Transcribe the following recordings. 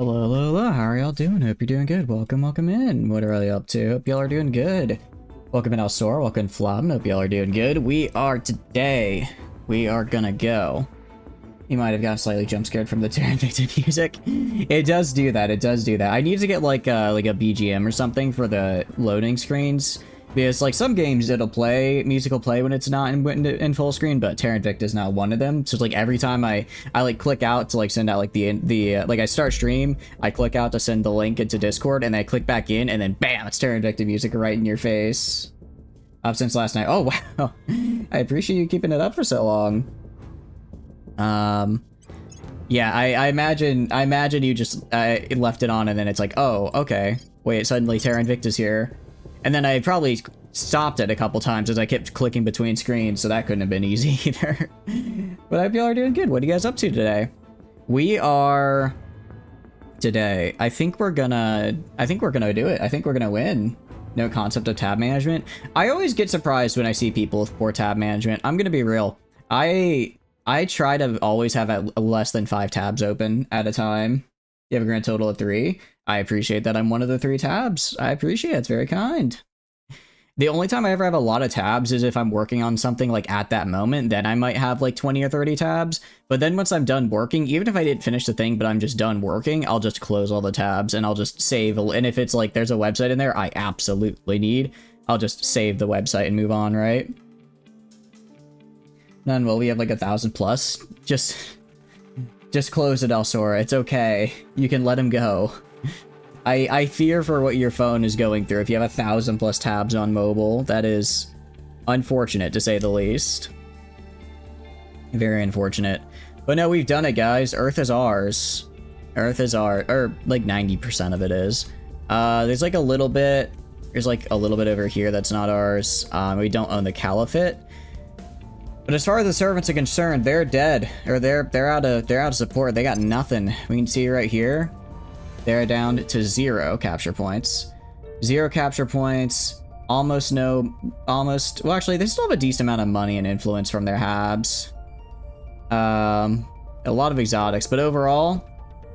Hello, hello, hello. How are y'all doing? Hope you're doing good. Welcome in. What are y'all up to? Hope y'all are doing good. Welcome in Alsor. Welcome in Flom. Hope y'all are doing good. We are gonna go. You might have gotten slightly jump scared from the Terra Invicta music. It does do that. It does do that. I need to get like a BGM or something for the loading screens. Because, like, some games music will play when it's not in full screen, but Terra Invicta is not one of them. So, like, every time I like, click out to, like, send out, like, like, I start stream, I click out to send the link into Discord, and then I click back in, and then, bam, it's Terra Invicta music right in your face. Up since last night. Oh, wow. I appreciate you keeping it up for so long. Yeah, I imagine you just left it on, and then it's like, oh, okay. Wait, suddenly Terra Invicta's here. And then I probably stopped it a couple times as I kept clicking between screens, so that couldn't have been easy either. But I hope y'all are doing good. What are you guys up to today? We are... Today, I think we're gonna do it. I think we're gonna win. No concept of tab management. I always get surprised when I see people with poor tab management. I'm gonna be real. I try to always have less than 5 tabs open at a time. You have a grand total of 3. I appreciate that I'm one of the 3 tabs. I appreciate it. It's very kind. The only time I ever have a lot of tabs is if I'm working on something like at that moment, then I might have like 20 or 30 tabs. But then once I'm done working, even if I didn't finish the thing, but I'm just done working, I'll just close all the tabs and I'll just save. And if it's like there's a website in there I absolutely need, I'll just save the website and move on, right? None. Well, we have like 1,000 plus. Just close it, Elsora. It's okay. You can let him go. I fear for what your phone is going through. If you have 1,000 plus tabs on mobile, that is unfortunate to say the least. Very unfortunate. But no, we've done it, guys. Earth is ours. Earth is ours. Or like 90% of it is. There's like a little bit. There's like a little bit over here that's not ours. We don't own the Caliphate. But as far as the servants are concerned, they're dead, or they're out of support. They got nothing. We can see right here, they're down to 0 capture points. 0 capture points. Well, actually, they still have a decent amount of money and influence from their habs. A lot of exotics, but overall,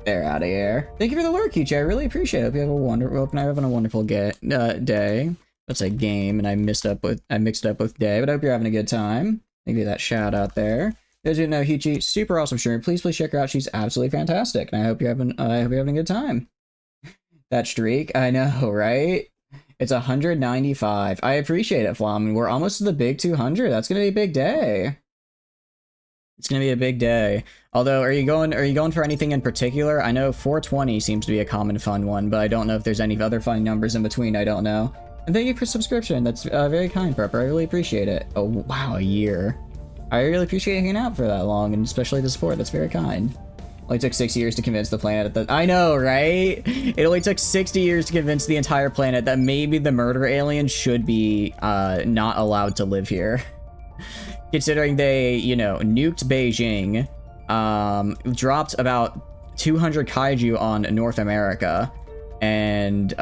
they're out of here. Thank you for the lure, Kichi. I really appreciate it. Hope you have a wonderful day. That's a game, and I mixed up with day, but I hope you're having a good time. Maybe that shout out there. Those who know Hichi, super awesome streamer. Please check her out. She's absolutely fantastic, and I hope you're having a good time. That streak, I know, right? It's 195. I appreciate it, Flom. We're almost to the big 200. That's gonna be a big day. It's gonna be a big day. Although, are you going for anything in particular? I know 420 seems to be a common fun one, but I don't know if there's any other fun numbers in between. I don't know. And thank you for subscription. That's very kind, Prepper. I really appreciate it. Oh, wow, a year. I really appreciate hanging out for that long, and especially the support. That's very kind. Only took 6 years to convince the planet I know, right? It only took 60 years to convince the entire planet that maybe the murder aliens should be not allowed to live here. Considering they, you know, nuked Beijing, dropped about 200 kaiju on North America, and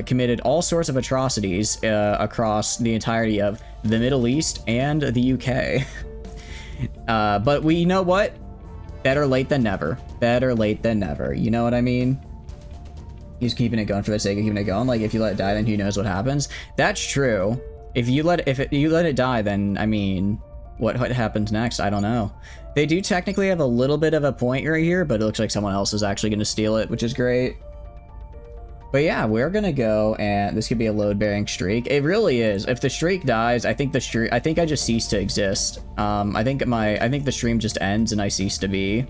committed all sorts of atrocities across the entirety of the Middle East and the UK. But you know what? Better late than never. Better late than never. You know what I mean? He's keeping it going for the sake of keeping it going. Like, if you let it die, then who knows what happens? That's true. If you let it die, then, I mean, what happens next? I don't know. They do technically have a little bit of a point right here, but it looks like someone else is actually going to steal it, which is great. But yeah, we're gonna go, and this could be a load-bearing streak. It really is. If the streak dies, I think I just cease to exist. I think the stream just ends and I cease to be,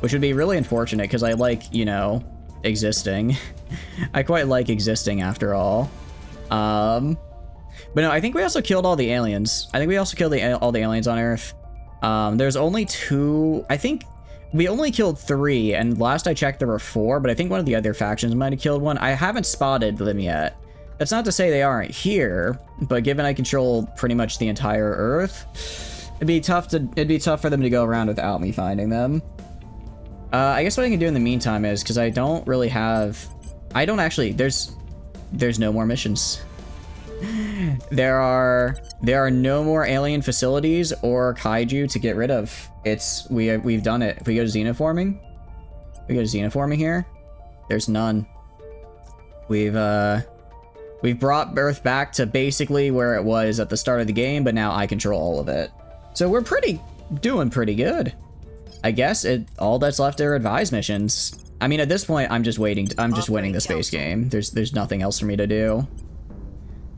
which would be really unfortunate because I like, you know, existing. I quite like existing after all. But no, I think we also killed all the aliens. I think we also killed all the aliens on Earth. There's only 2. I think we only killed 3, and last I checked there were 4, but I think one of the other factions might have killed one. I haven't spotted them yet. That's not to say they aren't here, but given I control pretty much the entire Earth, it'd be tough for them to go around without me finding them. I guess what I can do in the meantime is, because I don't actually, there's no more missions. There are no more alien facilities or kaiju to get rid of. We've done it. If we go to xenoforming here, There's none. We've brought Earth back to basically where it was at the start of the game, but now I control all of it. So we're doing pretty good. I guess all that's left are advised missions. I mean, at this point, I'm just waiting. I'm just winning the space game. There's nothing else for me to do.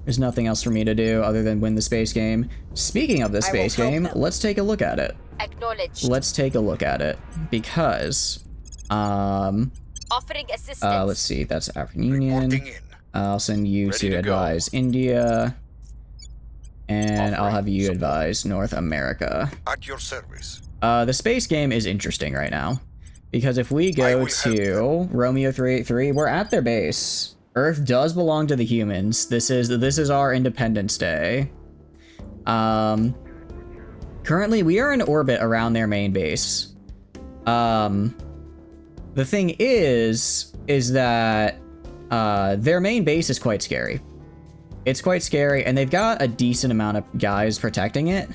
There's nothing else for me to do other than win the space game. Speaking of the space game, let's take a look at it. Acknowledged. Let's take a look at it because, offering assistance. let's see. That's African Union. I'll send you to advise India, and I'll have you advise North America. At your service. The space game is interesting right now because if we go to Romeo 383, we're at their base. Earth does belong to the humans. This is our Independence Day. Currently we are in orbit around their main base. The thing is that their main base is quite scary. It's quite scary, and they've got a decent amount of guys protecting it.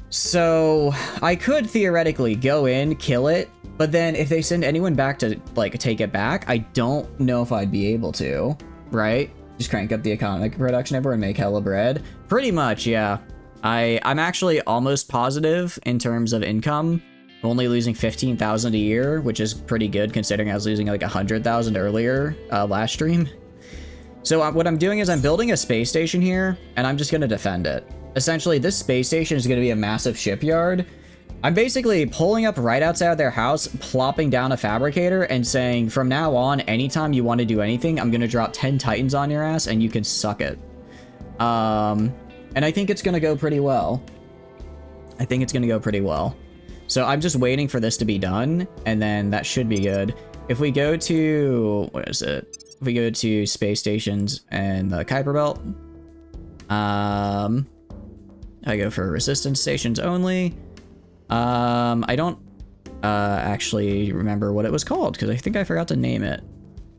So I could theoretically go in, kill it, but then if they send anyone back to, like, take it back, I don't know if I'd be able to, right? Just crank up the economic production ever and make hella bread. Pretty much, yeah. I'm actually almost positive in terms of income. I'm only losing 15,000 a year, which is pretty good considering I was losing like 100,000 earlier last stream. So what I'm doing is I'm building a space station here, and I'm just going to defend it. Essentially, this space station is going to be a massive shipyard. I'm basically pulling up right outside their house, plopping down a fabricator, and saying, from now on, anytime you want to do anything, I'm going to drop 10 Titans on your ass, and you can suck it. And I think it's going to go pretty well. I think it's going to go pretty well. So I'm just waiting for this to be done, and then that should be good. If we go to, what is it? If we go to space stations and the Kuiper Belt, I go for resistance stations only. I don't actually remember what it was called because I think I forgot to name it.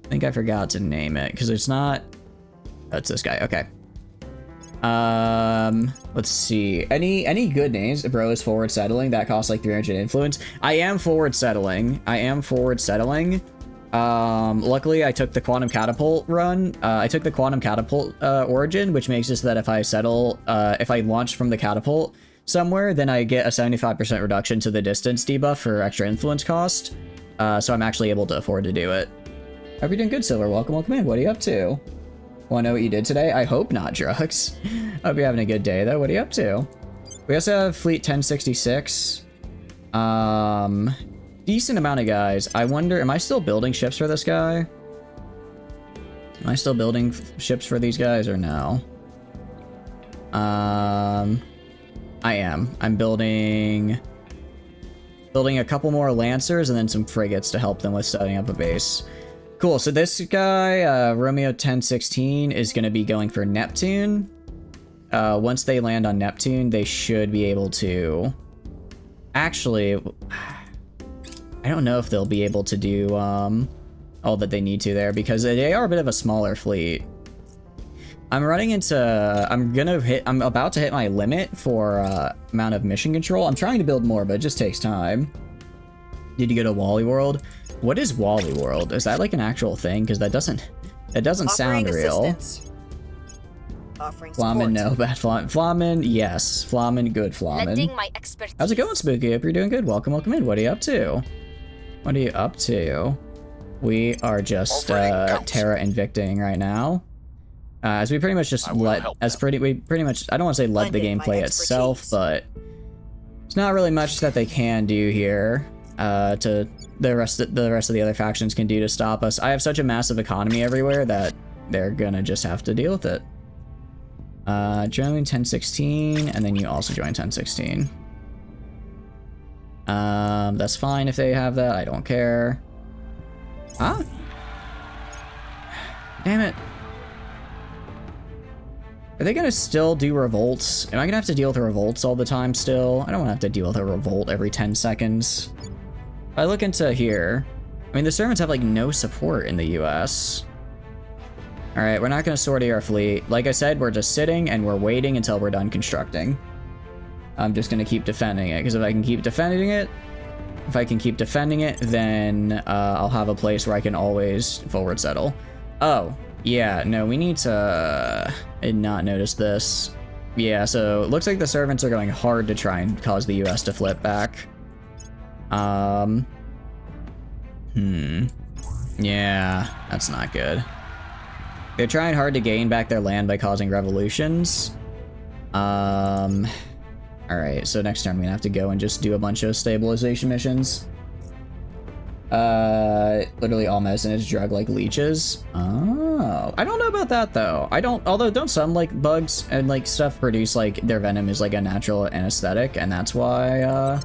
I think I forgot to name it because it's not. That's this guy. Okay. Let's see. Any good names? Bro is forward settling. That costs like 300 influence. I am forward settling. Luckily I took the quantum catapult run. I took the quantum catapult origin, which makes it so that if I settle, if I launch from the catapult somewhere, then I get a 75% reduction to the distance debuff for extra influence cost. So I'm actually able to afford to do it. Hope you're doing good, Silver. Welcome in. What are you up to? Want to know what you did today? I hope not drugs. Hope you're having a good day, though. What are you up to? We also have Fleet 1066. Decent amount of guys. I wonder, am I still building ships for this guy? Am I still building ships for these guys or no? I am. I'm building a couple more Lancers and then some frigates to help them with setting up a base. Cool, so this guy, Romeo 1016, is going to be going for Neptune. Once they land on Neptune, they should be able to... Actually, I don't know if they'll be able to do all that they need to there, because they are a bit of a smaller fleet. I'm running into... I'm about to hit my limit for amount of mission control. I'm trying to build more, but it just takes time. Did you go to Wally World? What is Wally World? Is that like an actual thing? Because that doesn't sound real. Flamin, no. Bad Flamin. Flamin, yes. Flamin, good Flamin. How's it going, Spooky? Hope you're doing good. Welcome in. What are you up to? What are you up to? We are just Terra Invicting right now. As we pretty much just we pretty much, I don't want to say let the game play itself, but there's not really much that they can do here. To the rest of the other factions can do to stop us. I have such a massive economy everywhere that they're gonna just have to deal with it. Join 1016, and then you also join 1016. That's fine if they have that. I don't care. Ah, damn it. Are they gonna still do revolts? Am I gonna have to deal with revolts all the time still? I don't want to have to deal with a revolt every 10 seconds. If I look into here, I mean, the servants have like no support in the US. All right, we're not gonna sortie our fleet. Like I said, we're just sitting and we're waiting until we're done constructing. I'm just gonna keep defending it, because if I can keep defending it, If I can keep defending it, then I'll have a place where I can always forward settle. Oh, yeah, no, we need to... I did not notice this. Yeah, so it looks like the servants are going hard to try and cause the US to flip back. Yeah, that's not good. They're trying hard to gain back their land by causing revolutions. Alright, so next turn I'm gonna have to go and just do a bunch of stabilization missions. Literally all medicine is drug like leeches. Oh, I don't know about that though. Although don't some like bugs and like stuff produce like their venom is like a natural anesthetic, and that's why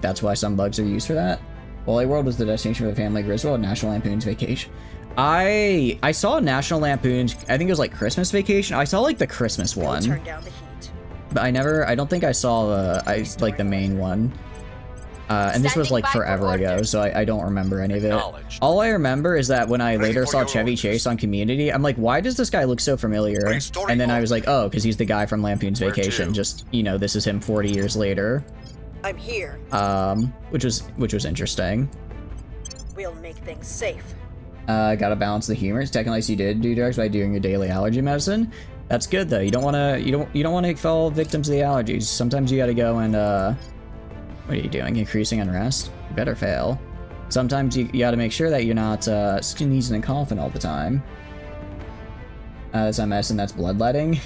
that's why some bugs are used for that. Wally World was the destination for the family Griswold and National Lampoon's Vacation. I saw National Lampoon's, I think it was like Christmas Vacation. I saw like the Christmas one. Turn down the heat. But I don't think I saw the main one. And this was like forever ago, so I don't remember any of it. All I remember is that when I later saw Chevy Chase on Community, I'm like, why does this guy look so familiar? And then I was like, oh, because he's the guy from Lampoon's Vacation. Just, you know, this is him 40 years later. I'm here. Which was interesting. We'll make things safe. Gotta balance the humor. It's technically you did do drugs by doing your daily allergy medicine. That's good though. You don't want to fall victim to the allergies. Sometimes you gotta go and what are you doing? Increasing unrest? You better fail. Sometimes you gotta make sure that you're not sneezing and coughing all the time. That's not medicine, that's bloodletting.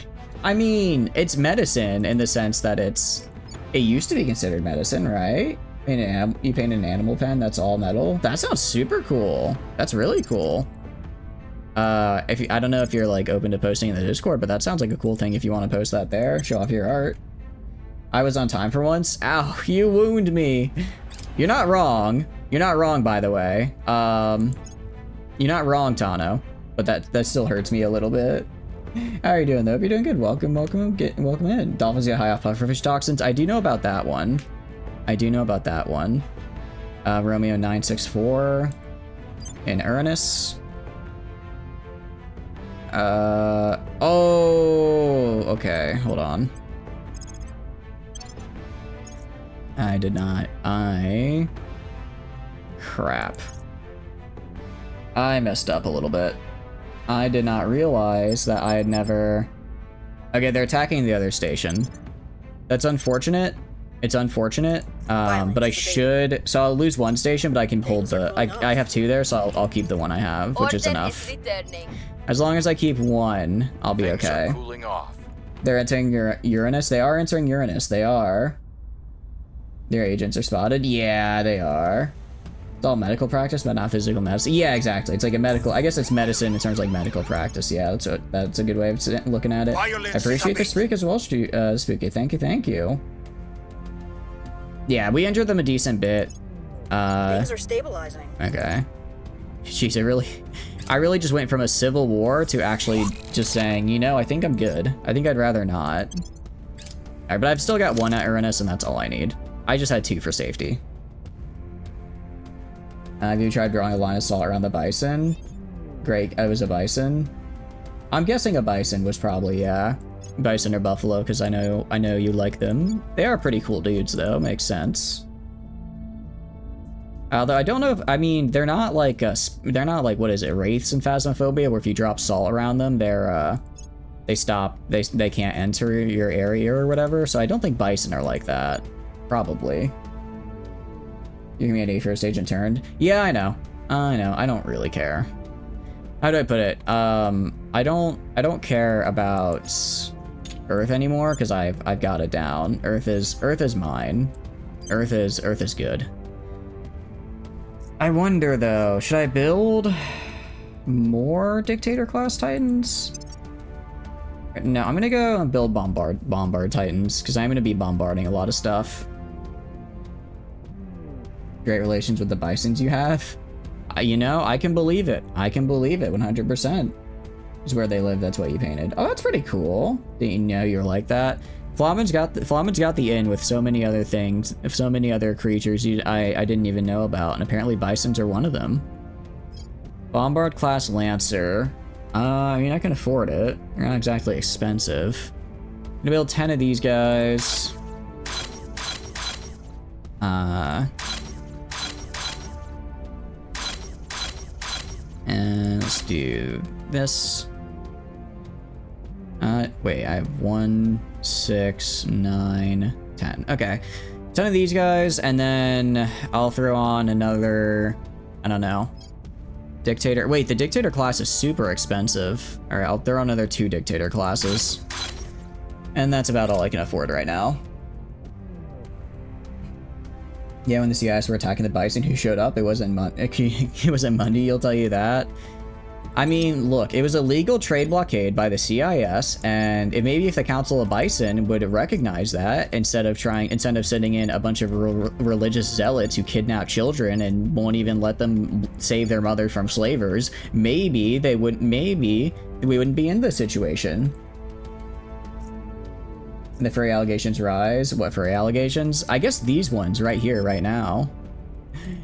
I mean, it's medicine in the sense that it used to be considered medicine, right? You paint an animal pen that's all metal. That sounds super cool. That's really cool. I don't know if you're like open to posting in the Discord, but that sounds like a cool thing if you want to post that there. Show off your art. I was on time for once. Ow, you wound me. You're not wrong. You're not wrong, by the way. You're not wrong, Tano. But that still hurts me a little bit. How are you doing, though? Hope you're doing good. Welcome in. Dolphins get high off pufferfish toxins. I do know about that one. Romeo 964 in Uranus. Oh, okay. Hold on. I did not. Crap. I messed up a little bit. I did not realize that I had never... Okay, they're attacking the other station. That's unfortunate. It's unfortunate. But I should... So I'll lose one station, but I can hold the... I have two there, so I'll keep the one I have, which is enough. As long as I keep one, I'll be okay. Cooling off. They're entering Uranus. They are entering Uranus. They are. Their agents are spotted. Yeah, they are. It's all medical practice, but not physical medicine. Yeah, exactly. It's like a medical... I guess it's medicine in terms of like medical practice. Yeah, that's a good way of looking at it. I appreciate the streak as well, Spooky. Thank you. Yeah, we injured them a decent bit. Things are stabilizing. Okay. Jeez, I really just went from a civil war to actually just saying, you know, I think I'm good. I think I'd rather not. Alright, but I've still got one at Uranus, and that's all I need. I just had two for safety. Have you tried drawing a line of salt around the bison? Great, it was a bison. I'm guessing a bison was probably, yeah. Bison or buffalo, because I know you like them. They are pretty cool dudes, though. Makes sense. Although I don't know if, I mean, they're not like, what is it, wraiths in Phasmophobia, where if you drop salt around them, they can't enter your area or whatever, so I don't think bison are like that. Probably. Your community first agent turned. Yeah, I know. I don't really care. How do I put it? I don't care about Earth anymore, because I've got it down. Earth is mine. Earth is good. I wonder though, should I build more Dictator class Titans? No, I'm gonna go and build Bombard Titans, because I'm gonna be bombarding a lot of stuff. Great relations with the bisons you have. You know, I can believe it. 100%. Is where they live. That's what you painted. Oh, that's pretty cool. Didn't you know you're like that? Flamin's got the inn with so many other things, so many other creatures I didn't even know about, and apparently bisons are one of them. Bombard class Lancer. I mean, I can afford it. They're not exactly expensive. I'm gonna build 10 of these guys. And let's do this. Wait, I have 1, 6, 9, 10. Okay. 10 of these guys, and then I'll throw on another, I don't know, dictator. Wait, the dictator class is super expensive. All right, I'll throw on another 2 dictator classes. And that's about all I can afford right now. Yeah, when the CIS were attacking the bison, who showed up? It wasn't it wasn't Monday, you'll tell you that. I mean, look, it was a legal trade blockade by the CIS, and maybe if the Council of Bison would recognize that instead of sending in a bunch of religious zealots who kidnap children and won't even let them save their mother from slavers, maybe we wouldn't be in this situation. The furry allegations rise. What furry allegations? I guess these ones right here, right now.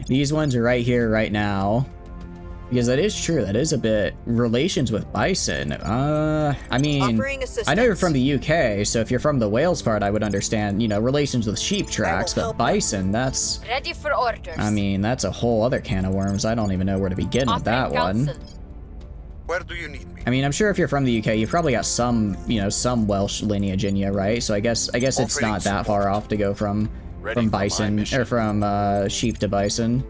These ones are right here, right now. Because that is true. That is a bit relations with bison. I mean, I know you're from the UK, so if you're from the Wales part, I would understand, you know, relations with sheep tracks, but bison, that's... Ready for orders. I mean, that's a whole other can of worms. I don't even know where to begin with that one. Where do you need me? I mean, I'm sure if you're from the UK, you've probably got some, you know, some Welsh lineage in you, right? So I guess it's not that far off to go from bison, or from sheep to bison.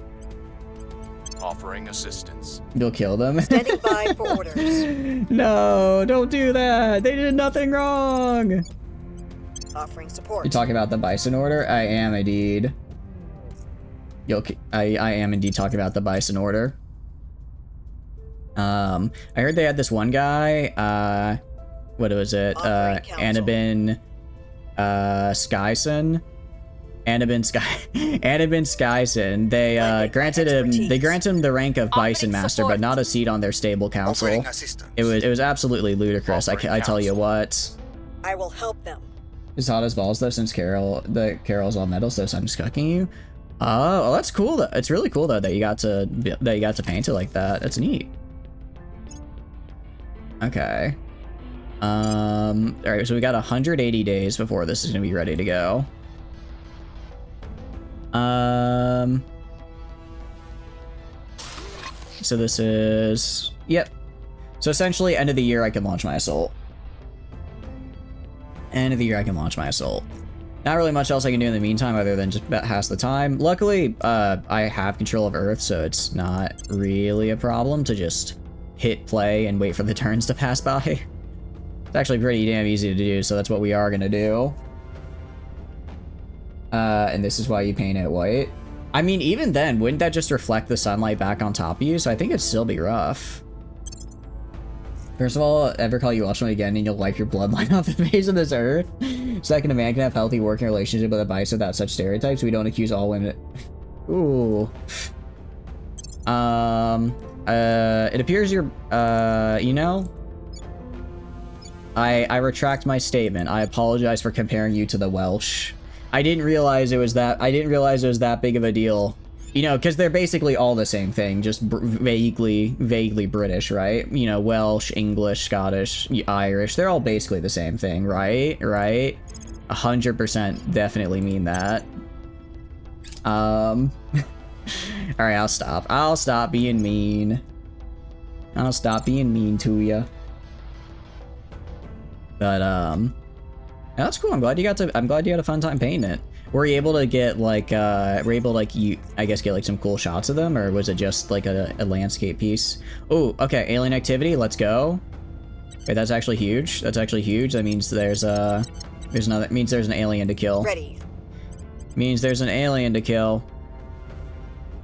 Offering assistance. You'll kill them. Standing by for orders. No, don't do that. They did nothing wrong. Offering support. You talking about the bison order? I am indeed. I am indeed talking about the bison order. I heard they had this one guy, what was it? Annabin Skyson. Annabin Skyson. They granted him the rank of Bison Master, but not a seat on their stable council. It was absolutely ludicrous. I tell you what. I will help them. As hot as balls though, since Carol's all metal, so I'm just cucking you. Oh, well, that's cool. It's really cool though that you got to paint it like that. That's neat. Okay. All right. So we got 180 days before this is gonna be ready to go. So this is, yep. So essentially, end of the year, I can launch my assault. End of the year, I can launch my assault. Not really much else I can do in the meantime other than just pass the time. Luckily, I have control of Earth, so it's not really a problem to just hit play and wait for the turns to pass by. It's actually pretty damn easy to do, so that's what we are gonna do. And this is why you paint it white. I mean, even then, wouldn't that just reflect the sunlight back on top of you? So I think it'd still be rough. First of all, ever call you Welshman again and you'll wipe your bloodline off the face of this earth? Second, a man can have healthy working relationship with a bison without such stereotypes. We don't accuse all women. Ooh. It appears you're, you know, I retract my statement. I apologize for comparing you to the Welsh. I didn't realize it was that big of a deal. You know, because they're basically all the same thing, just vaguely British, right? You know, Welsh, English, Scottish, Irish, they're all basically the same thing, right? Right? 100% definitely mean that. Alright, I'll stop. I'll stop being mean. I'll stop being mean to you. But, that's cool. I'm glad you had a fun time painting it. Were you able to get like I guess get like some cool shots of them, or was it just like a landscape piece? Oh, okay, alien activity, let's go. Wait, that's actually huge. That's actually huge. That means there's an alien to kill. Ready. Means there's an alien to kill.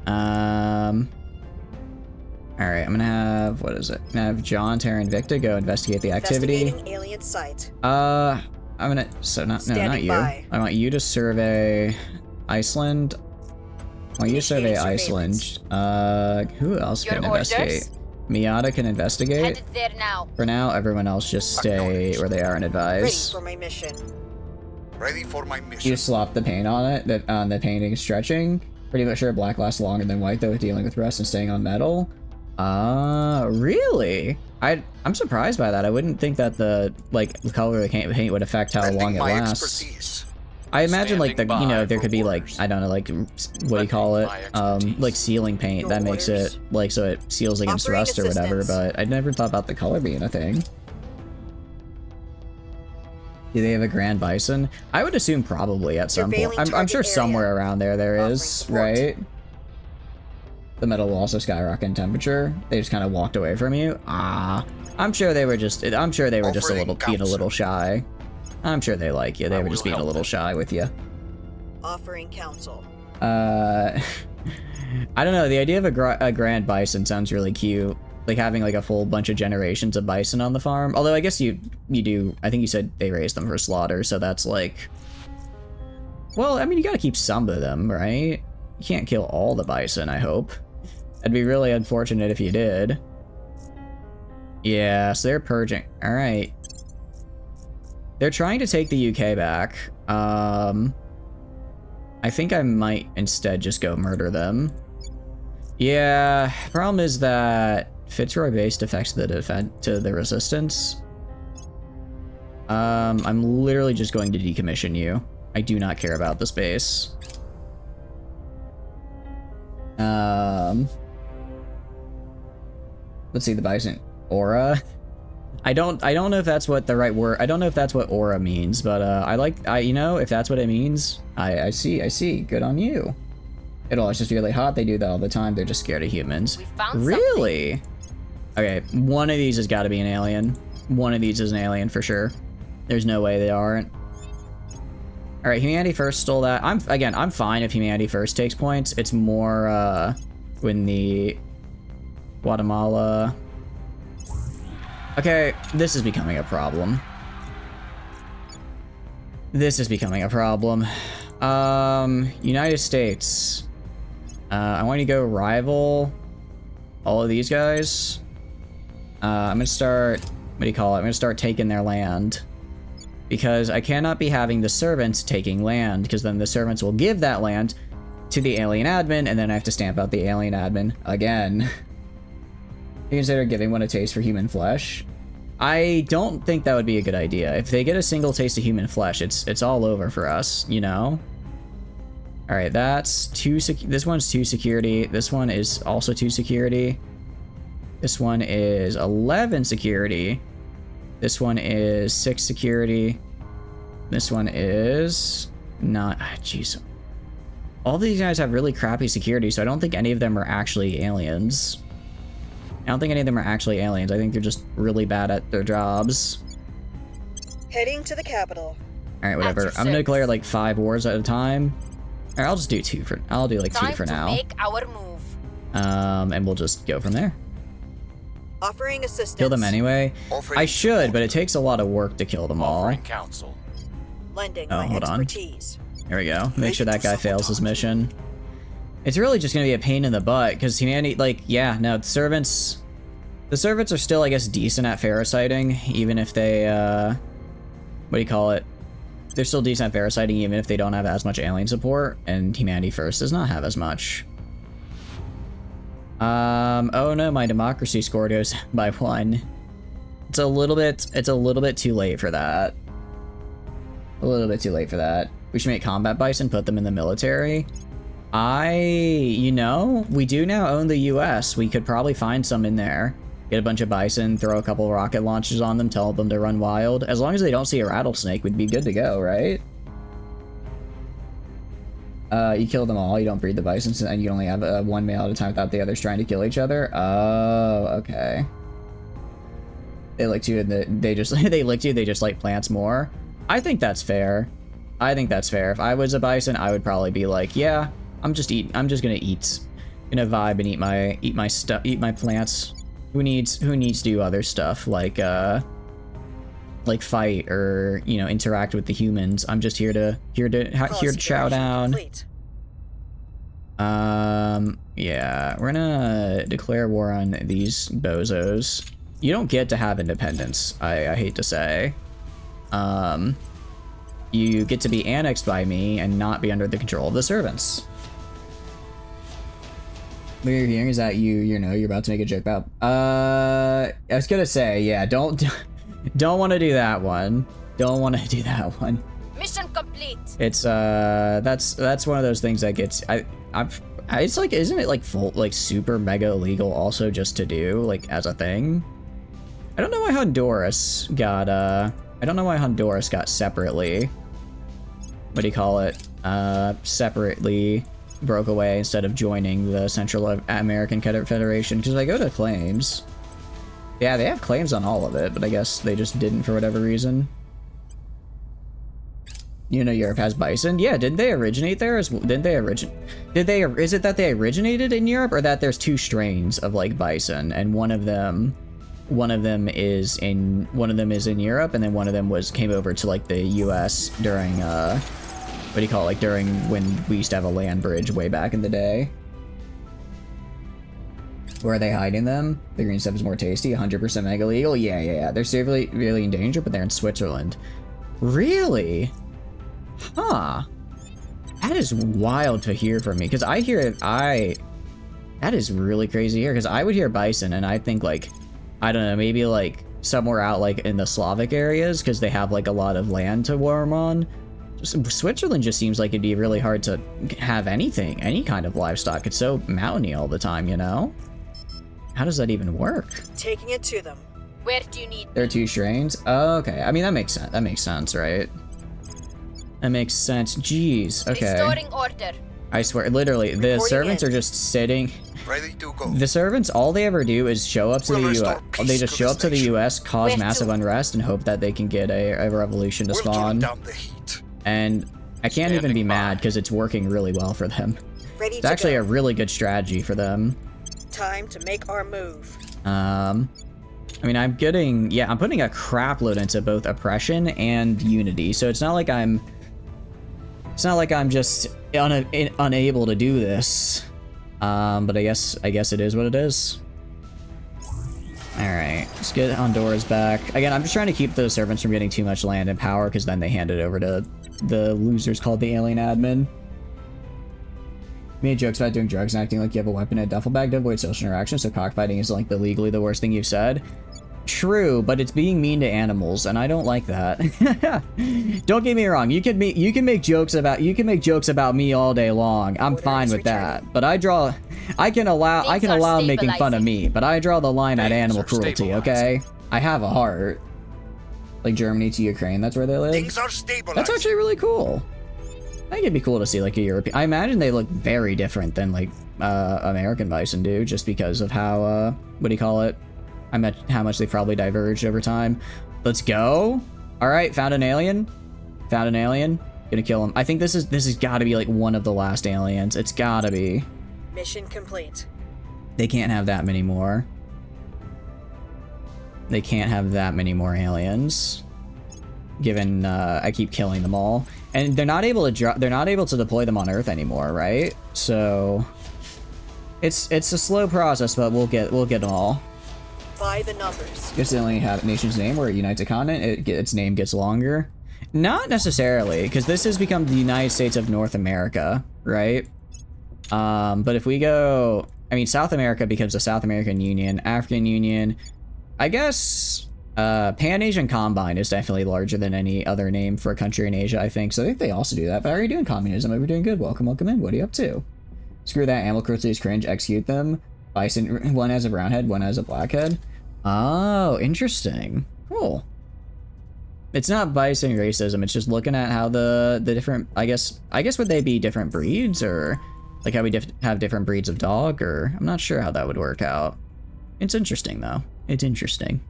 Alright, I'm gonna have, what is it? I'm gonna have John, Terra, and Invicta go investigate the activity. Investigating alien site. I'm gonna, so not you. By. I want you to survey Iceland. I want you to survey Iceland. Who else can investigate? Miata can investigate. Headed there now. For now, everyone else just stay where they are and advise. Ready for my mission. Ready for my mission. You slop the paint on it, on the painting stretching. Pretty much sure black lasts longer than white though with dealing with rust and staying on metal. Really? I'm surprised by that. I wouldn't think that the color of the paint would affect how long it lasts. Expertise. I imagine like the, Standing you know, by there for could be like, orders. I don't know, like, what do you call it? Like sealing paint Your that makes orders. it, like, so it seals against Offering rust or whatever, assistance. but I never thought about the color being a thing. Do they have a Grand Bison? I would assume probably at some point. Surveilling I'm target sure area. somewhere around there Offering is, support. right? The metal will also skyrocket in temperature. They just kind of walked away from you. Ah, I'm sure they were just a Offering little, being a little shy. I'm sure they like you. They I were just will being a help little them. shy with you. Offering counsel. I don't know. The idea of a Grand Bison sounds really cute. Like having like a full bunch of generations of bison on the farm. Although I guess you do. I think you said they raise them for slaughter, so that's like. Well, I mean, you gotta keep some of them, right? You can't kill all the bison, I hope. It'd be really unfortunate if you did. Yeah, so they're purging. Alright. They're trying to take the UK back. I think I might instead just go murder them. Yeah, problem is that Fitzroy base defects to the resistance. I'm literally just going to decommission you. I do not care about this base. Let's see the bison aura. I don't know if that's what the right word. I don't know if that's what aura means, but you know, if that's what it means, I see. Good on you. It'll just really hot. They do that all the time. They're just scared of humans. We found Really? Okay, one of these has got to be an alien. One of these is an alien for sure. There's no way they aren't. All right, humanity first stole that. I'm fine if humanity first takes points. It's more when the Guatemala. Okay, this is becoming a problem. This is becoming a problem. United States. I want you to go rival all of these guys. I'm gonna start, what do you call it? I'm gonna start taking their land. Because I cannot be having the servants taking land, because then the servants will give that land to the alien admin, and then I have to stamp out the alien admin again. You consider giving one a taste for human flesh? I don't think that would be a good idea. If they get a single taste of human flesh, it's all over for us, you know? Alright, that's this one's 2 security. This one is also 2 security. This one is 11 security. This one is 6 security. This one is not. Jeez. All these guys have really crappy security, so I don't think any of them are actually aliens. I don't think any of them are actually aliens. I think they're just really bad at their jobs. Heading to the capital. All right, whatever. At your I'm gonna declare service. like 5 wars at a time. All right, I'll just do 2 for. I'll do like 2 Time for to now. make our move. And we'll just go from there. Offering assistance. Kill them anyway. Offering I should, but it takes a lot of work to kill them all. Offering counsel. Lending Oh, my hold on. expertise. There we go. Make sure that guy fails his mission. It's really just gonna be a pain in the butt because humanity, like, yeah, no, the servants are still, I guess, decent at parasiting, even if they, what do you call it? They're still decent at parasiting, even if they don't have as much alien support, and humanity first does not have as much. Oh no, my democracy score goes by 1. It's a little bit too late for that. A little bit too late for that. We should make combat bison, put them in the military. You know, we do now own the US. We could probably find some in there. Get a bunch of bison, throw a couple rocket launchers on them, tell them to run wild. As long as they don't see a rattlesnake, we'd be good to go, right? You kill them all, you don't breed the bison, and you only have one male at a time without the others trying to kill each other. Oh, okay. They licked you and they just they licked you, they just like plants more. I think that's fair. I think that's fair. If I was a bison, I would probably be like, yeah, I'm just gonna vibe and eat my plants. Who needs to do other stuff like fight or, you know, interact with the humans? I'm just here to chow down. Complete. Yeah, we're gonna declare war on these bozos. You don't get to have independence, I hate to say. You get to be annexed by me and not be under the control of the servants. What you're hearing is that you're about to make a joke about. I was gonna say, yeah, don't want to do that one. Don't want to do that one. Mission complete. It's that's one of those things that gets it's like, isn't it like full, like super mega illegal also just to do like as a thing? I don't know why Honduras got separately, what do you call it, separately broke away instead of joining the Central American Federation, because if I go to claims, yeah, they have claims on all of it, but I guess they just didn't for whatever reason. You know, Europe has bison. Yeah, didn't they originate there? Is it that they originated in Europe, or that there's two strains of like bison, and one of them is in Europe, and then one of them came over to like the US during what do you call it, like during when we used to have a land bridge way back in the day. Where are they hiding them? The green stuff is more tasty, 100% mega legal. Yeah. They're severely really in danger, but they're in Switzerland. Really? Huh. That is wild to hear from me, because that is really crazy here, because I would hear bison and I think like, I don't know, maybe like somewhere out like in the Slavic areas, because they have like a lot of land to warm on. Switzerland just seems like it'd be really hard to have any kind of livestock. It's so mountainy all the time, you know? How does that even work? Taking it to them. Where do you need? There are two strains? Oh, okay. I mean, that makes sense. That makes sense, right? That makes sense. Jeez. Okay. Restoring order. I swear, literally, the servants are just sitting. Ready to go. The servants, all they ever do is show up to the US. They just show up to the US, cause massive unrest, and hope that they can get a revolution to spawn. Down the heat. And I can't even be mad because it's working really well for them. It's actually a really good strategy for them. Time to make our move. I mean, I'm putting a crap load into both oppression and unity, so it's not like I'm just unable to do this. But I guess it is what it is. Alright, let's get Honduras back. Again, I'm just trying to keep the servants from getting too much land and power, because then they hand it over to the losers called the alien admin. Made jokes about doing drugs and acting like you have a weapon in a duffel bag to avoid social interaction, so cockfighting is like legally the worst thing you've said. True, but it's being mean to animals, and I don't like that. Don't get me wrong. You can make jokes about me all day long. I'm fine with that. But I can allow making fun of me, but I draw the line at animal cruelty. Okay, I have a heart. Like Germany to Ukraine, that's where they live. Things are stabilized. That's actually really cool. I think it'd be cool to see like a European. I imagine they look very different than like American bison do, just because of how what do you call it? How much they probably diverged over time. Let's go. All right, found an alien. Gonna kill him. I think this has got to be like one of the last aliens. It's gotta be. Mission complete. They can't have that many more. They can't have that many more aliens. Given I keep killing them all, and they're not able to deploy them on Earth anymore, right? So it's a slow process, but we'll get them all. By the numbers. Guess they only have a nation's name where it unites a continent. Its name gets longer. Not necessarily, because this has become the United States of North America, right? But if we go, I mean, South America becomes the South American Union, African Union. I guess Pan-Asian Combine is definitely larger than any other name for a country in Asia, I think. So I think they also do that. But how are you doing, communism? We're doing good. Welcome in. What are you up to? Screw that. Animal cruelty is cringe. Execute them. Bison, one has a brown head, one has a black head. Oh, interesting. Cool. It's not bison racism. It's just looking at how the different, I guess would they be different breeds, or like how we have different breeds of dog, or I'm not sure how that would work out. It's interesting though. It's interesting.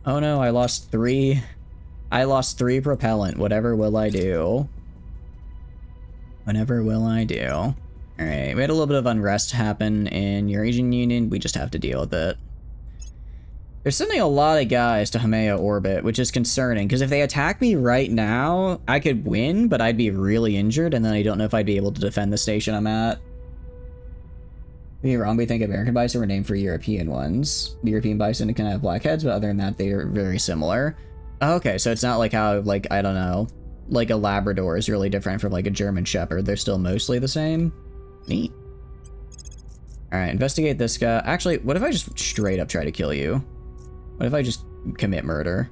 Oh no, I lost three propellant. Whatever will I do? Whatever will I do? Alright, we had a little bit of unrest happen in Eurasian Union. We just have to deal with it. They're sending a lot of guys to Hamea orbit, which is concerning, because if they attack me right now, I could win, but I'd be really injured, and then I don't know if I'd be able to defend the station I'm at. Be wrong, we think American bison were named for European ones. The European bison can have black heads, but other than that, they are very similar. Okay, so it's not like how, like, I don't know, like a Labrador is really different from like a German Shepherd. They're still mostly the same. Neat. Alright, investigate this guy. Actually, what if I just straight up try to kill you? What if I just commit murder?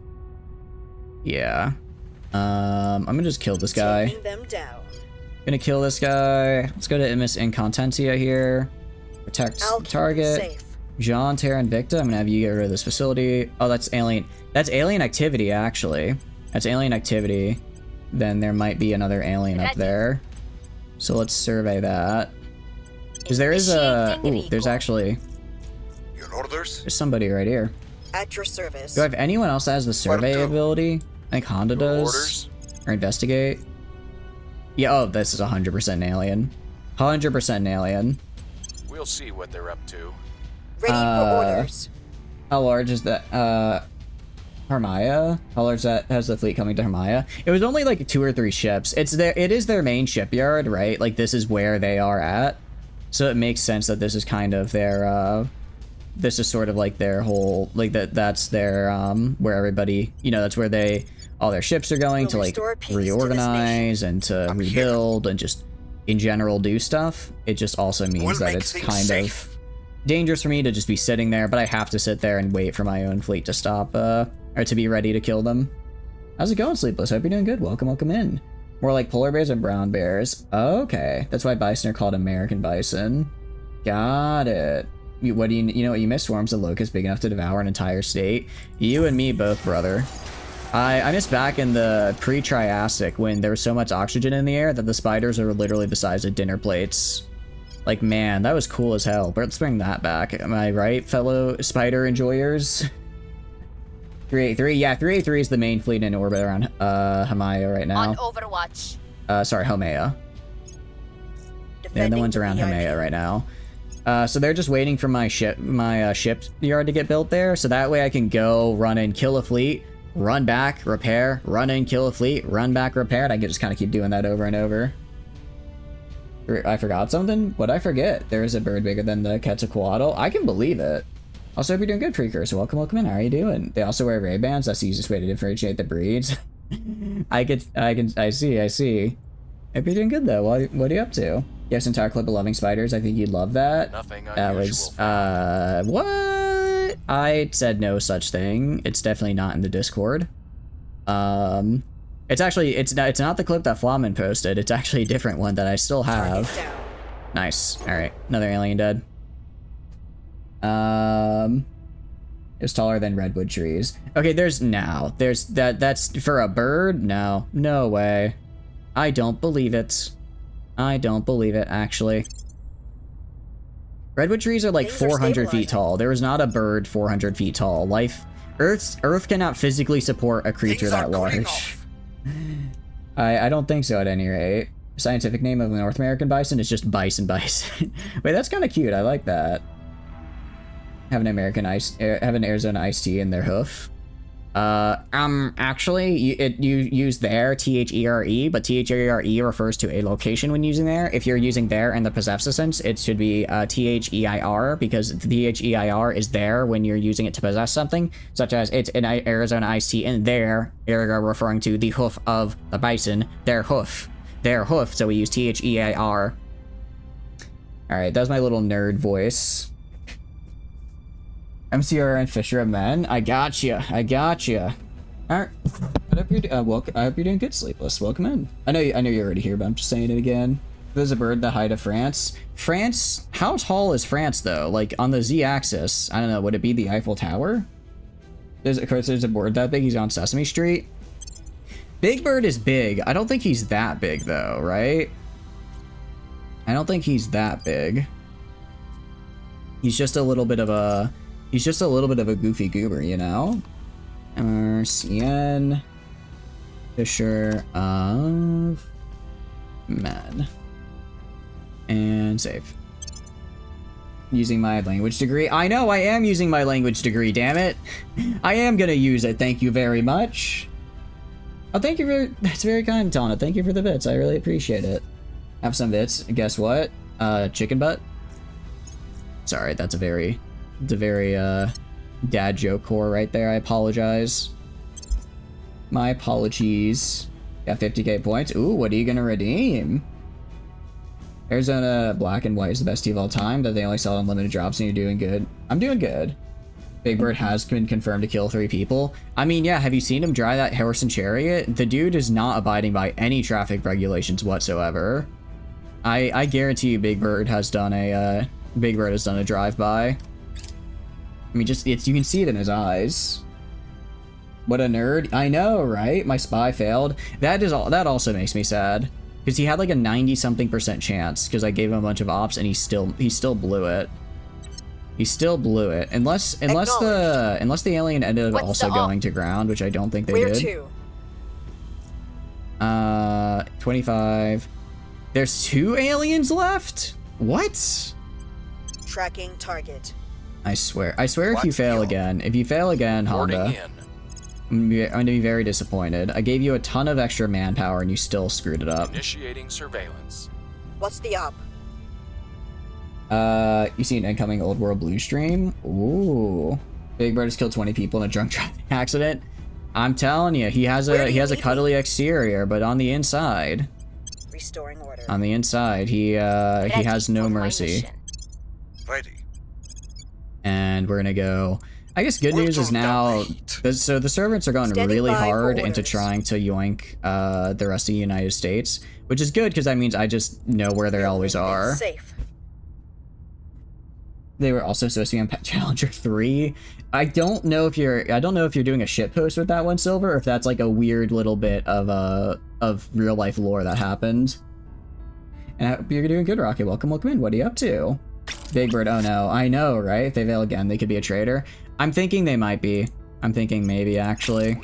Yeah. I'm gonna just kill this guy. Taking them down. Gonna kill this guy. Let's go to Miss Incontentia here. Protect I'll keep them target. safe. John, Terra, Invicta. I'm gonna have you get rid of this facility. Oh, that's alien. That's alien activity, actually. That's alien activity. Then there might be another alien up there. So let's survey that. Because there is a... Ooh, there's actually... Your orders? There's somebody right here. At your service. Do I have anyone else that has the survey Where to? ability? I think Honda Your does. orders? Or investigate. Yeah, oh, this is 100% an alien. 100% an alien. We'll see what they're up to. Ready for orders. How large is that? Hermia? How large that has the fleet coming to Hermia? It was only like 2 or 3 ships. It is their main shipyard, right? Like this is where they are at. So it makes sense that this is kind of their, this is sort of like their whole, like that's their, where everybody, you know, that's where all their ships are going We'll to like restore peace to this reorganize and to I'm here. rebuild and just in general do stuff. It just also means We'll that make it's things kind safe. of dangerous for me to just be sitting there, but I have to sit there and wait for my own fleet to stop, or to be ready to kill them. How's it going, Sleepless? Hope you're doing good. Welcome in. More like polar bears and brown bears. Okay, that's why bison are called American bison. Got it. You know what you missed? Swarms of locusts big enough to devour an entire state. You and me both, brother. I missed back in the pre-Triassic when there was so much oxygen in the air that the spiders are literally the size of dinner plates. Like, man, that was cool as hell. But let's bring that back. Am I right, fellow spider enjoyers? 383. Yeah, 383 is the main fleet in orbit around Hamaya right now. On Overwatch. Sorry, Homea. They're the Defending ones around VIP. Hamea right now. So they're just waiting for my shipyard to get built there, so that way I can go run and kill a fleet, run back, repair, run and kill a fleet, run back, repair, and I can just kind of keep doing that over and over. I forgot something? What'd I forget? There is a bird bigger than the Quetzalcoatl. I can believe it. Also, hope you're doing good, Precursor. Welcome in. How are you doing? They also wear Ray-Bans. That's the easiest way to differentiate the breeds. I see. Hope you're doing good, though. What are you up to? Yes, entire clip of loving spiders. I think you'd love that. Nothing That unusual. was, what? I said no such thing. It's definitely not in the Discord. It's actually, it's not the clip that Flamin posted. It's actually a different one that I still have. Target down. Nice. Alright, another alien dead. It was taller than redwood trees. Okay, that's for a bird? No way. I don't believe it, actually. Redwood trees are like Things are 400 feet stabilizing. tall. There is not a bird 400 feet tall. Earth cannot physically support a creature Things are that cooling large. off. I don't think so at any rate. Scientific name of the North American bison is just bison. Wait, that's kind of cute. I like that. Have an Arizona iced tea in their hoof. Actually, you use there, THERE, but THERE refers to a location when using there. If you're using there in the possessive sense, it should be THEIR, because THEIR is there when you're using it to possess something, such as it's an Arizona iced tea in there, ergo referring to the hoof of the bison, their hoof, so we use THEIR. Alright, that was my little nerd voice. MCR and Fisher of Men. I gotcha. Alright. I hope you're doing good, Sleepless. Welcome in. I know you're already here, but I'm just saying it again. There's a bird, the height of France. France? How tall is France, though? Like, on the Z-axis, I don't know, would it be the Eiffel Tower? There's a bird that big. He's on Sesame Street. Big Bird is big. I don't think he's that big, though, right? I don't think he's that big. He's just a little bit of a goofy goober, you know? CN Fisher of Men. And save. Using my language degree. I know I am using my language degree, damn it. I am gonna use it, thank you very much. Oh, thank you for, that's very kind, Tana. Thank you for the bits, I really appreciate it. Have some bits, guess what? Chicken butt? Sorry, that's a very dad joke core right there. I apologize. My apologies. Got 50k points. Ooh, what are you gonna redeem? Arizona Black and White is the best tea of all time, that they only sell unlimited drops and you're doing good. I'm doing good. Big Bird has been confirmed to kill 3 people. I mean, yeah, have you seen him drive that horse and chariot? The dude is not abiding by any traffic regulations whatsoever. I guarantee you Big Bird has done a drive-by. I mean, just you can see it in his eyes. What a nerd. I know, right? My spy failed. That also makes me sad. Because he had like a 90-something% chance, because I gave him a bunch of ops and he still blew it. He still blew it. Unless the alien ended up also going to ground, which I don't think they Where did. to? 25. There's 2 aliens left? What? Tracking target. I swear if you fail again, Boarding Honda, in. I'm gonna be very disappointed. I gave you a ton of extra manpower and you still screwed it up. Initiating surveillance. What's the op? You see an incoming Old World Blue stream? Ooh. Big Bird has killed 20 people in a drunk driving accident. I'm telling you, he has a cuddly exterior, but on the inside, Restoring order. he has no mercy. Ready. And we're gonna go. I guess good news is now, so the servants are going Standing really by for hard into orders. trying to yoink the rest of the United States, which is good because that means I just know where they always are. Safe. They were also supposed to be on Challenger 3. I don't know if you're doing a shit post with that one, Silver, or if that's like a weird little bit of real life lore that happened. And I hope you're doing good, Rocket. Welcome in. What are you up to? Big Bird, oh no. I know, right? If they fail again, they could be a traitor. I'm thinking they might be. I'm thinking maybe, actually.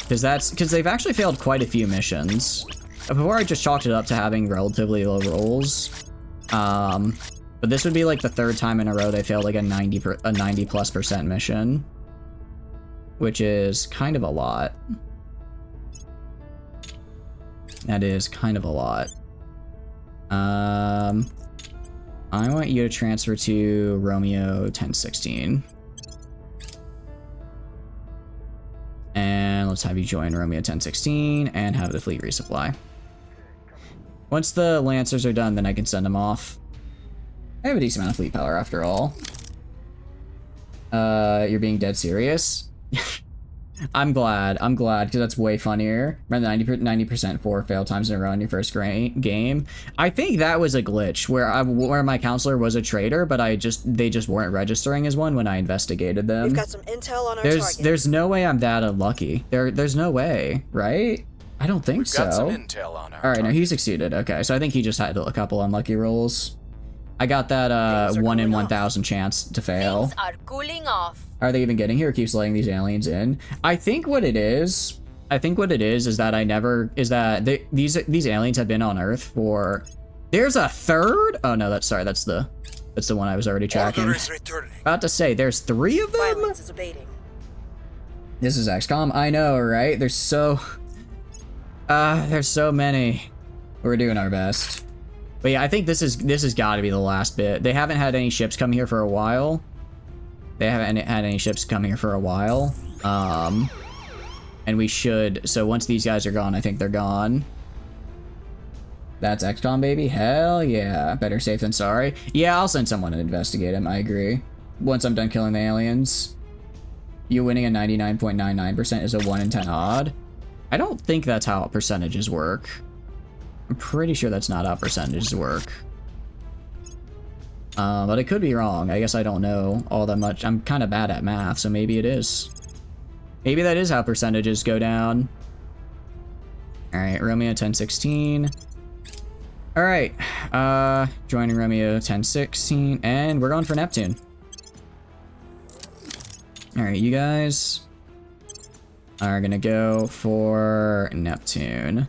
Because they've actually failed quite a few missions. Before I just chalked it up to having relatively low rolls. But this would be like the 3rd time in a row they failed like a 90+% mission. Which is kind of a lot. That is kind of a lot. I want you to transfer to Romeo 1016. And let's have you join Romeo 1016 and have the fleet resupply. Once the Lancers are done, then I can send them off. I have a decent amount of fleet power after all. You're being dead serious? I'm glad, because that's way funnier. Remember the 90% 4 fail times in a row in your first game? I think that was a glitch where my counselor was a traitor, but they just weren't registering as one when I investigated them. We've got some intel on our target. There's no way I'm that unlucky. There's no way, right? I don't think so. We've got some intel on our All right, no, target. he succeeded. Okay, so I think he just had a couple unlucky rolls. I got that 1 in 1,000 chance to fail. Things are cooling off. Are they even getting here? Keeps letting these aliens in. I think what it is that these aliens have been on Earth for. There's a 3rd. Oh no, that's the one I was already tracking. Order is returning. About to say there's 3 of them. Violence is abating. This is XCOM. I know, right? There's so many. We're doing our best. But yeah, I think this has got to be the last bit. They haven't had any ships come here for a while. And we should. So once these guys are gone, I think they're gone. That's XCOM, baby. Hell yeah. Better safe than sorry. Yeah, I'll send someone to investigate him. I agree. Once I'm done killing the aliens. You winning a 99.99% is a 1 in 10 odd. I don't think that's how percentages work. I'm pretty sure that's not how percentages work. But I could be wrong. I guess I don't know all that much. I'm kind of bad at math, so maybe it is. Maybe that is how percentages go down. Alright, Romeo 1016. Alright, joining Romeo 1016, and we're going for Neptune. Alright, you guys are gonna go for Neptune.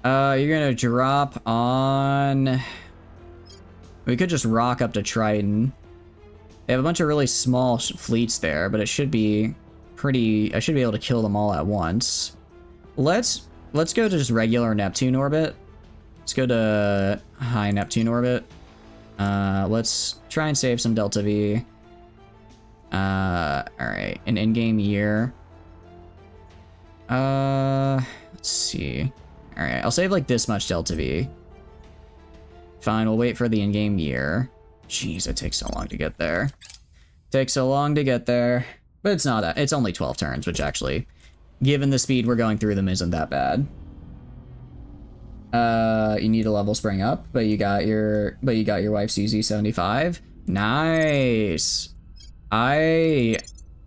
You're gonna drop on... We could just rock up to Triton. They have a bunch of really small fleets there, but it should be pretty... I should be able to kill them all at once. Let's go to just regular Neptune orbit. Let's go to high Neptune orbit. Let's try and save some Delta V. Alright, an in-game year. Let's see. Alright, I'll save like this much Delta V. Fine, we'll wait for the in-game year. Jeez, it takes so long to get there. Takes so long to get there. But it's not that. It's only 12 turns, which actually, given the speed we're going through them, isn't that bad. You need a level spring up, but you got your wife's CZ75. Nice.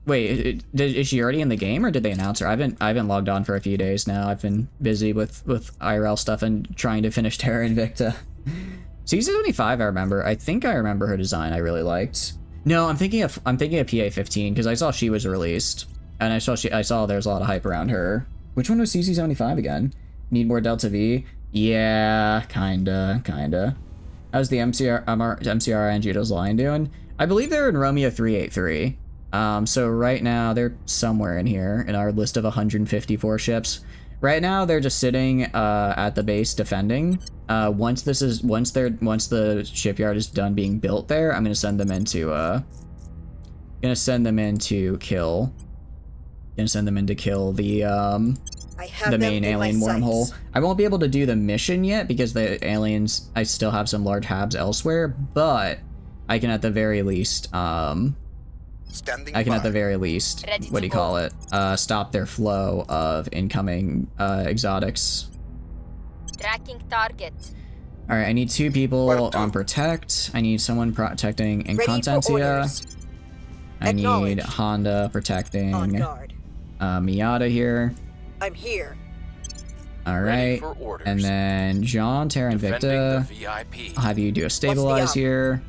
Wait, is she already in the game, or did they announce her? I haven't logged on for a few days now. I've been busy with IRL stuff and trying to finish Terra Invicta. CZ75, I remember. I think I remember her design. I really liked. No, I'm thinking of PA15 because I saw she was released, and I saw there's a lot of hype around her. Which one was CZ75 again? Need more Delta V? Yeah, kinda. How's the MCR and Judo's Line doing? I believe they're in Romeo 383. So right now they're somewhere in here in our list of 154 ships. Right now they're just sitting at the base defending. Once the shipyard is done being built there, I'm gonna send them into kill the main alien wormhole. I won't be able to do the mission yet because the aliens, I still have some large habs elsewhere, but I can at the very least what do you call it? Stop their flow of incoming exotics. Tracking target. All right, I need 2 people on protect. I need someone protecting Inconstancia. I need Honda protecting On guard. Miata here. I'm here. All right, and then John, Terra, Invicta. I'll have you do a stabilize here.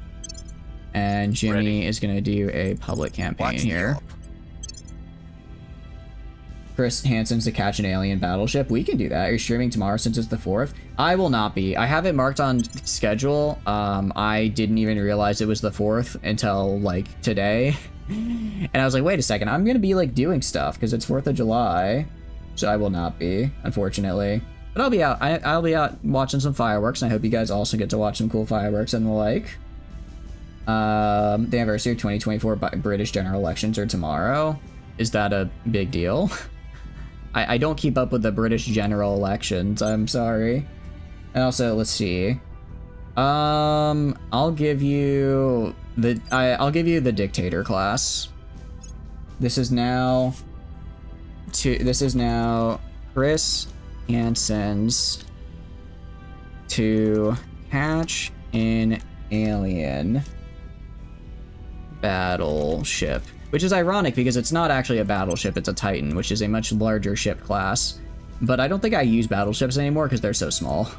And Jimmy is going to do a public campaign here. Chris Hansen's to catch an alien battleship. We can do that. You're streaming tomorrow since it's the 4th. I will not be. I have it marked on schedule. I didn't even realize it was the 4th until like today. And I was like, wait a second. I'm going to be like doing stuff because it's 4th of July. So I will not be, unfortunately. But I'll be out. I'll be out watching some fireworks. And I hope you guys also get to watch some cool fireworks and the like. The anniversary of 2024 British general elections are tomorrow. Is that a big deal? I don't keep up with the British general elections. I'm sorry. And also, let's see. I'll give you the dictator class. This is now Chris Hansen's to catch an alien battleship, which is ironic because it's not actually a battleship, it's a Titan, which is a much larger ship class. But I don't think I use battleships anymore because they're so small.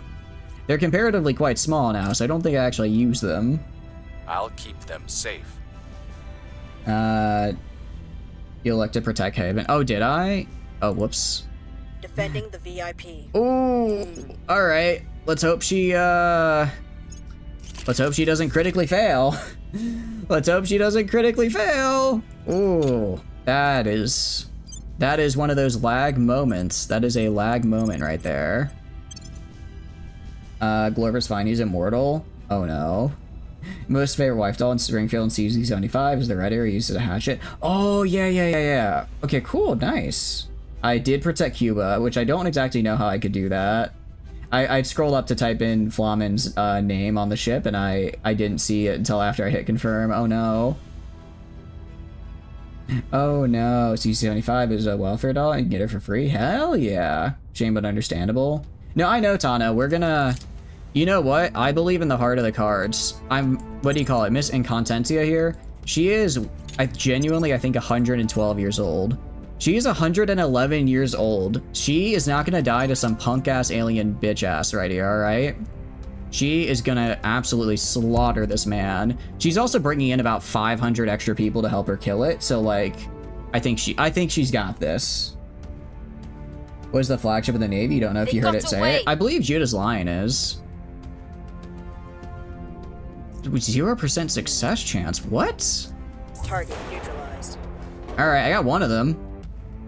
They're comparatively quite small now, so I don't think I actually use them. I'll keep them safe. You elect to protect Haven. Oh, did I? Oh, whoops. Defending the VIP. Ooh, all right. Let's hope she doesn't critically fail. Let's hope she doesn't critically fail. Ooh, that is one of those lag moments. That is a lag moment right there. Glover's fine. He's immortal. Oh no. Most favorite wife doll in Springfield and CZ75 is the red area used as a hatchet. Oh, yeah. Okay, cool, nice. I did protect Cuba, which I don't exactly know how I could do that. I scrolled up to type in Flamin's name on the ship, and I didn't see it until after I hit confirm. Oh no. Oh no, CZ75 is a welfare doll and you can get it for free? Hell yeah. Shame but understandable. No, I know, Tana, we're gonna... You know what? I believe in the heart of the cards. What do you call it? Miss Incontentia here. She is, I think, 112 years old. She is 111 years old. She is not gonna die to some punk-ass alien bitch-ass right here, alright? She is gonna absolutely slaughter this man. She's also bringing in about 500 extra people to help her kill it, so, like, I think she's got this. What is the flagship of the Navy? You don't know if you heard it say it? I believe Judah's Lion is. 0% success chance. What? Target neutralized. All right, I got one of them.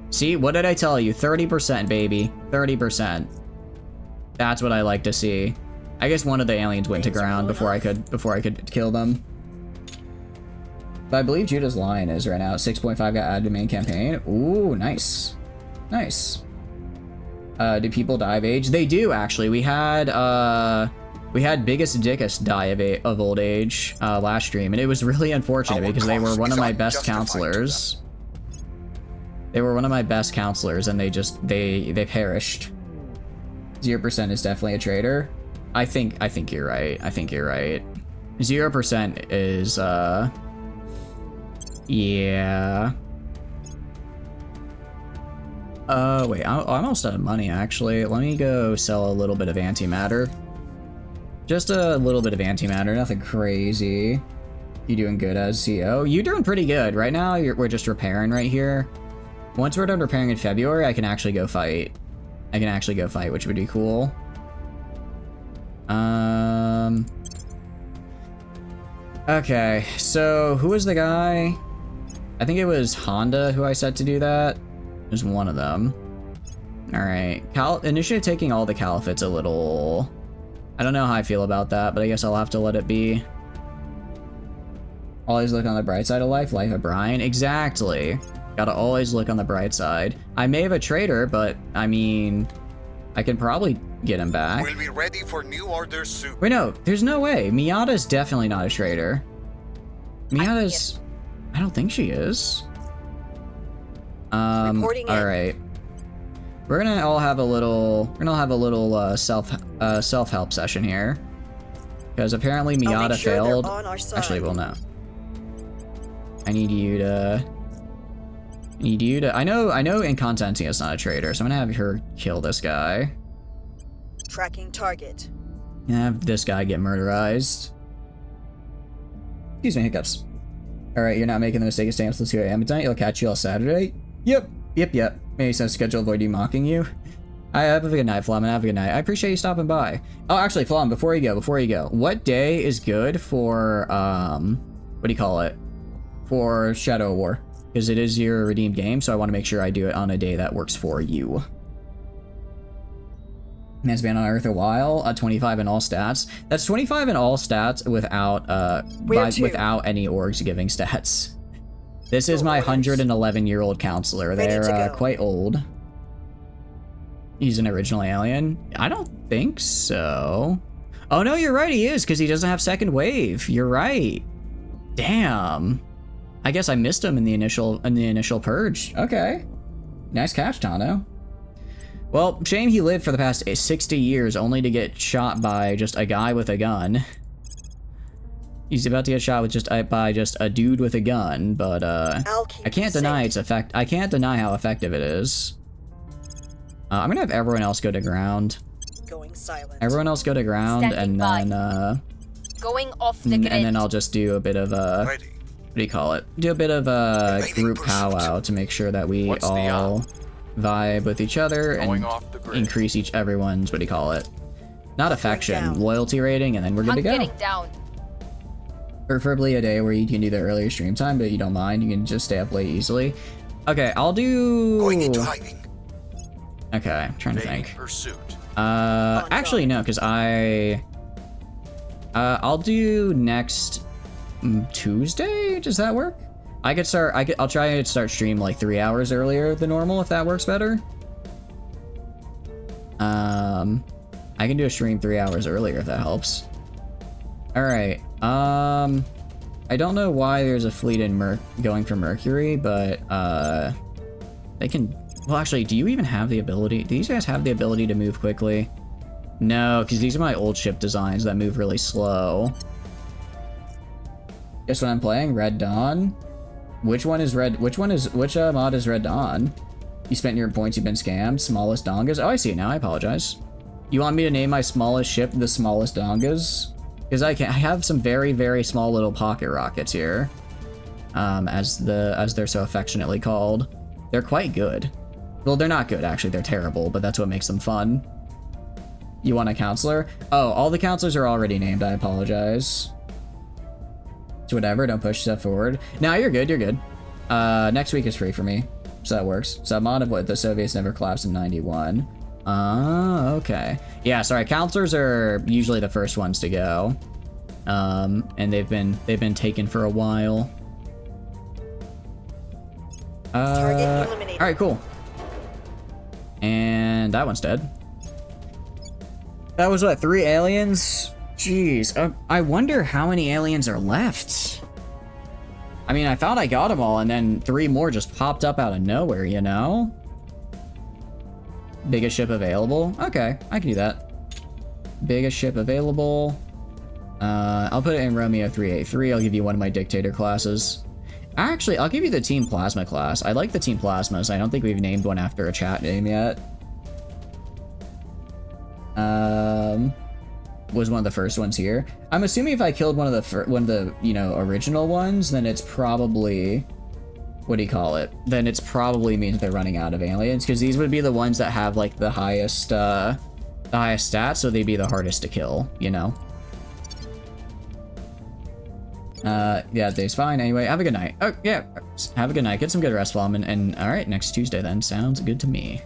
See, what did I tell you? 30%, baby. 30%. That's what I like to see. I guess one of the aliens went to ground before I could kill them. But I believe Judah's Lion is right now. 6.5 got added to main campaign. Ooh, nice. Nice. Do people die of age? They do, actually. We had We had biggest dickest die of old age last stream, and it was really unfortunate Our because they were cause one of is my best unjustified to counselors. They were one of my best counselors, and they perished. 0% is definitely a traitor. I think you're right. I think you're right. 0% is yeah. Wait, I'm almost out of money actually. Let me go sell a little bit of antimatter. Just a little bit of antimatter, nothing crazy. You doing good as CEO? You doing pretty good. Right now, we're just repairing right here. Once we're done repairing in February, I can actually go fight. I can actually go fight, which would be cool. Okay, so who was the guy? I think it was Honda who I said to do that. It was one of them. Alright, initiative taking all the caliphates a little... I don't know how I feel about that, but I guess I'll have to let it be. Always look on the bright side of life, life of Brian. Exactly. Gotta always look on the bright side. I may have a traitor, but I mean, I can probably get him back. We'll be ready for new orders soon. Wait, no, there's no way. Miata's definitely not a traitor. Miata's... I don't think she is. Reporting in. Alright. We're gonna all have a little... We're gonna have a little self-help session here. Because apparently I'll Miata make sure they're failed. on our side. Actually, well, no. I need you to... I know Incontentia not a traitor, so I'm gonna have her kill this guy. Tracking target. And have this guy get murderized. Excuse me, hiccups. Alright, you're not making the mistake of staying until 2 a.m. tonight. You'll catch you all Saturday. Yep. Maybe some schedule avoid you mocking you. I have a good night, Flum, and have a good night. I appreciate you stopping by. Oh, actually, Flum, before you go, what day is good for, what do you call it? For Shadow of War? Because it is your redeemed game, so I want to make sure I do it on a day that works for you. Man's been on Earth a while, 25 in all stats. That's 25 in all stats without, without any orgs giving stats. This is my 111-year-old counselor. Ready to They're go. quite old. He's an original alien? I don't think so. Oh no, you're right, he is, because he doesn't have second wave. You're right. Damn. I guess I missed him in the initial purge. Okay. Nice catch, Tano. Well, shame he lived for the past 60 years only to get shot by just a guy with a gun. He's about to get shot with by just a dude with a gun, but I can't deny its effect. I can't deny how effective it is. I'm gonna have everyone else go to ground. Going silent. Everyone else go to ground, Standing and by. then Going off the grid. and then I'll just do a bit of Ready. what do you call it? Do a bit of a group powwow to make sure that we What's the all vibe with each other Going and off the grid. increase everyone's, what do you call it? Not affection, down. loyalty rating, and then we're good I'm to go. getting down. Preferably a day where you can do the earlier stream time, but you don't mind. You can just stay up late easily. Okay, I'll do... Going into hiding. Okay, I'm trying to Evading think. pursuit. Actually, no, because I'll do next Tuesday? Does that work? I'll try to start stream like 3 hours earlier than normal if that works better. I can do a stream 3 hours earlier if that helps. Alright, I don't know why there's a fleet in going for Mercury, but, they can... Well, actually, do you even have the ability... Do these guys have the ability to move quickly? No, because these are my old ship designs that move really slow. Guess what I'm playing? Red Dawn? Which mod is Red Dawn? You spent your points, you've been scammed. Smallest Dongas? Oh, I see it now, I apologize. You want me to name my smallest ship the Smallest Dongas? Because I have some very, very small little pocket rockets here. As they're so affectionately called. They're quite good. Well, they're not good, actually. They're terrible, but that's what makes them fun. You want a counselor? Oh, all the counselors are already named. I apologize. It's whatever. Don't push stuff forward. No, you're good. You're good. Next week is free for me, so that works. Submod of what the Soviets never collapsed in 91. Okay. Yeah, sorry. Counselors are usually the first ones to go. And they've been taken for a while. Target eliminated. All right, cool. And that one's dead. That was what, 3 aliens? Jeez, I wonder how many aliens are left. I mean, I thought I got them all, and then 3 more just popped up out of nowhere, you know? Biggest ship available? Okay, I can do that. Biggest ship available. I'll put it in Romeo 383. I'll give you one of my dictator classes. Actually, I'll give you the Team Plasma class. I like the Team Plasmas. I don't think we've named one after a chat name yet. Was one of the first ones here. I'm assuming if I killed one of the you know, original ones, then it's probably, what do you call it? Then it's probably means they're running out of aliens, because these would be the ones that have like the highest stats, so they'd be the hardest to kill, you know. Yeah, day's fine. Anyway, have a good night. Oh yeah, have a good night. Get some good rest, Flom, and all right, next Tuesday then. Sounds good to me.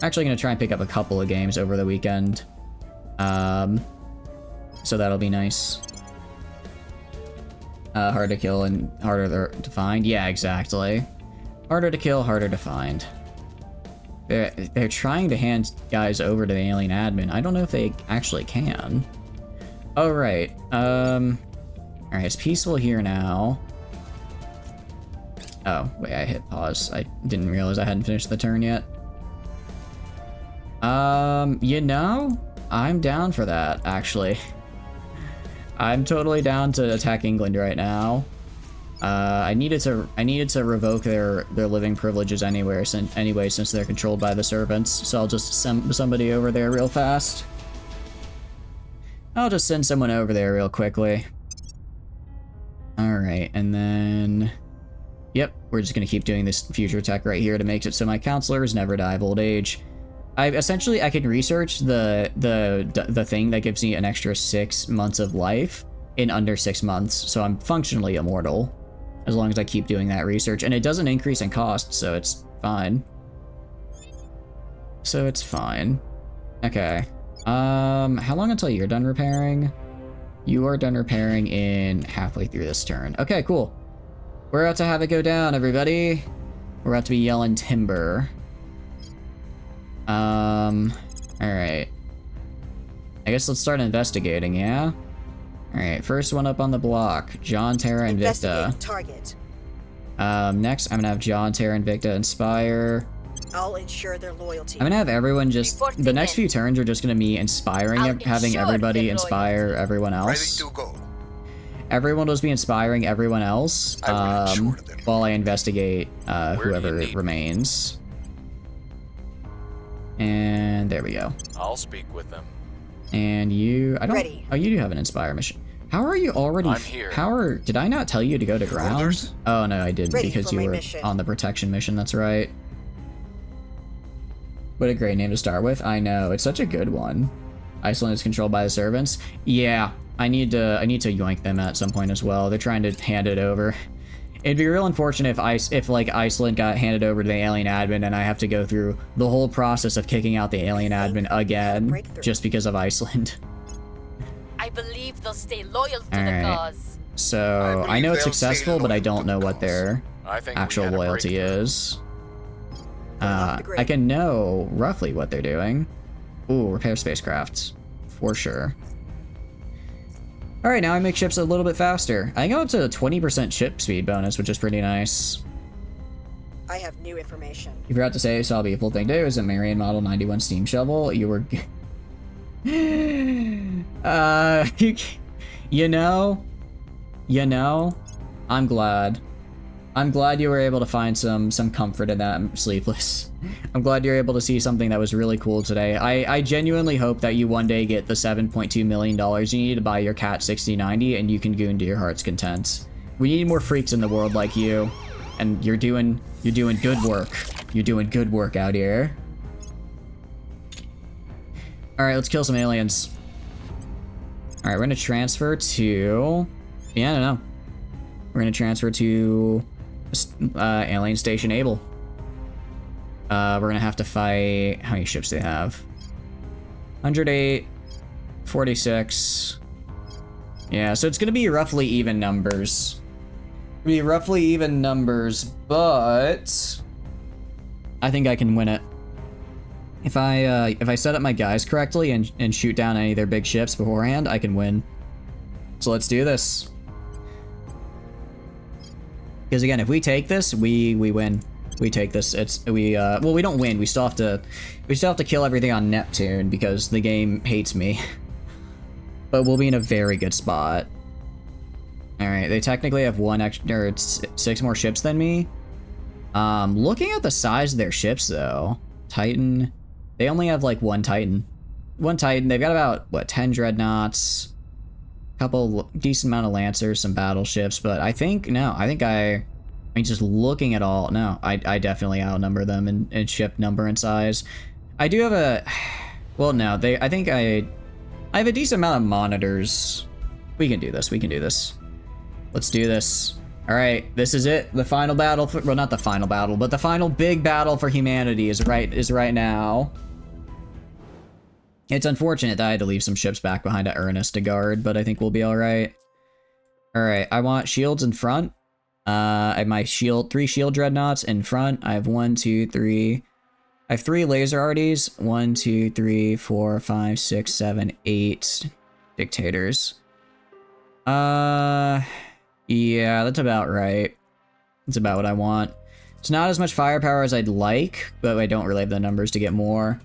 Actually, gonna try and pick up a couple of games over the weekend. So that'll be nice. Hard to kill and harder to find. Yeah, exactly. Harder to kill, harder to find. They're trying to hand guys over to the alien admin. I don't know if they actually can. Oh, right. Alright, it's peaceful here now. Oh, wait, I hit pause. I didn't realize I hadn't finished the turn yet. You know, I'm down for that, actually. I'm totally down to attack England right now. I needed to revoke their living privileges anyway, since they're controlled by the servants. So I'll just send somebody over there real fast. I'll just send someone over there real quickly. Alright, and then... Yep, we're just gonna keep doing this future tech right here to make it so my counselors never die of old age. I can research the thing that gives me an extra 6 months of life in under 6 months, so I'm functionally immortal as long as I keep doing that research, and it doesn't increase in cost, so it's fine. So it's fine. Okay. How long until you're done repairing? You are done repairing in halfway through this turn. Okay, cool. We're about to have it go down, everybody. We're about to be yelling timber. Alright. I guess let's start investigating, yeah? Alright, first one up on the block. John, Terra, Invicta. Target. Next, I'm gonna have John, Terra, Invicta, Inspire. I'll ensure their loyalty. I'm gonna have everyone just... Reporting The next in. few turns are just gonna be inspiring, having ensure everybody their inspire loyalty. everyone Ready else. to go. Everyone will just be inspiring everyone else, I will ensure their while I investigate do you whoever need me? remains. And there we go. I'll speak with them. And you, I don't. Ready. Oh, you do have an inspire mission. How are you already? I'm here. Did I not tell you to go to ground? Orders? Oh no, I did Ready because for you my were mission. on the protection mission. That's right. What a great name to start with. I know, it's such a good one. Iceland is controlled by the servants. Yeah, I need to yoink them at some point as well. They're trying to hand it over. It'd be real unfortunate if like Iceland got handed over to the alien admin and I have to go through the whole process of kicking out the alien admin again Breakthrough. just because of Iceland. I believe they'll stay loyal to Alright. the cause. So I I know believe it's they'll stay successful, but I loyal don't to know the what cause. their I think we actual had a loyalty breakthrough. is. off the grid. I can know roughly what they're doing. Ooh, repair spacecrafts. For sure. Alright, now I make ships a little bit faster. I go up to a 20% ship speed bonus, which is pretty nice. I have new information. You forgot to say, saw a beautiful thing today. It was a Marion Model 91 steam shovel. You were... you know, I'm glad. I'm glad you were able to find some comfort in that, Sleepless. I'm glad you're able to see something that was really cool today. I genuinely hope that you one day get the $7.2 million you need to buy your Cat 6090 and you can goon to your heart's content. We need more freaks in the world like you, and you're doing good work. You're doing good work out here. Alright, let's kill some aliens. Alright, we're gonna transfer to... Yeah, I don't know. We're gonna transfer to Alien Station Able. We're gonna have to fight... How many ships do they have? 108, 46. Yeah, so it's gonna be roughly even numbers. But I think I can win it. If I set up my guys correctly and shoot down any of their big ships beforehand, I can win. So let's do this. Because again, if we take this, we win. We take this. Well, we don't win. We still have to kill everything on Neptune because the game hates me. But we'll be in a very good spot. All right, they technically have one extra, or 6 more ships than me. Looking at the size of their ships though, Titan, they only have like one Titan. They've got about what 10 dreadnoughts, a couple decent amount of lancers, some battleships. But I mean, just looking at all, no, I definitely outnumber them in ship number and size. I do have a, well, no, I have a decent amount of monitors. We can do this. We can do this. Let's do this. All right, this is it. The final battle for, well, not the final battle, but the final big battle for humanity is right now. It's unfortunate that I had to leave some ships back behind at Ernest to guard, but I think we'll be all right. All right, I want shields in front. I have my 3 shield dreadnoughts in front. I have 1, 2, 3. I have 3 laser arties. 1, 2, 3, 4, 5, 6, 7, 8 dictators. Yeah, that's about right. That's about what I want. It's not as much firepower as I'd like, but I don't really have the numbers to get more.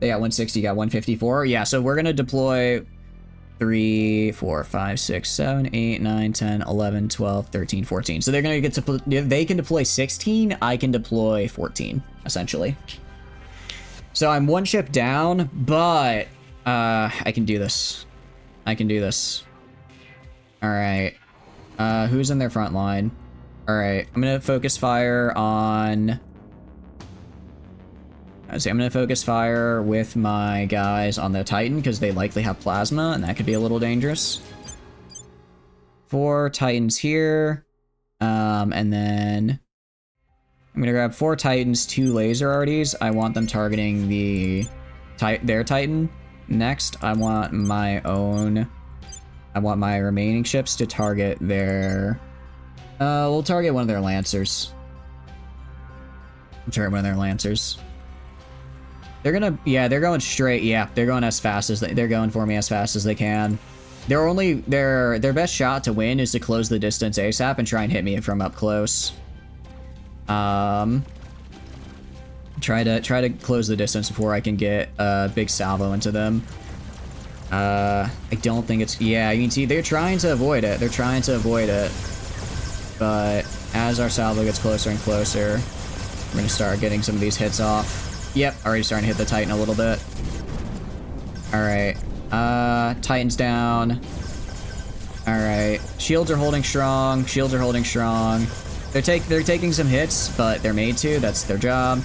They got 160, got 154. Yeah, so we're gonna deploy 3, 4, 5, 6, 7, 8, 9, 10, 11, 12, 13, 14. So they're gonna get to, they can deploy 16, I can deploy 14, essentially. So I'm 1 ship down, but I can do this. I can do this. All right. Who's in their front line? All right, I'm gonna focus fire on. I'm gonna focus fire with my guys on the Titan because they likely have plasma, and that could be a little dangerous. 4 Titans here, and then I'm gonna grab 4 Titans, 2 laser arties. I want them targeting their Titan. Next, I want my remaining ships to target their... we'll target one of their lancers. They're gonna... Yeah, they're going straight. Yeah, they're going as fast as... They're going for me as fast as they can. Their best shot to win is to close the distance ASAP and try and hit me from up close. Try to close the distance before I can get a big salvo into them. I don't think it's... Yeah, you can see they're trying to avoid it. But as our salvo gets closer and closer, we're gonna start getting some of these hits off. Yep, already starting to hit the Titan a little bit. Alright. Titan's down. Alright. Shields are holding strong. They're taking some hits, but they're made to. That's their job.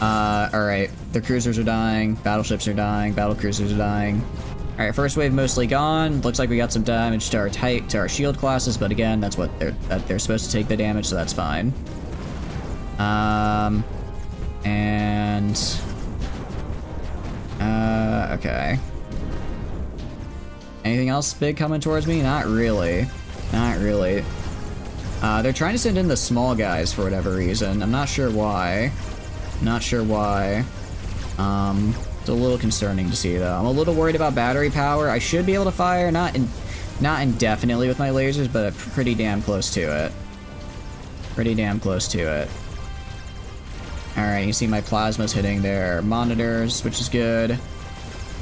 Alright. Their cruisers are dying. Battleships are dying. Battlecruisers are dying. Alright, first wave mostly gone. Looks like we got some damage to our shield classes, but again, that's what they're supposed to take the damage, so that's fine. Okay. Anything else big coming towards me? Not really. They're trying to send in the small guys for whatever reason. I'm not sure why. It's a little concerning to see, though. I'm a little worried about battery power. I should be able to fire, not indefinitely with my lasers, but pretty damn close to it. Alright, you can see my plasmas hitting their monitors, which is good.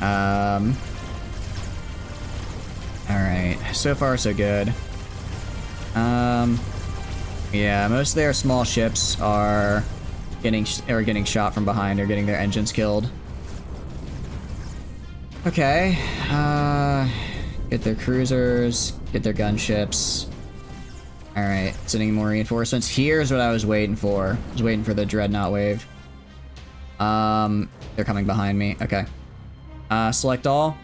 Alright, so far so good. Yeah, most of their small ships are getting shot from behind or getting their engines killed. Okay, get their cruisers, get their gunships. Alright, sending more reinforcements. Here's what I was waiting for. I was waiting for the dreadnought wave. They're coming behind me. Okay. Select all.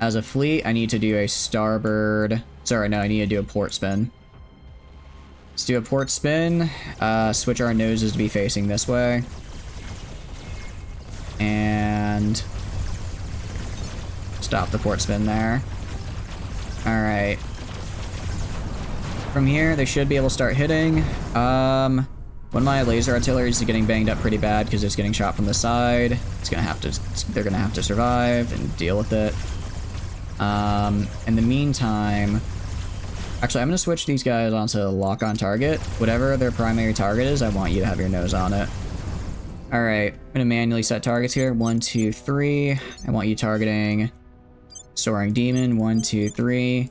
As a fleet, I need to do a starboard... Sorry, no, I need to do a port spin. Let's do a port spin. Switch our noses to be facing this way. And... stop the port spin there. Alright. From here, they should be able to start hitting. We'll One of my laser artillery is getting banged up pretty bad because it's getting shot from the side. They're gonna have to survive and deal with it. In the meantime, actually, I'm gonna switch these guys onto lock on target. Whatever their primary target is, I want you to have your nose on it. All right, I'm gonna manually set targets here. 1, 2, 3. I want you targeting Soaring Demon. 1, 2, 3. I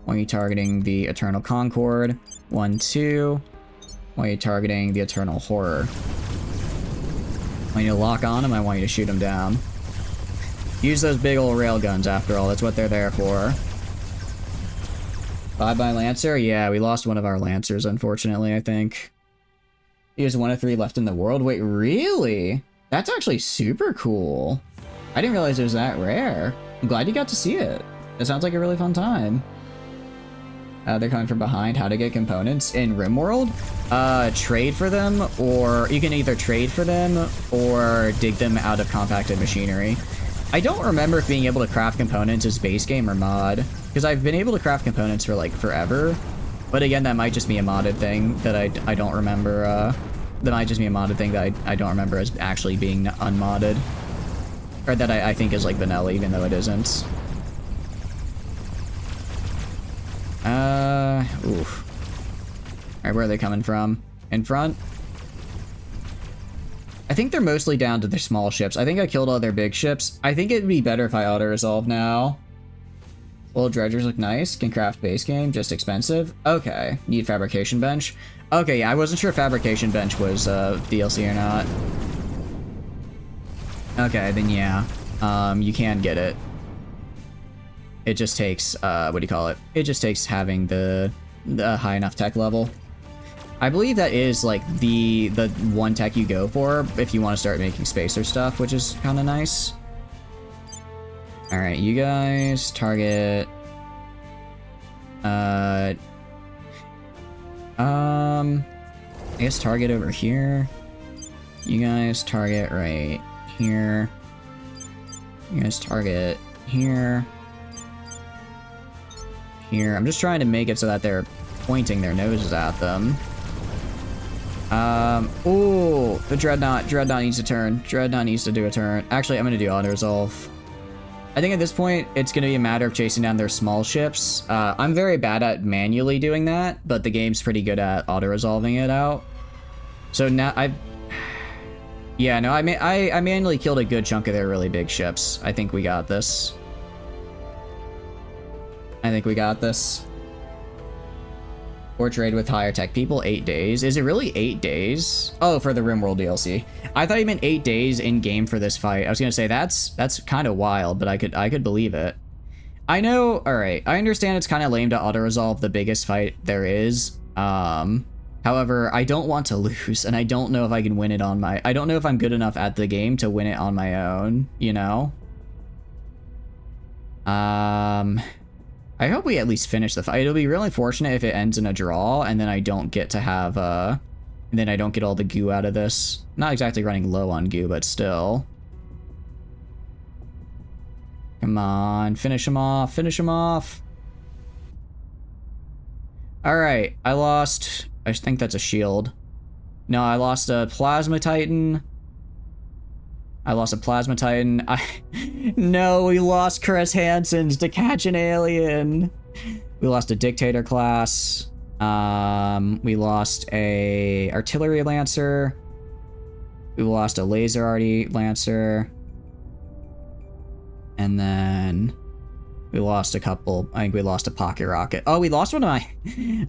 want you targeting the Eternal Concord. 1, 2. I want you targeting the Eternal Horror. I want you to lock on him. I want you to shoot him down. Use those big old rail guns after all. That's what they're there for. Bye-bye Lancer. Yeah, we lost one of our Lancers, unfortunately, I think. He has 1 of 3 left in the world. Wait, really? That's actually super cool. I didn't realize it was that rare. I'm glad you got to see it. It sounds like a really fun time. They're coming from behind. How to get components in RimWorld? Trade for them, or you can either trade for them or dig them out of compacted machinery. I don't remember if being able to craft components is base game or mod, because I've been able to craft components for like forever. But again, that might just be a modded thing that I don't remember. That might just be a modded thing that I don't remember as actually being unmodded, or that I think is like vanilla, even though it isn't. Oof. Alright, where are they coming from? In front? I think they're mostly down to their small ships. I think I killed all their big ships. I think it'd be better if I auto-resolve now. Well, dredgers look nice. Can craft base game, just expensive. Okay, need fabrication bench. Okay, yeah, I wasn't sure if fabrication bench was DLC or not. Okay, then yeah. You can get it. It just takes, what do you call it? It just takes having the high enough tech level. I believe that is like the one tech you go for if you want to start making spacer stuff, which is kind of nice. All right, you guys target. I guess target over here. You guys target right here. You guys target here. Here. I'm just trying to make it so that they're pointing their noses at them. Oh, the Dreadnought. Dreadnought needs to turn. Dreadnought needs to do a turn. Actually, I'm gonna do auto-resolve. I think at this point, it's gonna be a matter of chasing down their small ships. I'm very bad at manually doing that, but the game's pretty good at auto-resolving it out. So now I manually killed a good chunk of their really big ships. I think we got this. I think we got this. Or trade with higher tech people, 8 days. Is it really 8 days? Oh, for the RimWorld DLC. I thought you meant 8 days in game for this fight. I was gonna say that's kind of wild, but I could believe it. I know. All right, I understand it's kind of lame to auto resolve the biggest fight there is. However, I don't want to lose, and I don't know if I can win it on my. I don't know if I'm good enough at the game to win it on my own. You know. I hope we at least finish the fight. It'll be really fortunate if it ends in a draw, and then I don't get to have, and then I don't get all the goo out of this. Not exactly running low on goo, but still. Come on, finish him off, finish him off. Alright, I lost, I think that's a shield. No, I lost a Plasma Titan. I lost a Plasma Titan. No, we lost Chris Hansen's to catch an alien. We lost a Dictator class. We lost a Artillery Lancer. We lost a Laser Arty Lancer. And then we lost a couple. I think we lost a Pocket Rocket. Oh, we lost one of my.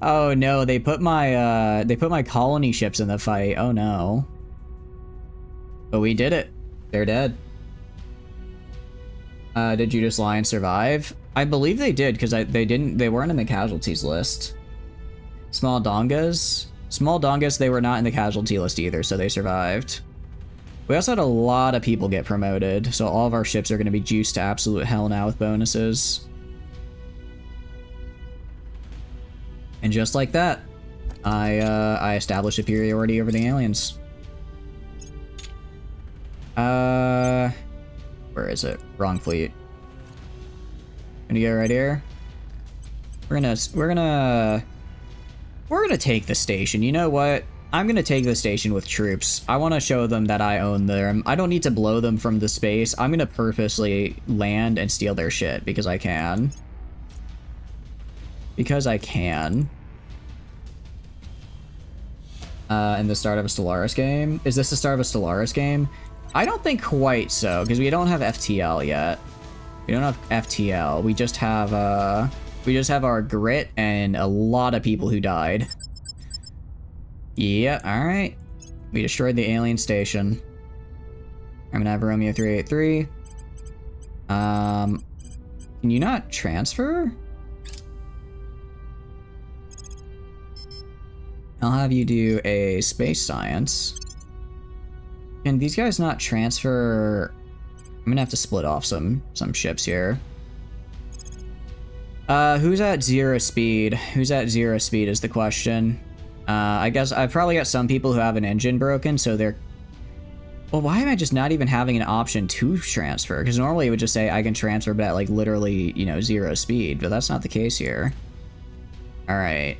Oh no, they put my colony ships in the fight. Oh no. But we did it. They're dead. Did Judas Lion survive? I believe they did, because they weren't in the casualties list. Small Dongas, they were not in the casualty list either, so they survived. We also had a lot of people get promoted, so all of our ships are going to be juiced to absolute hell now with bonuses. And just like that, I established superiority over the aliens. Where is it? Wrong fleet. Gonna go right here. We're gonna take the station. You know what? I'm gonna take the station with troops. I want to show them that I own them. I don't need to blow them from the space. I'm gonna purposely land and steal their shit because I can. Because I can. In the start of a Stellaris game? Is this the start of a Stellaris game? I don't think quite so, because we don't have FTL yet. We don't have FTL. We just have our grit and a lot of people who died. Yeah, alright. We destroyed the alien station. I'm gonna have Romeo 383. Can you not transfer? I'll have you do a space science. Can these guys not transfer? I'm gonna have to split off some ships here. Who's at 0 speed? Who's at 0 speed is the question. I guess I've probably got some people who have an engine broken, so they're... Well, why am I just not even having an option to transfer? Because normally it would just say I can transfer, but at like literally, you know, 0 speed, but that's not the case here. Alright,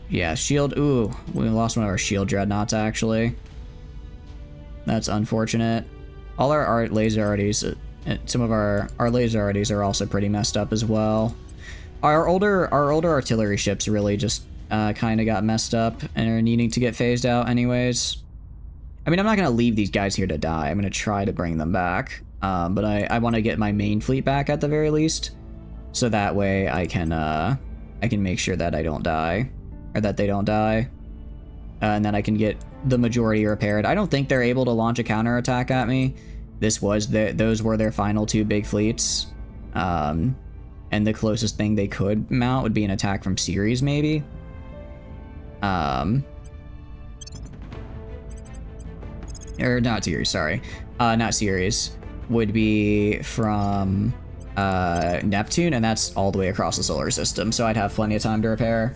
yeah, shield. Ooh, we lost one of our shield dreadnoughts, actually. That's unfortunate. All our laser arties, some of our laser arties are also pretty messed up as well. Our older artillery ships really just kind of got messed up and are needing to get phased out anyways. I mean, I'm not going to leave these guys here to die. I'm going to try to bring them back. But I want to get my main fleet back at the very least. So that way I can make sure that I don't die. Or that they don't die. And then I can get the majority repaired. I don't think they're able to launch a counterattack at me. Those were their final 2 big fleets. And the closest thing they could mount would be an attack from Ceres, maybe. Or not Ceres, sorry. Not Ceres. Would be from Neptune, and that's all the way across the solar system, so I'd have plenty of time to repair.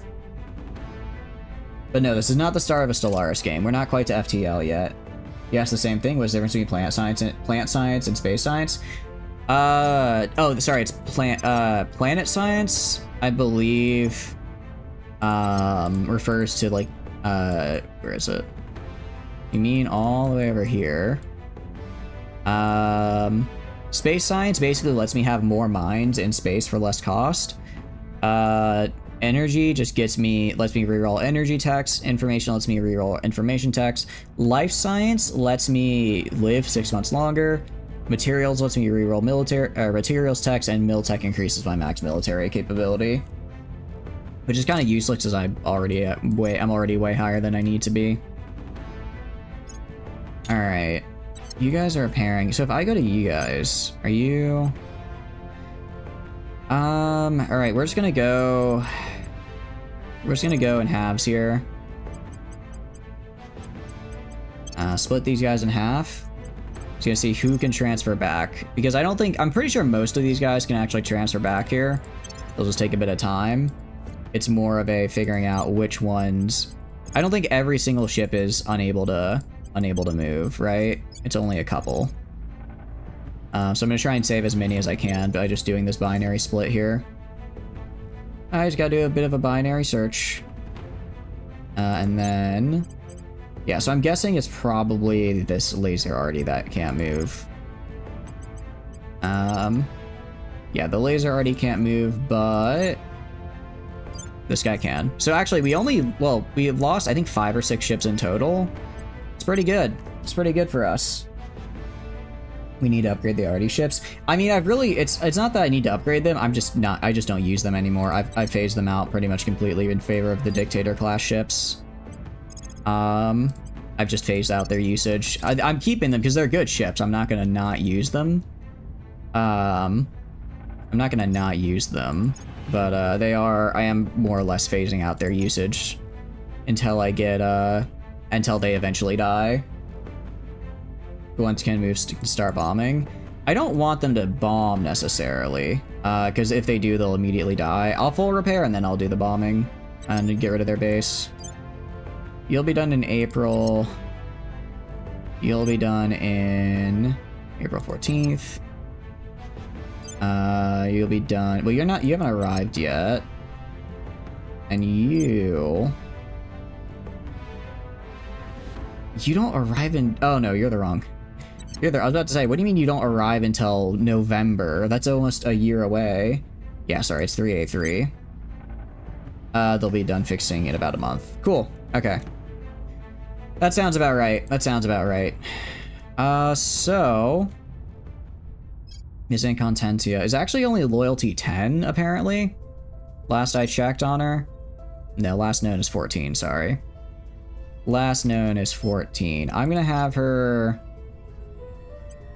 But no, this is not the start of a Stellaris game. We're not quite to FTL yet. Yes, the same thing. What's the difference between plant science and space science? Oh, sorry, it's planet science, I believe, refers to, like, where is it? You mean all the way over here? Space science basically lets me have more mines in space for less cost. Energy just lets me reroll energy techs. Information lets me reroll information techs. Life science lets me live 6 months longer. Materials lets me reroll materials techs, and mil tech increases my max military capability, which is kind of useless as I'm already way higher than I need to be. All right, you guys are repairing. So if I go to you guys, are you? All right, we're just gonna go in halves here. Split these guys in half. Just gonna see who can transfer back, because I'm pretty sure most of these guys can actually transfer back here. They'll just take a bit of time. It's more of a figuring out which ones. I don't think every single ship is unable to move, right? It's only a couple. So I'm gonna try and save as many as I can by just doing this binary split here. I just gotta do a bit of a binary search. And then... yeah, so I'm guessing it's probably this laser arty that can't move. Yeah, the laser arty can't move, but... this guy can. So actually, we have lost, I think, 5 or 6 ships in total. It's pretty good. It's pretty good for us. We need to upgrade the arty ships. I mean, it's not that I need to upgrade them. I just don't use them anymore. I've phased them out pretty much completely in favor of the Dictator class ships. I've just phased out their usage. I'm keeping them because they're good ships. I'm not gonna not use them. I'm not gonna not use them, but I am more or less phasing out their usage until I get until they eventually die. Once can move to start bombing. I don't want them to bomb necessarily, because if they do, they'll immediately die. I'll full repair and then I'll do the bombing and get rid of their base. You'll be done in April. You'll be done in April 14th. You'll be done. Well, you haven't arrived yet. And you You don't arrive in... Oh, no, you're the wrong. I was about to say, what do you mean you don't arrive until November? That's almost a year away. Yeah, sorry, it's 383. They'll be done fixing in about a month. Cool. Okay. That sounds about right. That sounds about right. So... Miss Incontentia is actually only loyalty 10, apparently. Last I checked on her. No, last known is 14, sorry. Last known is 14. I'm gonna have her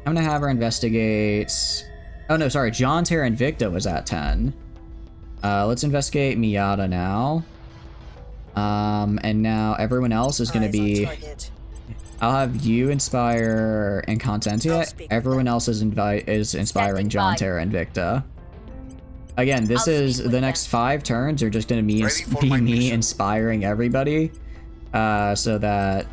investigate... Oh no, sorry, John, Terra, and Invicta was at 10. Let's investigate Miata now. And now everyone else is gonna be... I'll have you inspire Incontentia. Everyone else is inspiring John, Terra, and Invicta. Again, this is the next 5 turns are just gonna be me inspiring everybody, so that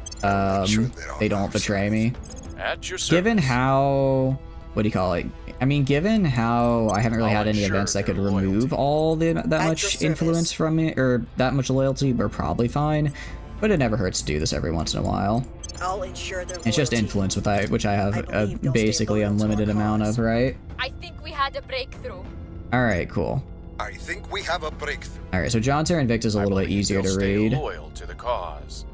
they don't betray me. At your service. Given how, what do you call it? I mean, given how I haven't really had any events that could remove all that much influence from me, or that much loyalty, we're probably fine. But it never hurts to do this every once in a while. I'll ensure their It's just influence, which I have a basically unlimited amount of, right? I think we had a breakthrough. Alright, cool. I think we have a breakthrough. Alright, so John, Terra, and Invicta is a little bit easier to read. Loyal to the cause.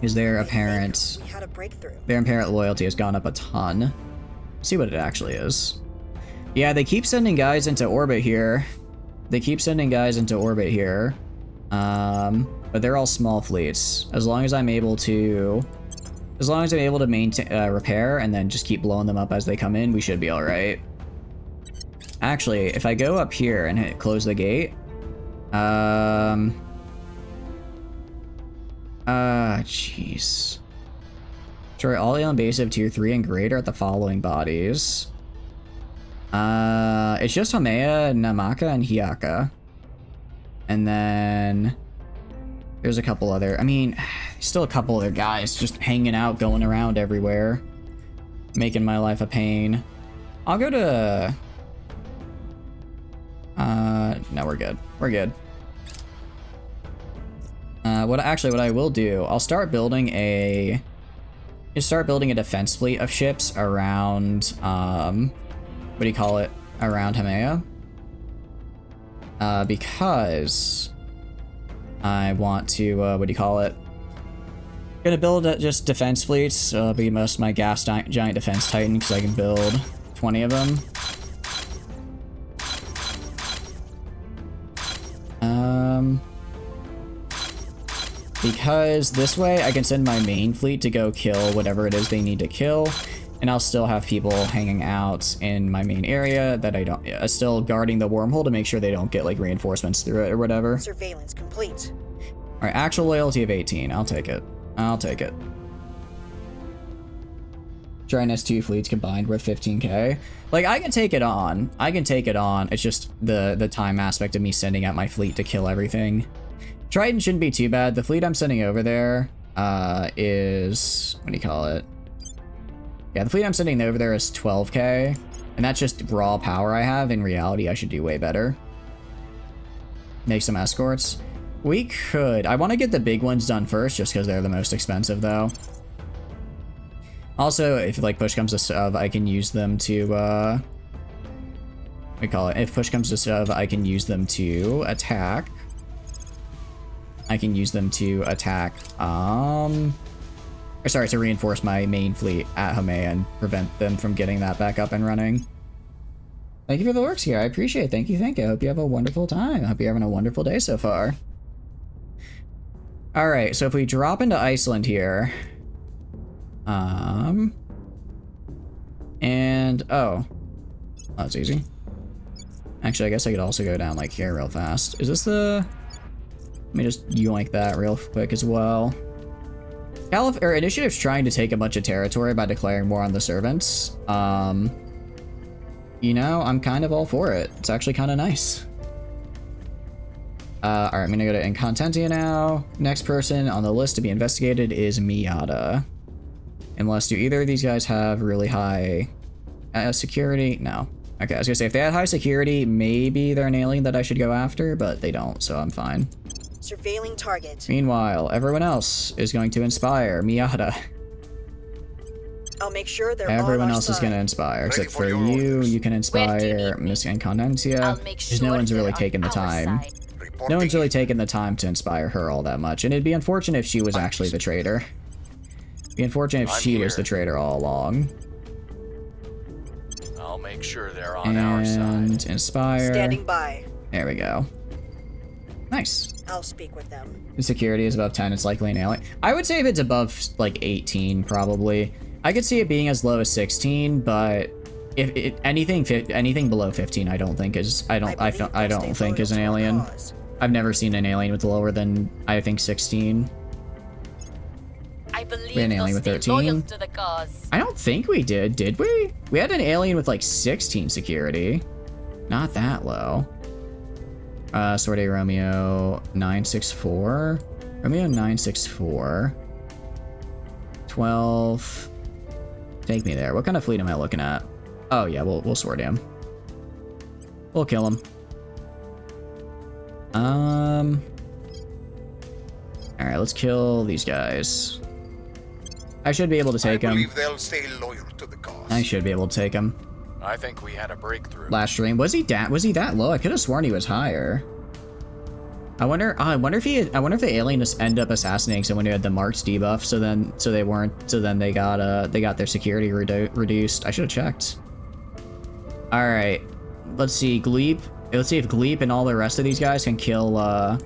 Is their apparent... We had a breakthrough. Their apparent loyalty has gone up a ton. See what it actually is. Yeah, they keep sending guys into orbit here. But they're all small fleets. As long as I'm able to maintain, repair and then just keep blowing them up as they come in, we should be all right. Actually, if I go up here and hit close the gate, jeez. Destroy all the invasive tier 3 and greater at the following bodies. It's just Hamea, Namaka, and Hyaka. And then there's a couple other, I mean, still a couple other guys just hanging out, going around everywhere, making my life a pain. I'll go to, no, we're good. We're good. What I will do, I'll start building a defense fleet of ships around, what do you call it? Around Hamea. Because I want to, what do you call it? Gonna build just defense fleets, so it'll be most of my gas giant defense titan, because I can build 20 of them. Because this way I can send my main fleet to go kill whatever it is they need to kill, and I'll still have people hanging out in my main area that I don't, still guarding the wormhole to make sure they don't get like reinforcements through it or whatever. Surveillance complete. Alright, actual loyalty of 18. I'll take it. I'll take it. Giant S2 fleets combined worth 15k. Like, I can take it on. It's just the time aspect of me sending out my fleet to kill everything. Triton shouldn't be too bad. The fleet I'm sending over there is... what do you call it? Yeah, the fleet I'm sending over there is 12k. And that's just raw power I have. In reality, I should do way better. Make some escorts. We could. I want to get the big ones done first, just because they're the most expensive, though. Also, if like push comes to shove, I can use them to, what do you call it? If push comes to shove, I can use them to attack. Or sorry, to reinforce my main fleet at Hamea and prevent them from getting that back up and running. Thank you for the works here. I appreciate it. Thank you. I hope you have a wonderful time. I hope you're having a wonderful day so far. Alright, so if we drop into Iceland here... And... oh. That's easy. Actually, I guess I could also go down, like, here real fast. Is this the... Let me just yoink that real quick as well. Initiative's trying to take a bunch of territory by declaring war on the servants. You know, I'm kind of all for it. It's actually kind of nice. Alright, I'm gonna go to Incontentia now. Next person on the list to be investigated is Miata. Unless, do either of these guys have really high security? No. Okay, I was gonna say, if they had high security, maybe they're an alien that I should go after, but they don't, so I'm fine. Surveilling target. Meanwhile, everyone else is going to inspire Miata. I'll make sure they're on Everyone our else is side. gonna inspire, Ready except for for your you. orders. You can Where do you inspire need me? Miss Incondencia. I'll make Because sure no one's really they're on taken the our time. side. Reporting. No one's really taken the time to inspire her all that much, and it'd be unfortunate if she was actually the traitor. It'd be unfortunate if I'm she was here. the traitor all along. I'll make sure they're on our And side. inspire. Standing by. There we go. Nice. I'll speak with them. The security is above 10, it's likely an alien. I would say if it's above like 18, probably. I could see it being as low as 16, but if anything below 15, I don't think is I don't believe they'll stay think is an loyal to our alien. cause. I've never seen an alien with lower than I think 16. I believe We had an they'll alien with stay 13. loyal to the cause. I don't think we did we? We had an alien with like 16 security. Not that low. Sorte Romeo 964. Romeo 964. 12. Take me there. What kind of fleet am I looking at? Oh yeah, we'll sort him. We'll kill him. Alright, let's kill these guys. I should be able to take I him. believe they'll stay loyal to the cause. I should be able to take him. I think we had a breakthrough. Last stream, was he that low? I could have sworn he was higher. I wonder if the alien just end up assassinating someone who had the marks debuff, so then they got their security reduced. I should have checked. All right, let's see Gleep. Let's see if Gleep and all the rest of these guys can kill a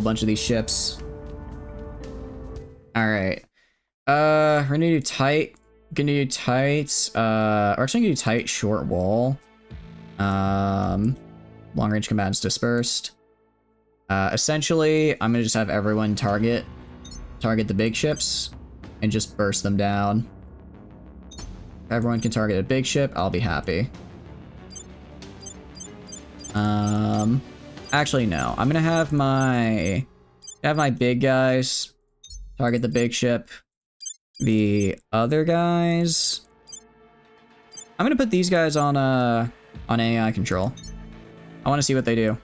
bunch of these ships. All right, we're gonna do tight. Gonna do tight. We're actually gonna do tight short wall. Long range combatants dispersed. Essentially, I'm gonna just have everyone target the big ships and just burst them down. If everyone can target a big ship, I'll be happy. Actually no, I'm gonna have my big guys target the big ship. The other guys, I'm gonna put these guys on AI control. I want to see what they do.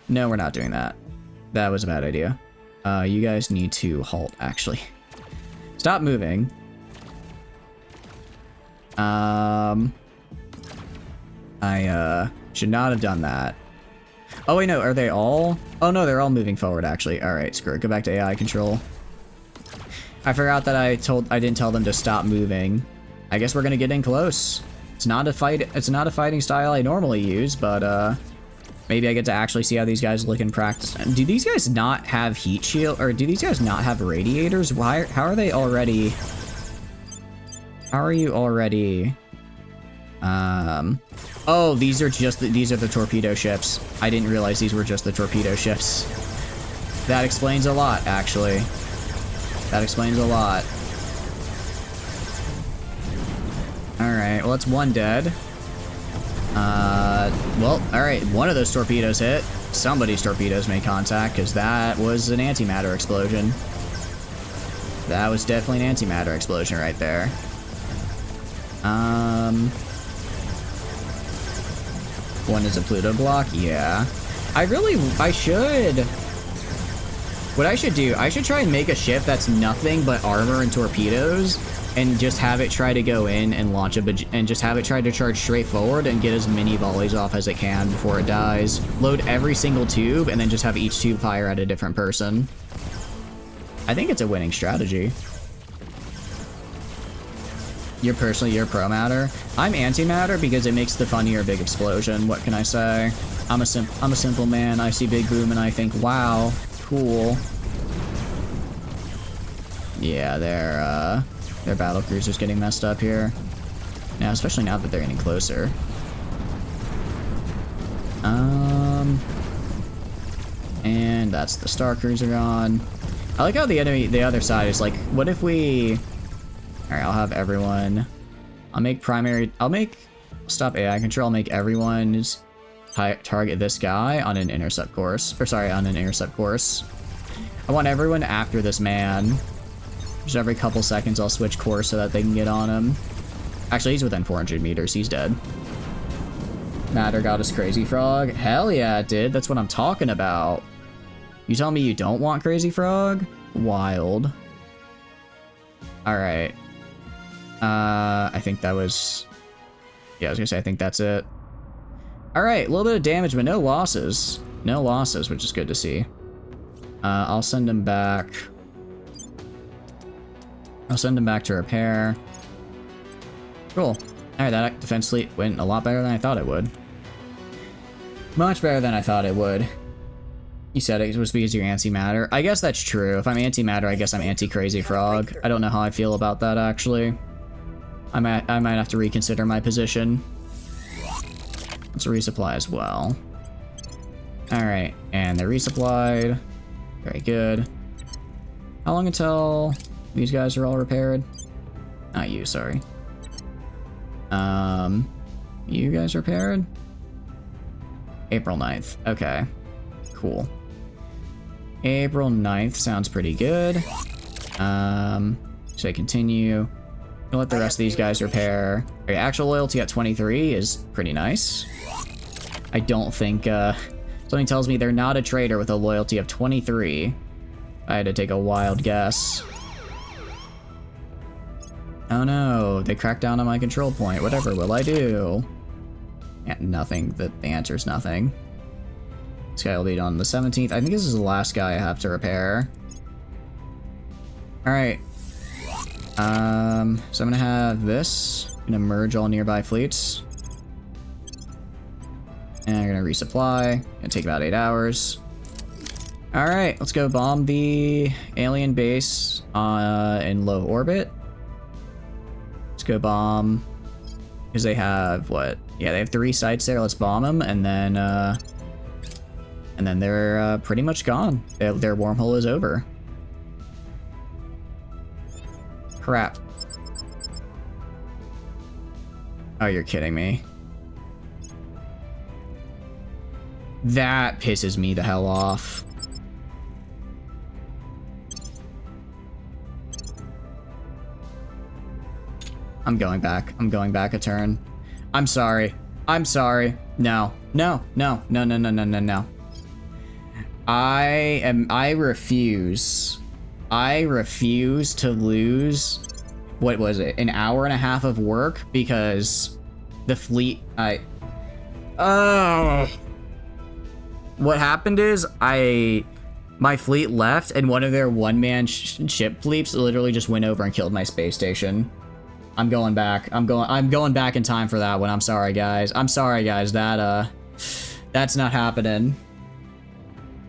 No, we're not doing that. That was a bad idea. You guys need to halt, actually. Stop moving. I should not have done that. Oh wait, no, are they all? Oh no, they're all moving forward, actually. Alright, screw it. Go back to AI control. I forgot that I didn't tell them to stop moving. I guess we're gonna get in close. It's not a fighting style I normally use, but maybe I get to actually see how these guys look in practice. Do these guys not have heat shield, or do these guys not have radiators? How are they already? How are you already? Oh, these are the torpedo ships. I didn't realize these were just the torpedo ships. That explains a lot, actually. That explains a lot. Alright, well, that's one dead. Well, alright, one of those torpedoes hit. Somebody's torpedoes made contact, because that was an antimatter explosion. That was definitely an antimatter explosion right there. One is a Pluto block? Yeah. What I should do, I should try and make a ship that's nothing but armor and torpedoes, and just have it try to go in and launch and just have it try to charge straight forward and get as many volleys off as it can before it dies. Load every single tube, and then just have each tube fire at a different person. I think it's a winning strategy. You're pro matter. I'm anti-matter because it makes the funnier big explosion. What can I say? I'm a simple man. I see big boom and I think, wow, cool. Yeah, their battle cruiser's getting messed up here. Now, especially now that they're getting closer. And that's the Star Cruiser gone. I like how the other side is like, what if we... Alright, I'll have everyone... Stop AI control, I'll make everyone target this guy on an intercept course. Or sorry, on an intercept course. I want everyone after this man. Just every couple seconds I'll switch course so that they can get on him. Actually, he's within 400 meters, he's dead. Matter got us Crazy Frog? Hell yeah, it did, that's what I'm talking about. You telling me you don't want Crazy Frog? Wild. Alright. I think that was... Yeah, I was gonna say, I think that's it. Alright, a little bit of damage, but no losses. No losses, which is good to see. I'll send him back. I'll send him back to repair. Cool. Alright, that defense fleet went a lot better than I thought it would. Much better than I thought it would. You said it was because you're antimatter. I guess that's true. If I'm antimatter, I guess I'm anti-crazy frog. I don't know how I feel about that, actually. I might have to reconsider my position. Let's resupply as well. Alright, and they're resupplied. Very good. How long until these guys are all repaired? Not you, sorry. You guys repaired? April 9th. Okay. Cool. April 9th sounds pretty good. Should I continue? I'll let the rest of these guys repair. Okay, actual loyalty at 23 is pretty nice. I don't think, something tells me they're not a trader with a loyalty of 23. I had to take a wild guess. Oh no, they cracked down on my control point. Whatever will I do? Yeah, nothing. The answer is nothing. This guy will be on the 17th. I think this is the last guy I have to repair. Alright. So I'm gonna have this. I'm gonna merge all nearby fleets. And I'm gonna resupply. Gonna take about 8 hours. Alright, let's go bomb the alien base in low orbit. Let's go bomb. Because they have, what? Yeah, they have 3 sites there. Let's bomb them, and then they're pretty much gone. Their wormhole is over. Crap. Oh, you're kidding me. That pisses me the hell off. I'm going back. I'm going back a turn. I'm sorry. I'm sorry. No. No. No. No. No. No. No. No. No. I refuse. I refuse to lose, what was it, an hour and a half of work because the fleet, what happened is my fleet left and one of their one-man ship fleets literally just went over and killed my space station. I'm going back. I'm going back in time for that one. I'm sorry, guys. I'm sorry, guys. That's not happening.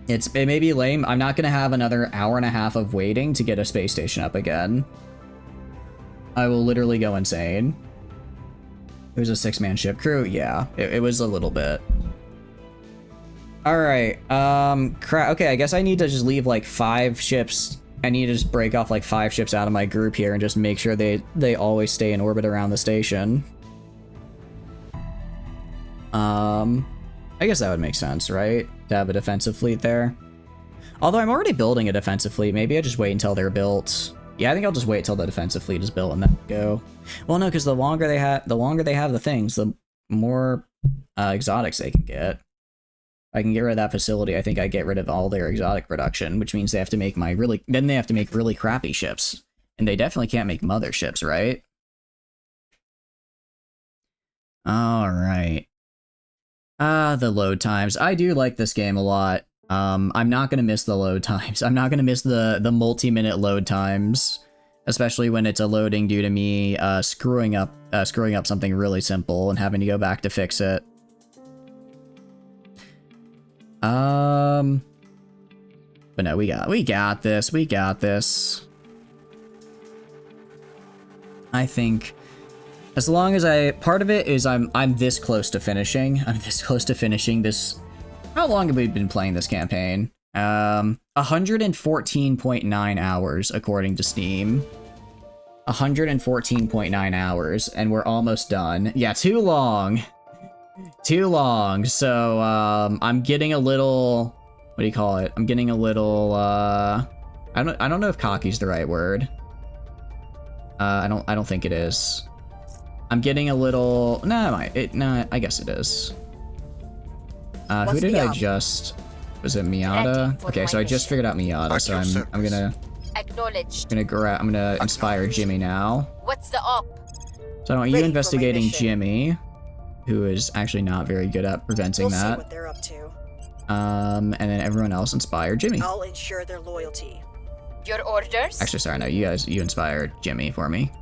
It may be lame. I'm not gonna have another hour and a half of waiting to get a space station up again. I will literally go insane. It was a 6-man ship crew. Yeah, it was a little bit. All right. Crap. Okay, I guess I need to just leave like 5 ships. I need to just break off like 5 ships out of my group here and just make sure they always stay in orbit around the station. I guess that would make sense, right? To have a defensive fleet there. Although I'm already building a defensive fleet, maybe I just wait until they're built. Yeah, I think I'll just wait till the defensive fleet is built and then go. Well, no, because the longer they have the things, the more exotics they can get. I can get rid of that facility. I think I get rid of all their exotic production, which means they have to make then they have to make really crappy ships, and they definitely can't make motherships, right? All right. The load times. I do like this game a lot. I'm not gonna miss the load times. I'm not gonna miss the multi-minute load times, especially when it's a loading due to me screwing up something really simple and having to go back to fix it. But no, we got this. We got this. I think as long as part of it is I'm this close to finishing. I'm this close to finishing this. How long have we been playing this campaign? 114.9 hours according to Steam. 114.9 hours, and we're almost done. Yeah, too long. Too long. So I'm getting a little, what do you call it? I'm getting a little I don't know if cocky's the right word. I don't think it is. I'm getting a little, I guess it is. Who did I just, was it Miata? Okay, so I just figured out Miata, so I'm gonna Acknowledged. I'm gonna inspire Jimmy now. What's the op? So I want you Ready for my investigating mission. Jimmy, who is actually not very good at preventing We'll see that. what they're up to. And then everyone else inspire Jimmy. I'll ensure their loyalty. Your orders? Actually, sorry, no, you inspired Jimmy for me.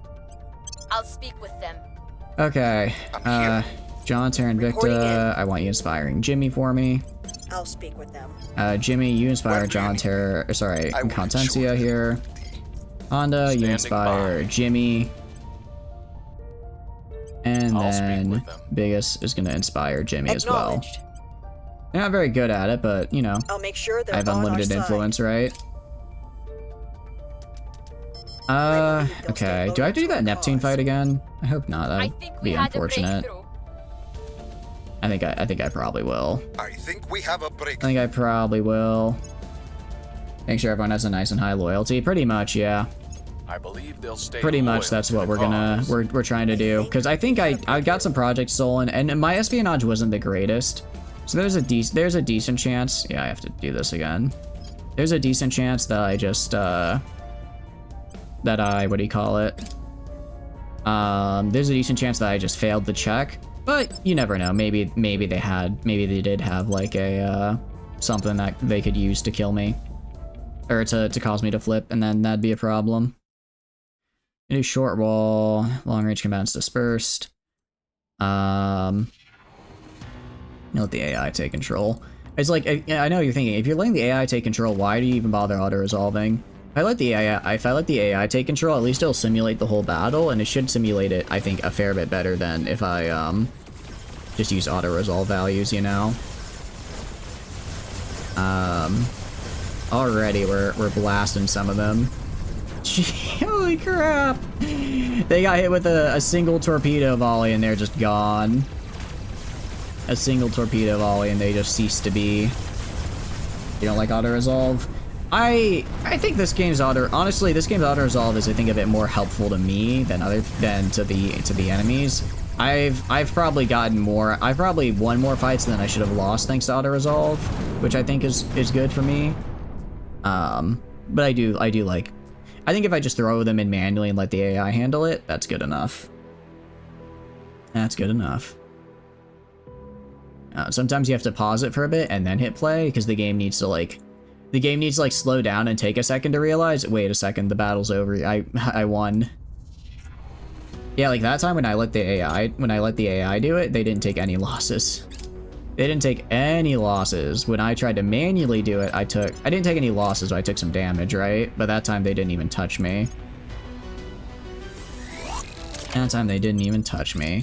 I'll speak with them. Okay, I'm here. John, Terra, Reporting Invicta, I want you inspiring Jimmy for me. I'll speak with them. Jimmy, you inspire What do you John, need? Terra, sorry, I will Contencia ensure here. Honda, you Standing inspire by. Jimmy. And I'll speak then with them. Biggest is gonna inspire Jimmy as well. Acknowledged. They're not very good at it, but, you know, I'll make sure they're I have on our unlimited side. influence, right? I believe they'll Okay. stay Do I have to do loyal to that our Neptune cause. fight again? I hope not. I That'd think we be had unfortunate. a breakthrough. I think I probably will. I think we have a I breakthrough. think I probably will. Make sure everyone has a nice and high loyalty. Pretty much, yeah. I believe they'll stay Pretty loyal much that's to what the cause. we're trying to do. Because I think I got some projects stolen, and my espionage wasn't the greatest. So there's a decent chance. Yeah, I have to do this again. There's a decent chance that I just what do you call it? There's a decent chance that I just failed the check, but you never know. Maybe they did have like a something that they could use to kill me, or to cause me to flip, and then that'd be a problem. Do short wall, long range combatants dispersed. You let the AI take control. It's like, I know you're thinking, if you're letting the AI take control, why do you even bother auto-resolving? If I let the AI take control, at least it'll simulate the whole battle, and it should simulate it, I think, a fair bit better than if I just use auto-resolve values, you know? Already we're blasting some of them. Holy crap! They got hit with a single torpedo volley and they're just gone. A single torpedo volley and they just cease to be. You don't like auto-resolve? I think this game's honestly, this game's auto-resolve is, I think, a bit more helpful to me than to the enemies. I've probably won more fights than I should have lost thanks to auto-resolve, which I think is good for me. But I do like, I think if I just throw them in manually and let the AI handle it, that's good enough. That's good enough. Sometimes you have to pause it for a bit and then hit play, because the game needs to slow down and take a second to realize, wait a second, the battle's over. I won. Yeah, like that time when I let the AI do it, they didn't take any losses. They didn't take any losses. When I tried to manually do it, I didn't take any losses, but I took some damage, right? But that time they didn't even touch me. That time they didn't even touch me.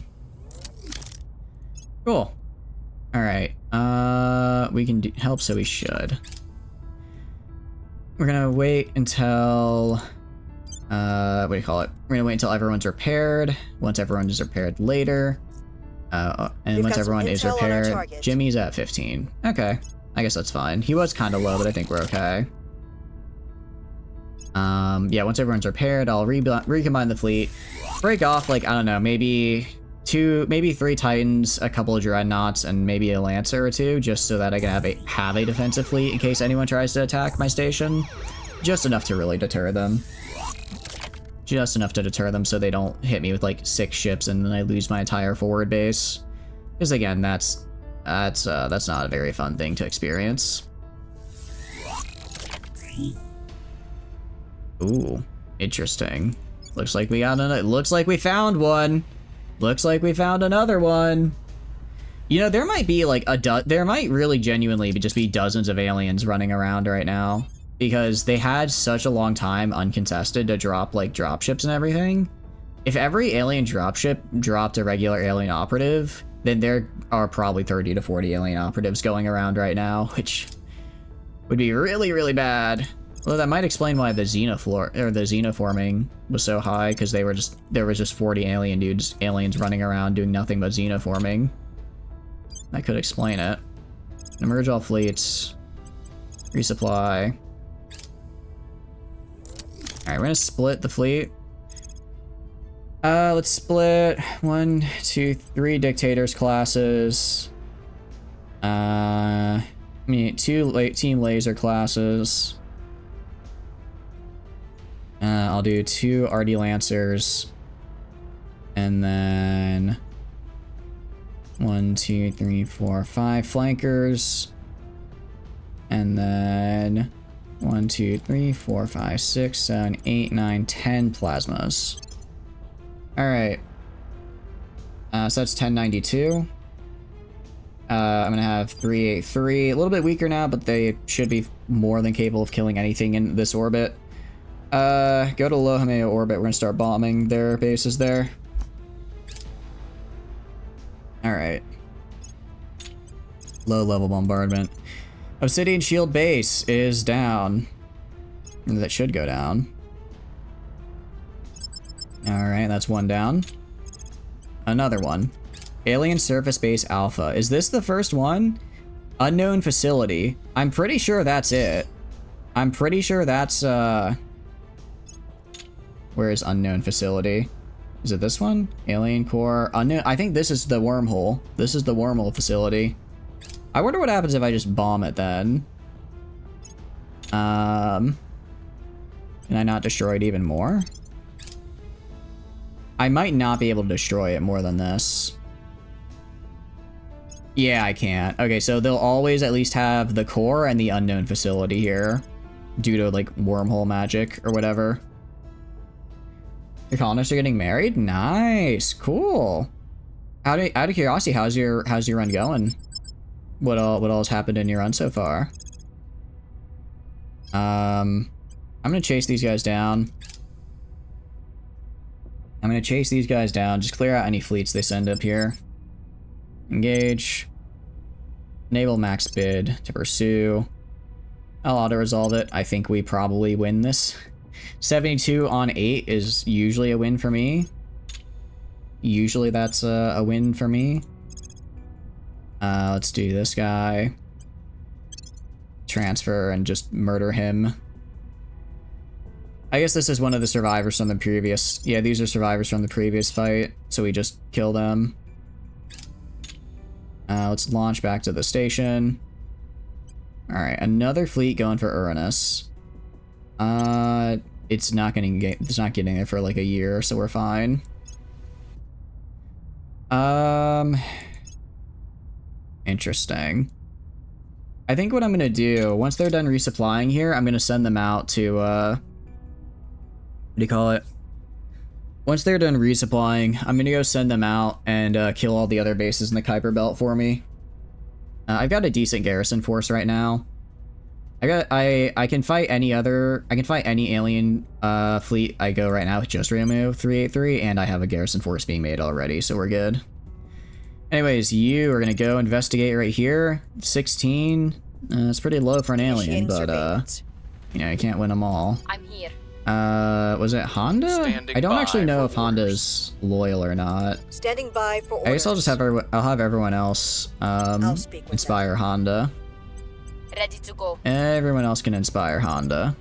Cool. Alright, we can help, so we should. We're gonna wait until, what do you call it? We're gonna wait until everyone's repaired. Once everyone is repaired later. And We've once got some everyone is intel on our repaired, target. Jimmy's at 15. Okay, I guess that's fine. He was kind of low, but I think we're okay. Yeah, once everyone's repaired, I'll recombine the fleet. Break off, like, I don't know, maybe 3 Titans, a couple of Dreadnoughts, and maybe a Lancer or 2, just so that I can have a defensive fleet in case anyone tries to attack my station. Just enough to really deter them. Just enough to deter them so they don't hit me with like 6 ships and then I lose my entire forward base. Because again, that's not a very fun thing to experience. Ooh, interesting. Looks like we found one. Looks like we found another one. You know, there might be like there might really genuinely just be dozens of aliens running around right now, because they had such a long time uncontested to drop like dropships and everything. If every alien dropship dropped a regular alien operative, then there are probably 30 to 40 alien operatives going around right now, which would be really, really bad. Well, that might explain why the xenoforming was so high, because there was just 40 aliens running around doing nothing but xenoforming. That could explain it. Emerge all fleets. Resupply. Alright, we're gonna split the fleet. Let's split 1, 2, 3 dictators classes. I mean, 2 team laser classes. I'll do 2 RD Lancers. And then 1, 2, 3, 4, 5 flankers. And then 1, 2, 3, 4, 5, 6, 7, 8, 9, 10 plasmas. Alright. So that's 1092. I'm gonna have 383. A little bit weaker now, but they should be more than capable of killing anything in this orbit. Go to Lohameo orbit. We're gonna start bombing their bases there. Alright. Low level bombardment. Obsidian Shield base is down. That should go down. Alright, that's 1 down. Another one. Alien Surface Base Alpha. Is this the first one? Unknown Facility. I'm pretty sure that's it. I'm pretty sure that's, where is Unknown Facility? Is it this one? Alien Core. Unknown. I think this is the wormhole. This is the wormhole facility. I wonder what happens if I just bomb it then. Can I not destroy it even more? I might not be able to destroy it more than this. Yeah, I can't. Okay, so they'll always at least have the core and the unknown facility here. Due to, like, wormhole magic or whatever. The colonists are getting married? Nice. Cool. Out of curiosity, how's your run going? What all has happened in your run so far? I'm gonna chase these guys down. Just clear out any fleets they send up here. Engage. Enable max bid to pursue. I'll auto-resolve it. I think we probably win this. 72 on 8 is usually a win for me. Usually that's a win for me. Let's do this guy. Transfer and just murder him. I guess this is one of the survivors from the previous... Yeah, these are survivors from the previous fight, so we just kill them. Let's launch back to the station. Alright, another fleet going for Uranus. It's not getting there for like a year, so we're fine. Interesting. I think what I'm gonna do, once they're done resupplying here, I'm gonna send them out to, what do you call it? Once they're done resupplying, I'm gonna go send them out and kill all the other bases in the Kuiper Belt for me. I've got a decent garrison force right now. I can fight any alien fleet I go right now with just Romeo 383, and I have a garrison force being made already, so we're good. Anyways, you are gonna go investigate right here. 16. It's pretty low for an alien, but you know, you can't win them all. I'm here. Was it Honda? Standing I don't by actually know for if Honda's loyal or not. Standing by for orders. I guess I'll just have everyone else I'll speak with inspire them. Honda. Ready to go. Everyone else can inspire Honda.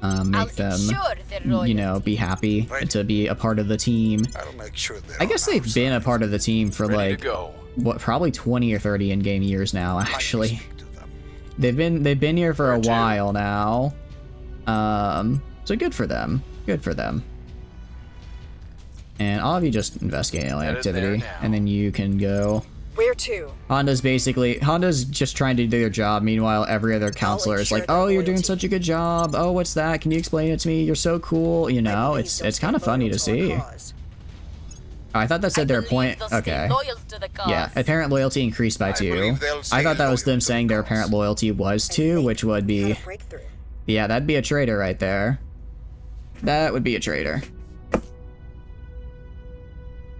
Make I'll them, ensure their loyalty. you know, be happy to be a part of the team. I'll make sure they're I guess on our they've been a side. part of the team for Ready like to go. what, probably 20 or 30 in-game years now. I will Actually, speak to them. they've been here for a Where to? while now. So good for them. Good for them. And all of you just investigate alien Headed there activity, now. and then you can go. Where to? Honda's just trying to do their job. Meanwhile, every other counselor is ensure like, their "Oh, you're doing loyalty. such a good job. Oh, what's that? Can you explain it to me? You're so cool." You know, it's kind of funny to see. I thought that said their point. Okay. Loyal to the cause. Yeah, apparent loyalty increased by 2. believe they'll I stay thought that was loyal them to saying the their cause. apparent loyalty was 2, which would be... Breakthrough. Yeah, that'd be a traitor right there. That would be a traitor.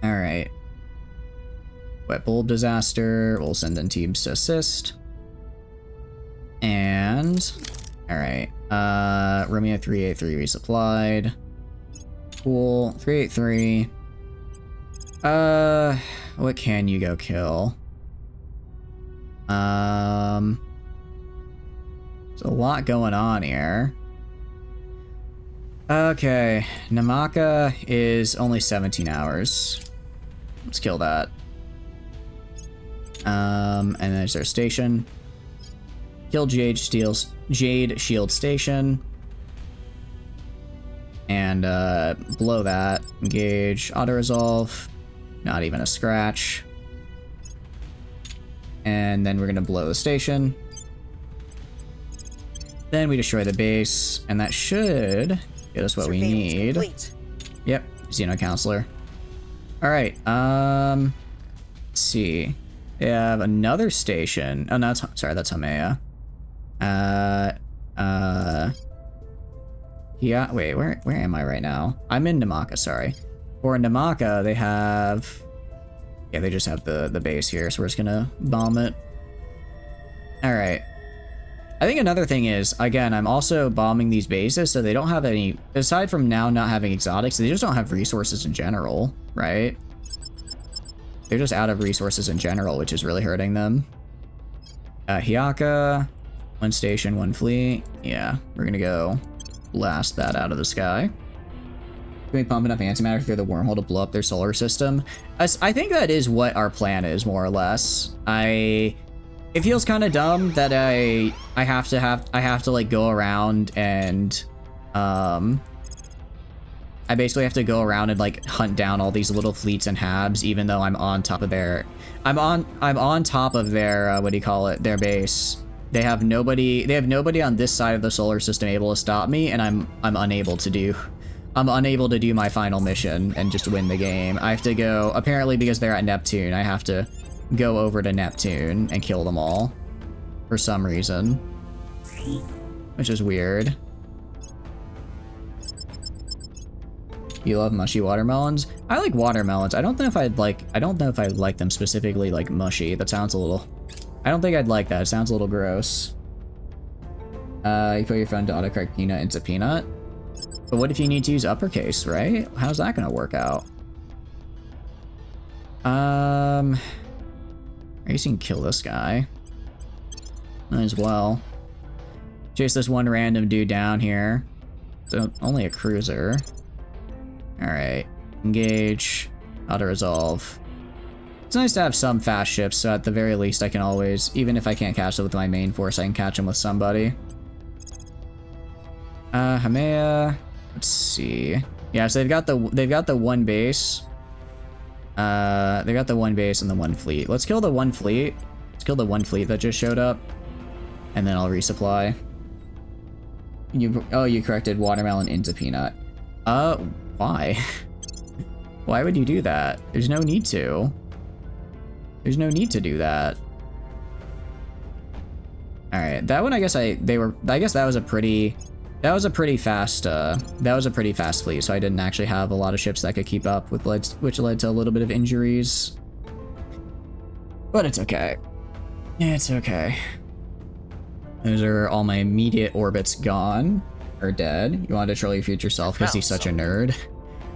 Alright. Wet bulb disaster. We'll send in teams to assist. And... Alright. Romeo 383 resupplied. Cool. 383. What can you go kill? There's a lot going on here. Okay, Namaka is only 17 hours. Let's kill that. And there's their station. Kill Jade Shield Station. And blow that. Engage, auto-resolve. Not even a scratch. And then we're gonna blow the station. Then we destroy the base, and that should get us what we Surveillance need. complete. Yep, Xeno Counselor. Alright, let's see. They have another station. Oh, no, sorry, that's Hamea. Yeah, wait, where am I right now? I'm in Namaka, sorry. For Namaka, they have... Yeah, they just have the base here, so we're just gonna bomb it. Alright. I think another thing is, again, I'm also bombing these bases, so they don't have any... Aside from now not having exotics, they just don't have resources in general, right? They're just out of resources in general, which is really hurting them. Hyaka, 1 station, 1 fleet. Yeah, we're gonna go blast that out of the sky. Can we pump enough antimatter through the wormhole to blow up their solar system? I think that is what our plan is, more or less. It feels kind of dumb that I have to like go around and I basically have to go around and like hunt down all these little fleets and habs, even though I'm on top of their what do you call it, their base. They have nobody on this side of the solar system able to stop me, and I'm unable to do my final mission and just win the game. I have to go, apparently because they're at Neptune, I have to go over to Neptune and kill them all for some reason, which is weird. You love mushy watermelons? I like watermelons. I don't know if I like them specifically like mushy. That sounds a little... I don't think I'd like that. It sounds a little gross. You put your friend to autocorrect peanut into peanut. But what if you need to use uppercase, right? How's that gonna work out? I guess you can kill this guy. Might as well. Chase this one random dude down here. So only a cruiser. Alright. Engage. Auto-resolve. It's nice to have some fast ships, so at the very least I can always, even if I can't catch them with my main force, I can catch them with somebody. Hamea. Let's see. Yeah, so they've got the one base. They've got the one base and the one fleet. Let's kill the one fleet. Let's kill the one fleet that just showed up. And then I'll resupply. You corrected watermelon into peanut. Why? Why would you do that? There's no need to. There's no need to do that. Alright, that one I guess I guess that was a pretty fast fleet, so I didn't actually have a lot of ships that could keep up with, which led to a little bit of injuries. But it's okay. It's okay. Those are all my immediate orbits gone. Or dead. You want to troll your future self because he's such a nerd.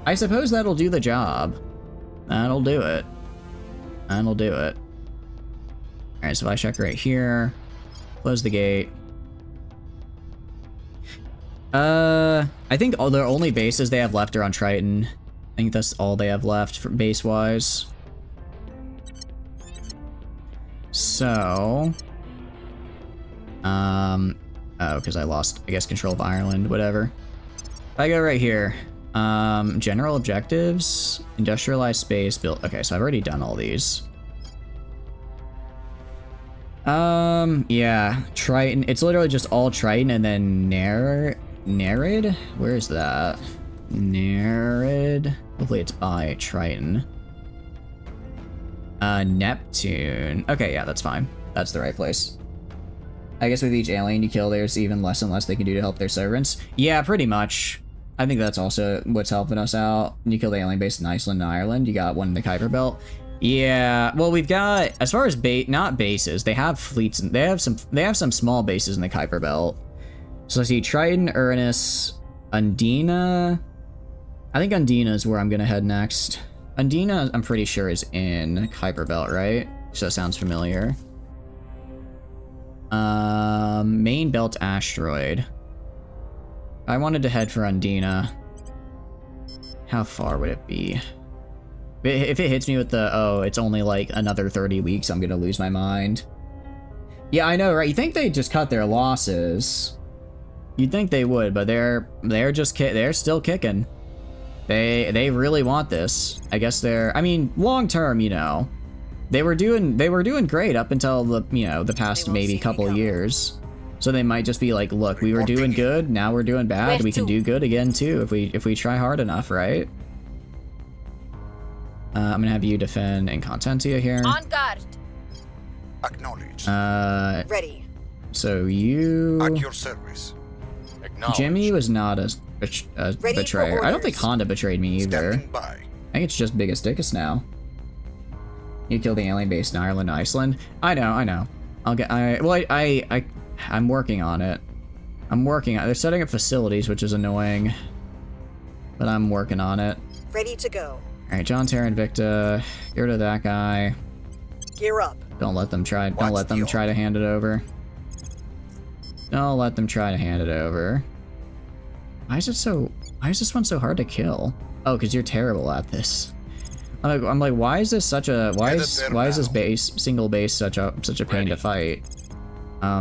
I suppose that'll do the job. That'll do it. That'll do it. Alright, so if I check right here, close the gate. I think all their only bases they have left are on Triton. I think that's all they have left for base-wise. So... oh, because I lost, I guess, control of Ireland, whatever. If I go right here, general objectives, industrialized space, build. Okay, so I've already done all these. Yeah, Triton. It's literally just all Triton and then Nerid? Where is that? Nerid. Hopefully it's by Triton. Neptune. Okay, yeah, that's fine. That's the right place. I guess with each alien you kill, there's even less and less they can do to help their servants. Yeah, pretty much. I think that's also what's helping us out. When you kill the alien base in Iceland and Ireland, you got one in the Kuiper Belt. Yeah, well, we've got, as far as not bases, they have fleets, and they have some small bases in the Kuiper Belt. So let's see, Triton, Uranus, Undina. I think Undina is where I'm gonna head next. Undina, I'm pretty sure, is in Kuiper Belt, right? So that sounds familiar. Main belt asteroid. I wanted to head for Undina. How far would it be? If it hits me with the, oh, it's only like another 30 weeks, I'm gonna lose my mind. Yeah, I know, right? You think they just cut their losses. You'd think they would, but they're still kicking. They really want this. I guess I mean, long term, you know, they were doing great up until the past maybe couple of years. So they might just be like, look, we were doing good, now we're doing bad. We can do good again too if we try hard enough, right? I'm gonna have you defend Incontentia here. On guard. Acknowledged. Ready. So you... At your service. Acknowledged. Jimmy was not a betrayer. I don't think orders. Honda betrayed me either. Standing by. I think it's just Biggest Dickus now. You killed the alien base in Ireland, Iceland. I know. I'm working on it. They're setting up facilities, which is annoying. But I'm working on it. Ready to go. Alright, John, Terra, Invicta. Get rid of that guy. Gear up. Don't let them try to hand it over. Don't let them try to hand it over. Why is this one so hard to kill? Oh, because you're terrible at this. I'm like, why is this such a why is this single base such a pain to fight?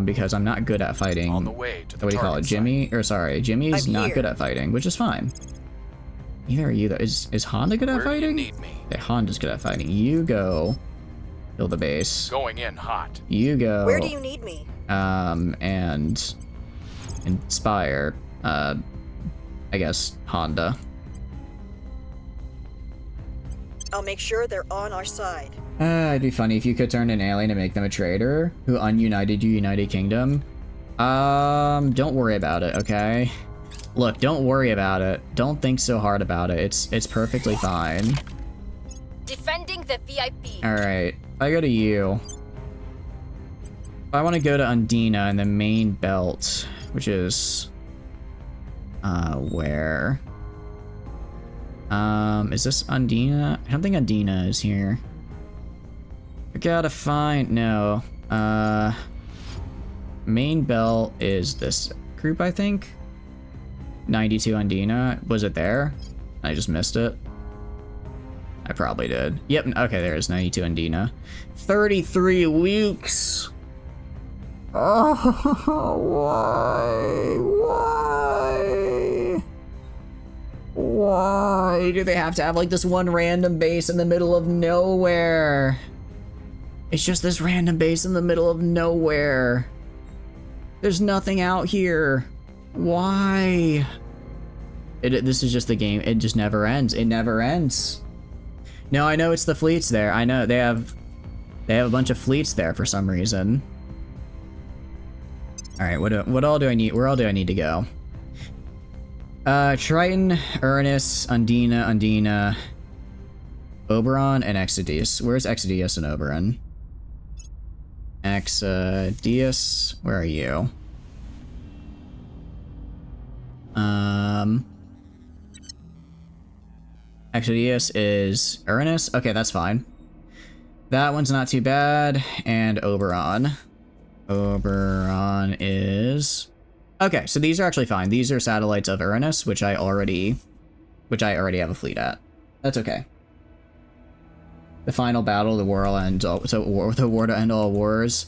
Because I'm not good at fighting. On the way to the What do you call it, target Jimmy? Or sorry, Jimmy's I'm not here. good at fighting, which is fine. Neither are you though. Is Honda good at Where do you fighting? need me? Okay, Honda's good at fighting. You go kill the base. Going in hot. You go Where do you need me? and inspire I guess Honda. I'll make sure they're on our side. It'd be funny if you could turn an alien and make them a traitor who ununited your United Kingdom. Don't worry about it, okay? Look, don't worry about it. Don't think so hard about it. It's perfectly fine. Defending the VIP. Alright, I go to you. I want to go to Undina in the main belt, which is... where? Is this Undina? I don't think Undina is here. I gotta find... No. Main belt is this group, I think? 92 Undina. Was it there? I just missed it. I probably did. Yep, okay, there is 92 Undina. 33 weeks! Oh, why? Why do they have to have like this one random base in the middle of nowhere? It's just this random base in the middle of nowhere. There's nothing out here. Why? This is just the game. It just never ends. It never ends. No, I know it's the fleets there. I know they have a bunch of fleets there for some reason. All right, what all do I need? Where all do I need to go? Triton, Uranus, Undina, Oberon, and Exodius. Where's Exodius and Oberon? Exodius, where are you? Exodius is Uranus. Okay, that's fine. That one's not too bad. And Oberon. Oberon is... Okay, so these are actually fine. These are satellites of Uranus, which I already have a fleet at. That's okay. The final battle, the war will end all... So, the war to end all wars.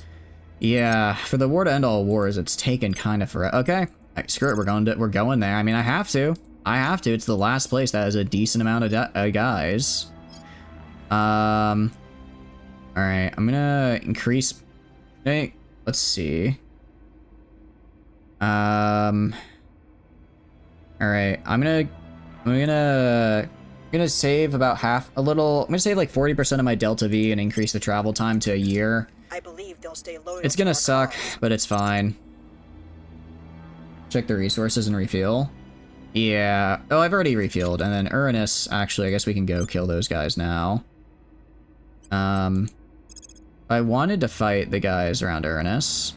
Yeah, for the war to end all wars, it's taken kind of forever. Okay, right, screw it, we're going there. I mean, I have to. It's the last place that has a decent amount of guys. Alright, I'm gonna increase... Hey, let's see. Alright, I'm gonna save about I'm gonna save like 40% of my Delta V and increase the travel time to a year. I believe they'll stay loyal. It's to gonna our suck, cause. but it's fine. Check the resources and refuel. Yeah. Oh, I've already refueled. And then Uranus, actually, I guess we can go kill those guys now. I wanted to fight the guys around Uranus.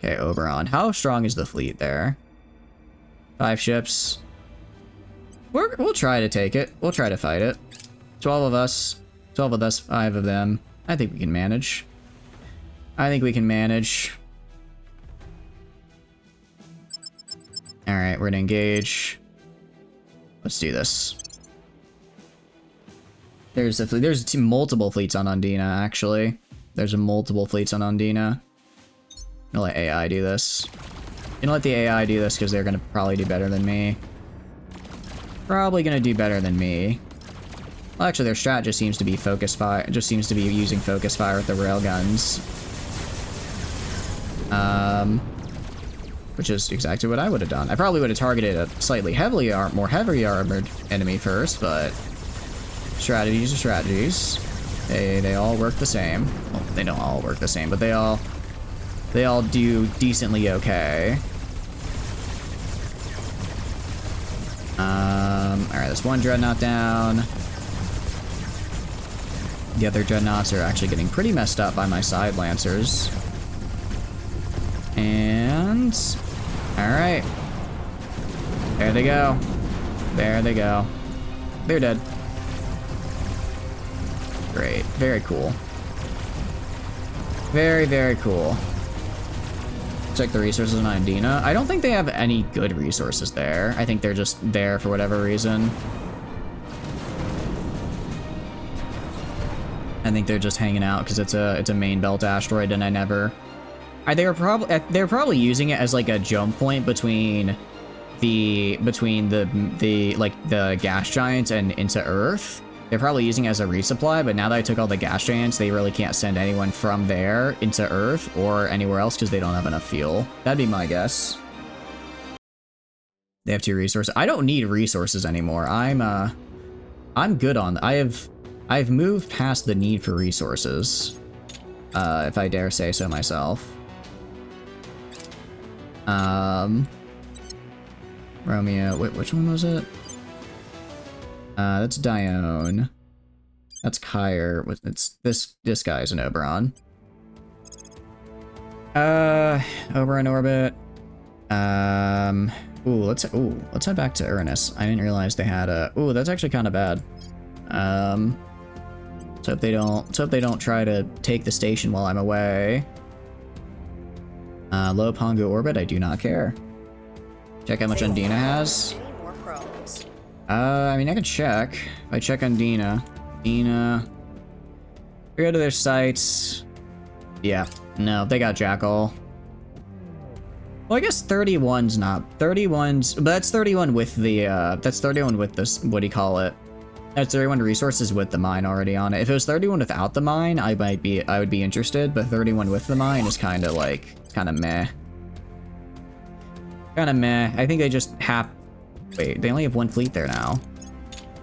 Okay, Oberon. How strong is the fleet there? 5 ships. We'll try to take it. We'll try to fight it. 12 of us. 5 of them. I think we can manage. Alright, we're gonna engage. Let's do this. There's multiple fleets on Undina, actually. There's multiple fleets on Undina. I'm gonna let AI do this. I'm gonna let the AI do this because they're gonna probably do better than me. Probably gonna do better than me. Well, actually, their strat just seems to be focus fire. Just seems to be using focus fire with the railguns. Which is exactly what I would have done. I probably would have targeted a slightly more heavily armored enemy first, but strategies are strategies. They all work the same. Well, they don't all work the same, but they all do decently okay. Alright, that's one dreadnought down. The other dreadnoughts are actually getting pretty messed up by my side lancers. And alright. There they go. There they go. They're dead. Great. Very cool. Very, very cool. Check the resources on Undina. I don't think they have any good resources there. I think they're just there for whatever reason. I think they're just hanging out because it's a main belt asteroid, and they're probably using it as like a jump point between the gas giants and into Earth. They're probably using it as a resupply, but now that I took all the gas giants, they really can't send anyone from there into Earth or anywhere else because they don't have enough fuel. That'd be my guess. They have 2 resources. I don't need resources anymore. I'm good on. I've moved past the need for resources, if I dare say so myself. Romeo, wait, which one was it? That's Dione. That's Kyre. It's this guy's an Oberon. Oberon orbit. Let's head back to Uranus. I didn't realize they had a. Ooh, that's actually kind of bad. So if they don't try to take the station while I'm away. Low Pongo orbit. I do not care. Check how much Undina has. Any more problems? I mean, I can check. If I check Undina. Undina. We go to their sites. Yeah. No, they got Jackal. Well, I guess 31's not. 31's. But that's 31 with the, that's 31 with this, what do you call it? That's 31 resources with the mine already on it. If it was 31 without the mine, I would be interested, but 31 with the mine is kind of meh. Kind of meh. I think they just have... Wait, they only have 1 fleet there now.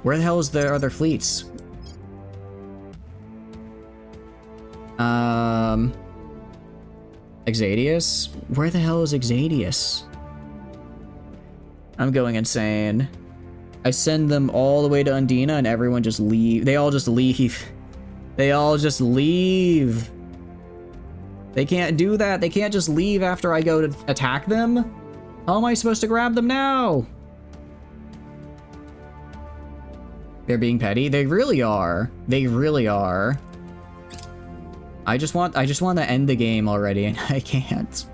Where the hell is their other fleets? Exadius? Where the hell is Exadius? I'm going insane. I send them all the way to Undina and everyone just leave. They all just leave. They all just leave. They can't do that. They can't just leave after I go to attack them. How am I supposed to grab them now? They're being petty. They really are. They really are. I just want to end the game already, and I can't.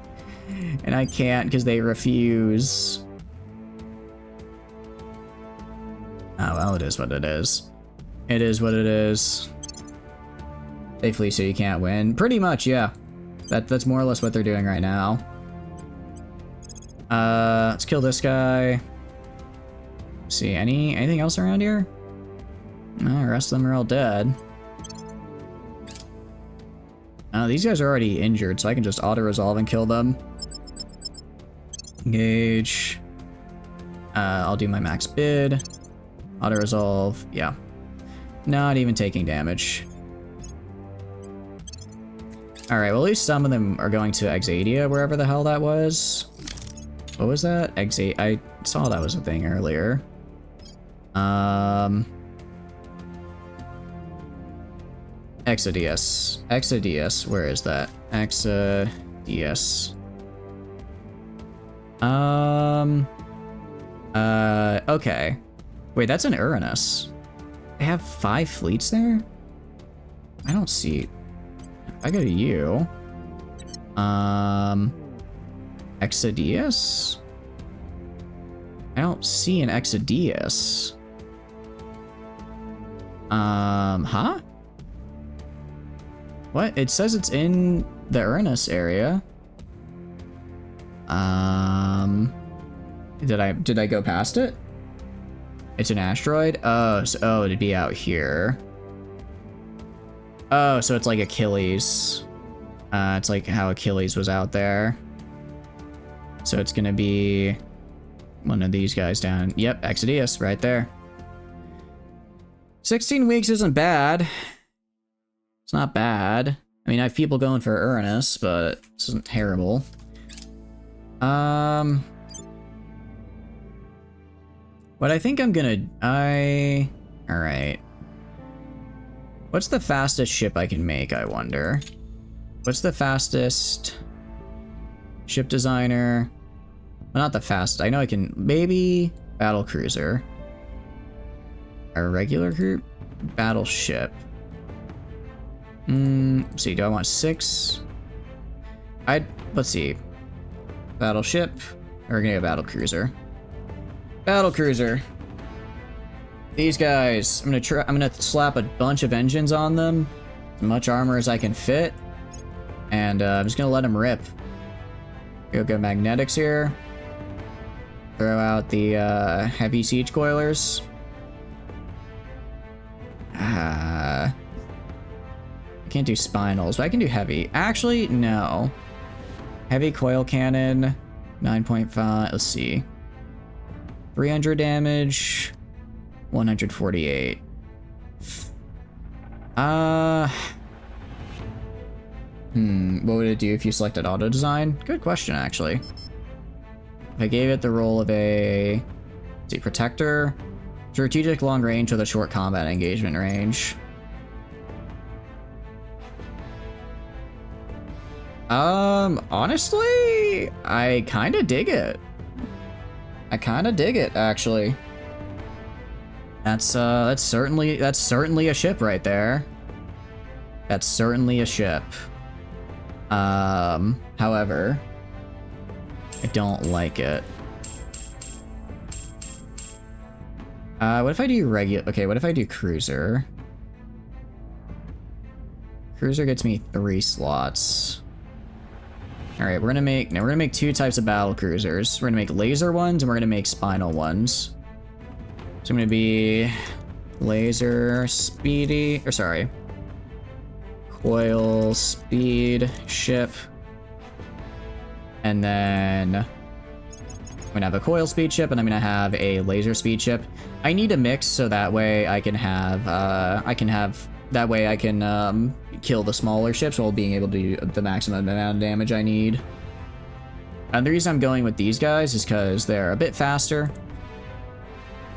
And I can't because they refuse. Oh, well, it is what it is. It is what it is. They flee so you can't win. Pretty much, yeah. That's more or less what they're doing right now. Let's kill this guy. Let's see, anything else around here? No, the rest of them are all dead. Oh, these guys are already injured, so I can just auto-resolve and kill them. Engage. I'll do my max bid. Auto-resolve, yeah. Not even taking damage. Alright, well at least some of them are going to Exadia, wherever the hell that was. What was that? I saw that was a thing earlier. Exadius. Exadius, where is that? Exadius. Okay. Wait, that's in Uranus. They have 5 fleets there? I don't see... I go to you. Exadius? I don't see an Exadius. Huh? What? It says it's in the Urnus area. Did I go past it? It's an asteroid? Oh, so, it'd be out here. Oh, so it's like Achilles. It's like how Achilles was out there. So it's gonna be one of these guys down. Yep, Exodius, right there. 16 weeks isn't bad. It's not bad. I mean, I have people going for Uranus, but this isn't terrible. What I think I'm gonna... Alright. What's the fastest ship I can make, I wonder? What's the fastest... ship designer? Well, not the fastest. I know I can... Maybe... battle cruiser. A regular group? Battleship. Let's see, do I want 6? Let's see. Battleship. Or we're gonna go battle cruiser. Battle cruiser. These guys, I'm gonna slap a bunch of engines on them, as much armor as I can fit, and I'm just gonna let them rip. Go magnetics here. Throw out the heavy siege coilers. I can't do spinals, but I can do heavy. Actually, no. Heavy coil cannon, 9.5. Let's see. 300 damage, 148. What would it do if you selected auto design? Good question, actually. If I gave it the role of a, let's see, protector, strategic long range with a short combat engagement range. Honestly, I kind of dig it. Actually. That's certainly a ship right there. That's certainly a ship. However, I don't like it. What if I do regular? Okay, what if I do cruiser? Cruiser gets me 3 slots. All right, we're gonna make 2 types of battle cruisers. We're gonna make laser ones and we're gonna make spinal ones. So I'm gonna be laser speedy, or sorry, coil speed ship, and then I'm gonna have a coil speed ship and I'm gonna have a laser speed ship. I need a mix so that way I can have kill the smaller ships while being able to do the maximum amount of damage I need. And the reason I'm going with these guys is because they're a bit faster.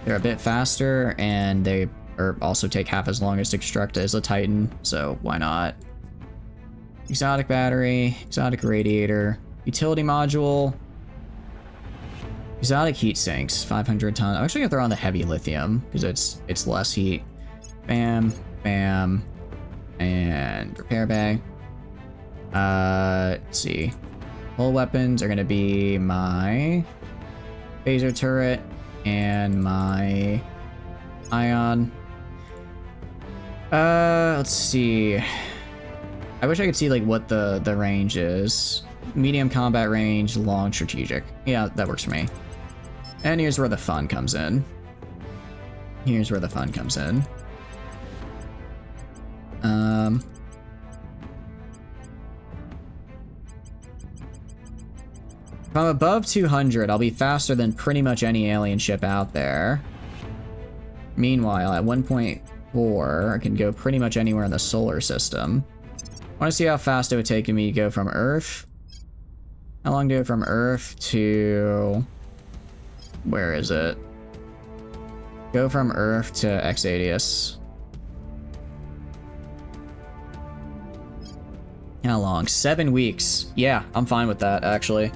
And they also take half as long as to construct as a Titan, so why not? Exotic battery, exotic radiator, utility module, exotic heat sinks, 500 tons. I'm actually gonna throw on the heavy lithium because it's less heat. Bam, bam. And repair bay. Let's see. Hull weapons are gonna be my phaser turret and my ion. Let's see. I wish I could see like what the range is. Medium combat range, long strategic. Yeah, that works for me. And here's where the fun comes in. If I'm above 200, I'll be faster than pretty much any alien ship out there. Meanwhile, at 1.4, I can go pretty much anywhere in the solar system. I want to see how fast it would take me to go from Earth. How long to go from Earth to... Where is it? Go from Earth to Exadius. How long? 7 weeks. Yeah, I'm fine with that, actually.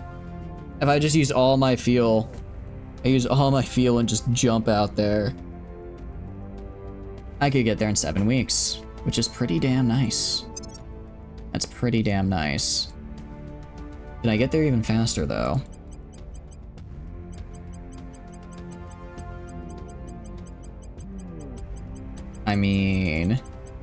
If I just use all my fuel, and just jump out there, I could get there in 7 weeks, which is pretty damn nice. That's pretty damn nice. Can I get there even faster, though? I mean,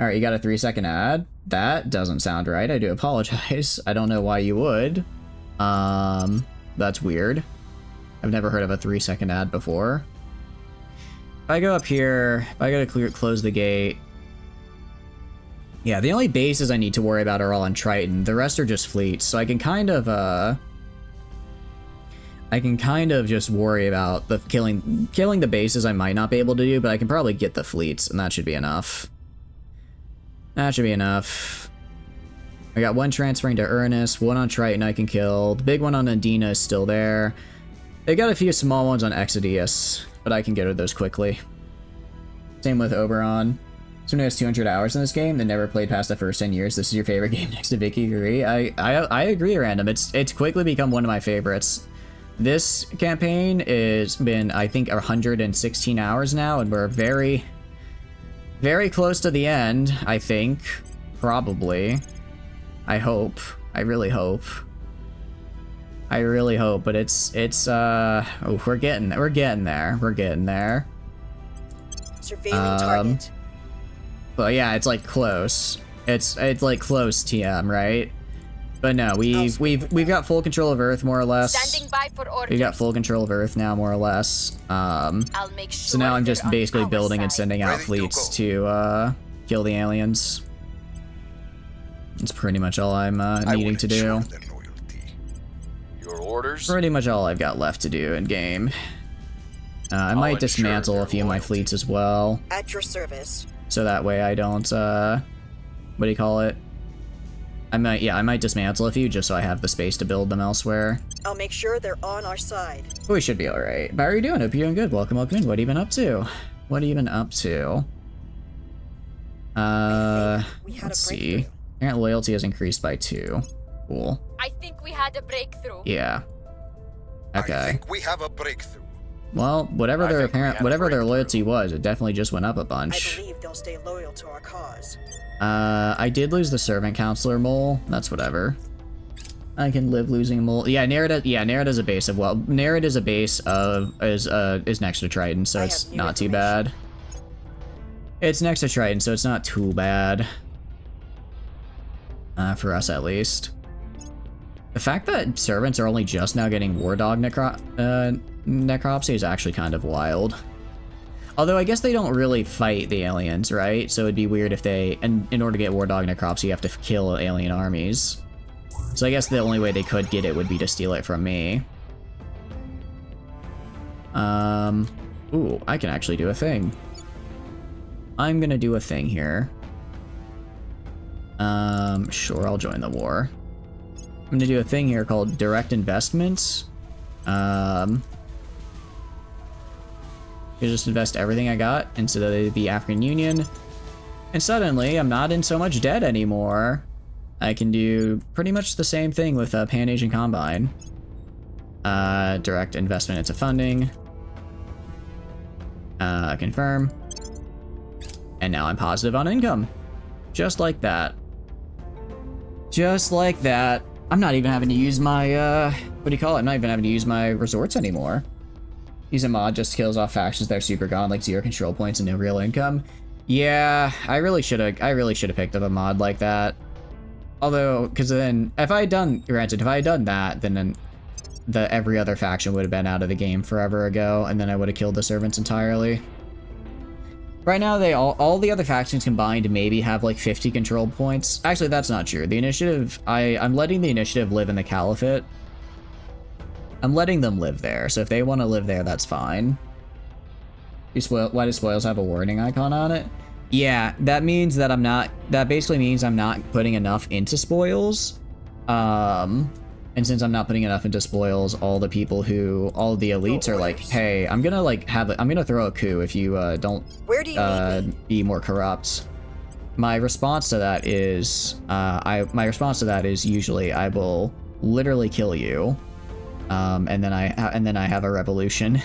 All right, you got a 3-second ad. That doesn't sound right. I do apologize. I don't know why you would. That's weird. I've never heard of a 3-second ad before. If I go up here, if I go to close the gate. Yeah, the only bases I need to worry about are all on Triton. The rest are just fleets, so I can kind of just worry about the killing the bases I might not be able to do, but I can probably get the fleets, and that should be enough. That should be enough. I got one transferring to Ernest, one on Triton I can kill. The big one on Andina is still there. They got a few small ones on Exodius, but I can get rid of those quickly. Same with Oberon. Someone has 200 hours in this game that never played past the first 10 years. This is your favorite game next to Vicky agree. I agree, Random. It's quickly become one of my favorites. This campaign has been, I think, 116 hours now, and we're very, very close to the end, I think. Probably. I hope. I really hope. I really hope, but it's oh, we're getting there. We're getting there. Surveying target. Well, yeah, it's like close. It's like close, TM, right? But no, we've got full control of Earth more or less. Standing by for orders. We got full control of Earth now, more or less. I'll make sure So now I'm just they're on basically our building and side. sending out Ready to fleets go. to kill the aliens. That's pretty much all I'm needing to do. Their loyalty. Your orders? Pretty much all I've got left to do in game. I might ensure dismantle a their few of my loyalty. fleets as well, At your service. so that way I don't what do you call it? I might dismantle a few just so I have the space to build them elsewhere. I'll make sure they're on our side. But we should be alright. How are you doing? Hope you're doing good. Welcome in. What have you been up to? What have you been up to? We had Let's a see. breakthrough. Parent loyalty has increased by 2. Cool. I think we had a breakthrough. Yeah. I Okay. think we have a breakthrough. Well, whatever I their think we apparent, had a whatever their breakthrough. loyalty was, it definitely just went up a I bunch. believe they'll stay loyal to our cause. I did lose the servant counselor mole. That's whatever. I can live losing a mole. Yeah, Nerida is a base of Nerida is a base of is next to Triton, so I it's have new not too information. bad. It's next to Triton, so it's not too bad. For us at least. The fact that servants are only just now getting War Dog necropsy is actually kind of wild. Although I guess they don't really fight the aliens, right? So it'd be weird if they, and in order to get War Dog necropsy, you have to kill alien armies. So I guess the only way they could get it would be to steal it from me. Ooh, I can actually do a thing. I'm gonna do a thing here. Sure, I'll join the war. I'm gonna do a thing here called direct investments. You just invest everything I got into the African Union. And suddenly, I'm not in so much debt anymore. I can do pretty much the same thing with Pan-Asian Combine. Direct investment into funding. Confirm. And now I'm positive on income. Just like that. Just like that. I'm not even having to use my, what do you call it? I'm not even having to use my resorts anymore. Use a mod just kills off factions that are super gone, like 0 control points and no real income. Yeah, I really should have picked up a mod like that. Although, because then, if I had done that, then every other faction would have been out of the game forever ago, and then I would have killed the servants entirely. Right now, all the other factions combined maybe have like 50 control points. Actually, that's not true. The initiative, I'm letting the initiative live in the Caliphate. I'm letting them live there, so if they want to live there, that's fine. Why do spoils have a warning icon on it? Yeah, that means that that basically means I'm not putting enough into spoils. And since I'm not putting enough into spoils, all the elites are like, hey, I'm gonna throw a coup if you don't Where do you need me? be more corrupt. My response to that is usually I will literally kill you. And then I have a revolution.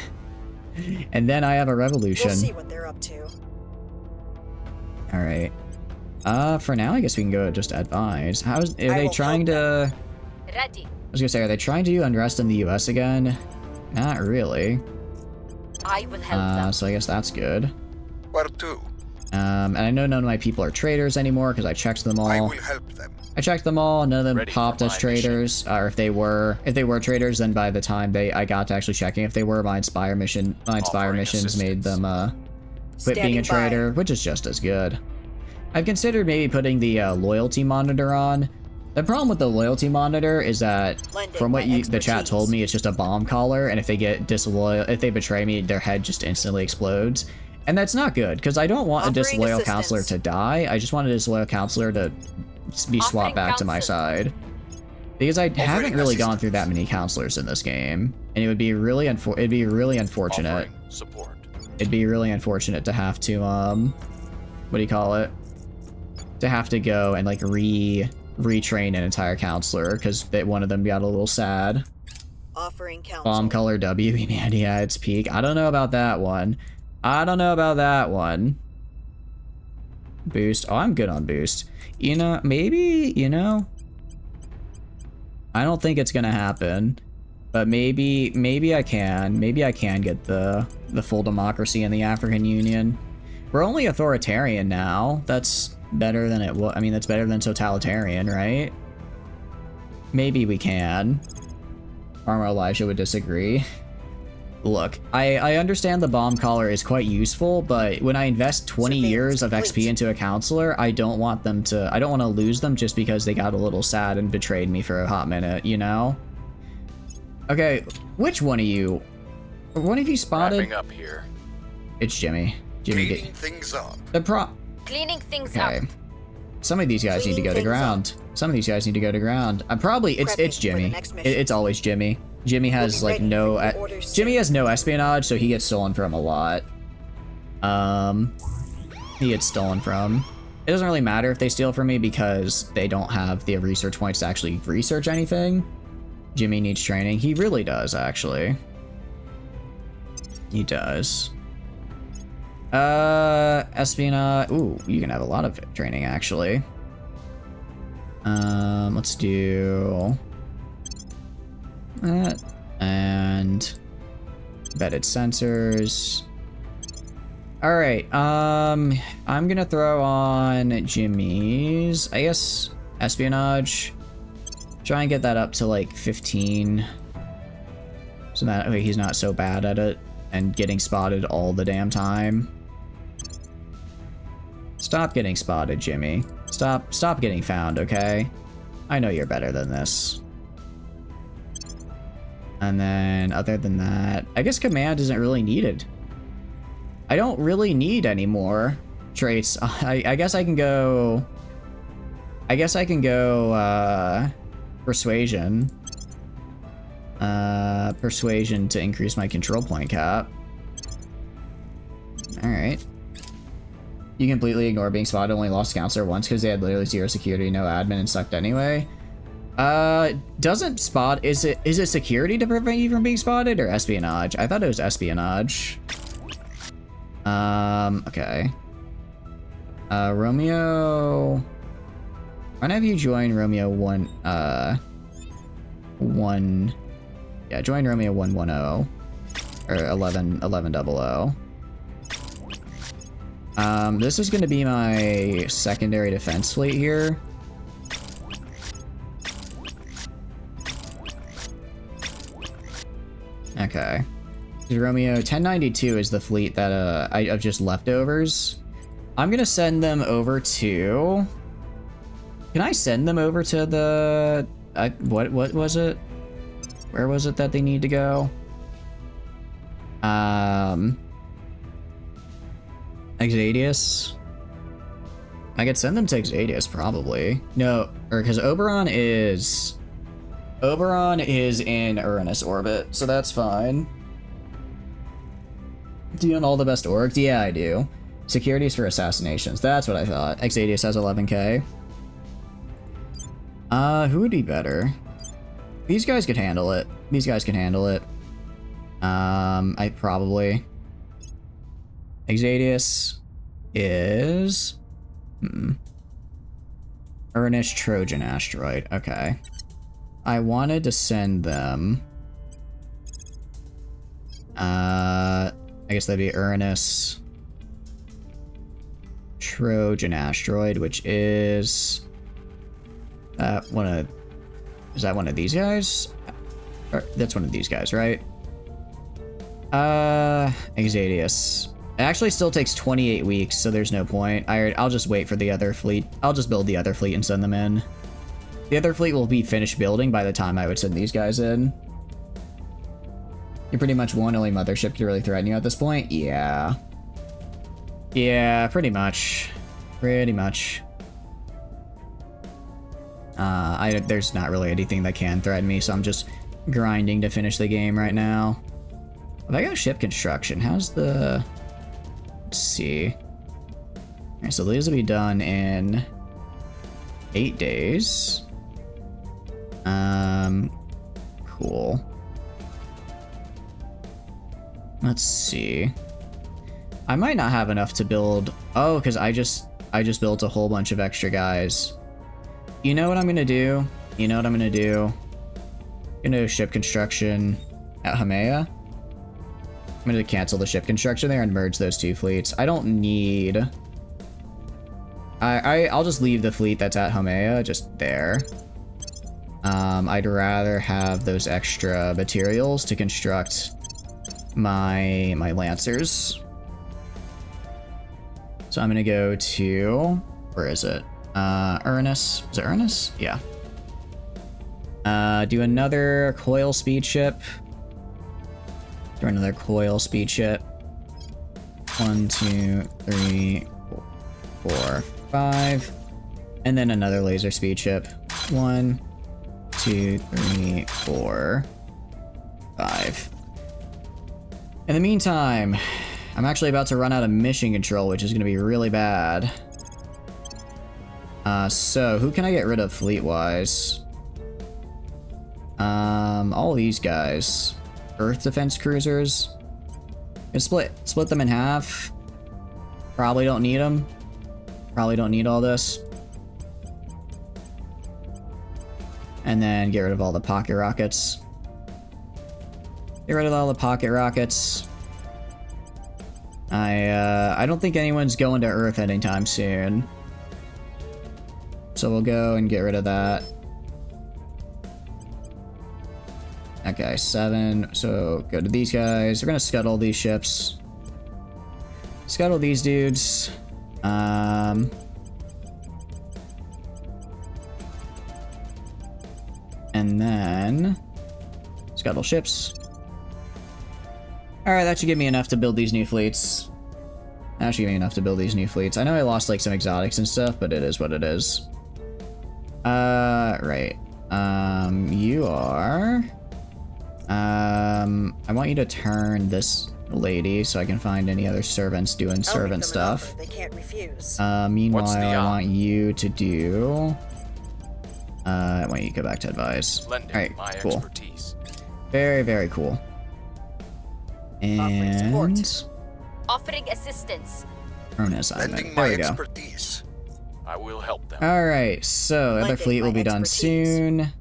And then I have a revolution. We'll see what they're up to. All right. For now, I guess we can go just advise. Are I they will trying help to? Ready. I was gonna say, are they trying to do unrest in the U.S. again? Not really. I will help them. So I guess that's good. Where to? And I know none of my people are traders anymore because I checked them I all. will help them. I checked them all. None of them Ready for popped as my traders, or if they were traders, then by the time I got to actually checking if they were, my Inspire missions made them quit being a Standing by. trader, which is just as good. I've considered maybe putting the loyalty monitor on. The problem with the loyalty monitor is that, Lending from what my the chat told expertise. me, it's just a bomb collar, and if they get disloyal, if they betray me, their head just instantly explodes. And that's not good, because I don't want a Offering disloyal assistance. counselor to die. I just want a disloyal counselor to be swapped Offering back to my counsel. side. Because I haven't really gone through that many counselors in this game, and it would be really unfortunate. Offering support. It'd be really unfortunate to have to what do you call it? To have to go and like retrain an entire counselor because one of them got a little sad. Offering counsel. Bomb color W, man, yeah, it's peak. I don't know about that one. I don't know about that one. Boost. Oh, I'm good on boost. You know, maybe, you know, I don't think it's gonna happen, but maybe I can. Maybe I can get the full democracy in the African Union. We're only authoritarian now. That's better than it was. I mean, that's better than totalitarian, right? Maybe we can. Farmer Elijah would disagree. Look, I understand the bomb collar is quite useful, but when I invest 20 years of XP into a counselor, I don't want to lose them just because they got a little sad and betrayed me for a hot minute, you know? Okay, which one of you? One of you spotted? Wrapping up here. It's Jimmy. Cleaning things up. Cleaning things Okay. up. Some of these guys need to go to ground. Some of these guys need to go to ground. I'm probably it's Prepping for the Jimmy. next mission. It's always Jimmy. Jimmy has We'll be like ready no for your orders Jimmy soon. has no espionage, so he gets stolen from a lot. He gets stolen from. It doesn't really matter if they steal from me because they don't have the research points to actually research anything. Jimmy needs training. He really does, actually. He does. Espionage. Ooh, you can have a lot of training, actually. Let's do that. And vetted sensors. Alright, I'm gonna throw on Jimmy's, I guess, espionage. Try and get that up to like 15. So that way he's not so bad at it and getting spotted all the damn time. Stop getting spotted, Jimmy. Stop getting found, okay? I know you're better than this. And then, other than that, I guess command isn't really needed. I don't really need any more traits. I guess I can go... persuasion. Persuasion to increase my control point cap. Alright. You completely ignore being spotted, only lost counselor once because they had literally 0 security, no admin, and sucked anyway. Doesn't spot, is it security to prevent you from being spotted or espionage? I thought it was espionage. Okay. Romeo, why don't you join Romeo 1, yeah, join Romeo 110, or 1100. This is gonna be my secondary defense fleet here. Okay. Romeo 1092 is the fleet that of just leftovers. I'm gonna send them over to... Can I send them over to the... what was it? Where was it that they need to go? Exadius? I could send them to Exadius, probably. No, or because Oberon is in Uranus orbit, so that's fine. Do you own all the best orgs? Yeah, I do. Securities for assassinations. That's what I thought. Exadius has 11k. Who would be better? These guys could handle it. These guys can handle it. I probably... Exadius is... Uranus Trojan asteroid. Okay. I wanted to send them... I guess that'd be Uranus... Trojan asteroid, which is is that one of these guys? Or, that's one of these guys, right? Exadius. It actually still takes 28 weeks, so there's no point. I'll just wait for the other fleet. I'll just build the other fleet and send them in. The other fleet will be finished building by the time I would send these guys in. You're pretty much one only mothership to really threaten you at this point? Yeah. Yeah, pretty much. Pretty much. There's not really anything that can threaten me, so I'm just grinding to finish the game right now. If I go ship construction, how's the... Let's see. Alright, so these will be done in 8 days. Cool. Let's see. I might not have enough to build... Oh, because I just built a whole bunch of extra guys. You know what I'm gonna do? I'm gonna do ship construction at Hamea. I'm gonna cancel the ship construction there and merge those two fleets. I don't need... I'll just leave the fleet that's at Hamea just there. I'd rather have those extra materials to construct my Lancers. So I'm gonna go to... Where is it? Ernest. Is it Ernest? Yeah. Do another coil speed ship. Do another coil speed ship. 1, 2, 3, 4, 5. And then another laser speed ship. 1, 2, 3, 4, 5. In the meantime, I'm actually about to run out of mission control, which is going to be really bad. So who can I get rid of fleet-wise? All these guys. Earth defense cruisers. Can split them in half. Probably don't need them. Probably don't need all this. And then get rid of all the pocket rockets. Get rid of all the pocket rockets. I don't think anyone's going to Earth anytime soon. So we'll go and get rid of that. Okay, 7. So go to these guys. We're gonna scuttle these ships. Scuttle these dudes. And then scuttle ships. Alright, that should give me enough to build these new fleets. That should give me enough to build these new fleets. I know I lost like some exotics and stuff, but it is what it is. Right. You are... I want you to turn this lady so I can find any other servants doing servant stuff. They can't refuse. Meanwhile, I op? want you to do... I want you to go back to advise. Lending Alright, my cool. expertise. Very, very cool. Offering support. And... Offering assistance. Earn assignment. Lending There my we go. expertise. I will help them. Alright, so other Lending fleet will my be done expertise. soon.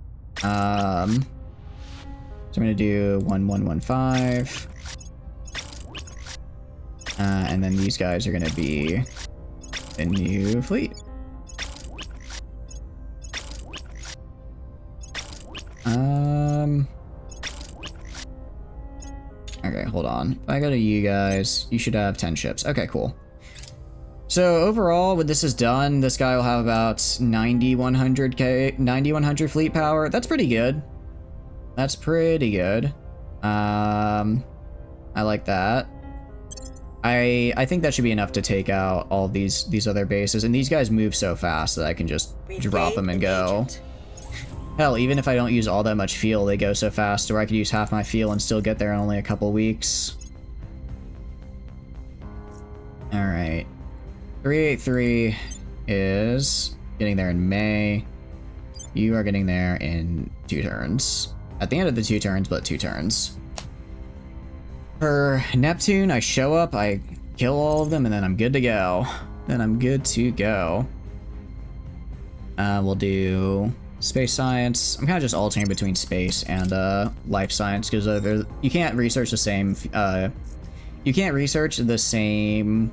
So I'm gonna do 1115. And then these guys are gonna be the new fleet. Okay, hold on. If I go to you guys, you should have 10 ships. Okay, cool. So overall, when this is done, this guy will have about 9100 fleet power. That's pretty good. That's pretty good. I like that. I think that should be enough to take out all these other bases. And these guys move so fast that I can just drop them and go. Hell, even if I don't use all that much fuel, they go so fast where I could use half my fuel and still get there in only a couple weeks. Alright. 383 is getting there in May. You are getting there in 2 turns. At the end of the 2 turns, but 2 turns. For Neptune, I show up, I kill all of them, and then I'm good to go. We'll do space science. I'm kind of just alternating between space and life science because you can't research the same. You can't research the same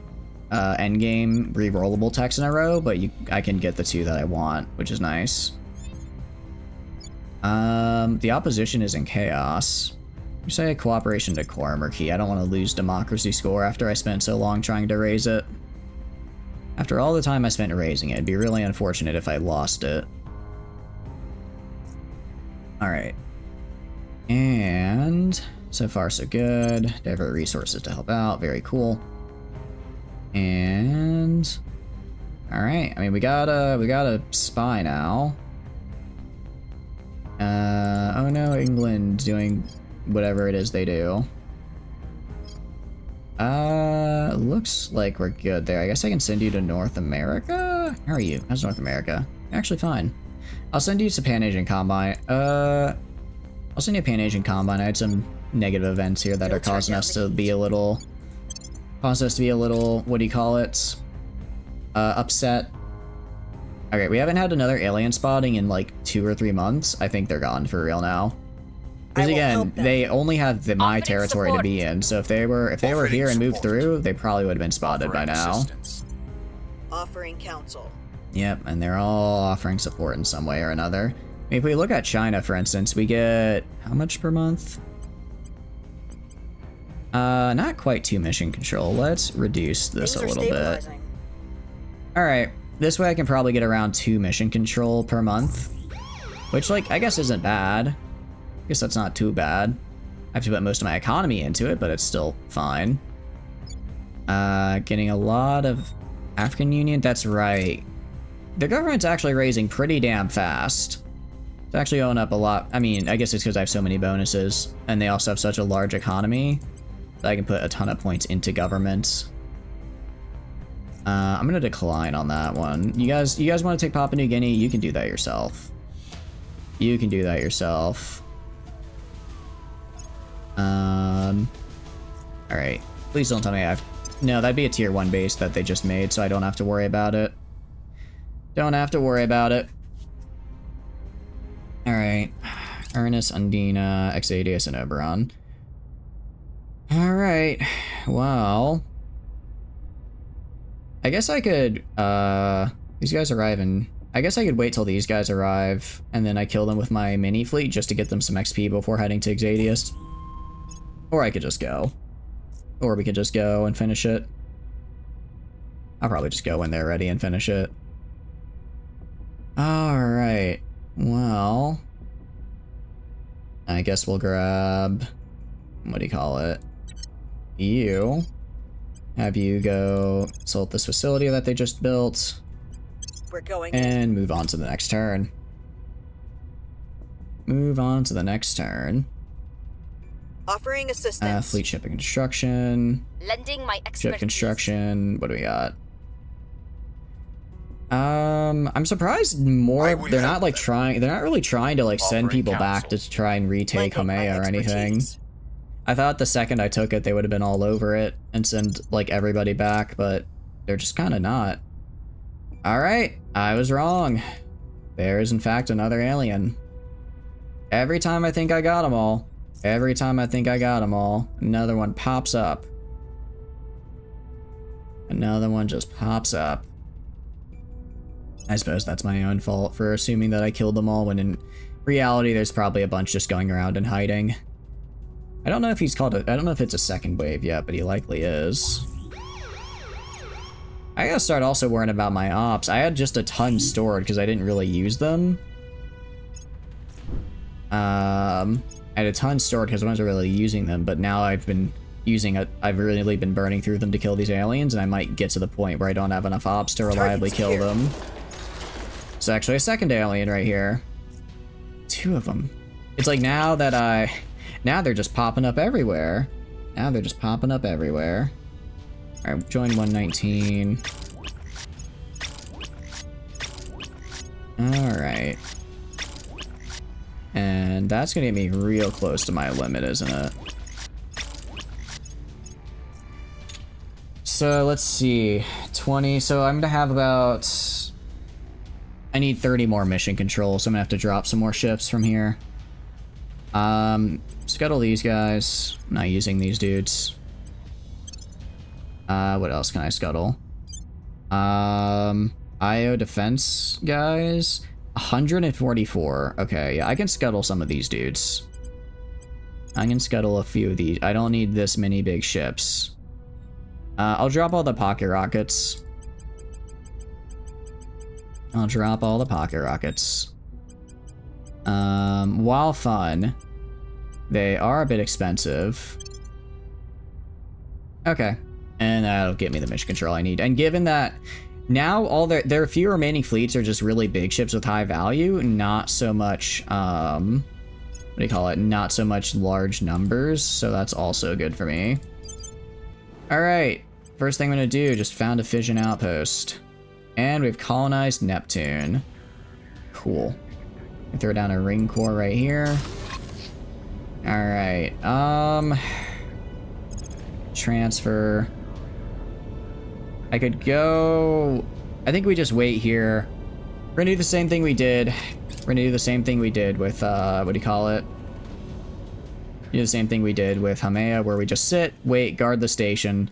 endgame re-rollable techs in a row, but I can get the 2 that I want, which is nice. The opposition is in chaos. You say cooperation decorum or key. I don't want to lose democracy score after I spent so long trying to raise it. After all the time I spent raising it, it'd be really unfortunate if I lost it. Alright. And so far so good. Divert resources to help out. Very cool. And alright. I mean, we got a spy now. Oh no, England doing whatever it is they do. Looks like we're good there. I guess I can send you to North America? How are you? How's North America? Actually fine. I'll send you to Pan-Asian Combine. I'll send you a Pan-Asian Combine. I had some negative events here that are causing us to be a little... what do you call it? Upset. Okay, we haven't had another alien spotting in like 2 or 3 months. I think they're gone for real now. Because again, they only have my territory to be in, so if they were here and moved through, they probably would have been spotted by now. Offering counsel. Yep, and they're all offering support in some way or another. I mean, if we look at China, for instance, we get how much per month? Not quite 2 mission control. Let's reduce this a little bit. Alright, this way I can probably get around 2 mission control per month. Which, like, I guess isn't bad. I guess that's not too bad. I have to put most of my economy into it, but it's still fine. Getting a lot of African Union, that's right. The government's actually raising pretty damn fast. It's actually going up a lot. I mean, I guess it's because I have so many bonuses, and they also have such a large economy that I can put a ton of points into government. I'm gonna decline on that one. You guys want to take Papua New Guinea? You can do that yourself. You can do that yourself. Alright. Please don't tell me no, that'd be a tier 1 base that they just made, so I don't have to worry about it. Don't have to worry about it. Alright. Ernest, Undina, Exadius, and Oberon. Alright. Well... I guess I could, these guys arrive in... I guess I could wait till these guys arrive, and then I kill them with my mini fleet just to get them some XP before heading to Exadius. Or I could just go. Or we could just go and finish it. I'll probably just go when they're ready and finish it. Alright. Well... I guess we'll grab... what do you call it? You. Have you go assault this facility that they just built. We're going and move on to the next turn. Move on to the next turn. Offering assistance. Fleet shipping construction. Lending my Ship expertise. construction. What do we got? I'm surprised more. They're not like trying. They're not really trying to like send people back to try and retake Hamea or anything. I thought the second I took it, they would have been all over it and send like everybody back, but they're just kind of not. All right, I was wrong. There is in fact another alien. Every time I think I got them all, another one pops up. Another one just pops up. I suppose that's my own fault for assuming that I killed them all when in reality there's probably a bunch just going around and hiding. I don't know if he's called I don't know if it's a second wave yet, but he likely is. I gotta start also worrying about my ops. I had just a ton stored because I didn't really use them. I had a ton stored because I wasn't really using them, but now I've been using it. I've really been burning through them to kill these aliens, and I might get to the point where I don't have enough ops to reliably kill them. It's actually a second alien right here. 2 of them. It's like now they're just popping up everywhere. Alright, join 119. Alright. And that's gonna get me real close to my limit, isn't it? So let's see. 20. So I'm gonna have about... I need 30 more mission control, so I'm gonna have to drop some more ships from here. Scuttle these guys. I'm not using these dudes. What else can I scuttle? IO defense guys. 144. Okay, yeah, I can scuttle some of these dudes. I can scuttle a few of these. I don't need this many big ships. I'll drop all the pocket rockets. While fun, they are a bit expensive. Okay. And that'll get me the mission control I need. And given that now all their few remaining fleets are just really big ships with high value, not so much, what do you call it? Not so much large numbers, so that's also good for me. Alright, first thing I'm gonna do, just found a fission outpost. And we've colonized Neptune. Cool. Throw down a ring core right here. Alright, transfer. I could go... I think we just wait here. We're gonna do the same thing we did. We're gonna do the same thing we did with, what do you call it? Do the same thing we did with Hamea, where we just sit, wait, guard the station.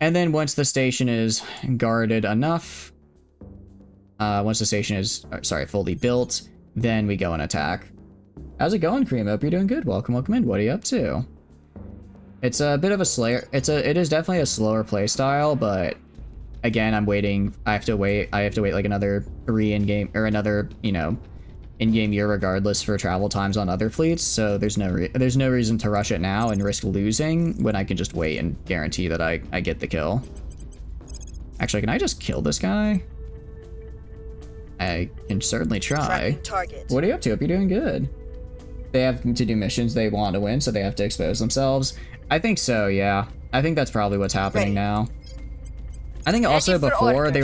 And then once the station is guarded enough, once the station is, sorry, fully built, then we go and attack. How's it going, Cream? Hope you're doing good. Welcome in. What are you up to? It's a bit of a slayer. It is definitely a slower play style, but again, I'm waiting. I have to wait like another 3 in-game, or another, you know, in-game year regardless for travel times on other fleets. So there's no reason to rush it now and risk losing when I can just wait and guarantee that I get the kill. Actually, can I just kill this guy? I can certainly try. What are you up to? Hope you're doing good. They have to do missions they want to win, so they have to expose themselves. I think so, yeah. I think that's probably what's happening now. I think also before they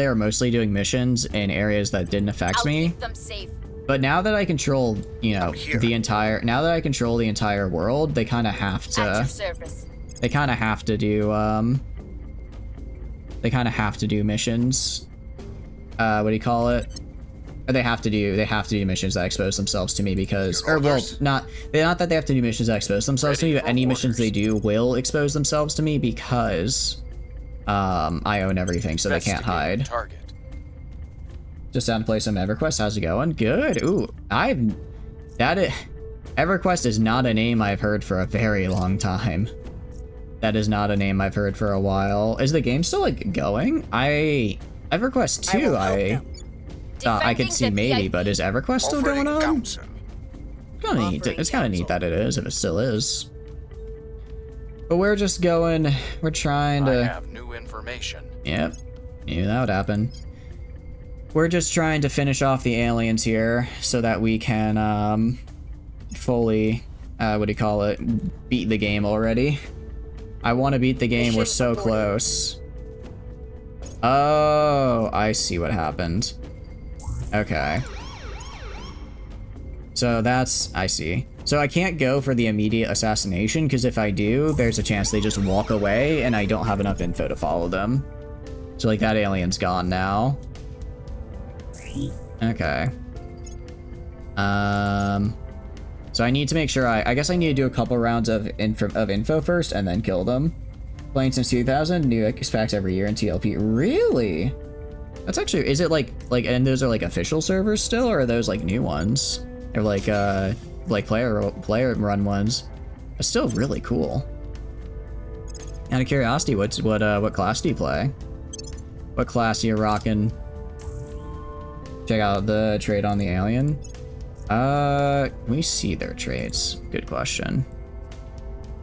were mostly doing missions in areas that didn't affect me. Keep them safe. But now that I control, you know, the entire world, they kind of have to. At your service. They kind of have to do. They kind of have to do missions. What do you call it? Or they have to do missions that expose themselves to me because, or well, not that they have to do missions that expose themselves to me, but any missions they do will expose themselves to me because, I own everything, so they can't hide. Target. Just down to play some EverQuest. How's it going? Good. Ooh, EverQuest is not a name I've heard for a very long time. That is not a name I've heard for a while. Is the game still like going? EverQuest 2, I could see maybe, but is EverQuest still going on? It's kind of neat that it is, if it still is. But we're just going, we're trying to... I have new information. Yep, knew that would happen. We're just trying to finish off the aliens here so that we can, fully, what do you call it, beat the game already. I want to beat the game, we're so close. Oh, I see what happened. Okay. So that's, I see. So I can't go for the immediate assassination, because if I do, there's a chance they just walk away, and I don't have enough info to follow them. So, like, that alien's gone now. Okay. So I need to make sure I guess I need to do a couple rounds of info first, and then kill them. Playing since 2000, new packs every year in TLP. Really? That's actually, is it like, and those are like official servers still, or are those like new ones? Or like player run ones? It's still really cool. Out of curiosity, what class do you play? What class are you rocking? Check out the trade on the alien. Can we see their trades? Good question.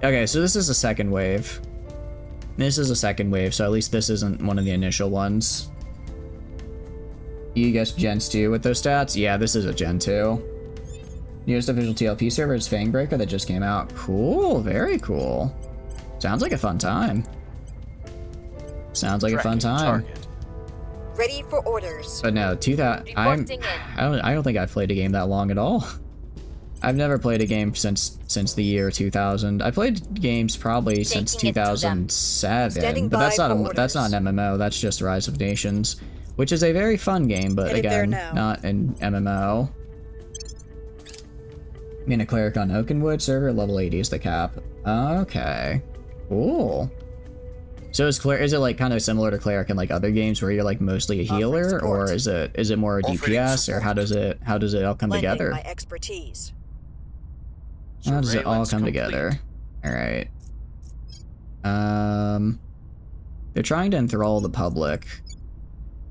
Okay, so this is a second wave. This is a second wave, so at least this isn't one of the initial ones. You guess Gens 2 with those stats? Yeah, this is a Gen 2. Newest official TLP server is Fangbreaker that just came out. Cool, very cool. Sounds like a fun time. Sounds like a fun time. Target. Ready for orders. But no, I don't think I've played a game that long at all. I've never played a game since the year 2000. I played games probably since 2007, but that's not an MMO. That's just Rise of Nations, which is a very fun game, but again, not an MMO. I mean, a cleric on Oakenwood server, level 80 is the cap. Okay, cool. So is it like kind of similar to cleric in like other games where you're like mostly a healer, or is it more DPS, or how does it all come Lending together? my expertise. How does it all Surveillance come complete. together? All right. They're trying to enthrall the public.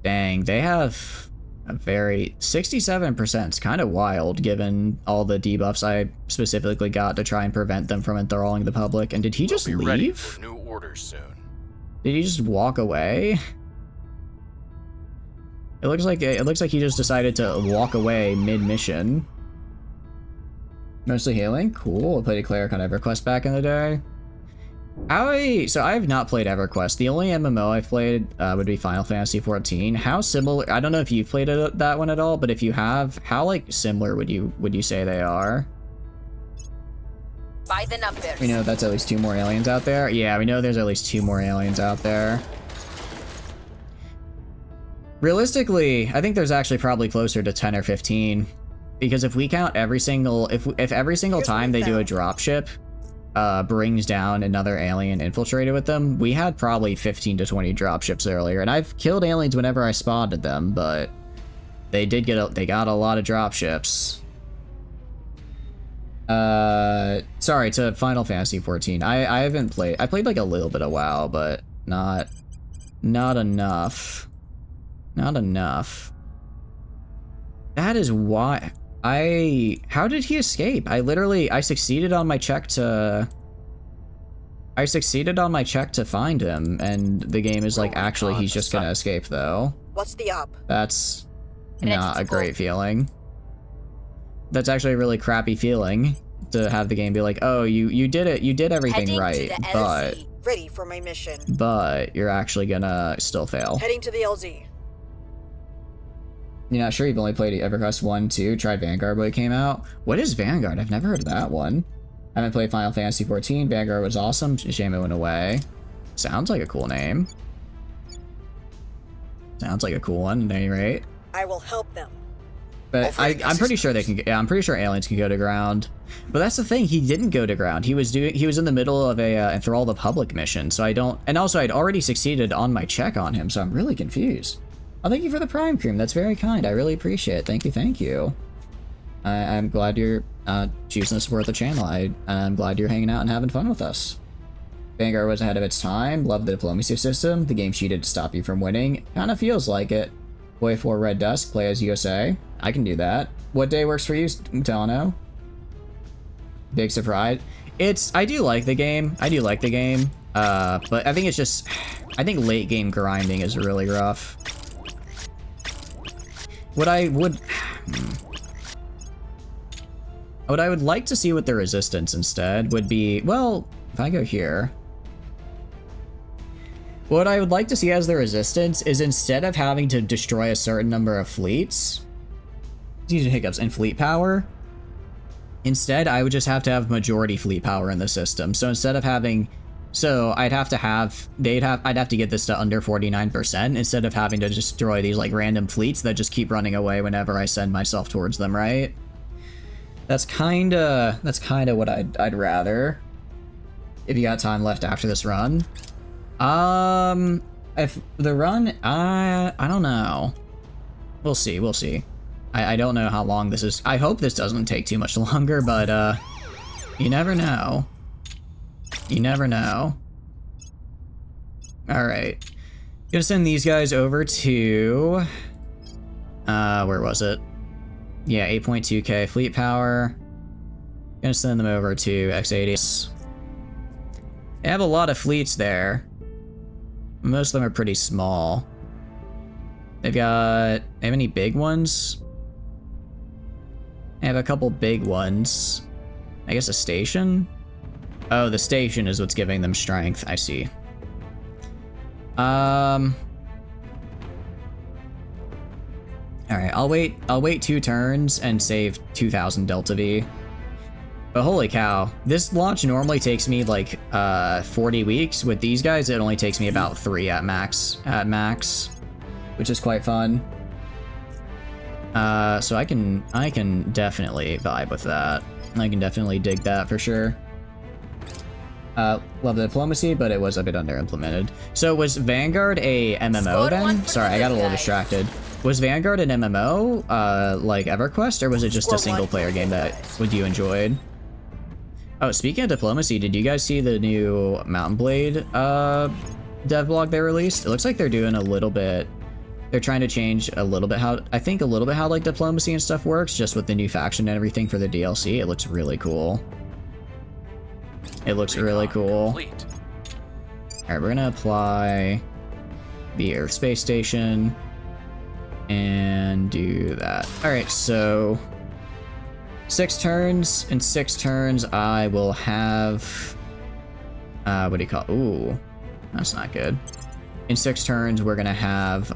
Dang, they have a very 67%. It's kind of wild given all the debuffs I specifically got to try and prevent them from enthralling the public. And did he just We'll be ready leave? for new orders soon. Did he just walk away? It looks like he just decided to walk away mid-mission. Mostly healing? Cool. I played a cleric on EverQuest back in the day. So I have not played EverQuest. The only MMO I've played would be Final Fantasy XIV. How similar? I don't know if you've played that one at all, but if you have, how like similar would you say they are? By the numbers. We know that's at least 2 more aliens out there. Yeah, we know there's at least 2 more aliens out there. Realistically, I think there's actually probably closer to 10 or 15, because if we count every single if every single time they do a dropship brings down another alien infiltrated with them, we had probably 15 to 20 dropships earlier, and I've killed aliens whenever I spotted them, but they got a lot of dropships. Sorry, to Final Fantasy 14. I haven't played. I played like a little bit of WoW, but not enough. Not enough. That is why how did he escape? I succeeded on my check to find him, and the game is like, actually he's just gonna escape though. What's the up? That's not a great feeling. That's actually a really crappy feeling to have the game be like, oh, you did it, you did everything Heading right, to the but LZ. Ready for my mission. you're actually gonna still fail. Heading to the LZ. You're not sure? You've only played EverQuest 1, 2, tried Vanguard when it came out? What is Vanguard? I've never heard of that one. I haven't played Final Fantasy 14. Vanguard was awesome. Shame it went away. Sounds like a cool name. Sounds like a cool one at any rate. I will help them. But I'm pretty sure they can. Yeah, I'm pretty sure aliens can go to ground. But that's the thing. He didn't go to ground. He was in the middle of a enthrall the public mission. So I don't. And also, I'd already succeeded on my check on him. So I'm really confused. Oh, thank you for the Prime Cream. That's very kind. I really appreciate it. Thank you. Thank you. I'm glad you're choosing to support the channel. I'm glad you're hanging out and having fun with us. Vanguard was ahead of its time. Love the diplomacy system. The game cheated to stop you from winning. Kind of feels like it. Play for Red Dusk. Play as USA. I can do that. What day works for you, Telano? Big surprise. I do like the game. But I think it's just... I think late game grinding is really rough. What I would like to see with the resistance instead would be, well, if I go here, what I would like to see as the resistance is, instead of having to destroy a certain number of fleets, using hiccups and fleet power, instead I would just have to have majority fleet power in the system. So instead of having, I'd have to get this to under 49% instead of having to destroy these like random fleets that just keep running away whenever I send myself towards them, right? That's kinda what I'd rather. If you got time left after this run. If the run, I don't know. We'll see. I don't know how long this is. I hope this doesn't take too much longer, but you never know. You never know. Alright. Gonna send these guys over to... where was it? Yeah, 8.2k fleet power. Gonna send them over to X80. They have a lot of fleets there. Most of them are pretty small. They have any big ones? They have a couple big ones. I guess a station? Oh, the station is what's giving them strength. I see. Alright, I'll wait 2 turns and save 2,000 Delta V. But holy cow, this launch normally takes me like 40 weeks. With these guys, it only takes me about 3 at max, which is quite fun. So I can definitely vibe with that. I can definitely dig that for sure. Love the diplomacy, but it was a bit under-implemented. So was Vanguard a MMO Squad one then? for Sorry, I got a little guys. distracted. Was Vanguard an MMO, like EverQuest, or was it just a Squad one single-player for game the that guys. you enjoyed? Oh, speaking of diplomacy, did you guys see the new Mountain Blade dev blog they released? It looks like they're doing a little bit. They're trying to change a little bit how like diplomacy and stuff works, just with the new faction and everything for the DLC. It looks really cool. It looks really Recon cool. complete. Alright, we're gonna apply the Earth Space Station and do that. Alright, so 6 turns. In 6 turns, I will have what do you call? Ooh, that's not good. In 6 turns, we're gonna have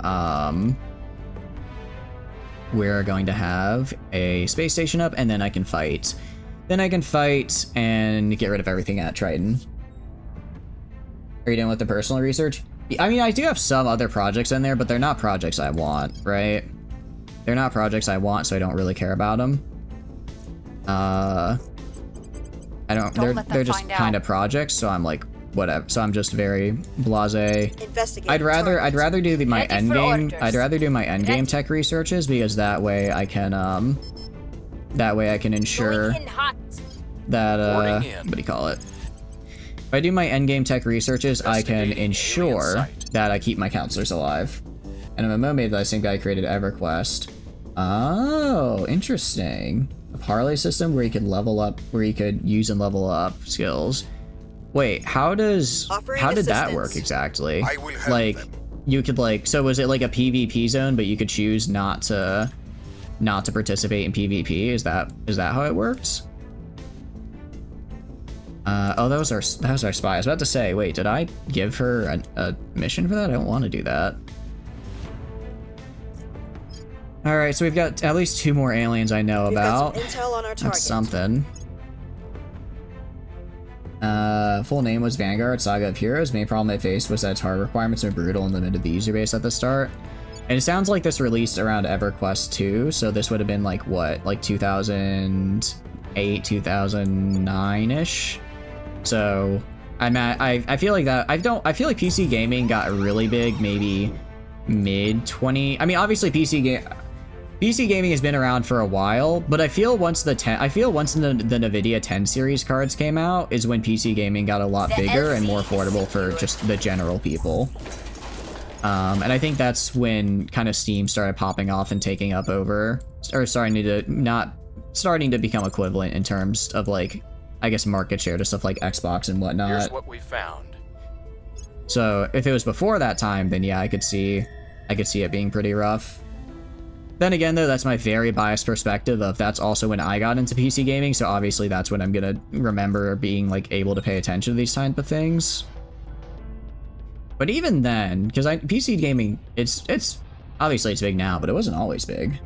a space station up, and then I can fight. Then I can fight and get rid of everything at Triton. Are you done with the personal research? I mean, I do have some other projects in there, but they're not projects I want, right? They're not projects I want, so I don't really care about them. I don't. Don't They're just find out. kind of projects, so I'm like, whatever. So I'm just very blasé. Investigate. I'd rather do my Ready end for game. orders. I'd rather do my end game Ready. tech researches, because that way I can ensure Going in hot. that Boarding in. what do you call it? If I do my end game tech researches, I can Investigating ensure alien site. that I keep my counselors alive. And a MMO made by the same guy who created EverQuest. Oh, interesting. A parlay system where you could level up, where you could use and level up skills. Wait, how did that work assistance. exactly? I will help Like, them. you could like, so was it like a PvP zone, but you could choose not to participate in PvP? Is that how it works? Oh, that was our spy. I was about to say, wait, did I give her a mission for that? I don't want to do that. All right, so we've got at least 2 more aliens I know We've about. got some intel on our target. That's something. Full name was Vanguard, Saga of Heroes. Main problem I faced was that its hard requirements were brutal and limited the user base at the start. And it sounds like this released around EverQuest 2, so this would have been like what, like 2008, 2009-ish. So I feel like that I feel like PC gaming got really big maybe mid 20. I mean, obviously PC gaming has been around for a while, but I feel once the Nvidia 10 series cards came out is when PC gaming got a lot The bigger and more LC is affordable for secure. just the general people. And I think that's when kind of Steam started popping off and taking up over, or starting to become equivalent in terms of like, I guess, market share to stuff like Xbox and whatnot. Here's what we found. So if it was before that time, then yeah, I could see it being pretty rough. Then again, though, that's my very biased perspective of that's also when I got into PC gaming, so obviously that's when I'm gonna remember being like able to pay attention to these type of things. But even then, because PC gaming, it's obviously it's big now, but it wasn't always big.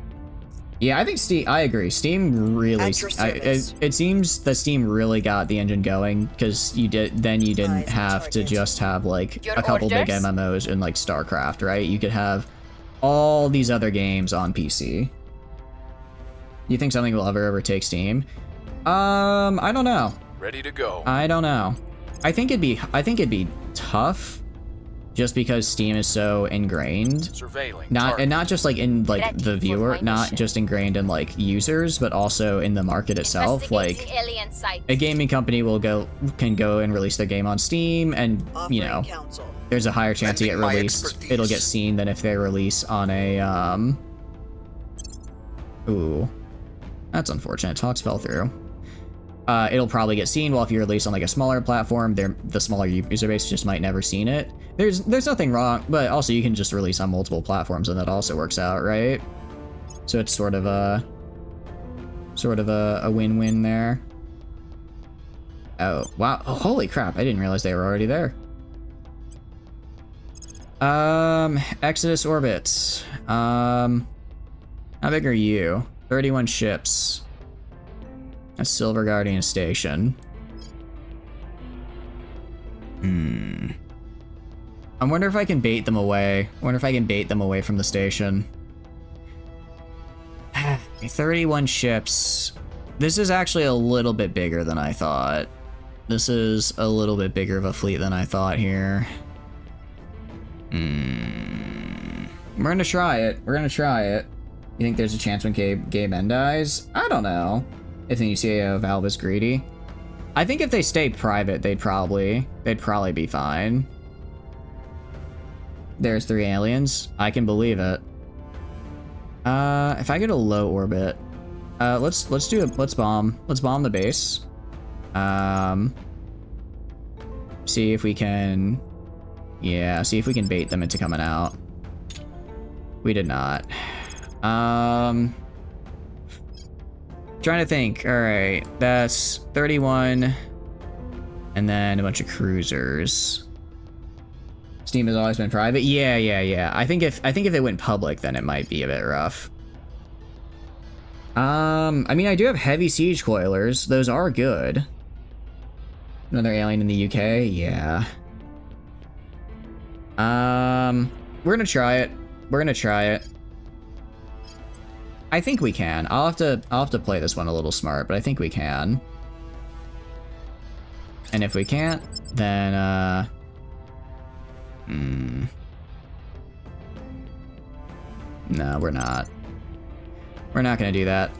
Yeah, I think I agree. Steam really, At your service. it seems that Steam really got the engine going, because you didn't Eyes on have to target. just have like Your a couple big orders? MMOs in like StarCraft, right? You could have all these other games on PC. You think something will ever overtake Steam? I don't know. Ready to go. I don't know. I think it'd be tough, just because Steam is so ingrained. Surveilling. Not just like in like Ready the for viewer, my not mission. just ingrained in like users, but also in the market itself. Like Investigating alien site. a gaming company can go and release their game on Steam, and Offering you know, counsel. there's a higher chance to get Lending my released. expertise. It'll get seen than if they release on a Ooh, that's unfortunate. Talks fell through. It'll probably get seen. Well, if you release on like a smaller platform, the smaller user base just might never seen it. There's nothing wrong, but also you can just release on multiple platforms, and that also works out, right? So it's sort of a win-win there. Oh wow! Oh, holy crap! I didn't realize they were already there. Exodus orbits. How big are you? 31 ships. A Silver Guardian station. I wonder if I can bait them away. I wonder if I can bait them away from the station. 31 ships. This is actually a little bit bigger than I thought. This is a little bit bigger of a fleet than I thought here. We're gonna try it. We're gonna try it. You think there's a chance when Gabe N dies? I don't know. If you see Valve is greedy. I think if they stay private, they'd probably be fine. There's 3 aliens. I can believe it. If I get a low orbit, let's bomb the base. See if we can, yeah, see if we can bait them into coming out. We did not. Trying to think. All right, that's 31, and then a bunch of cruisers. Steam has always been private. Yeah. I think if it went public, then it might be a bit rough. I mean, I do have heavy siege coilers. Those are good. Another alien in the UK. Yeah. We're gonna try it. We're gonna try it. I think we can. I'll have to play this one a little smart, but I think we can. And if we can't, then no, we're not. We're not gonna do that.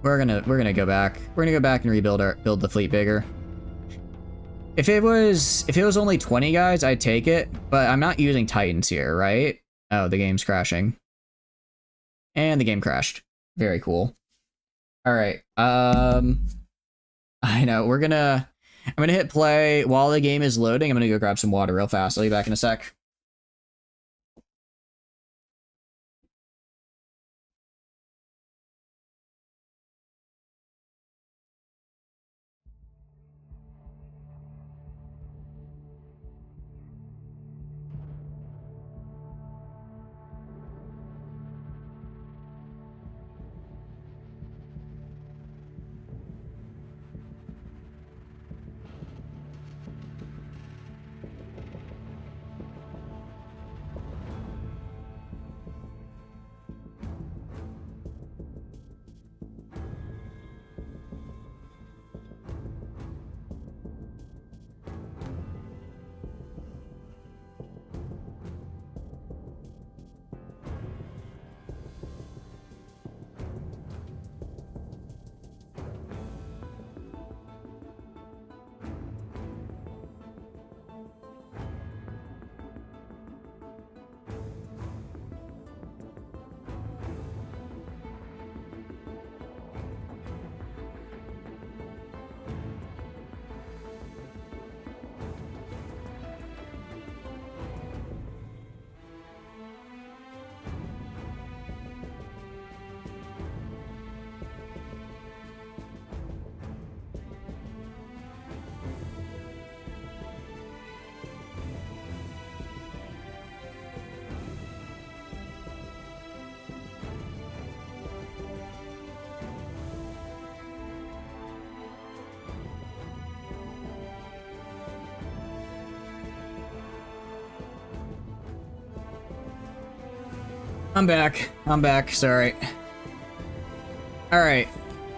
We're gonna go back. We're gonna go back and build the fleet bigger. If it was only 20 guys, I'd take it, but I'm not using Titans here, right? Oh, the game's crashing. And the game crashed. Very cool. All right. I know. I'm gonna hit play while the game is loading. I'm gonna go grab some water real fast. I'll be back in a sec. I'm back, sorry. Alright,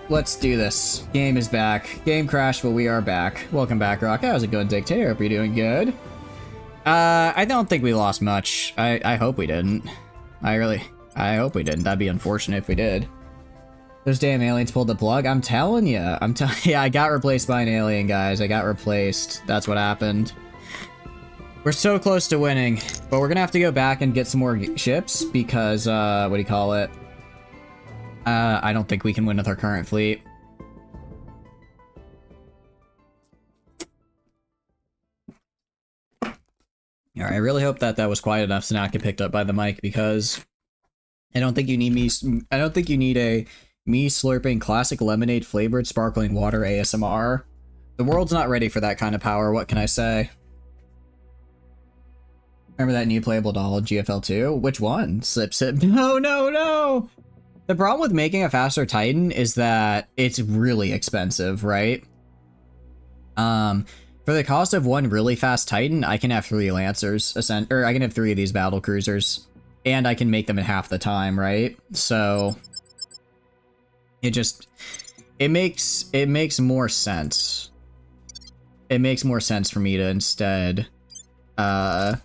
let's do this. Game is back. Game crashed, but we are back. Welcome back, Rock. How's it going, Dictator? Hope you're doing good. I don't think we lost much. I hope we didn't. I hope we didn't. That'd be unfortunate if we did. Those damn aliens pulled the plug. I'm telling you. Yeah, I got replaced by an alien, guys. I got replaced. That's what happened. We're so close to winning, but we're gonna have to go back and get some more ships because, what do you call it? I don't think we can win with our current fleet. Alright, I really hope that was quiet enough to not get picked up by the mic because I don't think you need a me slurping classic lemonade flavored sparkling water ASMR. The world's not ready for that kind of power, what can I say? Remember that new playable doll GFL2? Which one? Sip Sip? No! The problem with making a faster Titan is that it's really expensive, right? For the cost of one really fast Titan, I can have 3 Lancers, or I can have 3 of these battle cruisers, and I can make them in half the time, right? So it it makes more sense. It makes more sense for me to instead, I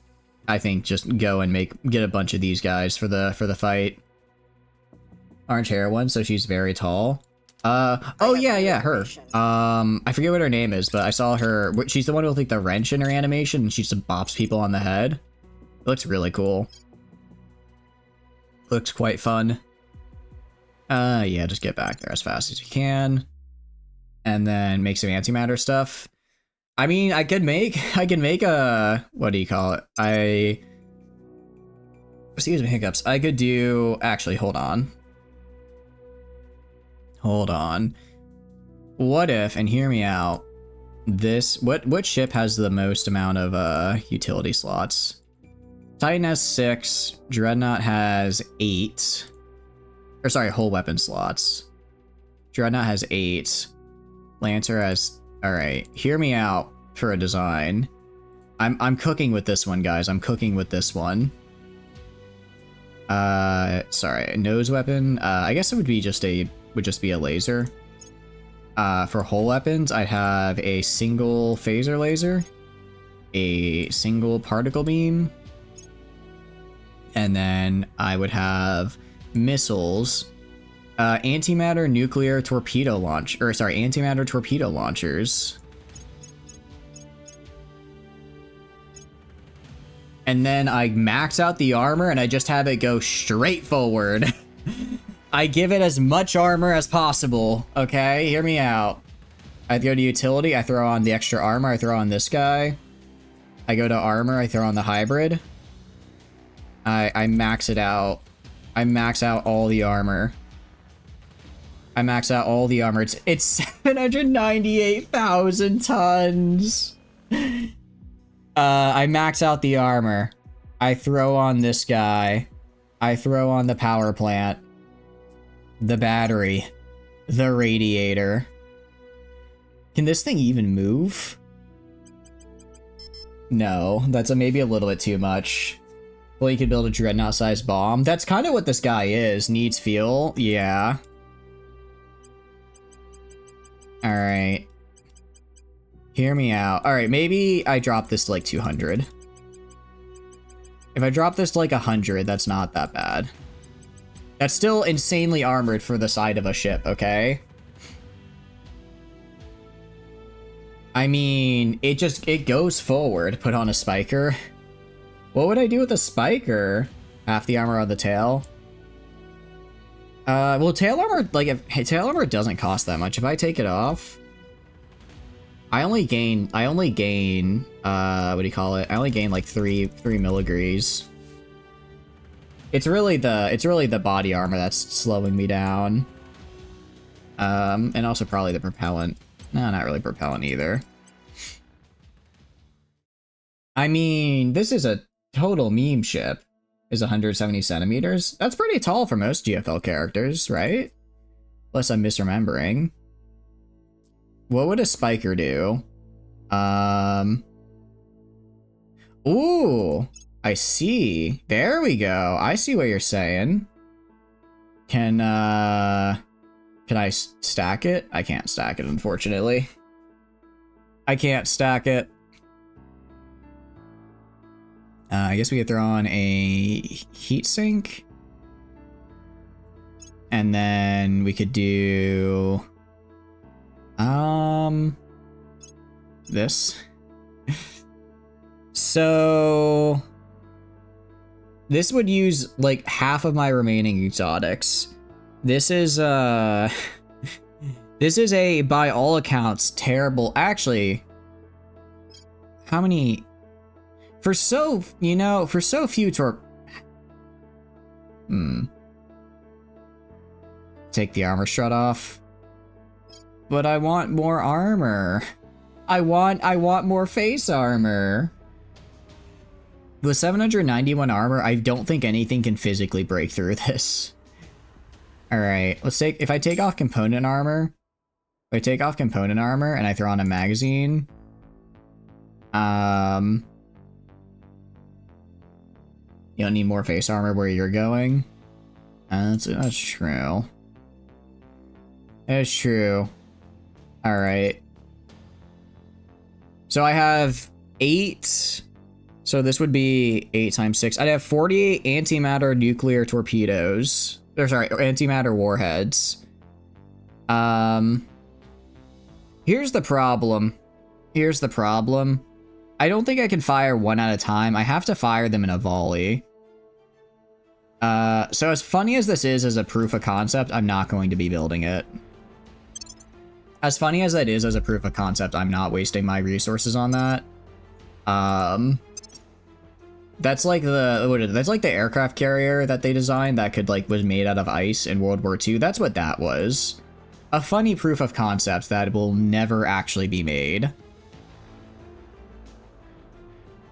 think just go and get a bunch of these guys for the fight. Orange hair one, so she's very tall. Oh yeah, her. I forget what her name is, but I saw her. She's the one with like the wrench in her animation, and she just bops people on the head. It looks really cool. Looks quite fun. Yeah, just get back there as fast as you can, and then make some antimatter stuff. I mean, I could make a, what do you call it? Excuse me, hiccups. I could do, actually, hold on. What if, and hear me out, what ship has the most amount of, utility slots? Titan has 6, Dreadnought has 8, or sorry, whole weapon slots. Dreadnought has 8, Lancer has, alright, hear me out for a design. I'm cooking with this one, guys, I'm cooking with this one. Sorry, nose weapon, I guess it would just be a laser. For whole weapons, I'd have a single phaser laser, a single particle beam, and then I would have missiles, antimatter nuclear torpedo launch, or sorry, antimatter torpedo launchers. And then I max out the armor and I just have it go straight forward. I give it as much armor as possible, okay? Hear me out. I go to utility, I throw on the extra armor, I throw on this guy. I go to armor, I throw on the hybrid. I max it out. I max out all the armor. I max out all the armor. It's 798,000 tons. I max out the armor. I throw on this guy. I throw on the power plant. The battery. The radiator. Can this thing even move? No, that's maybe a little bit too much. Well, you could build a dreadnought-sized bomb. That's kind of what this guy is. Needs fuel. Yeah. Alright. Hear me out. Alright, maybe I drop this to like 200. If I drop this to like 100, that's not that bad. That's still insanely armored for the side of a ship, okay? I mean, it goes forward. Put on a spiker. What would I do with a spiker? Half the armor on the tail. Well, tail armor, like, if tail armor doesn't cost that much. If I take it off, I only gain, what do you call it? I only gain like 3 milligrees. It's really the body armor that's slowing me down. And also probably the propellant. No, not really propellant either. I mean, this is a total meme ship. Is 170 centimeters. That's pretty tall for most GFL characters, right? Unless I'm misremembering. What would a spiker do? Ooh, I see. There we go. I see what you're saying. Can I stack it? I can't stack it, unfortunately. I can't stack it. I guess we could throw on a heatsink. And then we could do... this. So... this would use, like, half of my remaining exotics. This is, this is a, by all accounts, terrible... Actually... How many... For so few Take the armor strut off. But I want more armor. I want more face armor. With 791 armor, I don't think anything can physically break through this. Alright, if I take off component armor, and I throw on a magazine, you don't need more face armor where you're going. That's true. That's true. Alright. So I have 8. So this would be 8 times 6. I'd have 48 antimatter nuclear torpedoes. Or sorry, antimatter warheads. Here's the problem. Here's the problem. I don't think I can fire one at a time. I have to fire them in a volley. So as funny as this is as a proof of concept, I'm not going to be building it. As funny as that is as a proof of concept, I'm not wasting my resources on that. That's like the aircraft carrier that they designed that could was made out of ice in World War II. That's what that was. A funny proof of concept that will never actually be made.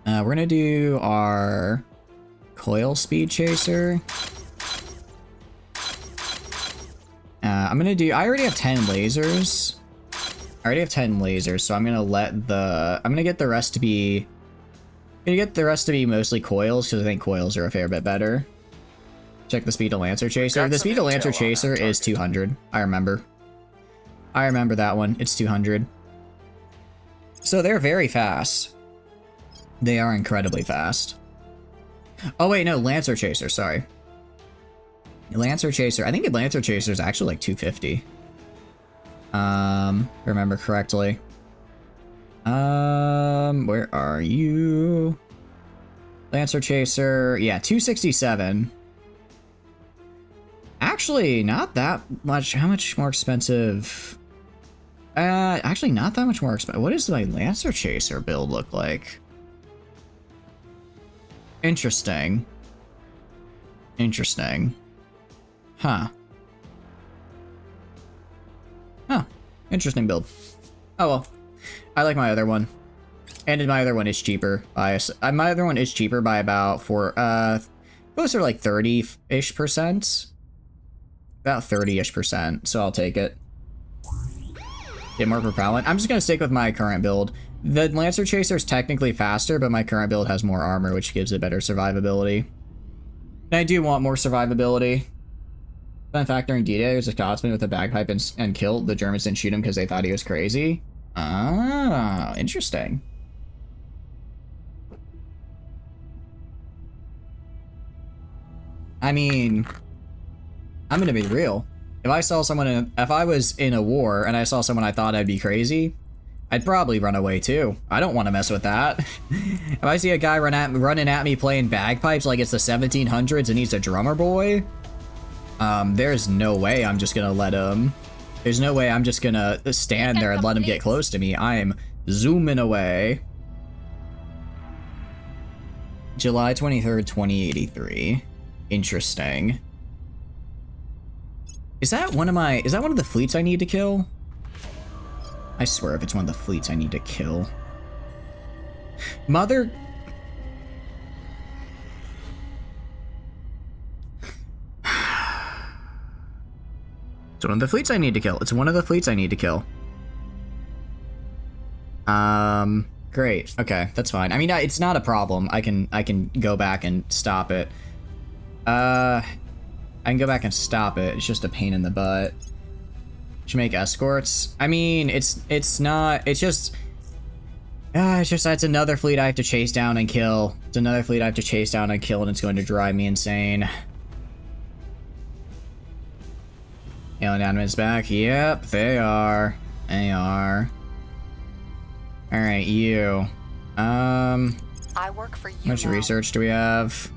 We're gonna do our coil speed chaser. I already have 10 lasers. So I'm gonna get the rest to be mostly coils, because I think coils are a fair bit better. Check the speed of Lancer Chaser. The speed of Lancer Chaser is 200. I remember that one. It's 200. So they're very fast. They are incredibly fast. Oh wait, no, Lancer Chaser, sorry. Lancer Chaser. I think Lancer Chaser is actually like 250. If I remember correctly. Where are you? Lancer Chaser. Yeah, 267. Actually, not that much. How much more expensive? Actually, not that much more expensive. What does my Lancer Chaser build look like? Interesting. Interesting. Huh. Huh. Interesting build. Oh well. I like my other one. And my other one is cheaper by my other one is cheaper by about closer to like 30-ish%. About 30-ish%, so I'll take it. Get more propellant. I'm just gonna stick with my current build. The Lancer Chaser is technically faster, but my current build has more armor, which gives it better survivability. And I do want more survivability. Fun fact, during D-Day, there was a Scotsman with a bagpipe and killed. The Germans didn't shoot him because they thought he was crazy. Ah, interesting. I mean, I'm gonna be real. If I was in a war and I saw someone I thought I'd be crazy, I'd probably run away too. I don't want to mess with that. If I see a guy running at me playing bagpipes like it's the 1700s and he's a drummer boy, there's no way I'm just gonna let him. There's no way I'm just gonna stand there and let him get close to me. I am zooming away. July 23rd, 2083. Interesting. Is that one of the fleets I need to kill? I swear if it's one of the fleets I need to kill. Mother... It's one of the fleets I need to kill. It's one of the fleets I need to kill. Great. Okay, that's fine. I mean, it's not a problem. I can go back and stop it. I can go back and stop it. It's just a pain in the butt. Should make escorts. I mean, it's just that's another fleet I have to chase down and kill. It's another fleet I have to chase down and kill, and it's going to drive me insane. Alien admin's back. Yep, they are. They are. Alright, you. I work for you. How much now. research do we have?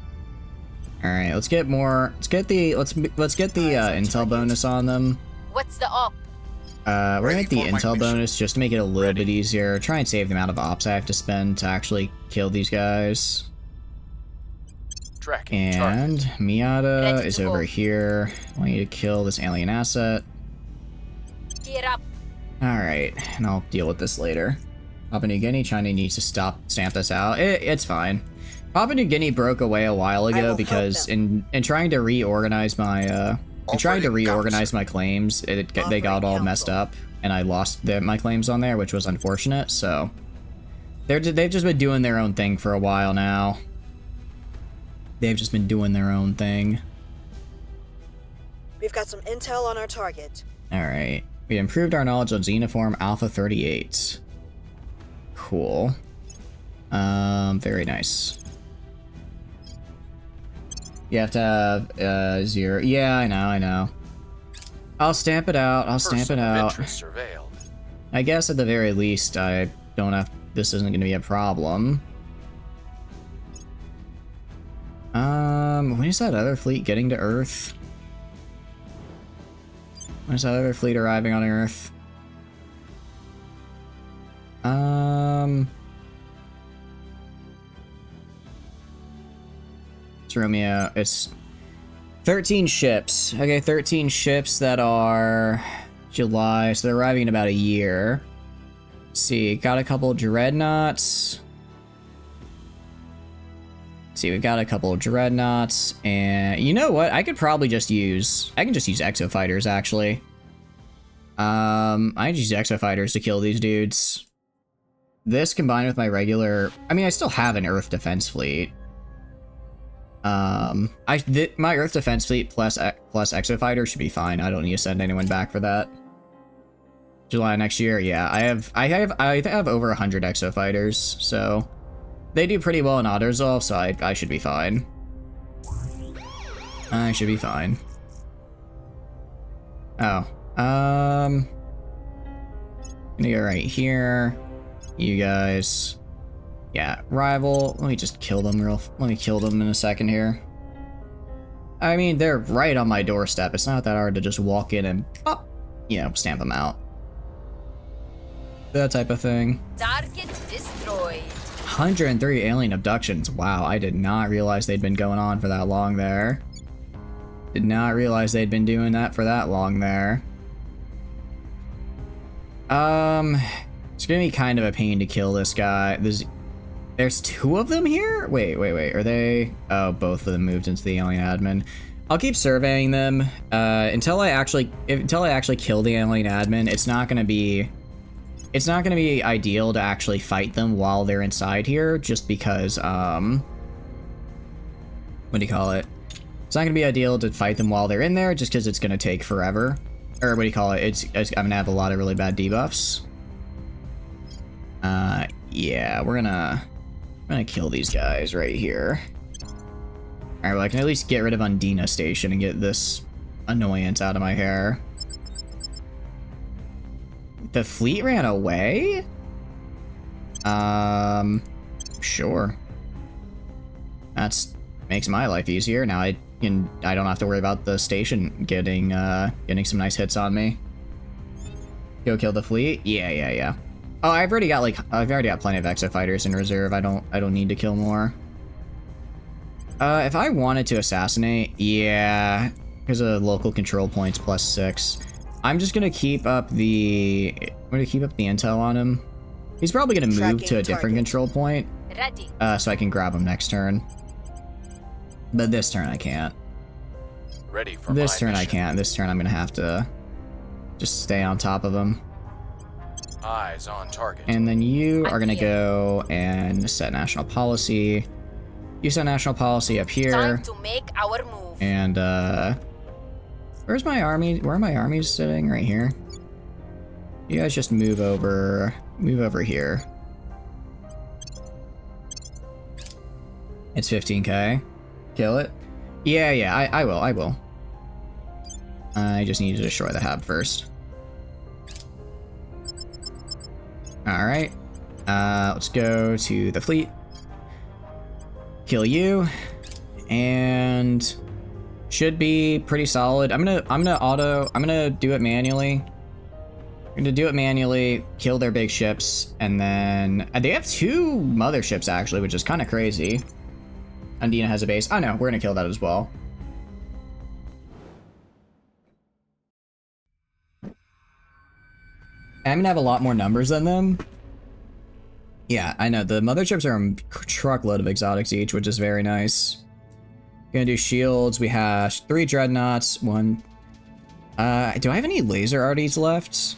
Alright, let's get more. Let's get the intel bonus on them. What's the op? We're gonna make the Ready for my intel mission. bonus just to make it a little bit easier. Try and save the amount of ops I have to spend to actually kill these guys. Tracking And target. Miata Ready is to over go. here. I want you to kill this alien asset. Gear up. Alright, and I'll deal with this later. Papua New Guinea, China needs to stamp this out. It's fine. Papua New Guinea broke away a while I will ago help because them. in trying to reorganize my my claims, they got all messed up, and I lost my claims on there, which was unfortunate. So they've just been doing their own thing for a while now. They've just been doing their own thing. We've got some intel on our target. Alright. We improved our knowledge on Xenoform Alpha 38. Cool. Very nice. You have to have 0. Yeah, I know. I'll stamp it out. Person of interest surveilled. I guess at the very least, I don't have. This isn't going to be a problem. When is that other fleet getting to Earth? When is that other fleet arriving on Earth? It's Romeo. It's 13 ships. Okay, 13 ships that are July, so they're arriving in about a year. Let's see, got a couple dreadnoughts. Let's see, we've got a couple of dreadnoughts, and you know what? I can just use exo fighters actually. I can just use exo fighters to kill these dudes. This combined with my regular, I mean, I still have an Earth defense fleet. My Earth defense fleet plus exo fighter should be fine. I don't need to send anyone back for that. July next year, yeah. I have over 100 exo fighters, so they do pretty well in auto-resolve, so I should be fine. I should be fine. Oh, gonna go right here. You guys. Yeah, rival. Let me just kill them let me kill them in a second here. I mean, they're right on my doorstep. It's not that hard to just walk in and, stamp them out. That type of thing. Target destroyed. 103 alien abductions. Wow, I did not realize they'd been going on for that long there. Did not realize they'd been doing that for that long there. It's gonna be kind of a pain to kill this guy. There's 2 of them here? Wait. Are they? Oh, both of them moved into the alien admin. I'll keep surveying them until I actually kill the alien admin. It's not gonna be ideal to actually fight them while they're inside here, just because what do you call it? It's not gonna be ideal to fight them while they're in there, just because it's gonna take forever. Or what do you call it? I'm gonna have a lot of really bad debuffs. Yeah, we're gonna kill these guys right here. Alright, well, I can at least get rid of Undina Station and get this annoyance out of my hair. The fleet ran away? Sure. That's makes my life easier. Now I don't have to worry about the station getting some nice hits on me. Go kill the fleet? Yeah. Oh, I've already got plenty of exo fighters in reserve. I don't need to kill more. If I wanted to assassinate, yeah, because of local control points +6. I'm just gonna keep up the intel on him. He's probably gonna move to a different control point. Ready. So I can grab him next turn. But this turn I can't. Ready for this turn mission. I can't. This turn I'm gonna have to just stay on top of him. Eyes on target. And then you are gonna go and set national policy. You set national policy up here. Time to make our move. And where's my army? Where are my armies sitting? Right here. You guys just move over here. It's 15k. Kill it. Yeah, I will. I just need to destroy the hub first. Alright. Let's go to the fleet. Kill you. And should be pretty solid. I'm gonna do it manually. I'm gonna do it manually, kill their big ships, and then they have 2 motherships actually, which is kind of crazy. Undina has a base. Oh no, we're gonna kill that as well. I'm gonna have a lot more numbers than them. Yeah, I know. The motherships are a truckload of exotics each, which is very nice. Gonna do shields. We have 3 dreadnoughts. 1. Do I have any laser arties left?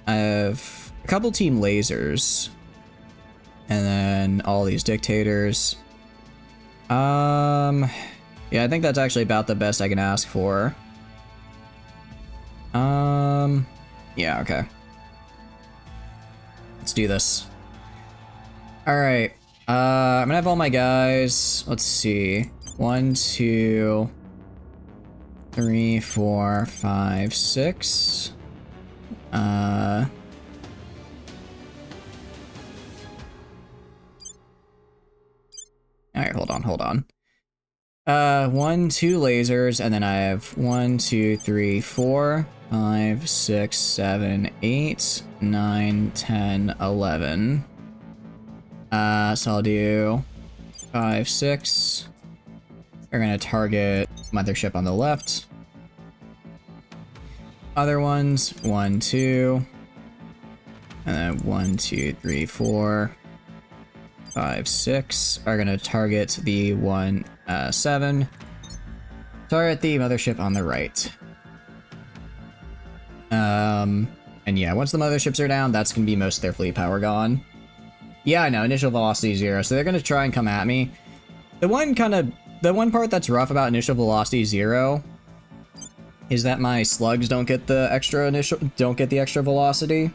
I have a couple team lasers. And then all these dictators. Yeah, I think that's actually about the best I can ask for. Yeah, okay. Let's do this. Alright. I'm gonna have all my guys. Let's see. 1, 2, 3, 4, 5, 6. Alright, hold on. 1, 2 lasers, and then I have 1, 2, 3, 4, 5, 6, 7, 8, 9, 10, 11. So I'll do 5, 6. We're gonna target mothership on the left. Other ones, 1, 2. And then 1, 2, 3, 4, 5, 6 are gonna target the 1, 7. Target the mothership on the right. And yeah, once the motherships are down, that's gonna be most of their fleet power gone. Yeah, I know, initial velocity 0, so they're gonna try and come at me. The one part that's rough about initial velocity 0 is that my slugs don't get the extra velocity.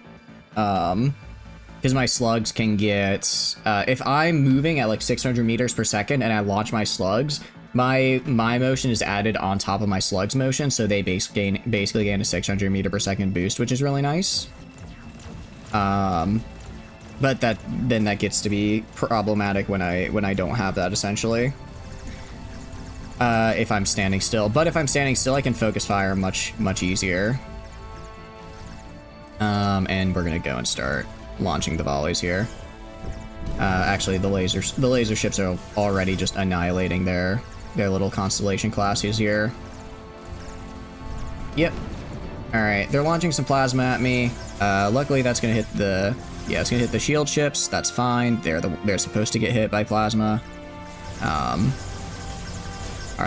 Because my slugs can get, if I'm moving at like 600 meters per second and I launch my slugs, my motion is added on top of my slugs motion, so they basically gain a 600 meter per second boost, which is really nice. But then that gets to be problematic when I don't have that, essentially. If I'm standing still. But if I'm standing still, I can focus fire much easier. And we're gonna go and start launching the volleys here. Actually, the laser ships are already just annihilating their little constellation classes here. Yep. Alright, they're launching some plasma at me. Luckily that's gonna hit the... Yeah, it's gonna hit the shield ships. That's fine. They're supposed to get hit by plasma. Are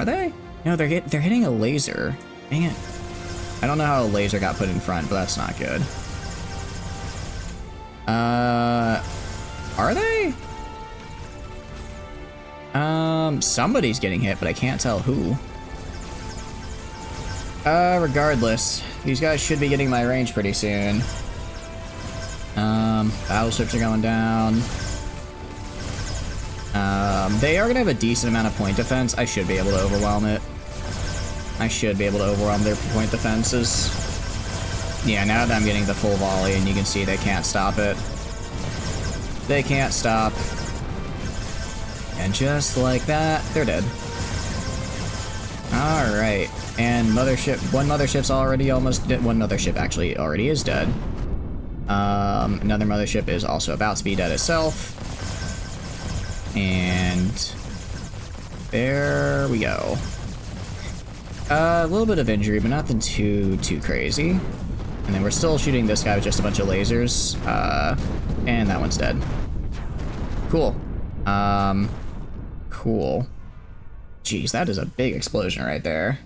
they? No, they're hitting a laser. Dang it. I don't know how a laser got put in front, but that's not good. Are they? Somebody's getting hit, but I can't tell who. Regardless, these guys should be getting my range pretty soon. Battleships are going down. They are gonna have a decent amount of point defense. I should be able to overwhelm it. I should be able to overwhelm their point defenses. Yeah, now that I'm getting the full volley, and you can see they can't stop it. They can't stop. And just like that, they're dead. Alright, and one mothership's already almost dead. One mothership actually already is dead. Another mothership is also about to be dead itself. And there we go. A little bit of injury, but nothing too crazy. And then we're still shooting this guy with just a bunch of lasers. And that one's dead. Cool. Cool. Jeez, that is a big explosion right there.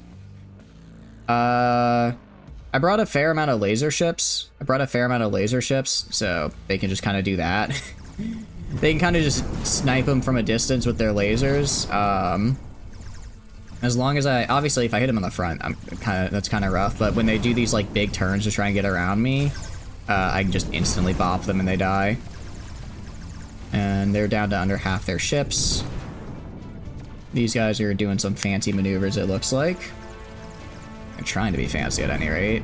I brought a fair amount of laser ships. So they can just kind of do that. They can kind of just snipe them from a distance with their lasers. As long as obviously if I hit them on the front, that's kind of rough. But when they do these like big turns to try and get around me, I can just instantly bop them and they die. And they're down to under half their ships. These guys are doing some fancy maneuvers, it looks like. They're trying to be fancy at any rate.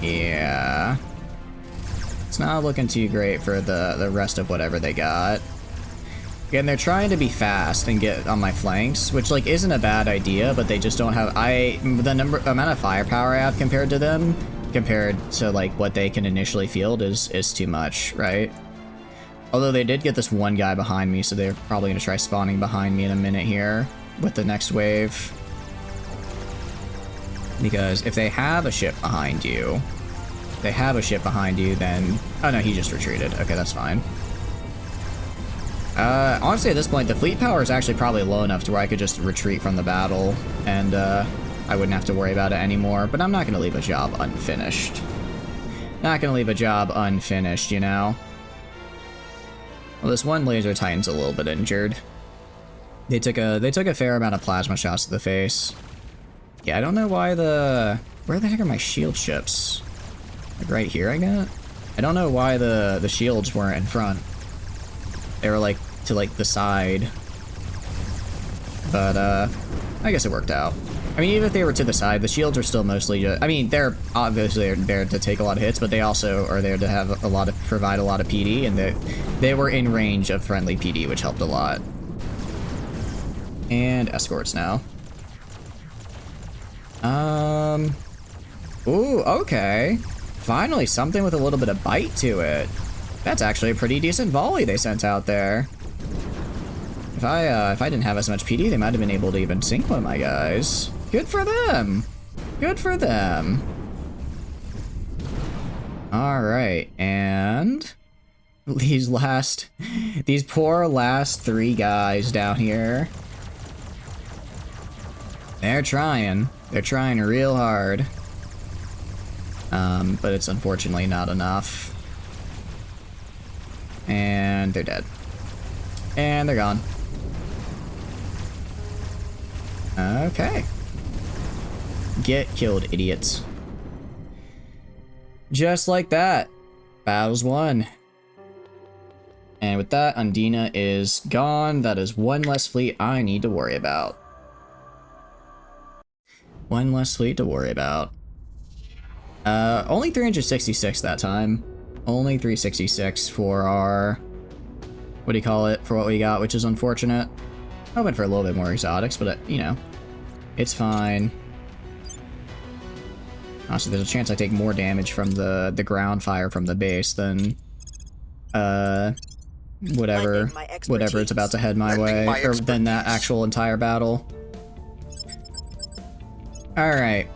Yeah. It's not looking too great for the rest of whatever they got. Again, they're trying to be fast and get on my flanks, which like isn't a bad idea, but they just don't have the amount of firepower I have compared to them, compared to like what they can initially field is too much, right? Although they did get this one guy behind me, so they're probably gonna try spawning behind me in a minute here with the next wave. Because if they have a ship behind you, then... Oh no, he just retreated. Okay, that's fine. Honestly, at this point, the fleet power is actually probably low enough to where I could just retreat from the battle, and I wouldn't have to worry about it anymore, but I'm not gonna leave a job unfinished. You know? Well, this one laser titan's a little bit injured. They took a fair amount of plasma shots to the face. Yeah, I don't know why where the heck are my shield ships? Like right here, I got? I don't know why the shields weren't in front. They were like to like the side. But I guess it worked out. I mean, even if they were to the side, the shields are still mostly just, I mean, they're obviously there to take a lot of hits, but they also are there to have provide a lot of PD, and they were in range of friendly PD, which helped a lot. And escorts now. Ooh, okay. Finally, something with a little bit of bite to it. That's actually a pretty decent volley they sent out there. If I didn't have as much PD, they might have been able to even sink one of my guys. Good for them. Good for them. All right, and these poor last 3 guys down here. They're trying real hard. But it's unfortunately not enough. And they're dead. And they're gone. Okay. Get killed, idiots. Just like that. Battle's won. And with that, Undina is gone. That is one less fleet I need to worry about. One less fleet to worry about. Only 366 that time. Only 366 for our... what do you call it? For what we got, which is unfortunate. Hoping for a little bit more exotics, but, you know, it's fine. Honestly, there's a chance I take more damage from the ground fire from the base than, whatever it's about to head my way, or than that actual entire battle. Alright.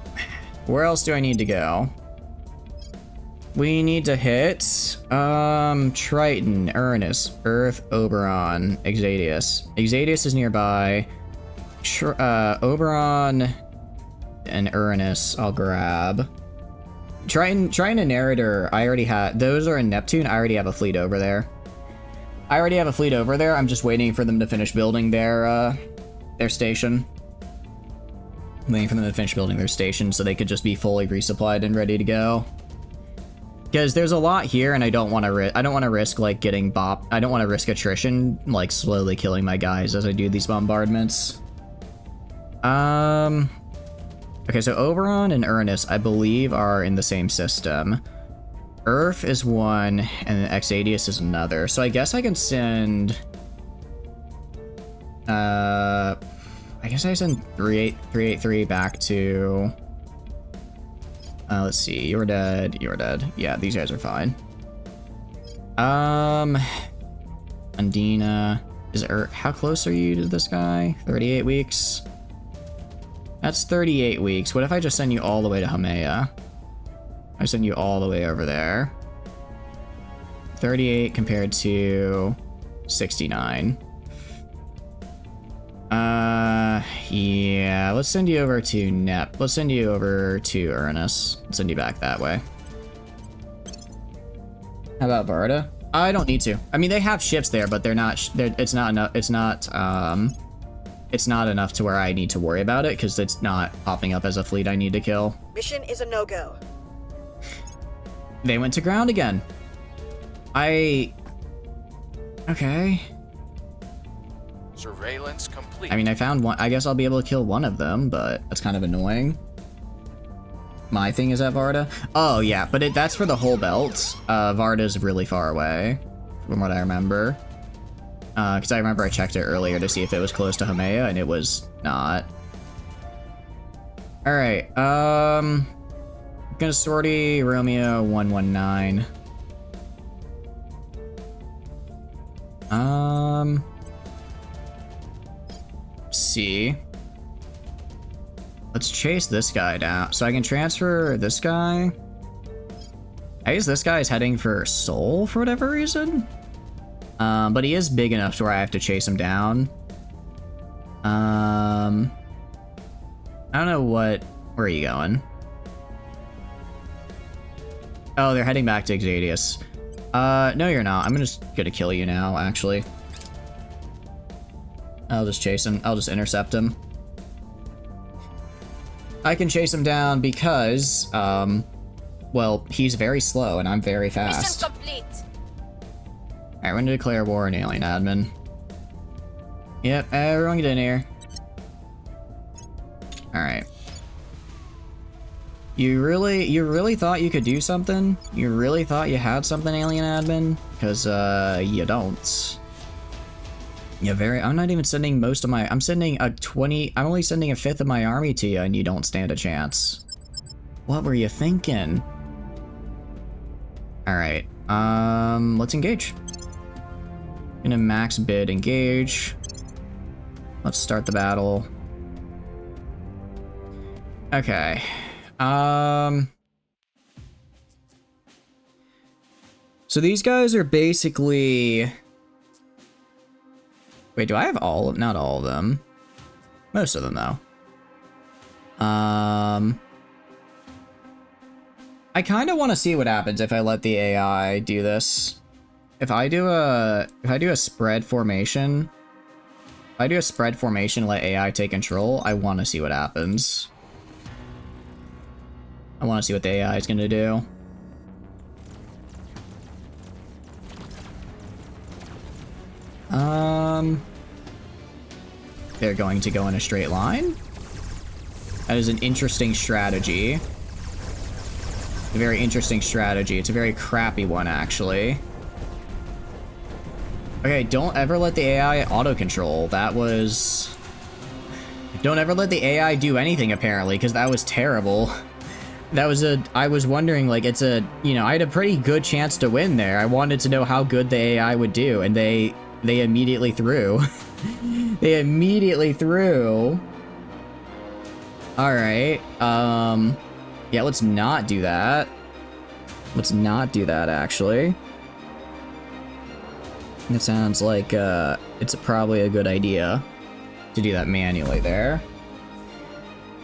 Where else do I need to go? We need to hit, Triton, Uranus, Earth, Oberon, Exadius. Exadius is nearby. Oberon and Uranus I'll grab. Triton and Narrator, I already have, those are in Neptune, I already have a fleet over there. I'm just waiting for them to finish building their station. Waiting for them to finish building their station so they could just be fully resupplied and ready to go. Because there's a lot here, and I don't want to risk like getting bopped. I don't want to risk attrition, like slowly killing my guys as I do these bombardments. Okay, so Oberon and Uranus, I believe, are in the same system. Earth is one, and Exadius is another. So I guess I can send. I guess I send 383 back to. Let's see, you're dead, you're dead. Yeah, these guys are fine. Undina, how close are you to this guy? 38 weeks? That's 38 weeks. What if I just send you all the way to Haumea? I send you all the way over there. 38 compared to 69. Yeah, let's send you over to Nep. Let's send you over to Uranus. Let's send you back that way. How about Varda? I don't need to. I mean, they have ships there, but they're not. It's not enough. It's not enough to where I need to worry about it because it's not popping up as a fleet I need to kill. Mission is a no-go. They went to ground again. Okay. Surveillance complete. I mean, I found one. I guess I'll be able to kill one of them, but that's kind of annoying. My thing is at Varda. Oh, yeah, but that's for the whole belt. Varda's really far away, from what I remember. Because I remember I checked it earlier to see if it was close to Haumea, and it was not. Alright, gonna sortie Romeo 119. See. Let's chase this guy down. So I can transfer this guy. I guess this guy is heading for Seoul for whatever reason. But he is big enough to where I have to chase him down. I don't know where are you going? Oh, they're heading back to Exadius. No, you're not. I'm just gonna kill you now, actually. I'll just chase him. I'll just intercept him. I can chase him down because, well, he's very slow and I'm very fast. Mission complete. Alright, we're gonna declare war on alien admin. Yep, everyone get in here. Alright. You really thought you could do something? You really thought you had something, alien admin? Because, you don't. I'm not even sending most of my, I'm only sending a fifth of my army to you and you don't stand a chance. What were you thinking? Alright, let's engage. Gonna max bid engage. Let's start the battle. Okay. So these guys are basically... Wait, do I have all of... Not all of them. Most of them, though. I kind of want to see what happens if I let the AI do this. If I do a spread formation... If I do a spread formation and let AI take control, I want to see what happens. I want to see what the AI is going to do. They're going to go in a straight line. That is an interesting strategy. A very interesting strategy. It's a very crappy one, actually. Okay, don't ever let the AI auto-control. That was... Don't ever let the AI do anything, apparently, because that was terrible. That was I was wondering, like, it's a, you know, I had a pretty good chance to win there. I wanted to know how good the AI would do, and they immediately threw. They immediately threw. Alright, yeah, let's not do that. Let's not do that, actually. It sounds like, it's probably a good idea to do that manually there.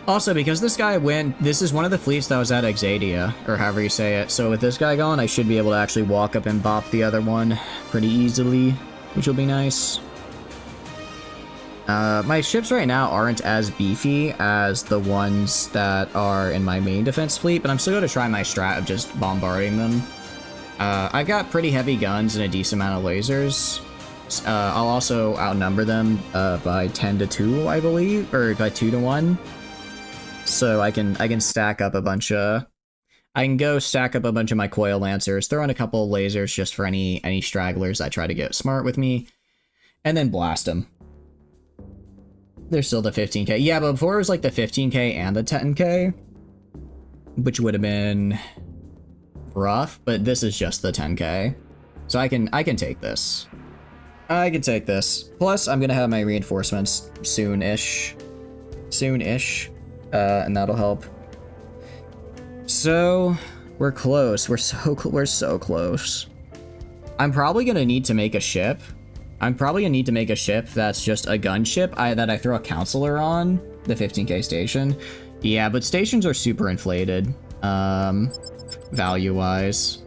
Also, because this guy this is one of the fleets that was at Exadia, or however you say it, so with this guy gone, I should be able to actually walk up and bop the other one pretty easily, which will be nice. My ships right now aren't as beefy as the ones that are in my main defense fleet, but I'm still going to try my strat of just bombarding them. I've got pretty heavy guns and a decent amount of lasers. I'll also outnumber them by 10 to 2, I believe, or by 2 to 1. So I can stack up a bunch of... I can go stack up a bunch of my coil lancers, throw in a couple of lasers just for any stragglers that try to get smart with me, and then blast them. They're still the 15k. Yeah, but before it was like the 15k and the 10k, which would have been rough, but this is just the 10k. So I can take this. I can take this. Plus, I'm gonna have my reinforcements soon-ish. Soon-ish. And that'll help. So, we're close. We're so close. I'm probably gonna need to make a ship. I'm probably gonna need to make a ship that's just a gunship that I throw a counselor on, the 15k station. Yeah, but stations are super inflated, value-wise.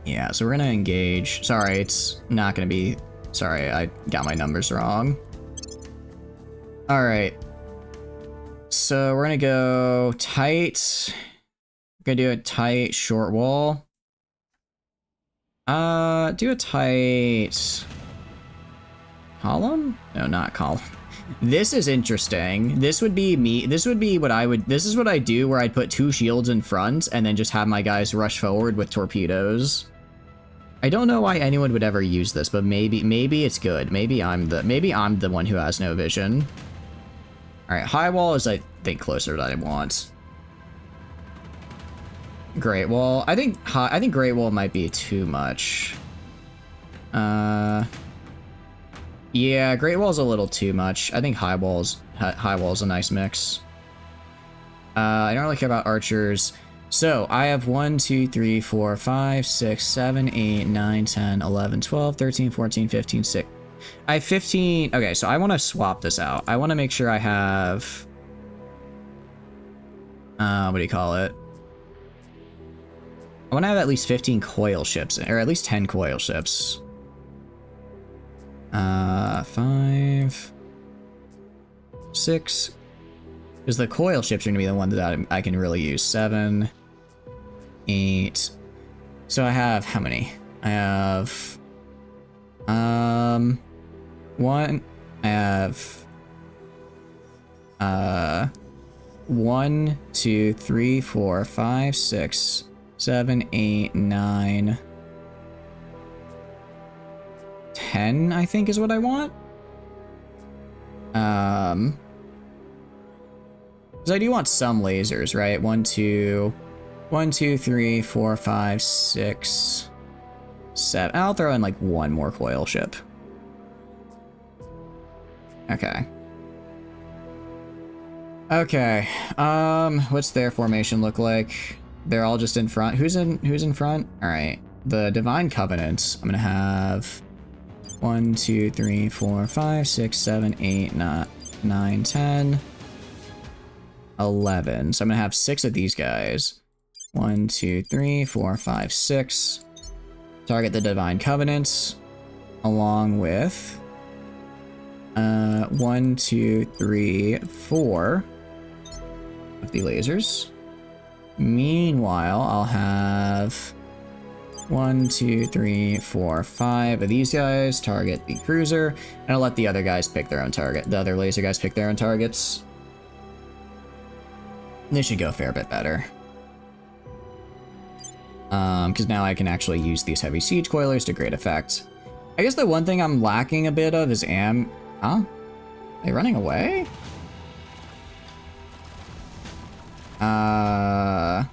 Yeah, so we're gonna engage. Sorry, it's not gonna be... Sorry, I got my numbers wrong. Alright. So we're gonna go tight. We're gonna do a tight short wall. Do a tight... column? No, not column. This is interesting. This would be me. This would be what I would... This is what I do, where I'd put 2 shields in front and then just have my guys rush forward with torpedoes. I don't know why anyone would ever use this, but maybe it's good. Maybe I'm the one who has no vision. All right, high wall is, I think, closer to what I want. Great wall. I think great wall might be too much. Yeah, great wall's a little too much. I think high wall's a nice mix. I don't really care about archers. So, I have 1, 2, 3, 4, 5, 6, 7, 8, 9, 10, 11, 12, 13, 14, 15, 16. I have 15... Okay, so I want to swap this out. I want to make sure I have... what do you call it? I want to have at least 15 coil ships, or at least 10 coil ships. 5, 6. Because the coil ships are gonna be the ones that I can really use. 7, 8. So I have how many? I have 1. I have 1, 2, 3, 4, 5, 6, 7, 8, 9, 10, I think is what I want. Because I do want some lasers, right? 1, 2, 3, 4, 5, 6, 7. I'll throw in like one more coil ship. Okay. Okay. What's their formation look like? They're all just in front. Who's in front? All right. The Divine Covenant. I'm gonna have 1, 2, 3, 4, 5, 6, 7, 8, 9, 10, 11. So I'm gonna have 6 of these guys. 1, 2, 3, 4, 5, 6. Target the Divine Covenants, along with 1, 2, 3, 4 of the lasers. Meanwhile, I'll have 1, 2, 3, 4, 5 of these guys target the cruiser, and I'll let the other guys pick their own target. The other laser guys pick their own targets. They should go a fair bit better. Because now I can actually use these heavy siege coilers to great effect. I guess the one thing I'm lacking a bit of is Huh? Are they running away? I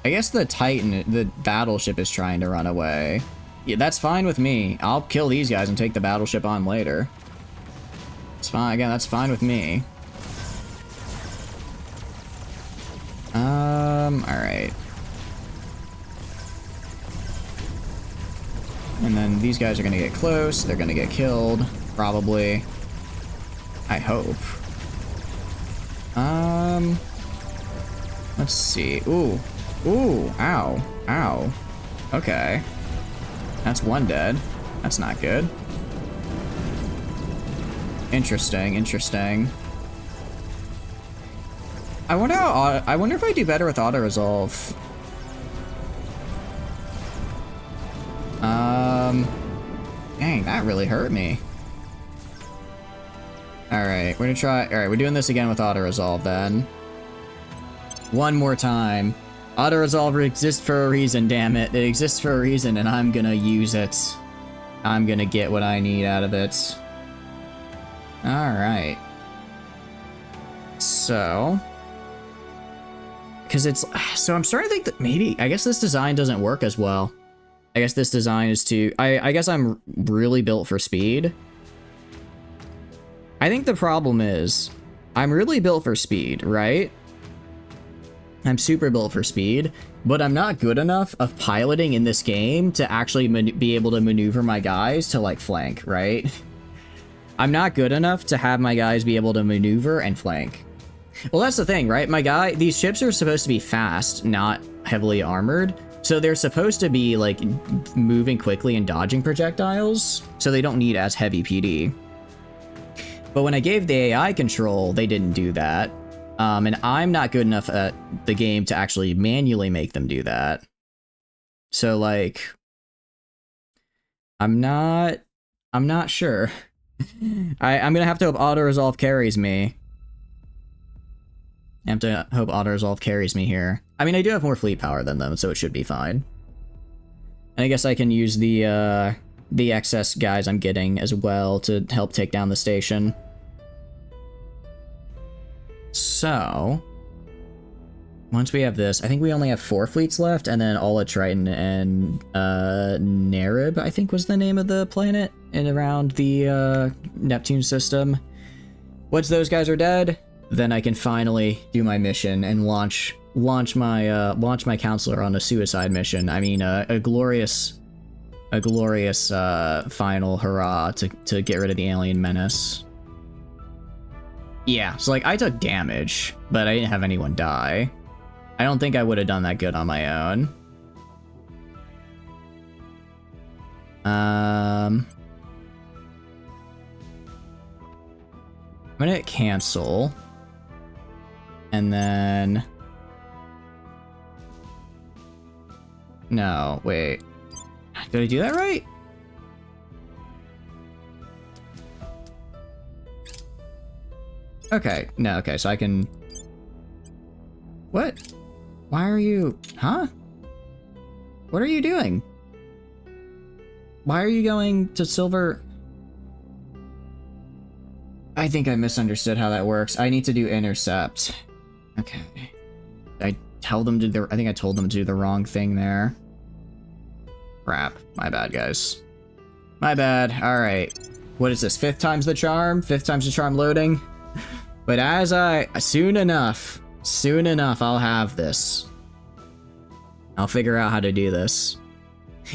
guess the Titan, the battleship, is trying to run away. Yeah, that's fine with me. I'll kill these guys and take the battleship on later. It's fine. Again, that's fine with me. Alright. And then these guys are gonna get close. They're gonna get killed. Probably. I hope. Let's see. Ooh. Ooh. Ow. Ow. Okay. That's one dead. That's not good. Interesting. Interesting. I wonder if I do better with auto resolve. Dang, that really hurt me. Alright, we're gonna try. Alright, we're doing this again with auto resolve then. One more time. Auto resolve exists for a reason, damn it. It exists for a reason, and I'm gonna use it. I'm gonna get what I need out of it. Alright. So. Because it's. So I'm starting to think that maybe. I guess this design doesn't work as well. I guess this design is too... I guess I'm really built for speed. I think the problem is, I'm really built for speed, right? I'm super built for speed, but I'm not good enough of piloting in this game to actually be able to maneuver my guys to, like, flank, right? I'm not good enough to have my guys be able to maneuver and flank. Well, that's the thing, right? These ships are supposed to be fast, not heavily armored. So they're supposed to be, like, moving quickly and dodging projectiles, so they don't need as heavy PD. But when I gave the AI control, they didn't do that. And I'm not good enough at the game to actually manually make them do that. So, like, I'm not sure. I'm gonna have to hope auto-resolve carries me. I have to hope auto-resolve carries me here. I mean, I do have more fleet power than them, so it should be fine. And I guess I can use the excess guys I'm getting as well to help take down the station. So, once we have this, I think we only have 4 fleets left, and then all of Triton and Nerib, I think was the name of the planet, and around the Neptune system. Once those guys are dead, then I can finally do my mission and launch my counselor on a suicide mission. I mean, a glorious final hurrah to get rid of the alien menace. Yeah, so like I took damage, but I didn't have anyone die. I don't think I would have done that good on my own. I'm gonna hit cancel. And then... No, wait. Did I do that right? Okay, no, okay, so I can... What? Why are you... Huh? What are you doing? Why are you going to silver... I think I misunderstood how that works. I need to do intercept. Okay. I tell them to do... I think I told them to do the wrong thing there. Crap. My bad, guys. My bad. Alright. What is this? 5th time's the charm? 5th time's the charm loading? But as I... Soon enough, I'll have this. I'll figure out how to do this.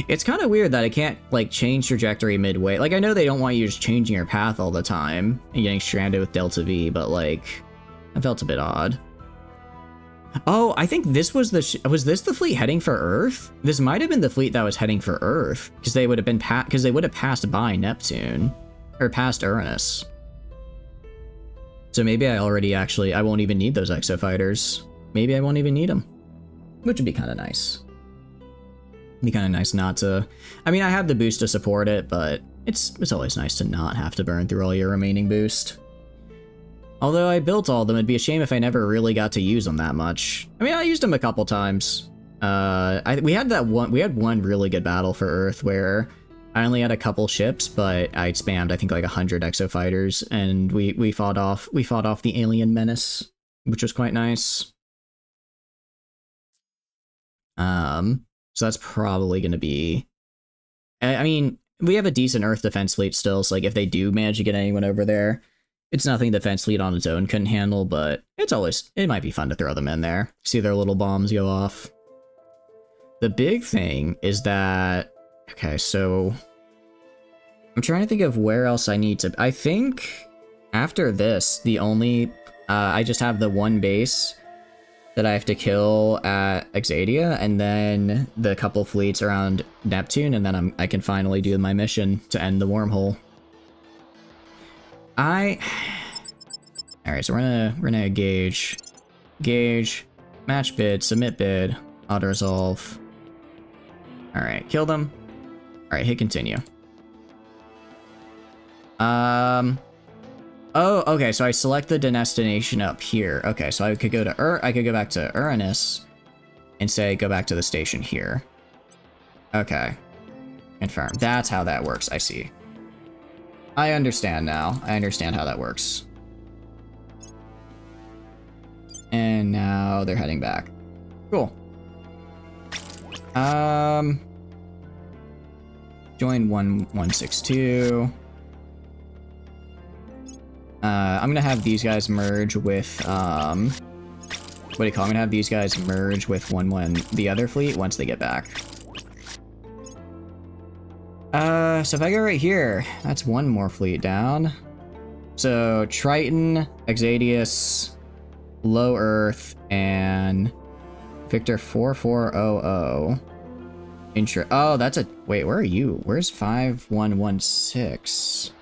It's kind of weird that I can't, like, change trajectory midway. Like, I know they don't want you just changing your path all the time and getting stranded with Delta V, but, like, that felt a bit odd. Oh, I think this was the... was this the fleet heading for Earth? This might have been the fleet that was heading for Earth, because they would have been because they would have passed by Neptune, or past Uranus. So maybe I already actually... I won't even need those exo fighters. Maybe I won't even need them, which would be kind of nice. Be kind of nice not to... I mean, I have the boost to support it, but it's always nice to not have to burn through all your remaining boost. Although I built all of them, it'd be a shame if I never really got to use them that much. I mean, I used them a couple times. We had one really good battle for Earth where I only had a couple ships, but I spammed I think like 100 exo fighters, and we fought off the alien menace, which was quite nice. So that's probably going to be... I mean, we have a decent Earth defense fleet still, so like if they do manage to get anyone over there, it's nothing the defense fleet on its own couldn't handle, but it might be fun to throw them in there. See their little bombs go off. The big thing is that... Okay, so... I'm trying to think of where else I need to... I think after this, the only... I just have the one base that I have to kill at Exadia, and then the couple fleets around Neptune, and then I can finally do my mission to end the wormhole. Alright, so we're gonna gauge, match bid, submit bid, auto resolve. Alright, kill them. Alright, hit continue. Oh, okay, so I select the destination up here. Okay, so I could go to I could go back to Uranus and say go back to the station here. Okay. Confirm. That's how that works. I see. I understand now. I understand how that works. And now they're heading back. Cool. Join 1162. I'm gonna have these guys merge with, what do you call it? I'm gonna have these guys merge with the other fleet once they get back. So if I go right here, that's one more fleet down. So Triton, Exadius, Low Earth, and Victor 4400. Oh, that's a... Wait, where are you? Where's 5116?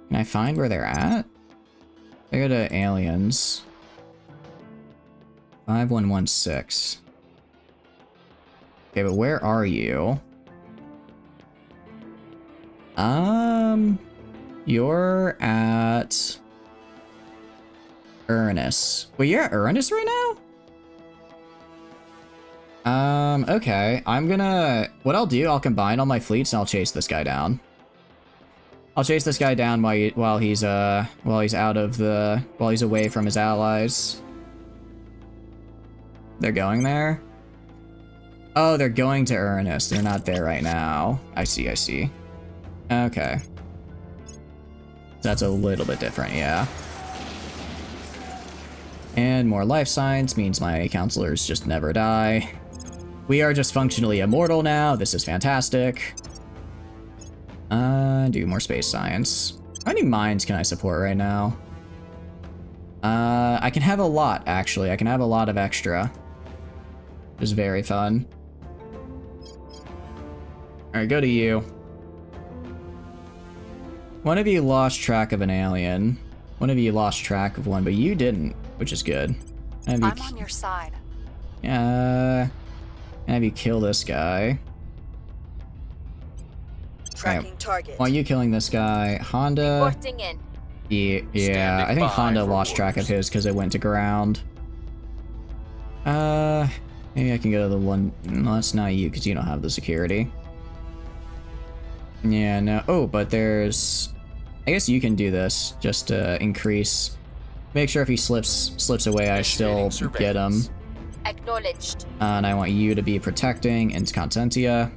Can I find where they're at? I go to aliens. 5116. Okay, but where are you? You're at Uranus. Wait, you're at Uranus right now? Okay. What I'll do, I'll combine all my fleets and I'll chase this guy down. I'll chase this guy down while he's away from his allies. They're going there? Oh, they're going to Uranus. They're not there right now. I see. Okay. That's a little bit different, yeah. And more life signs means my counselors just never die. We are just functionally immortal now. This is fantastic. Do more space science. How many mines can I support right now? I can have a lot, actually. I can have a lot of extra. Which is very fun. Alright, go to you. One of you lost track of an alien. One of you lost track of one, but you didn't, which is good. I'm on your side. Have you kill this guy. Tracking target. While you killing this guy, Honda. Reporting in. Yeah, I Standing think by Honda for lost track of orders. his because it went to ground. Maybe I can go to the one. No, that's not you because you don't have the security. Yeah, no. Oh, but there's. I guess you can do this just to increase. Make sure if he slips away, I still Initiating get him. surveillance. Acknowledged. And I want you to be protecting Consentia.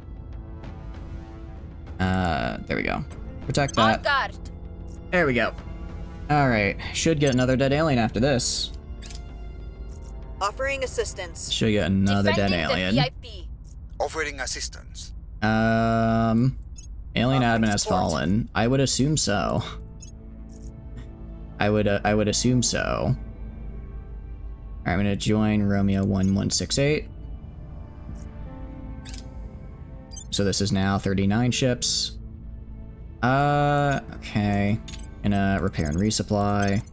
There we go. Protect On that. guard. There we go. Alright, should get another dead alien after this. Offering assistance. Should get another dead Defending alien. the VIP. Offering assistance. Alien admin has support. fallen. I would assume so. I would assume so. Alright, I'm gonna join Romeo 1168. So this is now 39 ships. Okay. Gonna repair and resupply.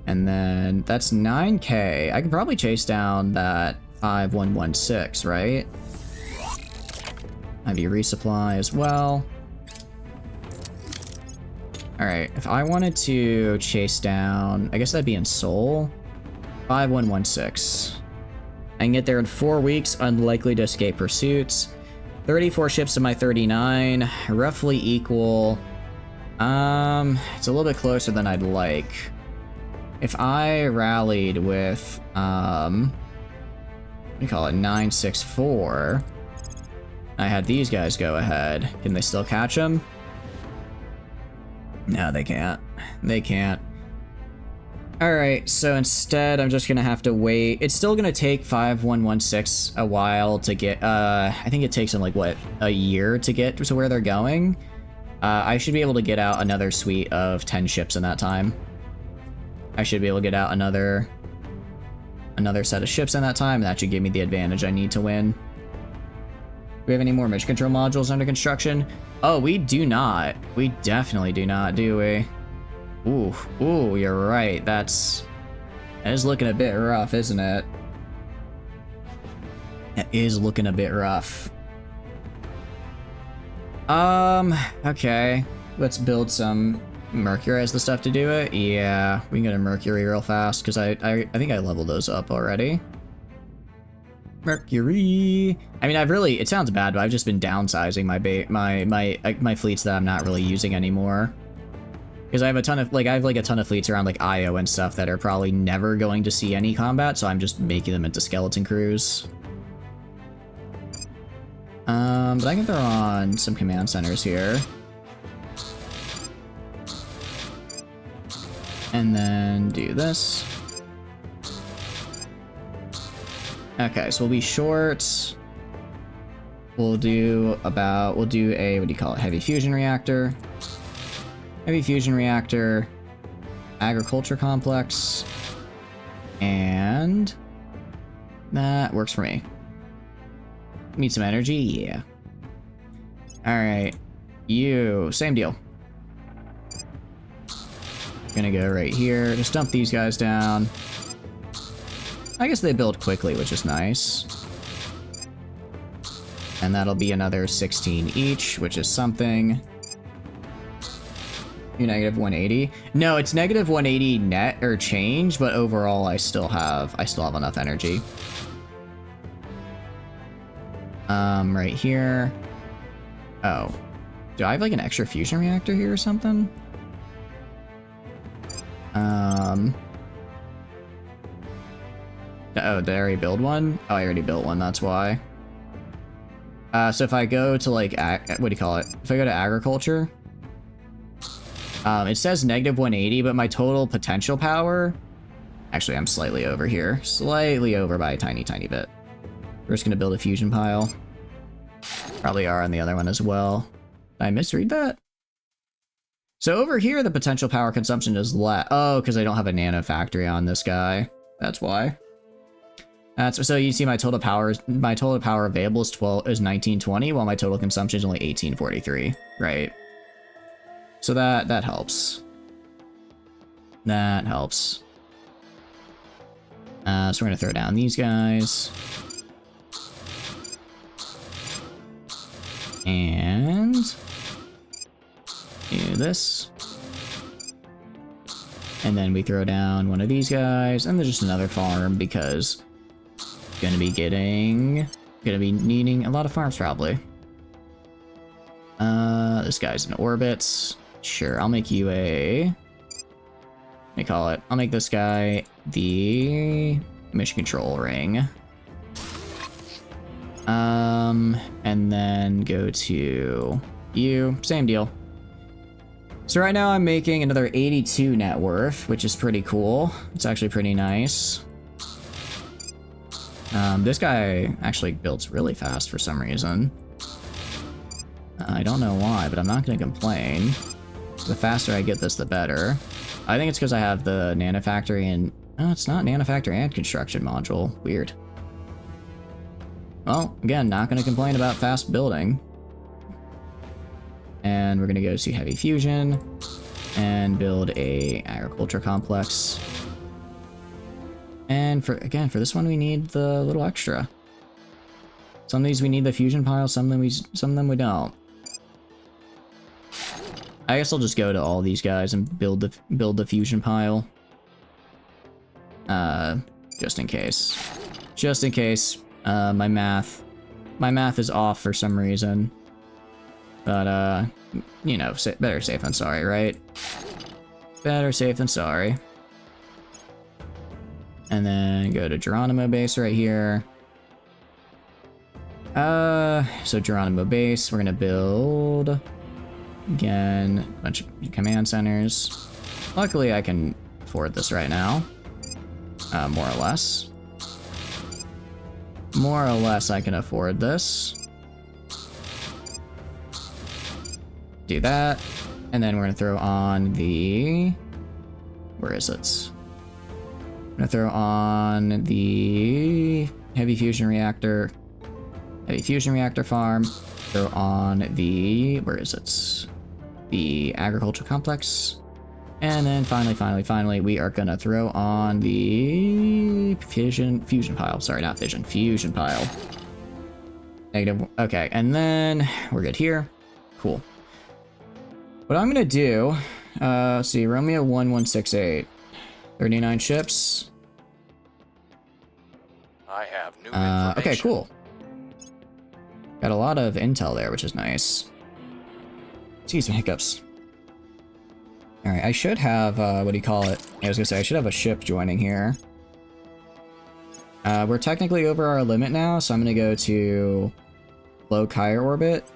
And then that's 9k. I could probably chase down that 5116, right? Maybe resupply as well. Alright, if I wanted to chase down, I guess that'd be in Seoul. 5116. I can get there in 4 weeks, unlikely to escape pursuits. 34 ships to my 39, roughly equal. It's a little bit closer than I'd like. If I rallied with, what do you call it, 964, I had these guys go ahead. Can they still catch them? No, they can't. They can't. Alright, so instead I'm just gonna have to wait. It's still gonna take 5116 a while to get, I think it takes them like, what, a year to get to where they're going? I should be able to get out another suite of 10 ships in that time. I should be able to get out another set of ships in that time, and that should give me the advantage I need to win. Do we have any more mission control modules under construction? Oh, we do not. We definitely do not, do we? Ooh, you're right. That is looking a bit rough, isn't it? That is looking a bit rough. Okay. Let's build some Mercury as the stuff to do it. Yeah, we can go to Mercury real fast, because I think I leveled those up already. Mercury. I mean, it sounds bad, but I've just been downsizing my fleets that I'm not really using anymore. Because I have a ton of fleets around like Io and stuff that are probably never going to see any combat, so I'm just making them into skeleton crews. But I can throw on some command centers here. And then do this. Okay, so we'll be short. We'll do a, what do you call it, heavy fusion reactor. Heavy fusion reactor, agriculture complex, and that works for me. Need some energy? Yeah. Alright, you, same deal. Gonna go right here, just dump these guys down. I guess they build quickly, which is nice. And that'll be another 16 each, which is something. You're negative 180. No, it's negative 180 net or change, but overall I still have enough energy. Right here. Oh. Do I have like an extra fusion reactor here or something? Oh, did I already build one? Oh, I already built one, that's why. So if I go to like, what do you call it? If I go to agriculture, it says negative 180, but my total potential power, actually I'm slightly over here. Slightly over by a tiny, tiny bit. We're just gonna build a fusion pile. Probably are on the other one as well. Did I misread that? So over here, the potential power consumption is less. Oh, because I don't have a nano factory on this guy. That's why. That's so you see my total power available is 1920, while my total consumption is only 1843, right? So that helps. That helps. So we're gonna throw down these guys. And do this. And then we throw down one of these guys, and there's just another farm because gonna be needing a lot of farms probably. This guy's in orbit. Sure, I'll make you a, I'll make this guy the mission control ring. And then go to you, same deal. So right now I'm making another 82 net worth, which is pretty cool. It's actually pretty nice. This guy actually builds really fast for some reason. I don't know why, but I'm not going to complain. The faster I get this, the better. I think it's because I have the nanofactory and... Oh, it's not nanofactory and construction module. Weird. Well, again, not going to complain about fast building. And we're going to go to heavy fusion and build a agriculture complex. And for this one we need the little extra. Some of these we need the fusion pile, some of them we don't. I guess I'll just go to all these guys and build the fusion pile. Just in case. Just in case my math is off for some reason. But you know, better safe than sorry, right? Better safe than sorry. And then go to Geronimo base right here. So Geronimo base, we're gonna build again a bunch of command centers. Luckily I can afford this right now. More or less. More or less I can afford this. Do that. And then we're gonna throw on the... Where is it? I'm gonna throw on the heavy fusion reactor farm. Throw on the, where is it? The agricultural complex. And then finally, we are gonna throw on the fusion pile. Sorry, not fission, fusion pile. Negative, okay, and then we're good here. Cool. What I'm gonna do, see, Romeo 1168. 39 ships. I have new information. Okay, cool. Got a lot of intel there, which is nice. Geez, some hiccups. Alright, I should have, what do you call it? I was gonna say, I should have a ship joining here. We're technically over our limit now, so I'm gonna go to low Kyer orbit.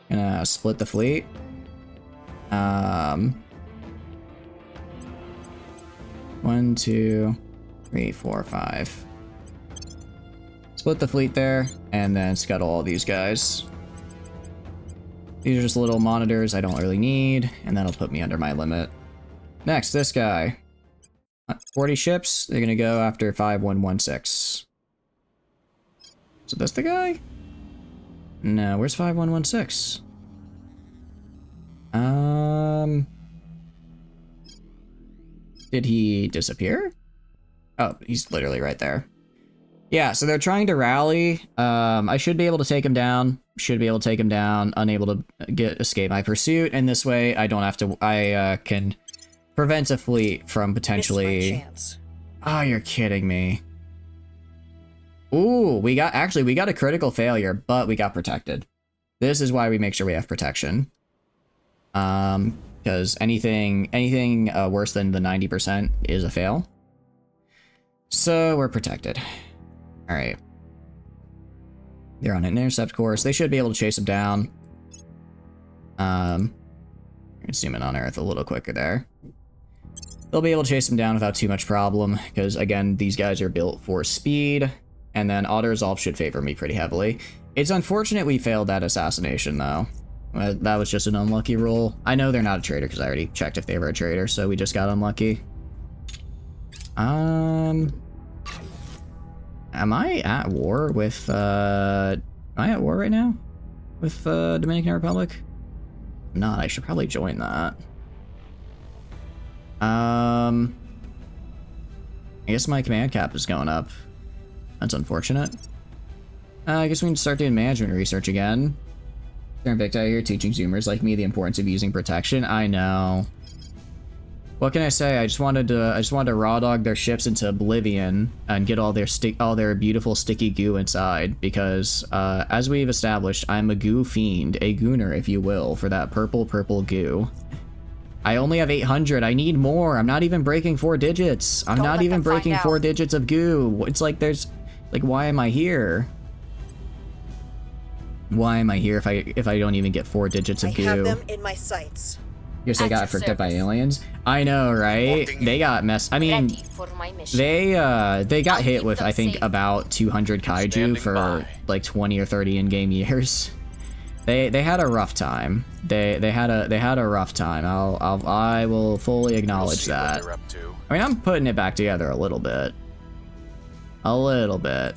Gonna split the fleet. 1, 2, 3, 4, 5. Split the fleet there, and then scuttle all these guys. These are just little monitors I don't really need, and that'll put me under my limit. Next, this guy. 40 ships, they're gonna go after 5116. So that's the guy? No, where's 5116? Did he disappear? Oh, he's literally right there. Yeah, so they're trying to rally. I should be able to take him down. Unable to escape my pursuit, and this way I don't have to. I can prevent a fleet from potentially. Oh, you're kidding me. Ooh, we got a critical failure, but we got protected. This is why we make sure we have protection. Because anything worse than the 90% is a fail. So we're protected. All right. They're on an intercept course. They should be able to chase them down. Zoom in on Earth a little quicker there. They'll be able to chase them down without too much problem, because again, these guys are built for speed, and then auto-resolve should favor me pretty heavily. It's unfortunate we failed that assassination, though. That was just an unlucky roll. I know they're not a traitor, because I already checked if they were a traitor, so we just got unlucky. Am I at war with, am I at war right now? With, Dominican Republic? No, I should probably join that. I guess my command cap is going up. That's unfortunate. I guess we can start doing management research again. Invicta here teaching Zoomers like me the importance of using protection. I know. What can I say? I just wanted to raw dog their ships into oblivion and get all their beautiful sticky goo inside, because as we've established, I'm a goo fiend, a gooner if you will, for that purple goo. I only have 800. I need more. I'm not even breaking 4 digits. I'm not even breaking 4 digits of goo. It's like there's like, why am I here? Why am I here if I don't even get 4 digits of goo? I have them in my sights. Guess they got fricked up by aliens. I know, right? They got messed. I mean, they got hit with I think about 200 kaiju for like 20 or 30 in-game years. They had a rough time. They had a rough time. I will fully acknowledge that. I mean, I'm putting it back together a little bit. A little bit.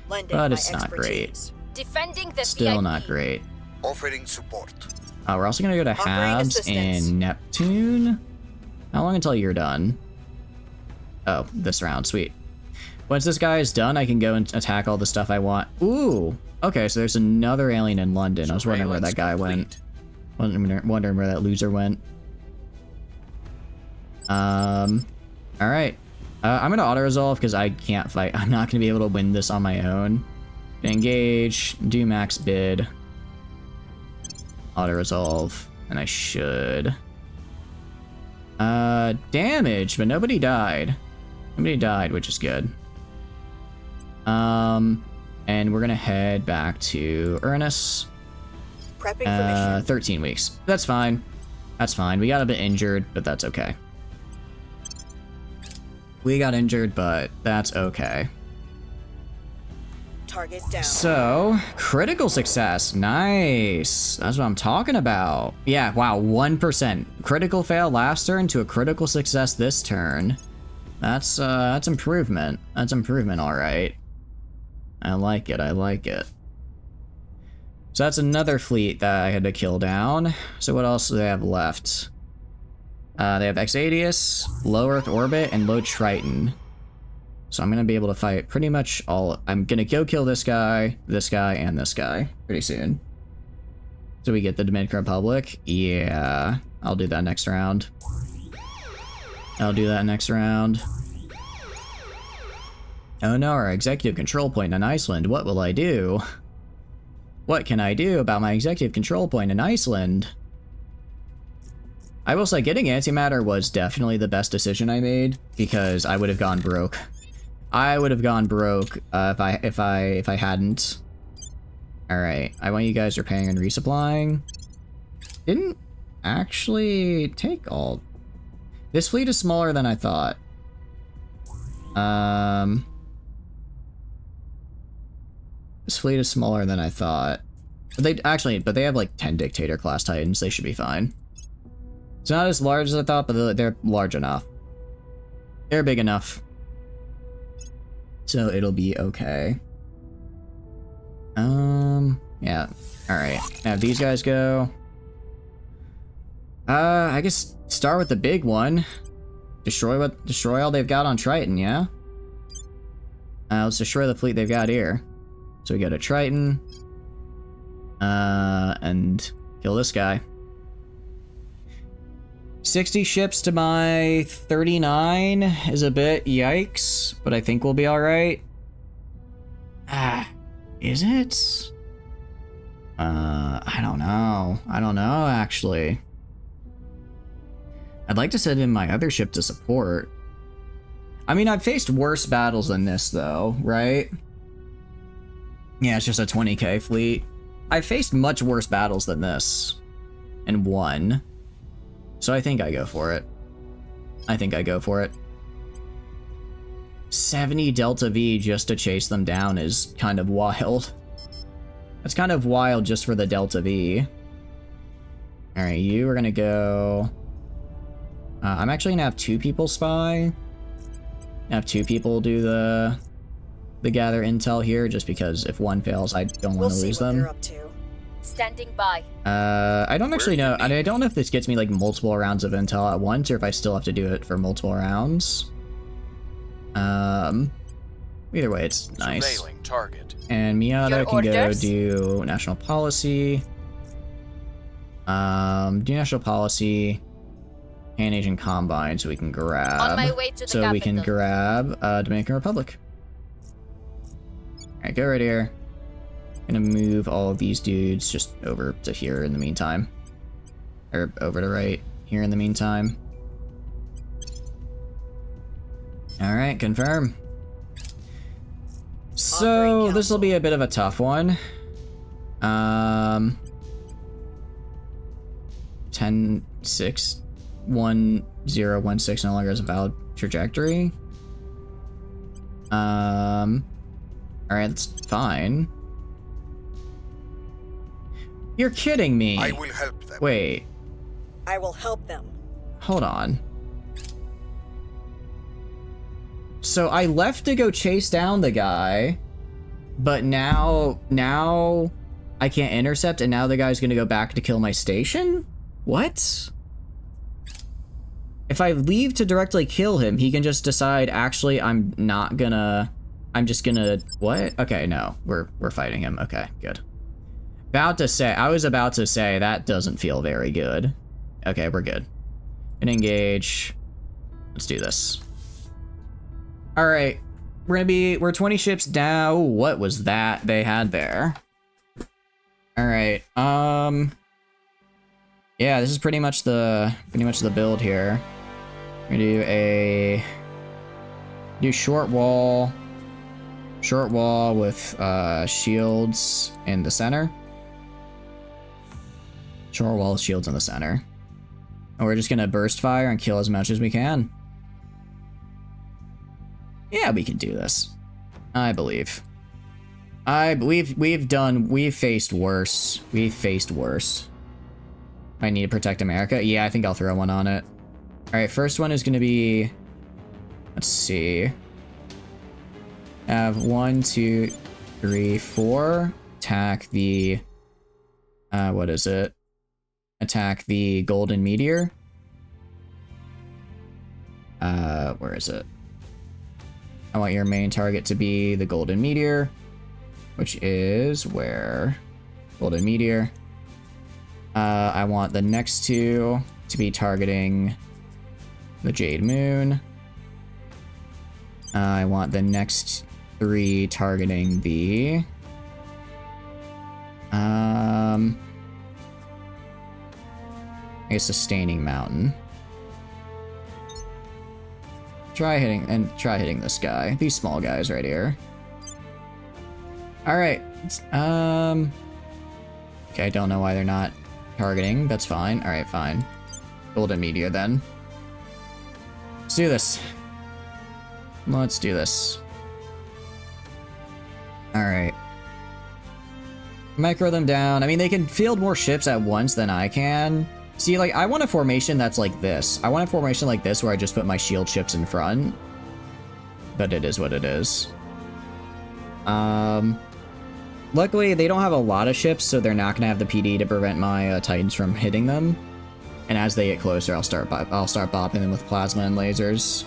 But it's not great. Defending the Still VIP. not great. Offering support. We're also gonna go to Offering Habs assistance. and Neptune. How long until you're done? Oh, this round, sweet. Once this guy is done, I can go and attack all the stuff I want. Ooh, okay, so there's another alien in London. I was wondering where that guy went. Wondering where that loser went. All right. I'm gonna auto-resolve because I can't fight. I'm not gonna be able to win this on my own. Engage, do max bid. Auto-resolve, and I should. Damage, but nobody died. Nobody died, which is good. And we're gonna head back to Ernest. Prepping for mission. 13 weeks. That's fine. That's fine. We got a bit injured, but that's okay. We got injured, but that's okay. Target down. So, critical success. Nice. That's what I'm talking about. Yeah, wow, 1%. Critical fail last turn to a critical success this turn. That's improvement. That's improvement, all right. I like it, I like it. So that's another fleet that I had to kill down. So what else do they have left? They have Exadius, Low Earth Orbit, and Low Triton. So I'm gonna be able to fight pretty much all. I'm gonna go kill this guy, and this guy pretty soon. So we get the Dominican Republic. Yeah, I'll do that next round. I'll do that next round. Oh no, our executive control point in Iceland. What will I do? What can I do about my executive control point in Iceland? I will say getting antimatter was definitely the best decision I made, because I would have gone broke. I would have gone broke if I hadn't. All right, I want you guys repairing and resupplying. Didn't actually take all. This fleet is smaller than I thought. This fleet is smaller than I thought. But they have like 10 dictator class titans. They should be fine. It's not as large as I thought, but they're large enough. They're big enough. So it'll be okay. Yeah. Alright. Now these guys go. I guess start with the big one. Destroy all they've got on Triton, yeah? Let's destroy the fleet they've got here. So we go to Triton. And kill this guy. 60 ships to my 39 is a bit yikes, but I think we'll be alright. Is it? I don't know. I don't know, actually. I'd like to send in my other ship to support. I mean, I've faced worse battles than this, though, right? Yeah, it's just a 20k fleet. I've faced much worse battles than this. And won. So I think I go for it. I think I go for it. 70 Delta V just to chase them down is kind of wild. That's kind of wild just for the Delta V. Alright, you are gonna go... I'm actually gonna have 2 people spy. Have 2 people do the gather intel here, just because if one fails, I don't want to lose them. They're up to. Standing by. I don't actually know. I don't know if this gets me like multiple rounds of intel at once, or if I still have to do it for multiple rounds. Either way, it's nice. Surveilling target. And Miata Your can go orders? do national policy. Do national policy. Pan Asian Combine, so we can grab. On my way to the so we can capital. grab Dominican Republic. Alright, go right here. Gonna move all of these dudes just over to here in the meantime. Or over to right here in the meantime. Alright, confirm. So, this will be a bit of a tough one. 10, 6, 1, 0, 1, 6 no longer has a valid trajectory. Alright, that's fine. You're kidding me. I will help them. Wait, I will help them. hold on. So I left to go chase down the guy, but now I can't intercept, and now the guy's gonna go back to kill my station? What? If I leave to directly kill him, he can just decide, actually, I'm just gonna, what? Okay, no, we're fighting him. Okay, good. I was about to say, that doesn't feel very good. Okay, we're good. And engage. Let's do this. Alright, we're 20 ships down. What was that they had there? Alright, yeah, this is pretty much the build here. We're gonna do short wall with shields in the center. Short wall with shields in the center. And we're just gonna burst fire and kill as much as we can. Yeah, we can do this. I believe. We've faced worse. We've faced worse. I need to protect America. Yeah, I think I'll throw one on it. Alright, first one is gonna be, let's see. Have 1, 2, 3, 4. Attack the, what is it? Attack the golden meteor. Where is it? I want your main target to be the golden meteor, which is where? Golden meteor. I want the next 2 to be targeting the Jade Moon. I want the next 3 targeting the I guess Sustaining Mountain. Try hitting this guy. These small guys right here. Alright. Okay, I don't know why they're not targeting. That's fine. Alright, fine. Golden Meteor then. Let's do this. Let's do this. Alright. Micro them down. I mean, they can field more ships at once than I can. See, like, I want a formation that's like this. I want a formation like this where I just put my shield ships in front. But it is what it is. Luckily, they don't have a lot of ships, so they're not going to have the PD to prevent my Titans from hitting them. And as they get closer, I'll start bopping them with plasma and lasers.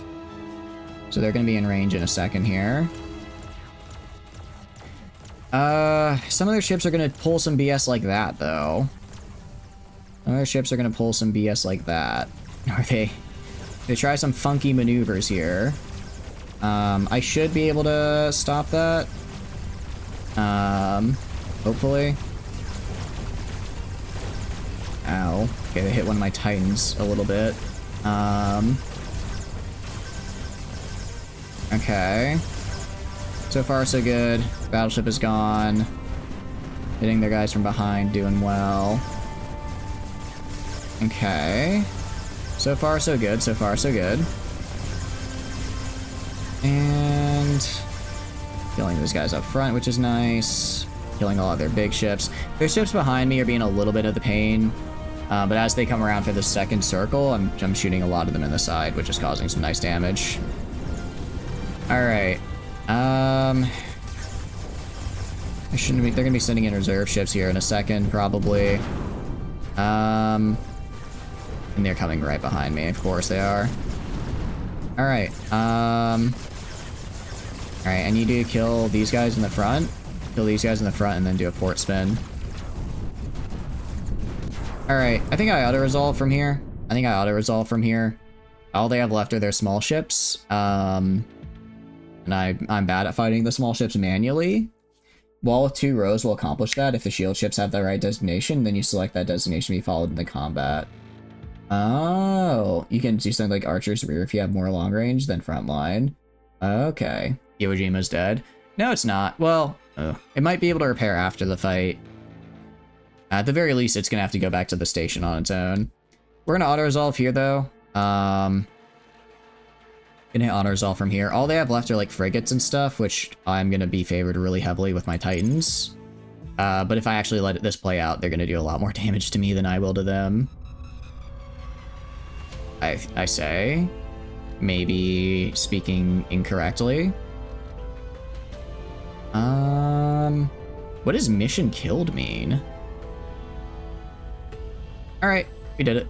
So they're going to be in range in a second here. Some of their ships are going to pull some BS like that, though. Some of their ships are going to pull some BS like that. Or they try some funky maneuvers here. I should be able to stop that. Hopefully. Ow. Okay, they hit one of my Titans a little bit. Okay. So far, so good. Battleship is gone. Hitting their guys from behind, doing well. Okay. So far, so good. So far, so good. And killing those guys up front, which is nice. Killing all of their big ships. Their ships behind me are being a little bit of the pain. But as they come around for the second circle, I'm shooting a lot of them in the side, which is causing some nice damage. Alright. I shouldn't be. They're gonna be sending in reserve ships here in a second, probably. And they're coming right behind me. Of course they are. Alright. Alright, I need to kill these guys in the front. Kill these guys in the front and then do a port spin. Alright, I think I auto-resolve from here. All they have left are their small ships. And I'm bad at fighting the small ships manually. Wall of 2 rows will accomplish that. If the shield ships have the right designation, then you select that designation to be followed in the combat. Oh, you can do something like Archer's Rear if you have more long range than front line. Okay. Iwo Jima's dead. No, it's not. Well, it might be able to repair after the fight. At the very least, it's gonna have to go back to the station on its own. We're gonna auto-resolve here, though. Gonna auto-resolve from here. All they have left are, like, frigates and stuff, which I'm gonna be favored really heavily with my Titans. But if I actually let this play out, they're gonna do a lot more damage to me than I will to them. I say. Maybe speaking incorrectly. What does mission killed mean? Alright, we did it.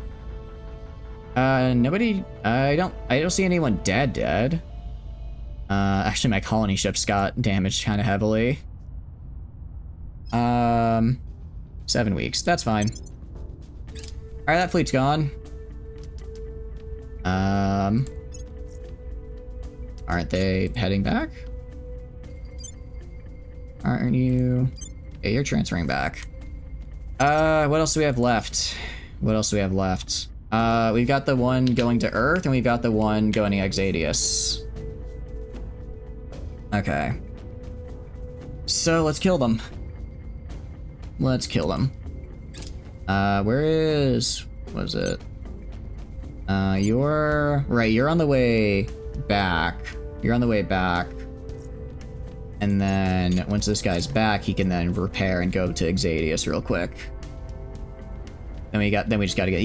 Nobody, I don't see anyone dead. Actually my colony ships got damaged kind of heavily. 7 weeks, that's fine. Alright, that fleet's gone. Aren't they heading back? Aren't you? Yeah, you're transferring back. What else do we have left? We've got the one going to Earth, and we've got the one going to Exadius. Okay. So, let's kill them. Where is... What is it? You're on the way back. And then, once this guy's back, he can then repair and go to Exadius real quick. Then we just gotta get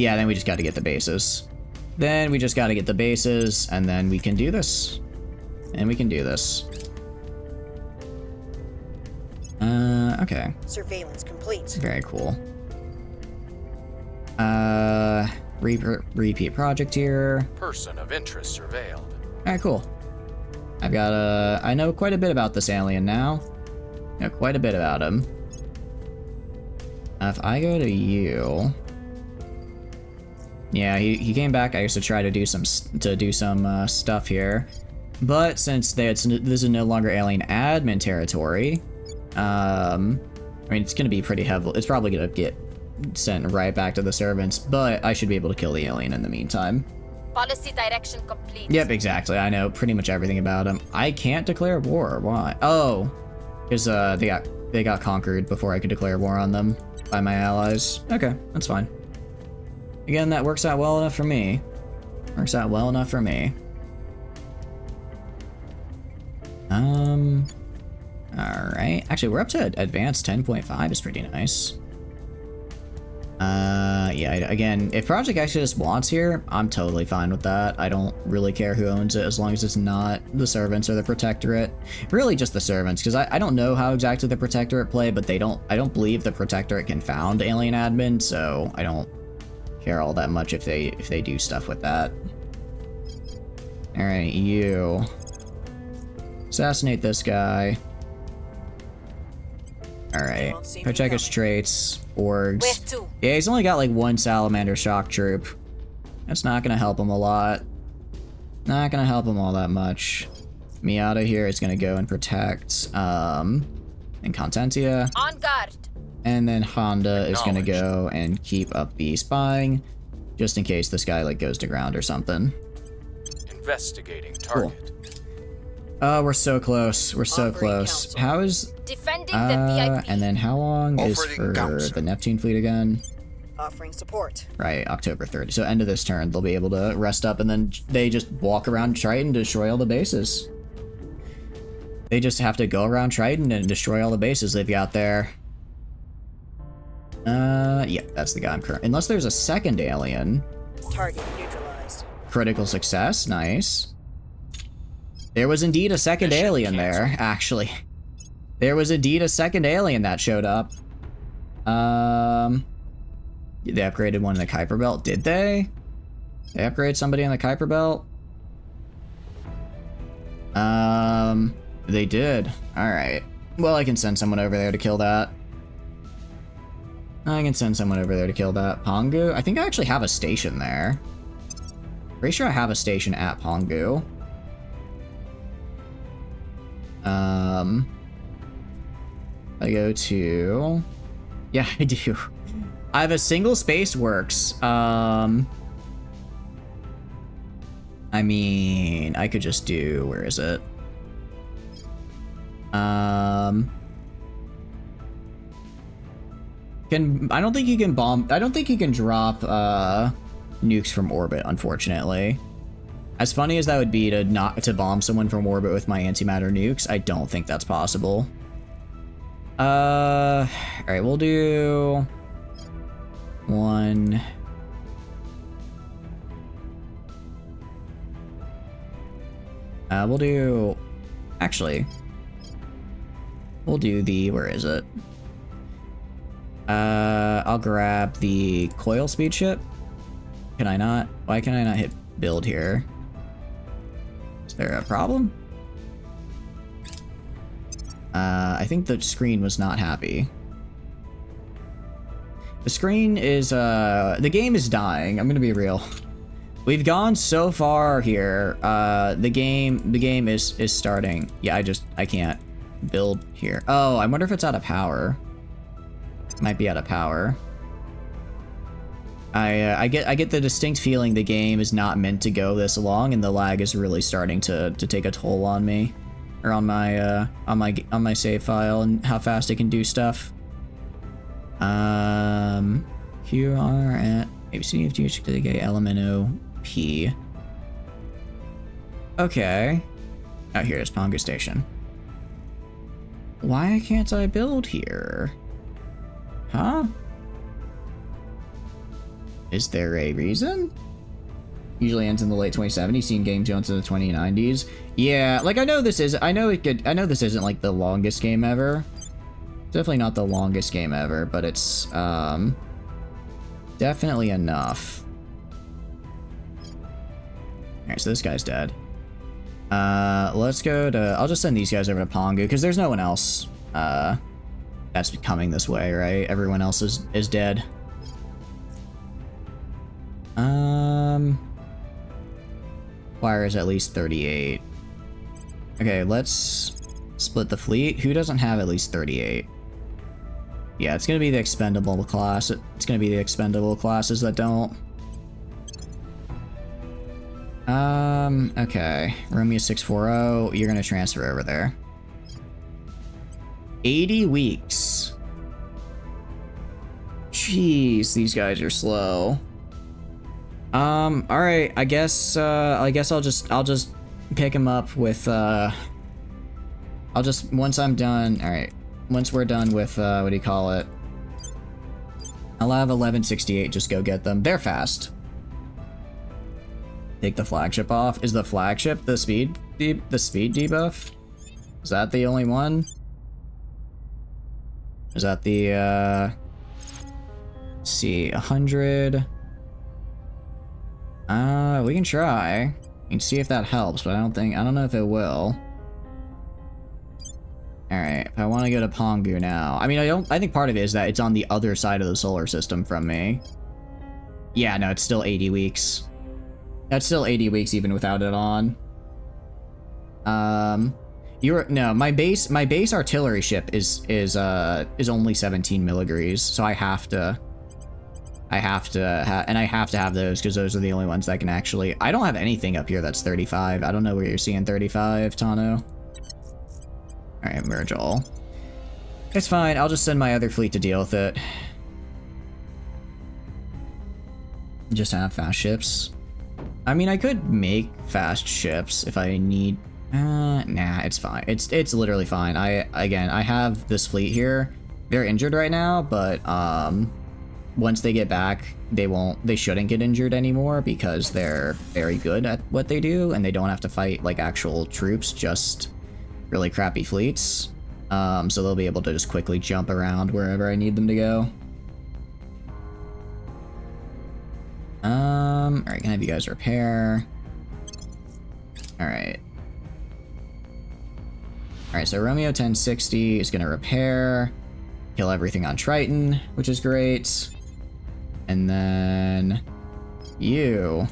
the bases. And then we can do this. Okay. Surveillance complete. Very cool. Repeat project here. Person of interest surveilled. Alright, cool. I know quite a bit about this alien now. Quite a bit about him. If I go to you... Yeah, he came back. I used to try to do some stuff here. But since this is no longer alien admin territory, I mean, it's gonna be pretty heavy. It's probably gonna get sent right back to the servants, but I should be able to kill the alien in the meantime. Policy direction complete. Yep, exactly. I know pretty much everything about him. I can't declare war. Why? Oh, because they got conquered before I could declare war on them by my allies. Okay, that's fine. Again, that works out well enough for me. Alright. Actually, we're up to advanced 10.5 is pretty nice. Yeah, again, if Project Exodus wants here, I'm totally fine with that. I don't really care who owns it as long as it's not the servants or the protectorate. Really just the servants, because I don't know how exactly the protectorate play, but I don't believe the protectorate can found alien admin, so I don't care all that much if they do stuff with that. Alright, you. Assassinate this guy. Alright. Check his traits. Orgs. Where to? Yeah, he's only got like one salamander shock troop. That's not gonna help him a lot. Not gonna help him all that much. Miata here is gonna go and protect and Contentia. On guard. And then Honda is gonna go and keep up the spying, just in case this guy like goes to ground or something. Investigating target. Cool. We're so close. Council. How is Defending the VIP. and then how long is Offering for counsel. the Neptune fleet again? Offering support. Right, October 30. So end of this turn, they'll be able to rest up, and then they just walk around Triton to destroy all the bases. They just have to go around Triton and destroy all the bases they've got there. Yeah, that's the guy I'm current. Unless there's a second alien. Target neutralized. Critical success, nice. There was indeed a second Mission alien there, canceled. actually. There was indeed a second alien that showed up. They upgraded one in the Kuiper Belt. Did they? They upgrade somebody in the Kuiper Belt? They did. Alright. Well, I can send someone over there to kill that. I can send someone over there to kill that. Pongu? I think I actually have a station there. Pretty sure I have a station at Pongu. I go to... Yeah, I do. I have a single space works. I mean, I could just do... Where is it? I don't think you can bomb... I don't think you can drop, nukes from orbit, unfortunately. As funny as that would be to bomb someone from orbit with my antimatter nukes, I don't think that's possible. Alright, we'll do... one... we'll do... Actually... We'll do the... Where is it? I'll grab the coil speed ship. Can I not? Why can I not hit build here? Is there a problem? I think the screen was not happy. The screen is, the game is dying. I'm gonna be real. We've gone so far here. The game is starting. Yeah, I can't build here. Oh, I wonder if it's out of power. Might be out of power. I get the distinct feeling the game is not meant to go this long, and the lag is really starting to take a toll on me, or on my save file and how fast it can do stuff. QR at ABC FGH element P. Okay. Oh, here it is, Pongu Station. Why can't I build here? Huh? Is there a reason? Usually ends in the late 2070s, seen game jumps in the 2090s. Yeah, like I know this is I know this isn't like the longest game ever. Definitely not the longest game ever, but it's definitely enough. Alright, so this guy's dead. Let's go to... I'll just send these guys over to Pongu, because there's no one else that's coming this way, right? Everyone else is dead. Wire is at least 38. Okay, let's split the fleet. Who doesn't have at least 38? Yeah, it's gonna be the expendable class. It's gonna be the expendable classes that don't. Okay. Romeo 640, you're gonna transfer over there. 80 weeks. Jeez, these guys are slow. Alright, I guess I'll just pick him up with, once I'm done, alright, once we're done with, what do you call it? I'll have 1168 just go get them. They're fast. Take the flagship off. Is the flagship the speed debuff? Is that the only one? Is that the, let's see, 100... we can try. We can see if that helps, but I don't know if it will. Alright, if I want to go to Pongu now. I mean, I think part of it is that it's on the other side of the solar system from me. Yeah, no, it's still 80 weeks. That's still 80 weeks even without it on. No, my base artillery ship is only 17 milligrees, so I have to have those because those are the only ones that can actually... I don't have anything up here that's 35. I don't know where you're seeing 35, Tano. Alright, merge all. It's fine, I'll just send my other fleet to deal with it. Just have fast ships. I mean, I could make fast ships if I need... nah, it's fine. It's literally fine. I have this fleet here. They're injured right now, but, once they get back, they shouldn't get injured anymore because they're very good at what they do and they don't have to fight like actual troops, just really crappy fleets. So they'll be able to just quickly jump around wherever I need them to go. Alright, can I have you guys repair? Alright. Alright, so Romeo 1060 is gonna repair, kill everything on Triton, which is great. And then you.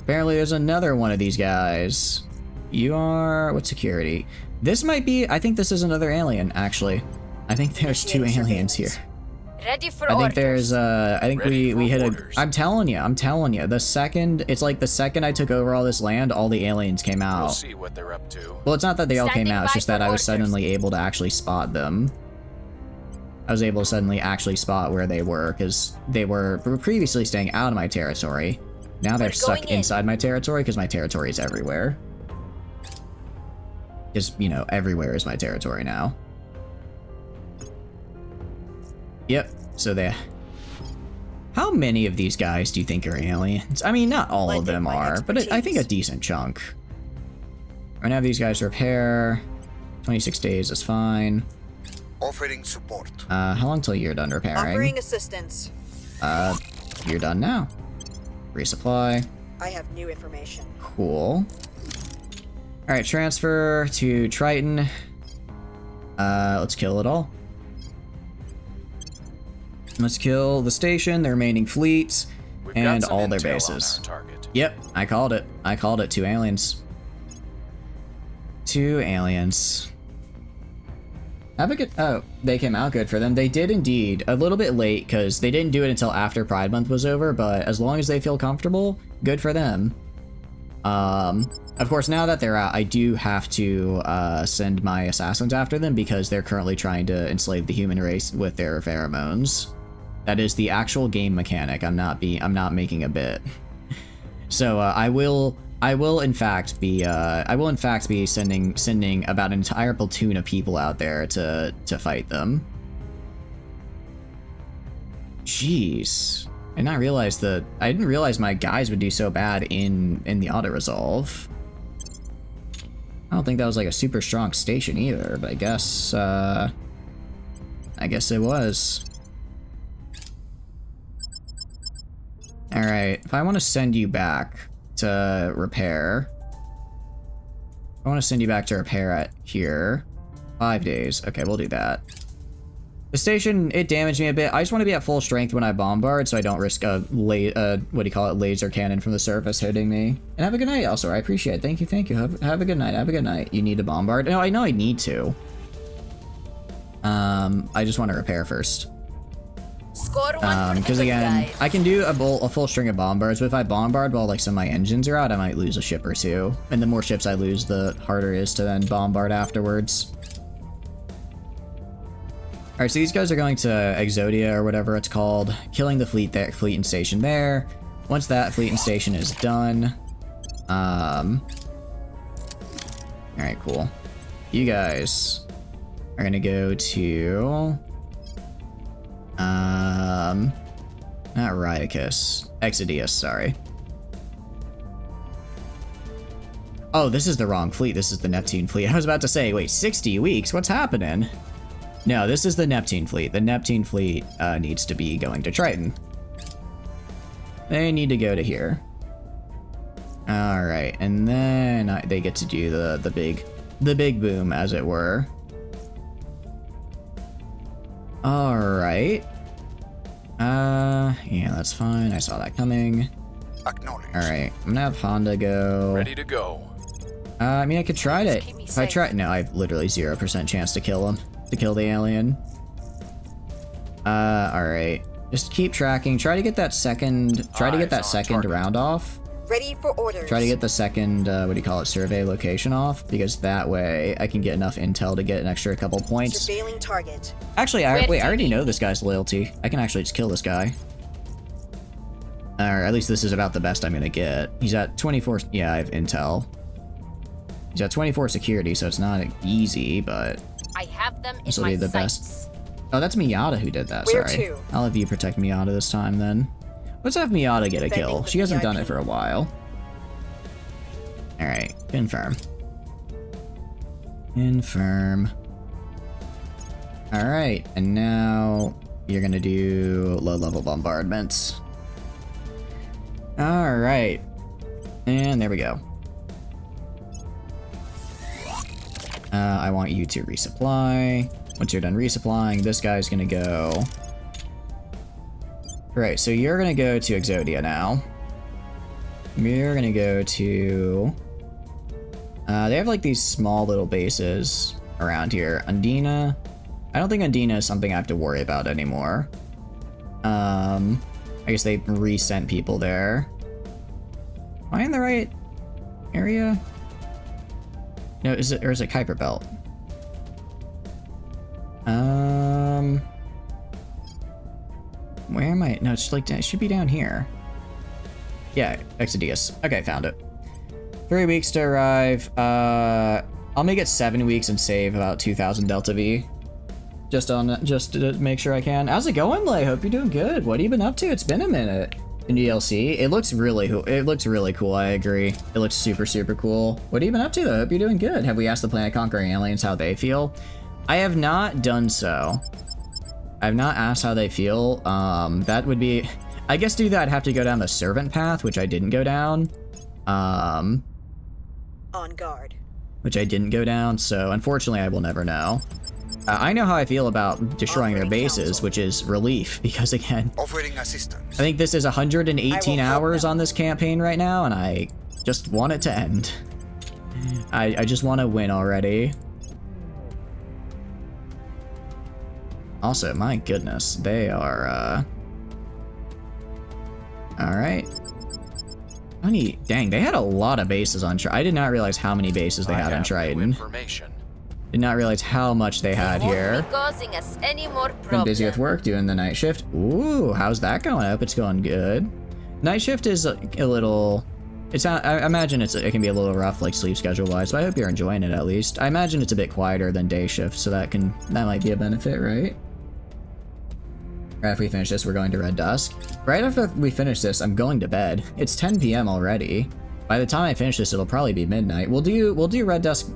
Apparently there's another one of these guys. You are, what security? This might be, I think this is another alien, actually. I think there's two aliens here. Ready for I orders. think there's, I think we hit orders. I'm telling you, the second, it's like the second I took over all this land, all the aliens came out. We'll see what they're up to. Well, it's not that they all came Standing out, it's by just that for I was orders. suddenly able to actually spot them. I was able to suddenly actually spot where they were, because they were previously staying out of my territory. Now they're We're stuck going in. inside my territory, because my territory is everywhere. Just, you know, everywhere is my territory now. Yep, so they... How many of these guys do you think are aliens? I mean, not all of Lending them my are, but I think a expertise. decent chunk. Right now, these guys repair. 26 days is fine. Offering support. How long till you're done repairing? Offering assistance. You're done now. Resupply. I have new information. Cool. Alright, transfer to Triton. Let's kill it all. Let's kill the station, the remaining fleets, We've got and some all their intel on bases. our target. Yep, I called it. I called it. 2 aliens. 2 aliens. Have a good... Oh, they came out good for them. They did indeed. A little bit late, because they didn't do it until after Pride Month was over, but as long as they feel comfortable, good for them. Of course, now that they're out, I do have to send my assassins after them, because they're currently trying to enslave the human race with their pheromones. That is the actual game mechanic. I'm not making a bit. So I will in fact be sending about an entire platoon of people out there to fight them. Jeez, I didn't realize my guys would do so bad in the auto resolve. I don't think that was like a super strong station either, but I guess it was. Alright, if I want to send you back to repair... I want to send you back to repair at here. 5 days. Okay, we'll do that. The station, it damaged me a bit. I just want to be at full strength when I bombard, so I don't risk a laser cannon from the surface hitting me. And have a good night, also. I appreciate it. Thank you. Have a good night. Have a good night. You need to bombard? No, I know I need to. I just want to repair first. Score one for the Because good again, guys. I can do a full string of bombards, but if I bombard while like some of my engines are out, I might lose a ship or two. And the more ships I lose, the harder it is to then bombard afterwards. Alright, so these guys are going to Exodia or whatever it's called, killing the fleet and station there. Once that fleet and station is done, alright, cool. You guys are gonna go to not Riotous. Exodius, sorry. Oh, this is the wrong fleet. This is the Neptune fleet. I was about to say, wait, 60 weeks? What's happening? No, this is the Neptune fleet. The Neptune fleet needs to be going to Triton. They need to go to here. Alright, and then they get to do the big boom, as it were. Alright. Yeah, that's fine. I saw that coming. Acknowledged. Alright, I'm gonna have Honda go. Ready to go. I mean, I could try to... Keep me If I safe. try... No, I have literally 0% chance to kill him. To kill the alien. Alright. Just keep tracking. Try to get that second... Try to get Eyes that on second target. round off. Ready for orders. Try to get the second, survey location off, because that way I can get enough intel to get an extra couple points. Surveilling target. Actually, Where wait, do I already you- know this guy's loyalty. I can actually just kill this guy. Or at least this is about the best I'm gonna get. He's at 24, yeah, I have intel. He's at 24 security, so it's not easy, but I have them in this will my be the sights. best. Oh, that's Miata who did that, Where sorry. to? I'll have you protect Miata this time, then. Let's have Miata get a Defending kill. the She hasn't done VIP. it for a while. Alright, confirm. Confirm. Alright, and now you're gonna do low-level bombardments. Alright. And there we go. I want you to resupply. Once you're done resupplying, this guy's gonna go... Right, so you're gonna go to Exodia now. You're gonna go to... they have like these small little bases around here. Undina. I don't think Undina is something I have to worry about anymore. I guess they resent people there. Am I in the right area? No, is it, or is it Kuiper Belt? Where am I? No, it's like, it should be down here. Yeah, Exodius. Okay, found it. 3 weeks to arrive. I'll make it 7 weeks and save about 2,000 Delta V. Just to make sure I can. How's it going, Lay? Hope you're doing good. What have you been up to? It's been a minute. In DLC, it looks really cool. I agree. It looks super, super cool. What have you been up to, though? Hope you're doing good. Have we asked the Planet Conquering Aliens how they feel? I have not done so. I have not asked how they feel. That would be... I guess to do that, I'd have to go down the servant path, which I didn't go down. On guard. Which I didn't go down, so unfortunately I will never know. I know how I feel about destroying their Offering bases, counsel. which is relief, because again, Offering assistance. I think this is 118 I will help hours them. on this campaign right now, and I just want it to end. I just want to win already. Also, my goodness, they are, Alright. Dang, they had a lot of bases on Triton. I did not realize how many bases they I had on have new Triton. information. Did not realize how much they had Won't here. be causing us any more Been problems. busy with work, doing the night shift. Ooh, how's that going? I hope it's going good. Night shift is a little... It's not, I imagine it can be a little rough, like sleep schedule-wise, but I hope you're enjoying it at least. I imagine it's a bit quieter than day shift, so that might be a benefit, right? Right after we finish this, we're going to Red Dusk. Right after we finish this, I'm going to bed. It's 10 p.m. already. By the time I finish this, it'll probably be midnight. We'll do Red Dusk,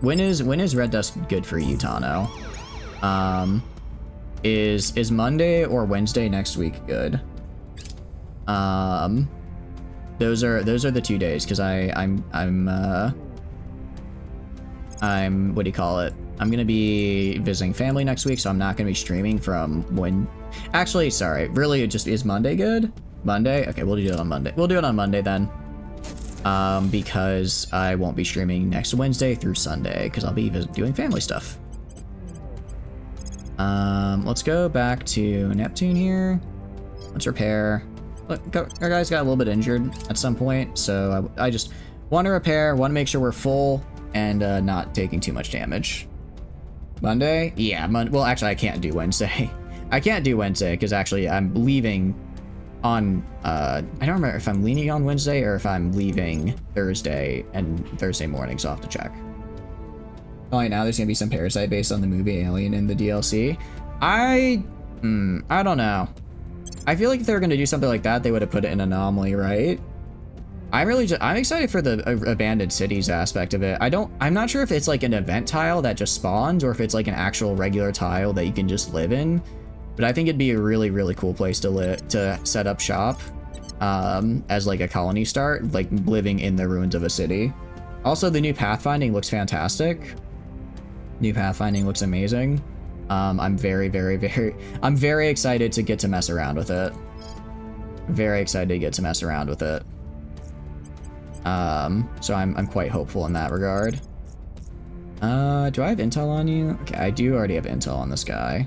when is Red Dusk good for you, Tano? Is Monday or Wednesday next week good? Those are the 2 days, because I'm what do you call it? I'm gonna be visiting family next week, so I'm not gonna be streaming from when... Actually, sorry, really, it just is Monday good? Monday? Okay, we'll do it on Monday. We'll do it on Monday then. Because I won't be streaming next Wednesday through Sunday, because I'll be doing family stuff. Let's go back to Neptune here. Let's repair. Look, our guys got a little bit injured at some point, so I just want to repair, want to make sure we're full, and not taking too much damage. Monday? Yeah, well, actually, I can't do Wednesday. I can't do Wednesday, because actually, I'm leaving on, I don't remember if I'm leaving on Wednesday or if I'm leaving Thursday, and Thursday morning, so I'll have to check. Oh, right, now there's gonna be some Parasite based on the movie Alien in the DLC. I don't know. I feel like if they were gonna do something like that, they would have put it in Anomaly, right? I'm excited for the abandoned cities aspect of it. I'm not sure if it's like an event tile that just spawns or if it's like an actual regular tile that you can just live in. But I think it'd be a really, really cool place to set up shop as like a colony start, like living in the ruins of a city. Also, the new pathfinding looks fantastic. New pathfinding looks amazing. I'm very, very, I'm very excited to get to mess around with it. Very excited to get to mess around with it. So I'm quite hopeful in that regard. Do I have intel on you? Okay, I do already have intel on this guy.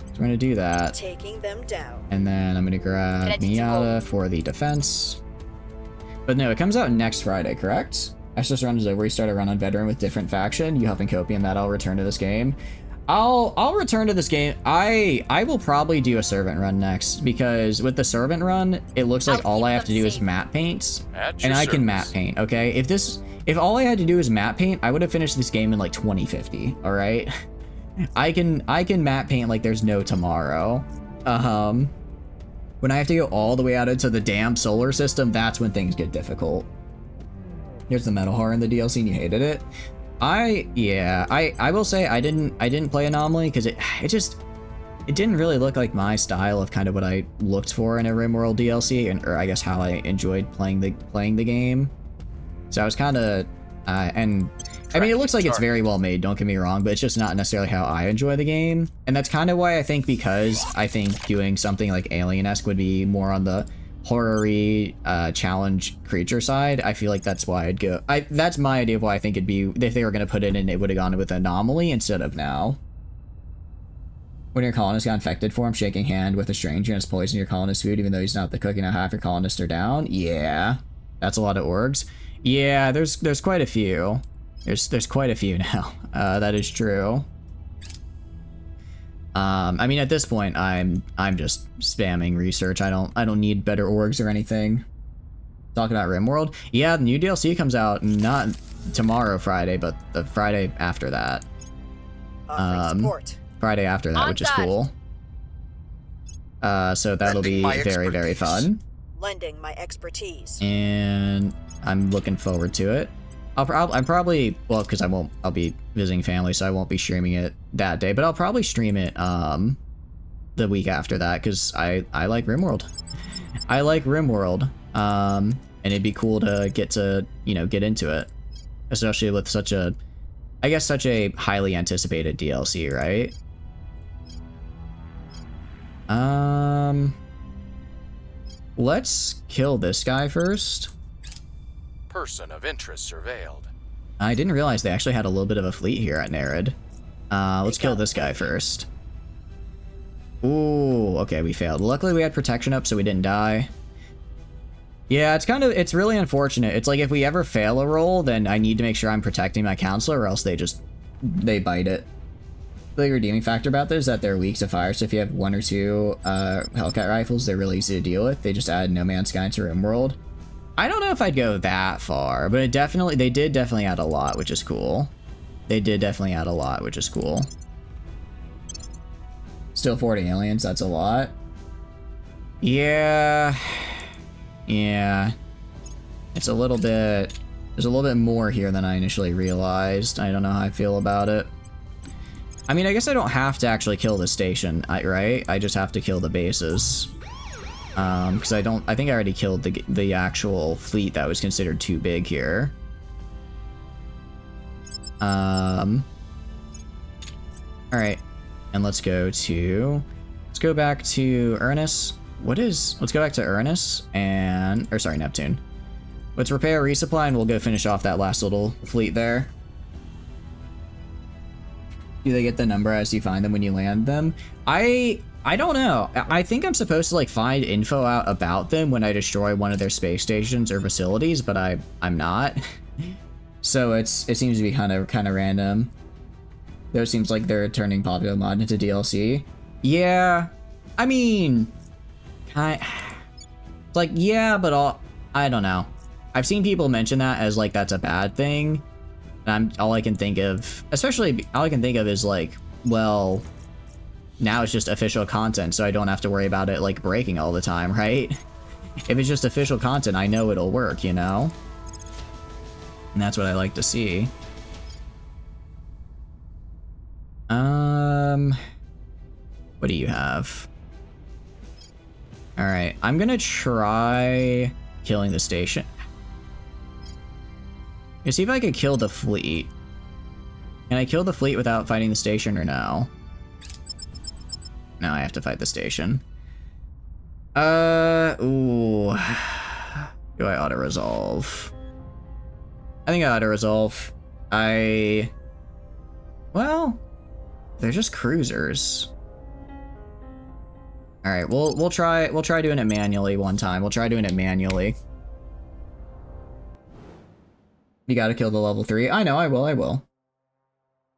So we're gonna do that. Taking them down. And then I'm gonna grab Ready to Miata for the defense. But no, it comes out next Friday, correct? Estes Run is over. We start a run on veteran with different faction. You helping Copium that I'll return to this game. I'll return to this game. I will probably do a servant run next, because with the servant run, it looks like I'll all keep I have to them do is safe. map paint, At and your I can map service. paint. Okay, if all I had to do is map paint, I would have finished this game in like 2050. All right, I can map paint like there's no tomorrow. When I have to go all the way out into the damn solar system, that's when things get difficult. Here's the metal horror in the DLC and you hated it. I will say I didn't play Anomaly because it didn't really look like my style of kind of what I looked for in a RimWorld DLC, or I guess how I enjoyed playing the game. So I was kind of I mean, it looks like it's very well made, don't get me wrong, but it's just not necessarily how I enjoy the game. And that's kind of why I think, because I think doing something like Alien-esque would be more on the horror-y, challenge creature side. I feel like that's why I'd go. That's my idea of why I think it'd be, if they were going to put it in, it would have gone with Anomaly instead of now. When your colonist got infected for him, shaking hand with a stranger and has poisoned your colonist's food, even though he's not the cook and now half your colonists are down. Yeah, that's a lot of orgs. Yeah, there's quite a few. There's quite a few now. That is true. I mean, at this point, I'm just spamming research. I don't need better orgs or anything. Talk about RimWorld. Yeah, the new DLC comes out not tomorrow, Friday, but the Friday after that. Support. Friday after that, which is cool. So that'll be very, very fun. Lending my expertise. And I'm looking forward to it. I'm probably, well, because I'll be visiting family, so I won't be streaming it that day, but I'll probably stream it the week after that, because I like RimWorld. I like RimWorld, and it'd be cool to get into it, especially with such a highly anticipated DLC, right? Let's kill this guy first. Person of interest surveilled. I didn't realize they actually had a little bit of a fleet here at Nerid. Let's kill this guy first. Ooh, okay, we failed. Luckily we had protection up so we didn't die. Yeah, it's really unfortunate. It's like if we ever fail a roll, then I need to make sure I'm protecting my counselor, or else they bite it. The redeeming factor about this is that they're weak to fire, so if you have 1 or 2 Hellcat rifles, they're really easy to deal with. They just add No Man's Sky to RimWorld. I don't know if I'd go that far, but they did definitely add a lot, which is cool. They did definitely add a lot, which is cool. Still 40 aliens, that's a lot. Yeah. Yeah. There's a little bit more here than I initially realized. I don't know how I feel about it. I mean, I guess I don't have to actually kill the station, right? I just have to kill the bases. Because I think I already killed the actual fleet that was considered too big here. Alright. And let's go back to Ernest. Let's go back to Ernest Neptune. Let's repair, resupply, and we'll go finish off that last little fleet there. Do they get the number as you find them when you land them? I don't know. I think I'm supposed to like find info out about them when I destroy one of their space stations or facilities, but I'm not. So it seems to be kind of random. Though it seems like they're turning popular mod into DLC. Yeah, I mean, like yeah, but I don't know. I've seen people mention that as like that's a bad thing. And all I can think of is like, well, now it's just official content, so I don't have to worry about it like breaking all the time, right? If it's just official content, I know it'll work, you know? And that's what I like to see. What do you have? Alright, I'm gonna try killing the station. Let's see if I could kill the fleet. Can I kill the fleet without fighting the station or no? No, I have to fight the station. Ooh. Do I auto-resolve? I think I auto-resolve. Well, they're just cruisers. Alright, we'll try doing it manually one time. We'll try doing it manually. You gotta kill the level 3. I know, I will.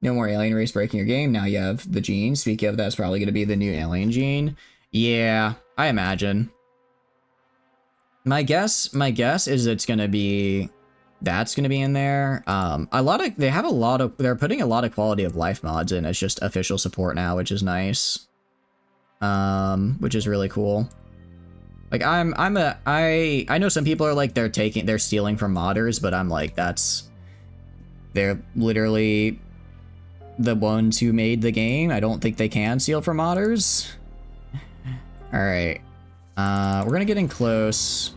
No more alien race breaking your game. Now you have the gene. Speaking of, that's probably gonna be the new alien gene. Yeah, I imagine. My guess is it's gonna be that's going to be in there. They're putting a lot of quality of life mods in as just official support now, which is nice. Which is really cool. Like I know some people are like they're stealing from modders, but I'm like they're literally the ones who made the game. I don't think they can steal from modders. All right. We're going to get in close.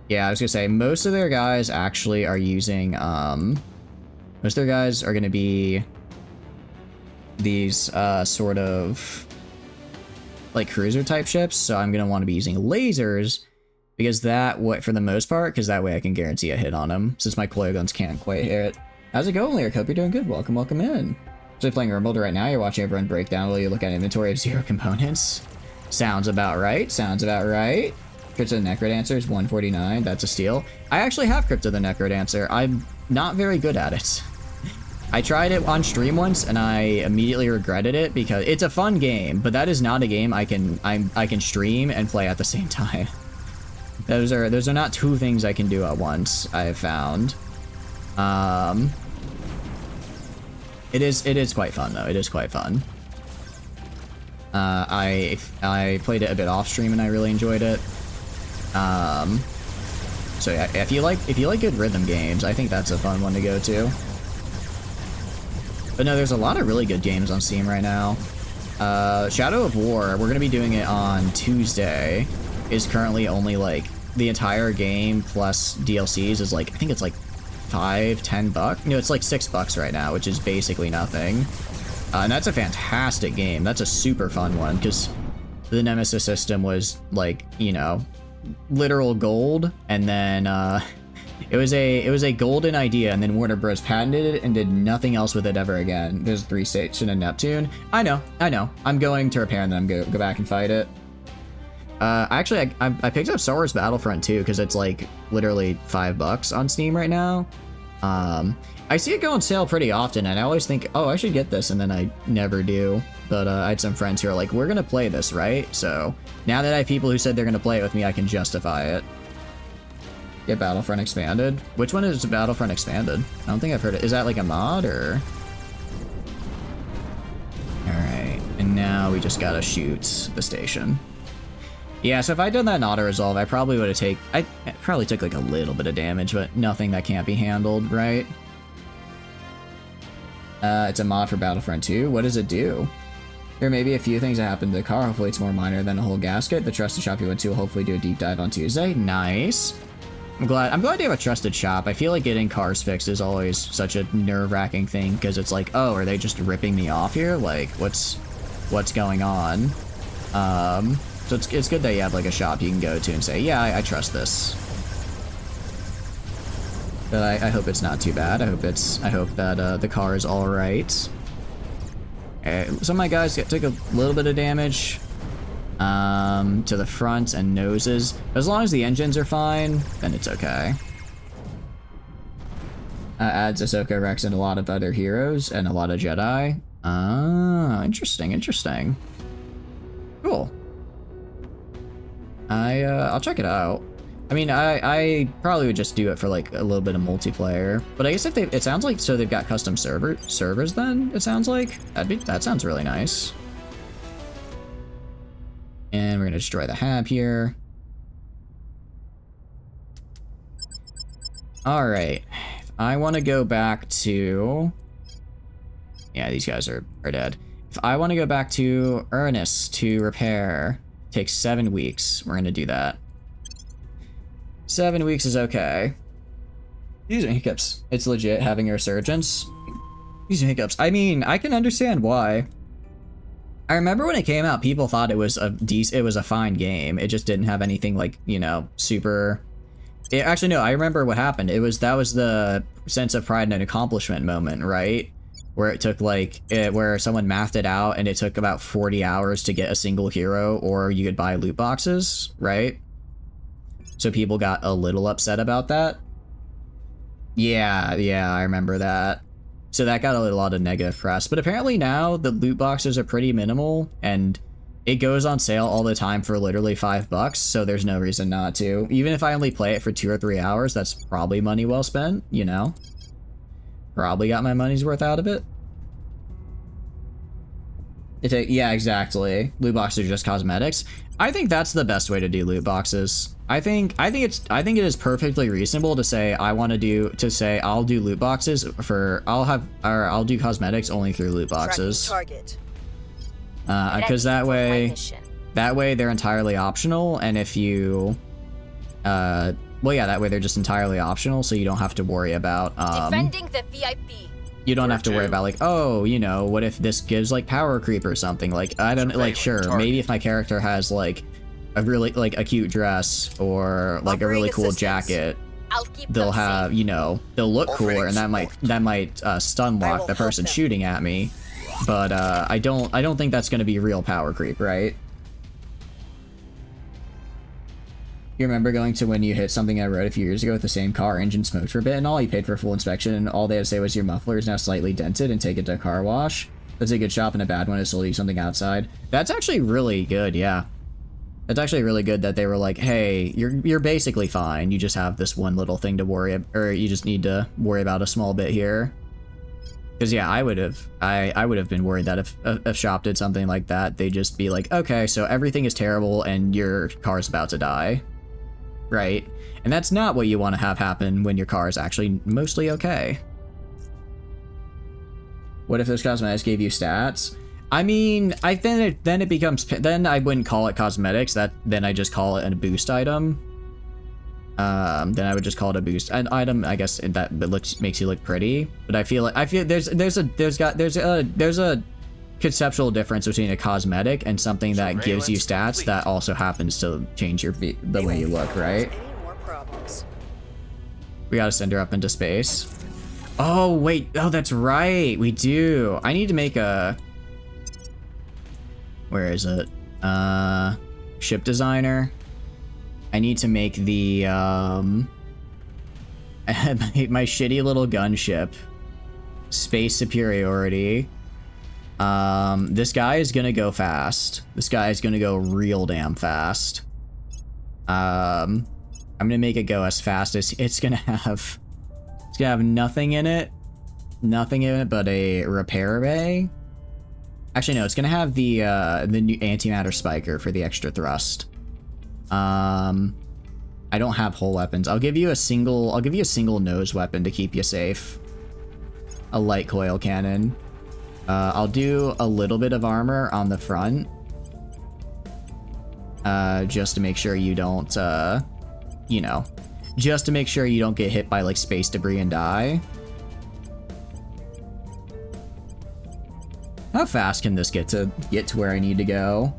Yeah, I was gonna say, most of their guys actually are using, most of their guys are gonna be these, sort of, like, cruiser type ships, so I'm gonna want to be using lasers, because for the most part, because that way I can guarantee a hit on them, since my coil guns can't quite hit it. How's it going, Lyric? Hope you're doing good. Welcome in. So you're playing Emerald right now, you're watching everyone break down while you look at inventory of 0 components. Sounds about right, Crypto the Necrodancer is 149. That's a steal. I actually have Crypto the Necrodancer. I'm not very good at it. I tried it on stream once and I immediately regretted it because it's a fun game, but that is not a game I can stream and play at the same time. Those are not two things I can do at once, I have found. It is quite fun though. It is quite fun. I played it a bit off stream and I really enjoyed it. So yeah, if you like good rhythm games, I think that's a fun one to go to. But no, there's a lot of really good games on Steam right now. Shadow of War, we're gonna be doing it on Tuesday, is currently only like, the entire game plus DLCs is like, I think it's like $5-10. No, it's like $6 right now, which is basically nothing. And that's a fantastic game. That's a super fun one, because the Nemesis system was like, you know, literal gold, and then it was a golden idea, and then Warner Bros. Patented it and did nothing else with it ever again. There's 3 Station and Neptune. I know. I'm going to repair and then I'm going to go back and fight it. Actually, I picked up Star Wars Battlefront 2 because it's like literally $5 on Steam right now. I see it go on sale pretty often, and I always think, oh, I should get this, and then I never do. But I had some friends who are like, we're gonna play this, right? So now that I have people who said they're gonna play it with me, I can justify it. Get Battlefront Expanded. Which one is Battlefront Expanded? I don't think I've heard it. Is that like a mod, or? Alright, and now we just gotta shoot the station. Yeah, so if I'd done that in auto-resolve, I probably would have I probably took like a little bit of damage, but nothing that can't be handled, right? It's a mod for Battlefront 2. What does it do? There may be a few things that happen to the car. Hopefully it's more minor than a whole gasket. The trusted shop you went to will hopefully do a deep dive on Tuesday. Nice. I'm glad you have a trusted shop. I feel like getting cars fixed is always such a nerve-wracking thing, because it's like, oh, are they just ripping me off here? Like, what's going on? So it's good that you have like a shop you can go to and say, yeah, I trust this. But I hope it's not too bad. I hope that the car is all right. Some of my guys took a little bit of damage to the front and noses. As long as the engines are fine, then it's okay. Adds Ahsoka, Rex, and a lot of other heroes and a lot of Jedi. Ah, interesting. Cool. I'll check it out. I mean, I probably would just do it for like a little bit of multiplayer, but I guess if it sounds like, so they've got custom servers then, it sounds like. That sounds really nice. And we're gonna destroy the hab here. All right, if I want to go back to, yeah, these guys are dead. If I want to go back to Ernest to repair, takes 7 weeks. We're gonna do that. 7 weeks is okay. These are hiccups. It's legit having a resurgence. These are hiccups. I mean, I can understand why. I remember when it came out, people thought it was a fine game. It just didn't have anything like, you know, super. Actually, no. I remember what happened. That was the sense of pride and accomplishment moment, right? Where it took like where someone mathed it out, and it took about 40 hours to get a single hero, or you could buy loot boxes, right? So people got a little upset about that. Yeah, I remember that. So that got a lot of negative press. But apparently now the loot boxes are pretty minimal, and It goes on sale all the time for literally $5, so there's no reason not to. Even if I only play it for 2 or 3 hours, that's probably money well spent, you know? Probably got my money's worth out of it. Yeah, exactly. Loot boxes are just cosmetics. I think that's the best way to do loot boxes. I think it is perfectly reasonable to say I'll do loot boxes I'll do cosmetics only through loot boxes. Target. Because that way they're entirely optional, and if you well, yeah, that way they're just entirely optional, so you don't have to worry about Defending the VIP. you don't have to worry about like, oh, you know, what if this gives like power creep or something? Like, I don't like, sure, maybe if my character has like a really like a cute dress or like a really cool jacket, I'll keep they'll them have, safe. you know, they'll look cooler, and that might stun lock the person shooting at me. But I don't think that's gonna be real power creep, right? You remember going to when you hit something I wrote a few years ago with the same car, engine smoked for a bit and all, you paid for a full inspection, and all they had to say was your muffler is now slightly dented and take it to a car wash. That's a good shop, and a bad one is sold you something outside. That's actually really good, yeah. That's actually really good that they were like, hey, you're basically fine. You just have this one little thing to worry, or you just need to worry about a small bit here. Because yeah, I would have been worried that if a shop did something like that, they'd just be like, okay, so everything is terrible and your car's about to die. Right? And that's not what you want to have happen when your car is actually mostly okay. What if those cosmetics gave you stats? I mean, then it becomes, then I wouldn't call it cosmetics. Then I just call it a boost item. Then I would just call it a boost an item. I guess that makes you look pretty. But I feel there's a conceptual difference between a cosmetic and something that gives you stats that also happens to change the way you look, right? Any more problems? We gotta send her up into space. Oh wait, oh that's right, we do. I need to make a, where is it? Ship designer. I need to make the my shitty little gunship. Space superiority. This guy is gonna go fast. This guy is gonna go real damn fast. I'm gonna make it go as fast as it's gonna have nothing in it but a repair bay. Actually, no, it's gonna have the new antimatter spiker for the extra thrust. I don't have whole weapons. I'll give you a single nose weapon to keep you safe. A light coil cannon. I'll do a little bit of armor on the front. Just to make sure you don't, you know, just to make sure you don't get hit by like space debris and die. How fast can this get to where I need to go?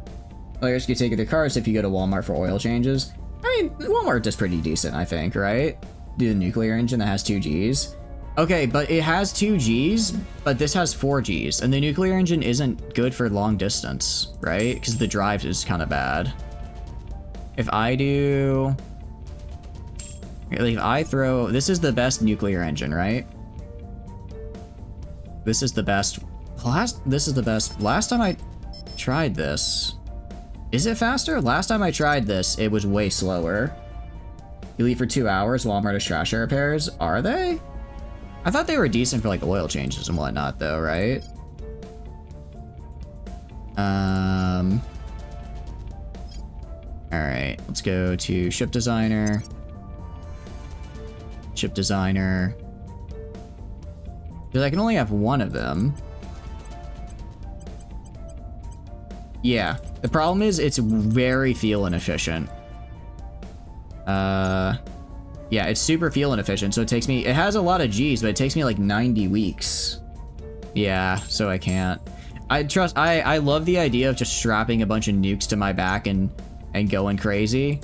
Well, I guess you could take it to cars if you go to Walmart for oil changes. I mean, Walmart does pretty decent, I think, right? Do the nuclear engine that has 2 Gs. Okay, but it has 2 Gs, but this has 4 Gs, and the nuclear engine isn't good for long distance, right? Because the drive is kind of bad. If I throw, this is the best nuclear engine, right? This is the best. Last time I tried this, is it faster? Last time I tried this, it was way slower. You leave for 2 hours, Walmart has trash repairs. Are they? I thought they were decent for like oil changes and whatnot though, right? Alright, let's go to ship designer. Ship designer. Because I can only have one of them. Yeah, the problem is it's very fuel inefficient. Yeah, it's super fuel inefficient, so it has a lot of Gs, but it takes me like 90 weeks. Yeah, so I can't. I love the idea of just strapping a bunch of nukes to my back and going crazy.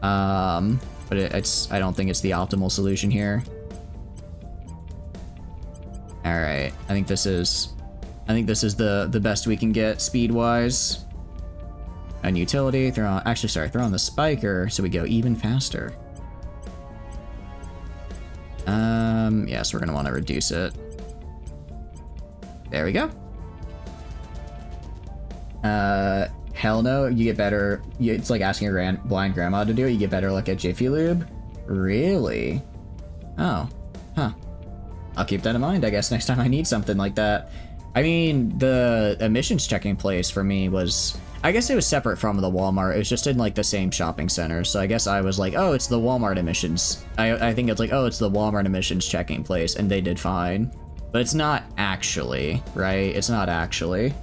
But I don't think it's the optimal solution here. All right, I think this is the best we can get speed-wise. And utility, throw on the spiker so we go even faster. Yes, we're gonna want to reduce it. There we go. Hell no, you get better. It's like asking your blind grandma to do it. You get better luck at Jiffy Lube. Really? Oh, huh. I'll keep that in mind, I guess, next time I need something like that. I mean, the emissions checking place for me was, I guess it was separate from the Walmart. It was just in like the same shopping center. So I guess I was like, oh, it's the Walmart emissions. I think it's like, oh, it's the Walmart emissions checking place, and they did fine. But it's not actually, right? It's not actually.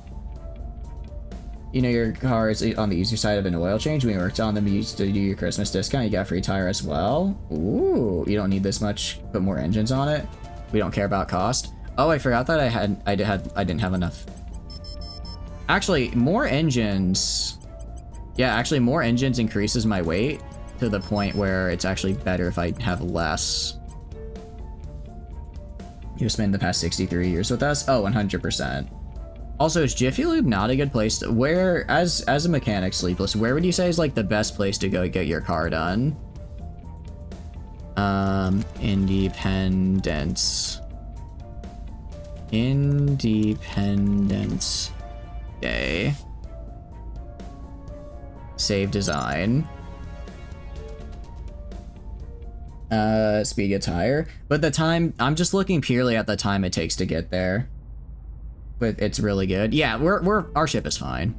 You know, your car is on the easier side of an oil change. When you worked on them, you used to do your Christmas discount. You got a free tire as well. Ooh, you don't need this much. Put more engines on it. We don't care about cost. Oh, I forgot that I didn't have enough. Actually, more engines. Yeah, actually, more engines increases my weight to the point where it's actually better if I have less. You spent the past 63 years with us? Oh, 100%. Also, is Jiffy Lube not a good place to, where, as a mechanic, Sleepless, where would you say is like the best place to go get your car done? Independence Day. Save design. Speed gets higher, but the time, I'm just looking purely at the time it takes to get there. But it's really good. Yeah, our ship is fine.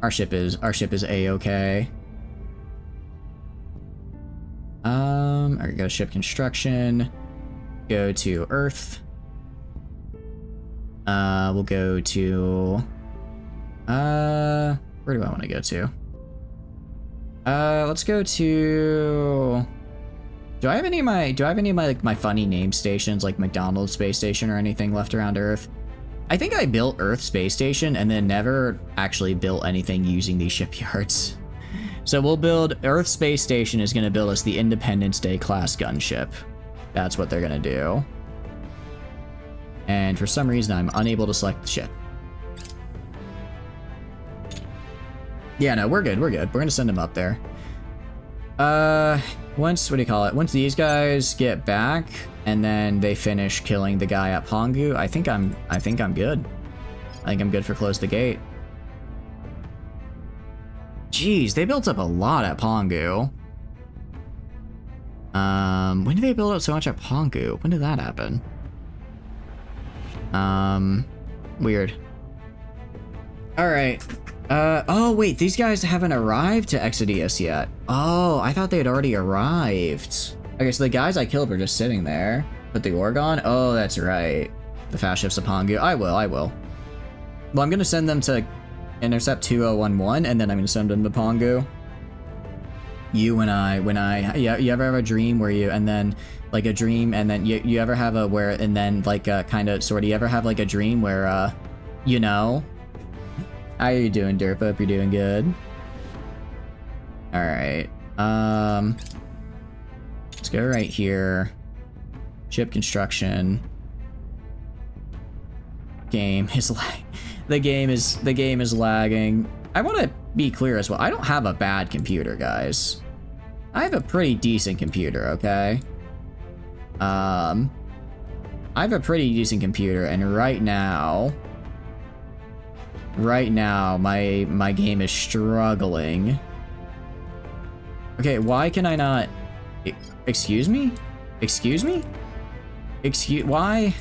Our ship is a-okay. Alright, go ship construction. Go to Earth. We'll go to where do I want to go to? Let's go to, do I have any of my like my funny name stations like McDonald's space station or anything left around Earth? I think I built Earth space station and then never actually built anything using these shipyards. So we'll build, Earth space station is going to build us the Independence Day class gunship. That's what they're going to do. And for some reason I'm unable to select the ship. Yeah, no, we're good. We're going to send them up there. Once, what do you call it? Once these guys get back and then they finish killing the guy at Pongu, I think I'm good. I think I'm good for close the gate. Jeez, they built up a lot at Pongu. When did they build up so much at Pongu? When did that happen? Weird. All right. Oh wait, these guys haven't arrived to Exodius yet. Oh, I thought they had already arrived. Okay, so the guys I killed were just sitting there. Put the Orgon? Oh, that's right. The fast ships of Pongu. I will. Well, I'm gonna send them to intercept 2011, and then I'm gonna send them to Pongu. You and yeah, you ever have a dream where you, and then, like a dream, and then you ever have a where, and then like kind of, sort of, you ever have like a dream where, you know, how you doing, Derp? Hope you're doing good. Alright. Let's go right here. Ship construction. Game is the game is lagging. I want to be clear as well. I don't have a bad computer, guys. I have a pretty decent computer, okay? I have a pretty decent computer, and right now, my game is struggling. Okay, why can I not? Excuse me? Excuse me? Why?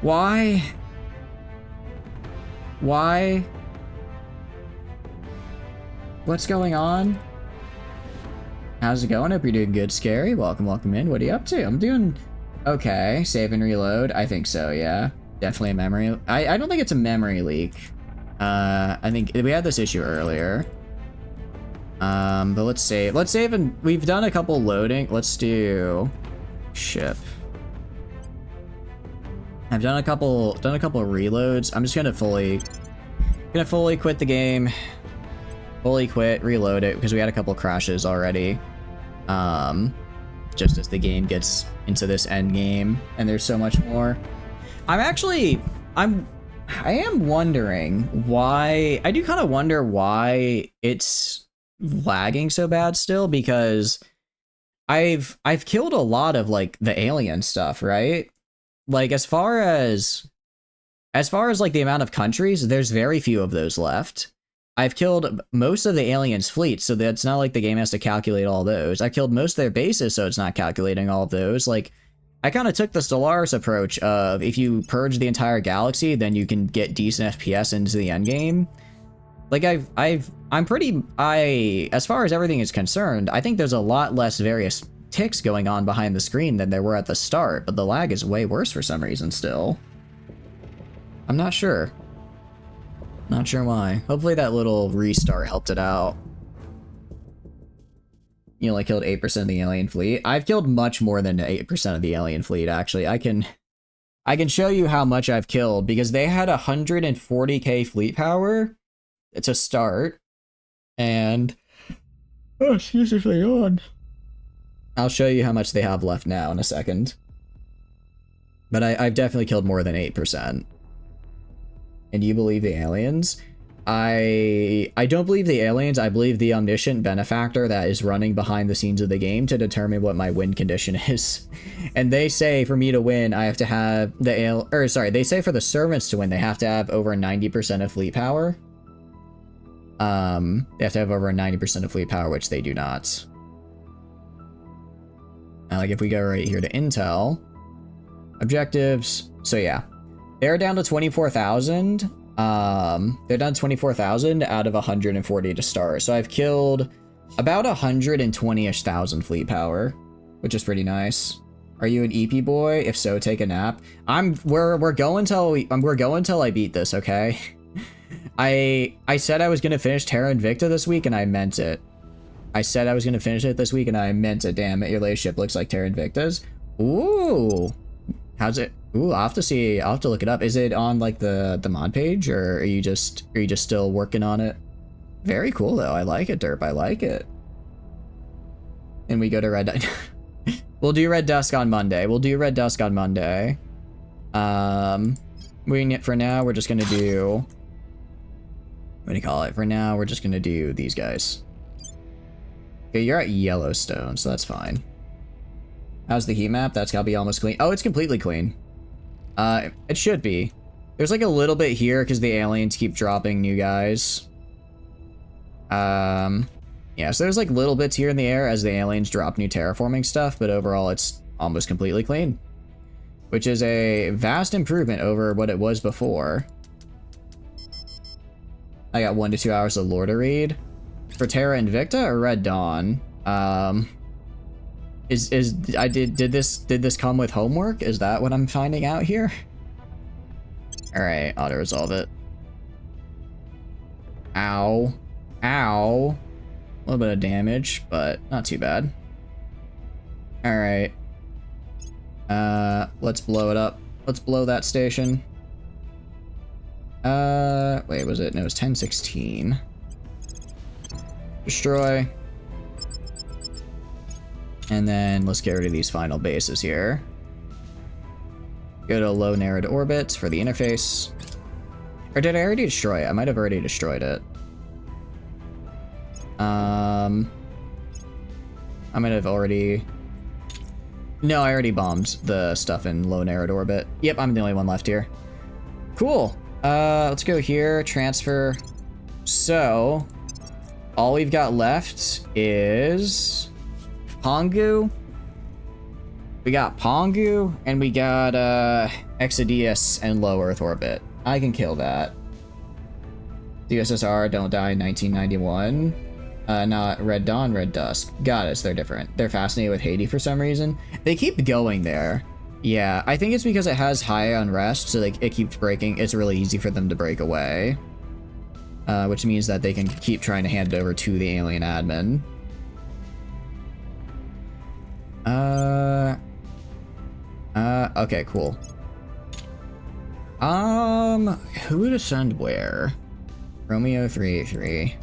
Why? Why? What's going on? How's it going? Hope you're doing good, Scary. Welcome in. What are you up to? I'm doing okay. Save and reload. I think so, yeah. Definitely a memory. I don't think it's a memory leak. I think we had this issue earlier. But let's save, and we've done a couple loading. Let's do ship. I've done a couple reloads. I'm just gonna fully quit the game. Fully quit, reload it, because we had a couple crashes already. Just as the game gets into this end game, and there's so much more. I am wondering why. I do kind of wonder why it's lagging so bad still, because I've killed a lot of like the alien stuff, right? Like as far as as far as like the amount of countries, there's very few of those left. I've killed most of the aliens' fleets, so that's not like the game has to calculate all those. I killed most of their bases, so it's not calculating all of those. Like, I kind of took the Stellaris approach of if you purge the entire galaxy, then you can get decent FPS into the endgame. Like, as far as everything is concerned, I think there's a lot less various ticks going on behind the screen than there were at the start, but the lag is way worse for some reason still. I'm not sure. Not sure why. Hopefully that little restart helped it out. You only killed 8% of the alien fleet. I've killed much more than 8% of the alien fleet, actually. I can show you how much I've killed, because they had 140k fleet power to start. And... oh, excuse me for the yawn. I'll show you how much they have left now in a second. But I've definitely killed more than 8%. And you believe the aliens? I don't believe the aliens. I believe the omniscient benefactor that is running behind the scenes of the game to determine what my win condition is. And they say for me to win, I have to have they say for the servants to win, they have to have over 90% of fleet power. They have to have over 90% of fleet power, which they do not. Now, like if we go right here to Intel, objectives. So yeah. They're down to 24,000. They're down to 24,000 out of 140 to start. So I've killed about 120-ish thousand fleet power, which is pretty nice. Are you an EP boy? If so, take a nap. We're going till I beat this, okay? I said I was gonna finish Terra Invicta this week, and I meant it. I said I was gonna finish it this week, and I meant it. Damn it, your latest ship looks like Terra Invicta's. Ooh, how's it? Ooh, I'll have to see. I'll have to look it up. Is it on like the mod page, or are you just still working on it? Very cool though. I like it, Derp. I like it. And we go to Red. We'll do Red Dusk on Monday. For now, we're just gonna do. What do you call it? For now, we're just gonna do these guys. Okay, you're at Yellowstone, so that's fine. How's the heat map? That's gotta be almost clean. Oh, it's completely clean. It should be. There's like a little bit here because the aliens keep dropping new guys. Yeah, so there's like little bits here in the air as the aliens drop new terraforming stuff, but overall it's almost completely clean. Which is a vast improvement over what it was before. I got 1 to 2 hours of lore to read. For Terra Invicta or Red Dawn? Did this come with homework? Is that what I'm finding out here? Alright, auto resolve it. Ow. Ow. A little bit of damage, but not too bad. Alright. Let's blow it up. Let's blow that station. Wait, was it? No, it was 1016. Destroy. And then let's get rid of these final bases here. Go to low narrowed orbits for the interface. Or did I already destroy it? I might have already destroyed it. I might have already... No, I already bombed the stuff in low narrowed orbit. Yep, I'm the only one left here. Cool. Let's go here, transfer. So, all we've got left is... Pongu. We got Pongu, and we got Exodius and low Earth orbit. I can kill that. DSSR, don't die, 1991. Not Red Dawn, Red Dusk. Got it, so they're different. They're fascinated with Haiti for some reason. They keep going there. Yeah, I think it's because it has high unrest, so it keeps breaking. It's really easy for them to break away. Which means that they can keep trying to hand it over to the alien admin. Okay, cool. Who to send where? Romeo 383.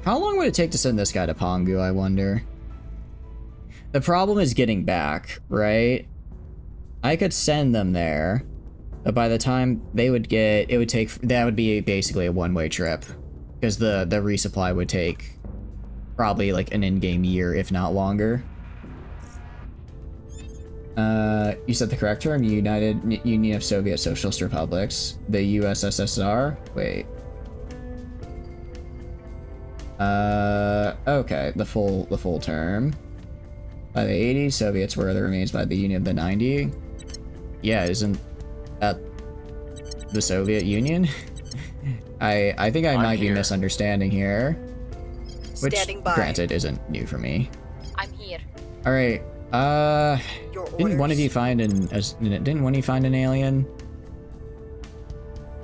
How long would it take to send this guy to Pongu, I wonder? The problem is getting back, right? I could send them there, but by the time they would get, that would be basically a one-way trip, because the resupply would take probably like an in-game year, if not longer. You said the correct term, United Union of Soviet Socialist Republics. The USSR? Wait. Okay, the full term. By the 80s, Soviets were the remains by the Union of the 90s. Yeah, isn't that the Soviet Union? I think I might be misunderstanding here. Which, Standing by. granted, isn't new for me. I'm here. Alright, Your didn't one of orders. you find an alien?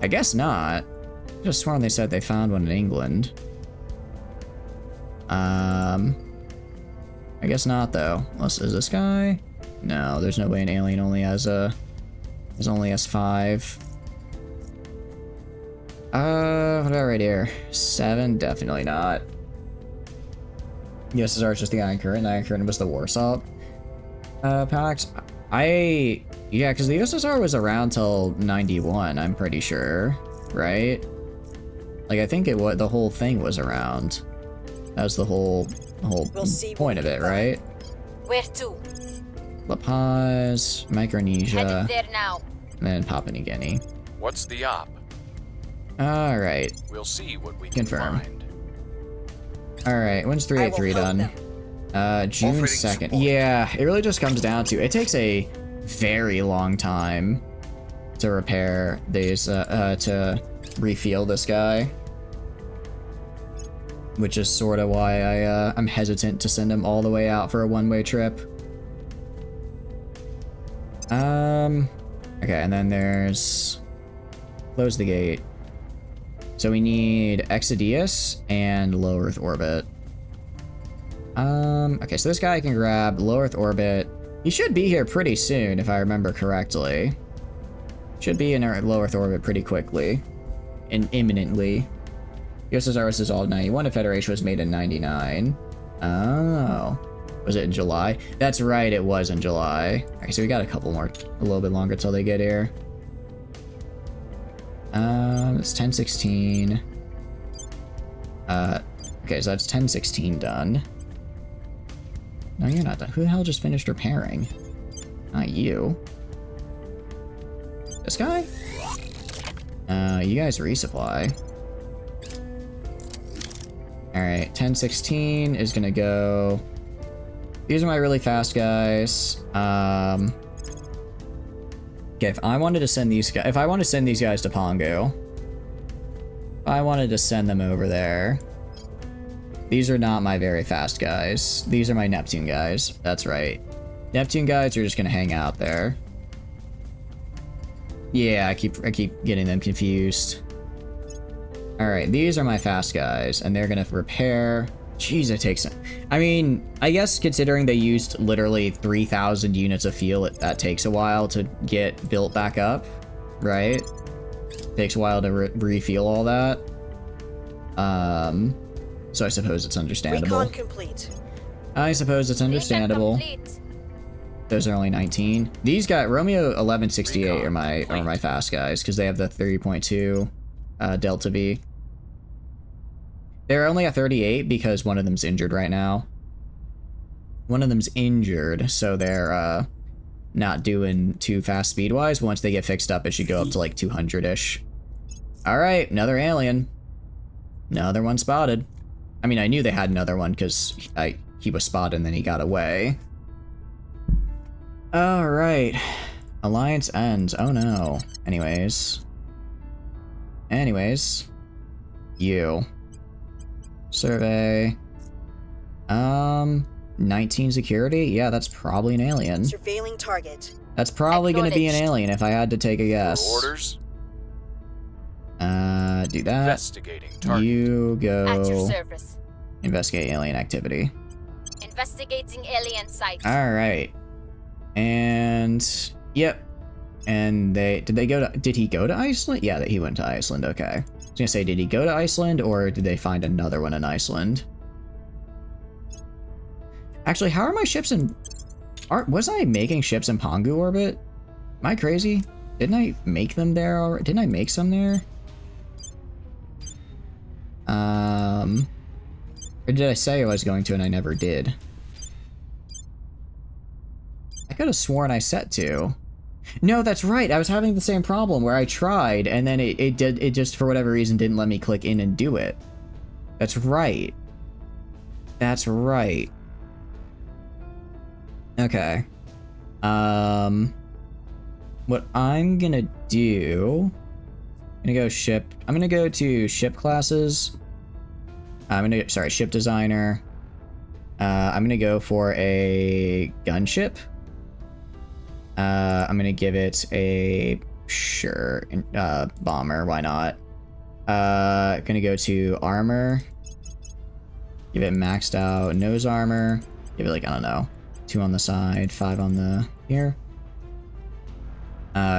I guess not. I just sworn they said they found one in England. I guess not though. Unless is this guy? No, there's no way an alien only has only S5. What about right here? 7? Definitely not. USSR is just the Iron Curtain. The Iron Curtain was the Warsaw Pact. Yeah, because the USSR was around till 91, I'm pretty sure, right? Like, I think the whole thing was around. That was the whole We'll see point when of we it, get back. right? Where to? La Paz, Micronesia, Headed there now. and then Papua New Guinea. What's the op? Alright, We'll see what we can Confirm. find. alright, when's I will 383 help done? them. June Offering 2nd. support. Yeah, it really just comes down to, it takes a very long time to repair these, to refuel this guy. Which is sort of why I'm hesitant to send him all the way out for a one-way trip. Okay, and then there's... Close the gate. So we need Exodius and low Earth orbit. Okay, so this guy can grab low Earth orbit. He should be here pretty soon, if I remember correctly. Should be in our low Earth orbit pretty quickly. And imminently. USSR was dissolved in 91, the Federation was made in 99. Oh. Was it in July? That's right, it was in July. Okay, so we got a little bit longer till they get here. It's 1016. Okay, so that's 1016 done. No, you're not done. Who the hell just finished repairing? Not you. This guy? You guys resupply. Alright, 1016 is gonna go... These are my really fast guys. Okay, if I wanted to send these guys... If I want to send these guys to Pongo... If I wanted to send them over there... These are not my very fast guys. These are my Neptune guys. That's right. Neptune guys are just gonna hang out there. Yeah, I keep getting them confused. Alright, these are my fast guys, and they're gonna repair... Jeez, it takes... I mean, I guess considering they used literally 3,000 units of fuel, that takes a while to get built back up, right? Takes a while to refuel all that. So I suppose it's understandable. Recon complete. I suppose it's understandable. Mission complete. Those are only 19. These guys, Romeo 1168 are my fast guys, because they have the 3.2 Delta V. They're only at 38 because one of them's injured right now. One of them's injured, so they're not doing too fast speed-wise. Once they get fixed up, it should go up to like 200-ish. Alright, another alien. Another one spotted. I mean, I knew they had another one because he was spotted and then he got away. Alright. Alliance ends. Oh no. Anyways. You. Survey. 19 security? Yeah, that's probably an alien. Surveilling target. That's probably gonna be an Acknowledged. alien if I had to take a Your guess. orders? Do that. Investigating target. You At your go service. investigate alien activity. Investigating alien site. Alright. And yep. And did he go to Iceland? Yeah, he went to Iceland, okay. I was gonna say, did he go to Iceland or did they find another one in Iceland? Actually, how are my ships in... Was I making ships in Pongu orbit? Am I crazy? Didn't I make them there already? Didn't I make some there? Or did I say I was going to and I never did? I could have sworn I set to. No, that's right. I was having the same problem where I tried and then it just for whatever reason didn't let me click in and do it. That's right. That's right. Okay. What I'm gonna do, I'm gonna go to ship classes. Sorry, ship designer. I'm gonna go for a gunship. I'm gonna give it a bomber. Why not? Gonna go to armor. Give it maxed out nose armor. Give it like, I don't know, 2 on the side, 5 on the here.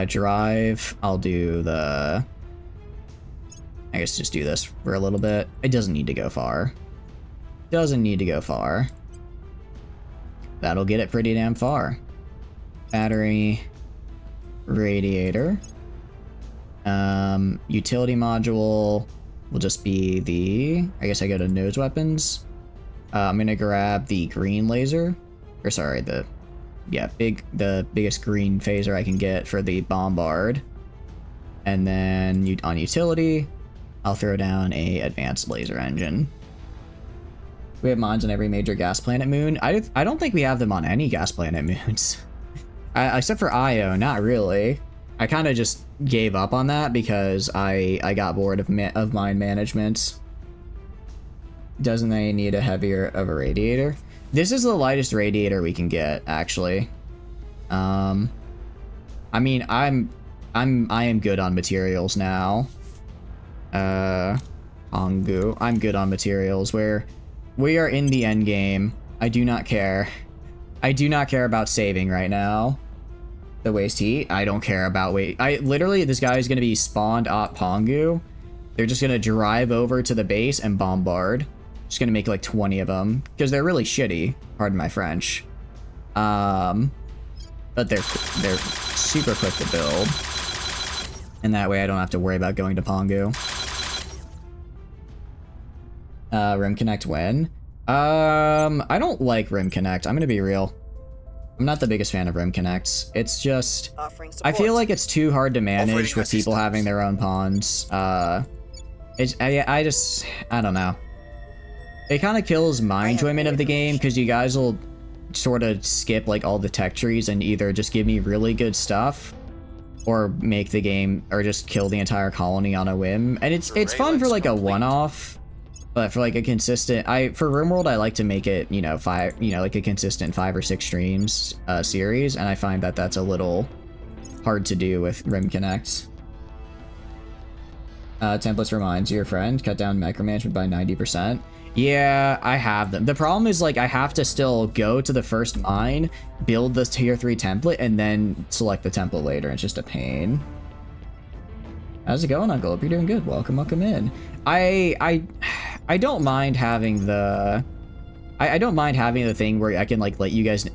Drive. I'll do the. I guess just do this for a little bit. It doesn't need to go far. Doesn't need to go far. That'll get it pretty damn far. Battery, radiator, utility module will just be the, I guess I go to nose weapons. I'm gonna grab the green laser, or sorry, the biggest green phaser I can get for the bombard. And then on utility, I'll throw down a advanced laser engine. We have mines on every major gas planet moon. I don't think we have them on any gas planet moons. Except for Io, not really. I kind of just gave up on that because I got bored of mine management. Doesn't they need a heavier of a radiator? This is the lightest radiator we can get, actually. I mean, I am good on materials now. Ongu, I'm good on materials. Where we are in the end game. I do not care. I do not care about saving right now. The waste heat, I don't care about literally, this guy is going to be spawned at Pongu. They're just going to drive over to the base and bombard. Just going to make like 20 of them because they're really shitty. Pardon my French. But they're super quick to build. And that way I don't have to worry about going to Pongu. Rim Connect when? I don't like Rim Connect. I'm gonna be real. I'm not the biggest fan of Rim Connects. It's just, I feel like it's too hard to manage with people having their own pawns. I don't know. It kind of kills my enjoyment of the game because you guys will sort of skip like all the tech trees and either just give me really good stuff or make the game, or just kill the entire colony on a whim. And it's fun for like a one-off. But for like a consistent, for RimWorld, I like to make it, like a consistent 5 or 6 streams series, and I find that that's a little hard to do with Rim Connect. Templates for mines, your friend, cut down micromanagement by 90%. Yeah, I have them. The problem is like I have to still go to the first mine, build the tier 3 template, and then select the template later. It's just a pain. How's it going, Uncle? Hope you're doing good. Welcome in. I don't mind having the thing where I can like let you guys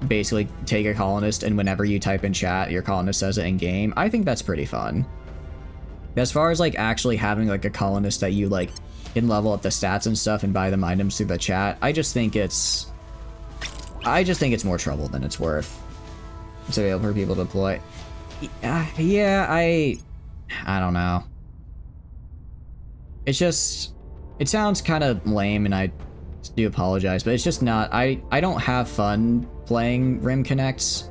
basically take a colonist, and whenever you type in chat, your colonist says it in game. I think that's pretty fun. As far as like actually having like a colonist that you like can level up the stats and stuff and buy them items through the chat, I just think it's more trouble than it's worth to be able for people to deploy. Yeah, I don't know. It's just, it sounds kind of lame, and I do apologize, but it's just not, I don't have fun playing Rim Connects.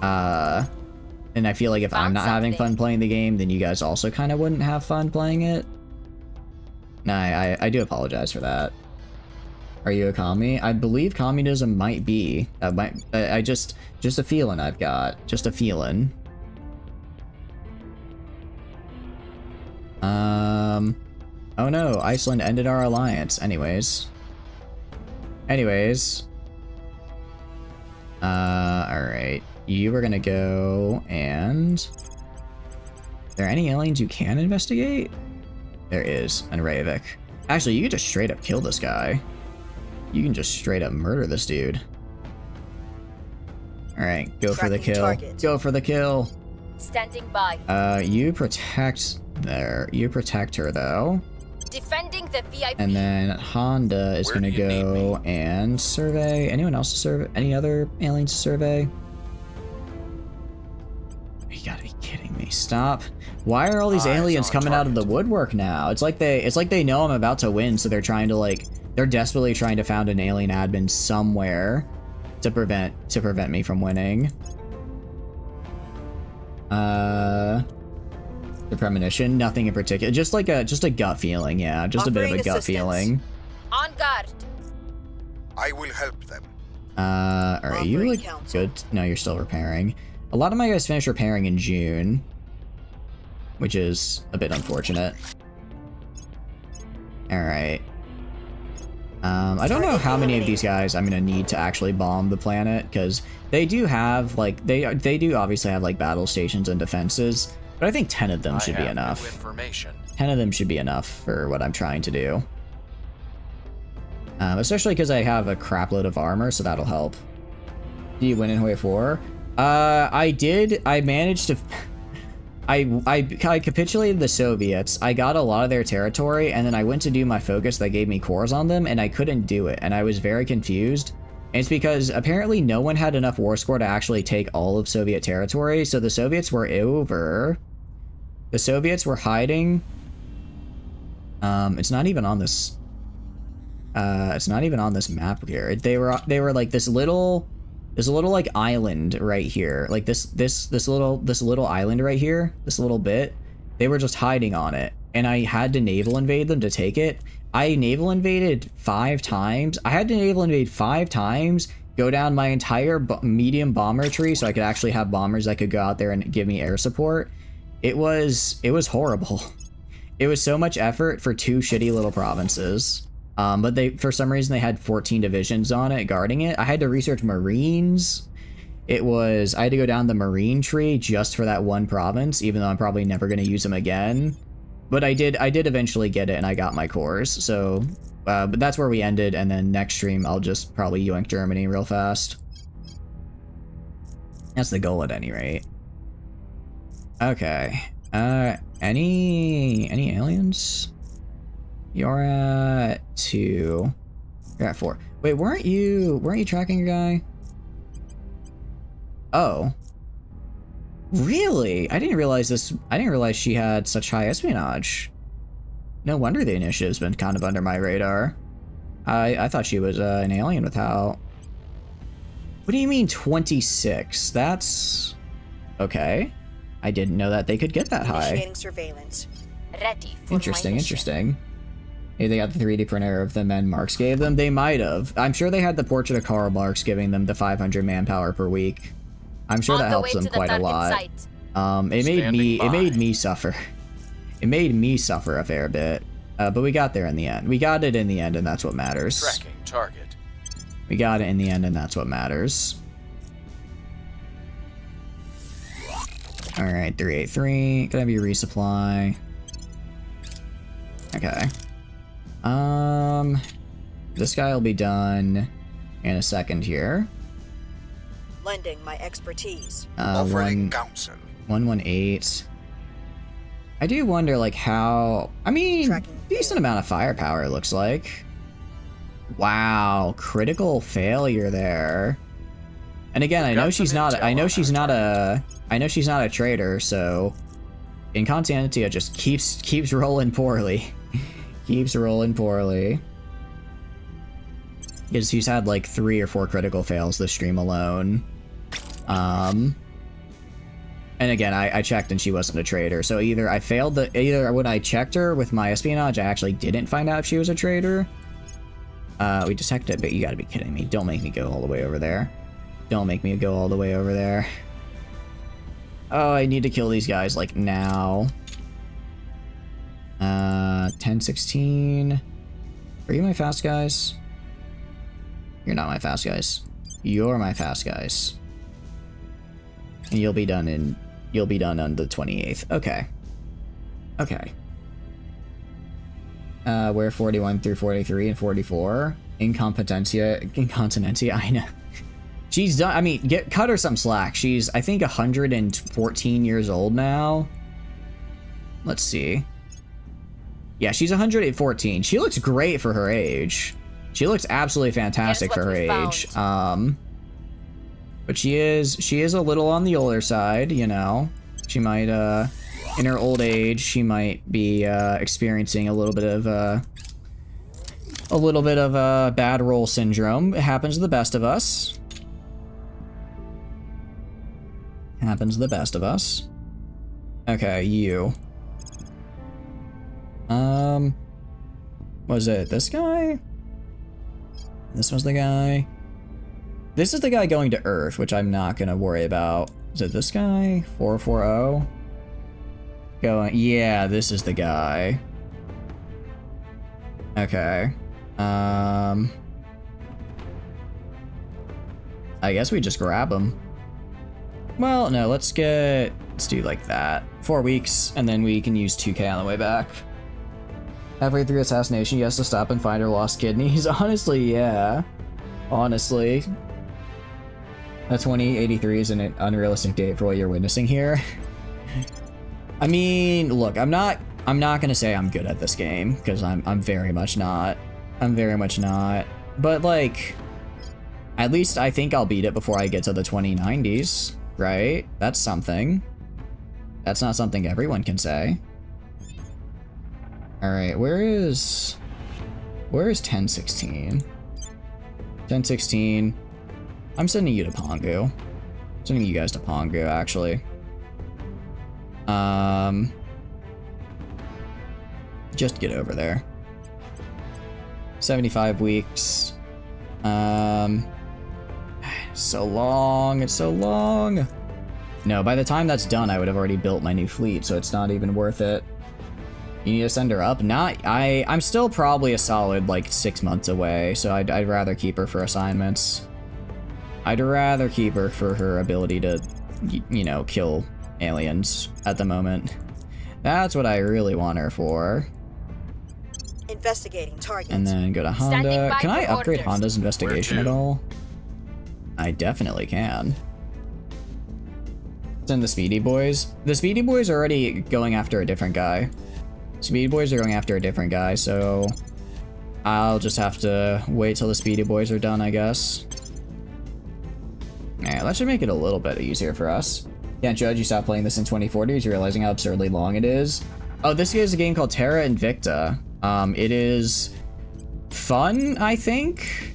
And I feel like if I'm not having fun playing the game, then you guys also kind of wouldn't have fun playing it. No, I do apologize for that. Are you a commie? I believe communism might be. Just a feeling I've got. Just a feeling. Oh no, Iceland ended our alliance. Anyways. Alright. You were gonna go and... Are there any aliens you can investigate? There is, and Ravik. Actually, you can just straight up kill this guy. You can just straight up murder this dude. Alright, go for the kill. Go for the kill! Standing by. You protect there. You protect her though. Defending the VIP. And then Honda is gonna go and survey. Anyone else to survey? Any other aliens to survey? stop. Why are all these Eyes aliens on coming out of the target. woodwork now? It's like they know I'm about to win, so they're trying to like, they're desperately trying to found an alien admin somewhere to prevent me from winning. The premonition, nothing in particular, just a gut feeling, yeah, just a bit of a Offering gut assistance. feeling. On guard. I will help them. Alright, you Offering look counsel. good. No, you're still repairing. A lot of my guys finished repairing in June, which is a bit unfortunate. Alright. I don't know how many of these guys I'm gonna need to actually bomb the planet, because they do have, like, they do obviously have, like, battle stations and defenses, but I think 10 of them should be I have new enough. information. 10 of them should be enough for what I'm trying to do. Especially because I have a crap load of armor, so that'll help. Do you win in Hue 4? I did. I managed to... I capitulated the Soviets. I got a lot of their territory, and then I went to do my focus that gave me cores on them, and I couldn't do it, and I was very confused. And it's because apparently no one had enough war score to actually take all of Soviet territory, so the Soviets were over. The Soviets were hiding. It's not even on this... it's not even on this map here. They were like this little like island right here, like this little island right here, this little bit. They were just hiding on it, and I had to naval invade them to take it. I naval invaded 5 times. I had to naval invade 5 times, go down my entire medium bomber tree so I could actually have bombers that could go out there and give me air support. It was horrible. It was so much effort for 2 shitty little provinces. But for some reason, they had 14 divisions on it, guarding it. I had to research Marines. I had to go down the Marine tree just for that one province, even though I'm probably never going to use them again. But I did eventually get it, and I got my cores. So, but that's where we ended, and then next stream, I'll just probably yoink Germany real fast. That's the goal at any rate. Okay. Any aliens? You're at 2. You're at 4. Wait, weren't you tracking your guy? Oh. Really? I didn't realize she had such high espionage. No wonder the initiative's been kind of under my radar. I thought she was an alien with how... What do you mean 26? That's... Okay. I didn't know that they could get that high. Initiating surveillance. Ready for Interesting, my mission. interesting. Maybe they got the 3D printer of the men Marx gave them. They might have. I'm sure they had the portrait of Karl Marx giving them the 500 manpower per week. I'm sure On that the helps way them to the quite a target lot. site. It made me suffer. It made me suffer a fair bit. But we got there in the end. We got it in the end, and that's what matters. Tracking target. We got it in the end, and that's what matters. Alright, 383. Gonna be resupply. Okay. This guy will be done in a second here. Lending my expertise. Offering counsel. 118. I do wonder, like, how... I mean, Tracking decent amount of firepower, it looks like. Wow, critical failure there. And again, I know she's not a traitor, so Incontinentia just keeps rolling poorly. Keeps rolling poorly. Because she's had like 3 or 4 critical fails this stream alone. And again, I checked and she wasn't a traitor, so either when I checked her with my espionage, I actually didn't find out if she was a traitor. We detected, but you gotta be kidding me. Don't make me go all the way over there. Don't make me go all the way over there. Oh, I need to kill these guys, like, now. 1016. Are you my fast guys? You're not my fast guys. You're my fast guys. And you'll be done on the 28th. Okay. Okay. Where 41 through 43 and 44? Incontinentia, I know. She's done, I mean, cut her some slack. She's, I think, 114 years old now. Let's see. Yeah, she's 114. She looks great for her age. She looks absolutely fantastic for her age. But she is a little on the older side, you know. She might, in her old age, she might be, experiencing a little bit of bad roll syndrome. It happens to the best of us. Happens to the best of us. Okay, you. Was it this guy? This was the guy. This is the guy going to Earth, which I'm not gonna worry about. Is it this guy? 440? Going, yeah, this is the guy. Okay. I guess we just grab him. Well, no, let's do like that. 4 weeks, and then we can use 2K on the way back. Halfway through assassination, he has to stop and find her lost kidneys. Honestly, yeah. Honestly. A 2083 is an unrealistic date for what you're witnessing here. I mean, look, I'm not gonna say I'm good at this game, because I'm very much not. I'm very much not. But like, at least I think I'll beat it before I get to the 2090s, right? That's something. That's not something everyone can say. Alright, where is 1016? 1016. I'm sending you to Pongu. Sending you guys to Pongu, actually. Just get over there. 75 weeks. So long, it's so long. No, by the time that's done, I would have already built my new fleet, so it's not even worth it. You need to send her up? I'm still probably a solid, like, 6 months away, so I'd rather keep her for assignments. I'd rather keep her for her ability to, you know, kill aliens at the moment. That's what I really want her for. Investigating targets. And then go to Standing Honda. by Can I for upgrade orders. Honda's investigation at all? I definitely can. Send the Speedy Boys. The Speedy Boys are already going after a different guy. Speedy Boys are going after a different guy, so I'll just have to wait till the Speedy Boys are done, I guess. Yeah, that should make it a little bit easier for us. Can't judge, you stopped playing this in 2040, you're realizing how absurdly long it is. Oh, this is a game called Terra Invicta. It is fun, I think.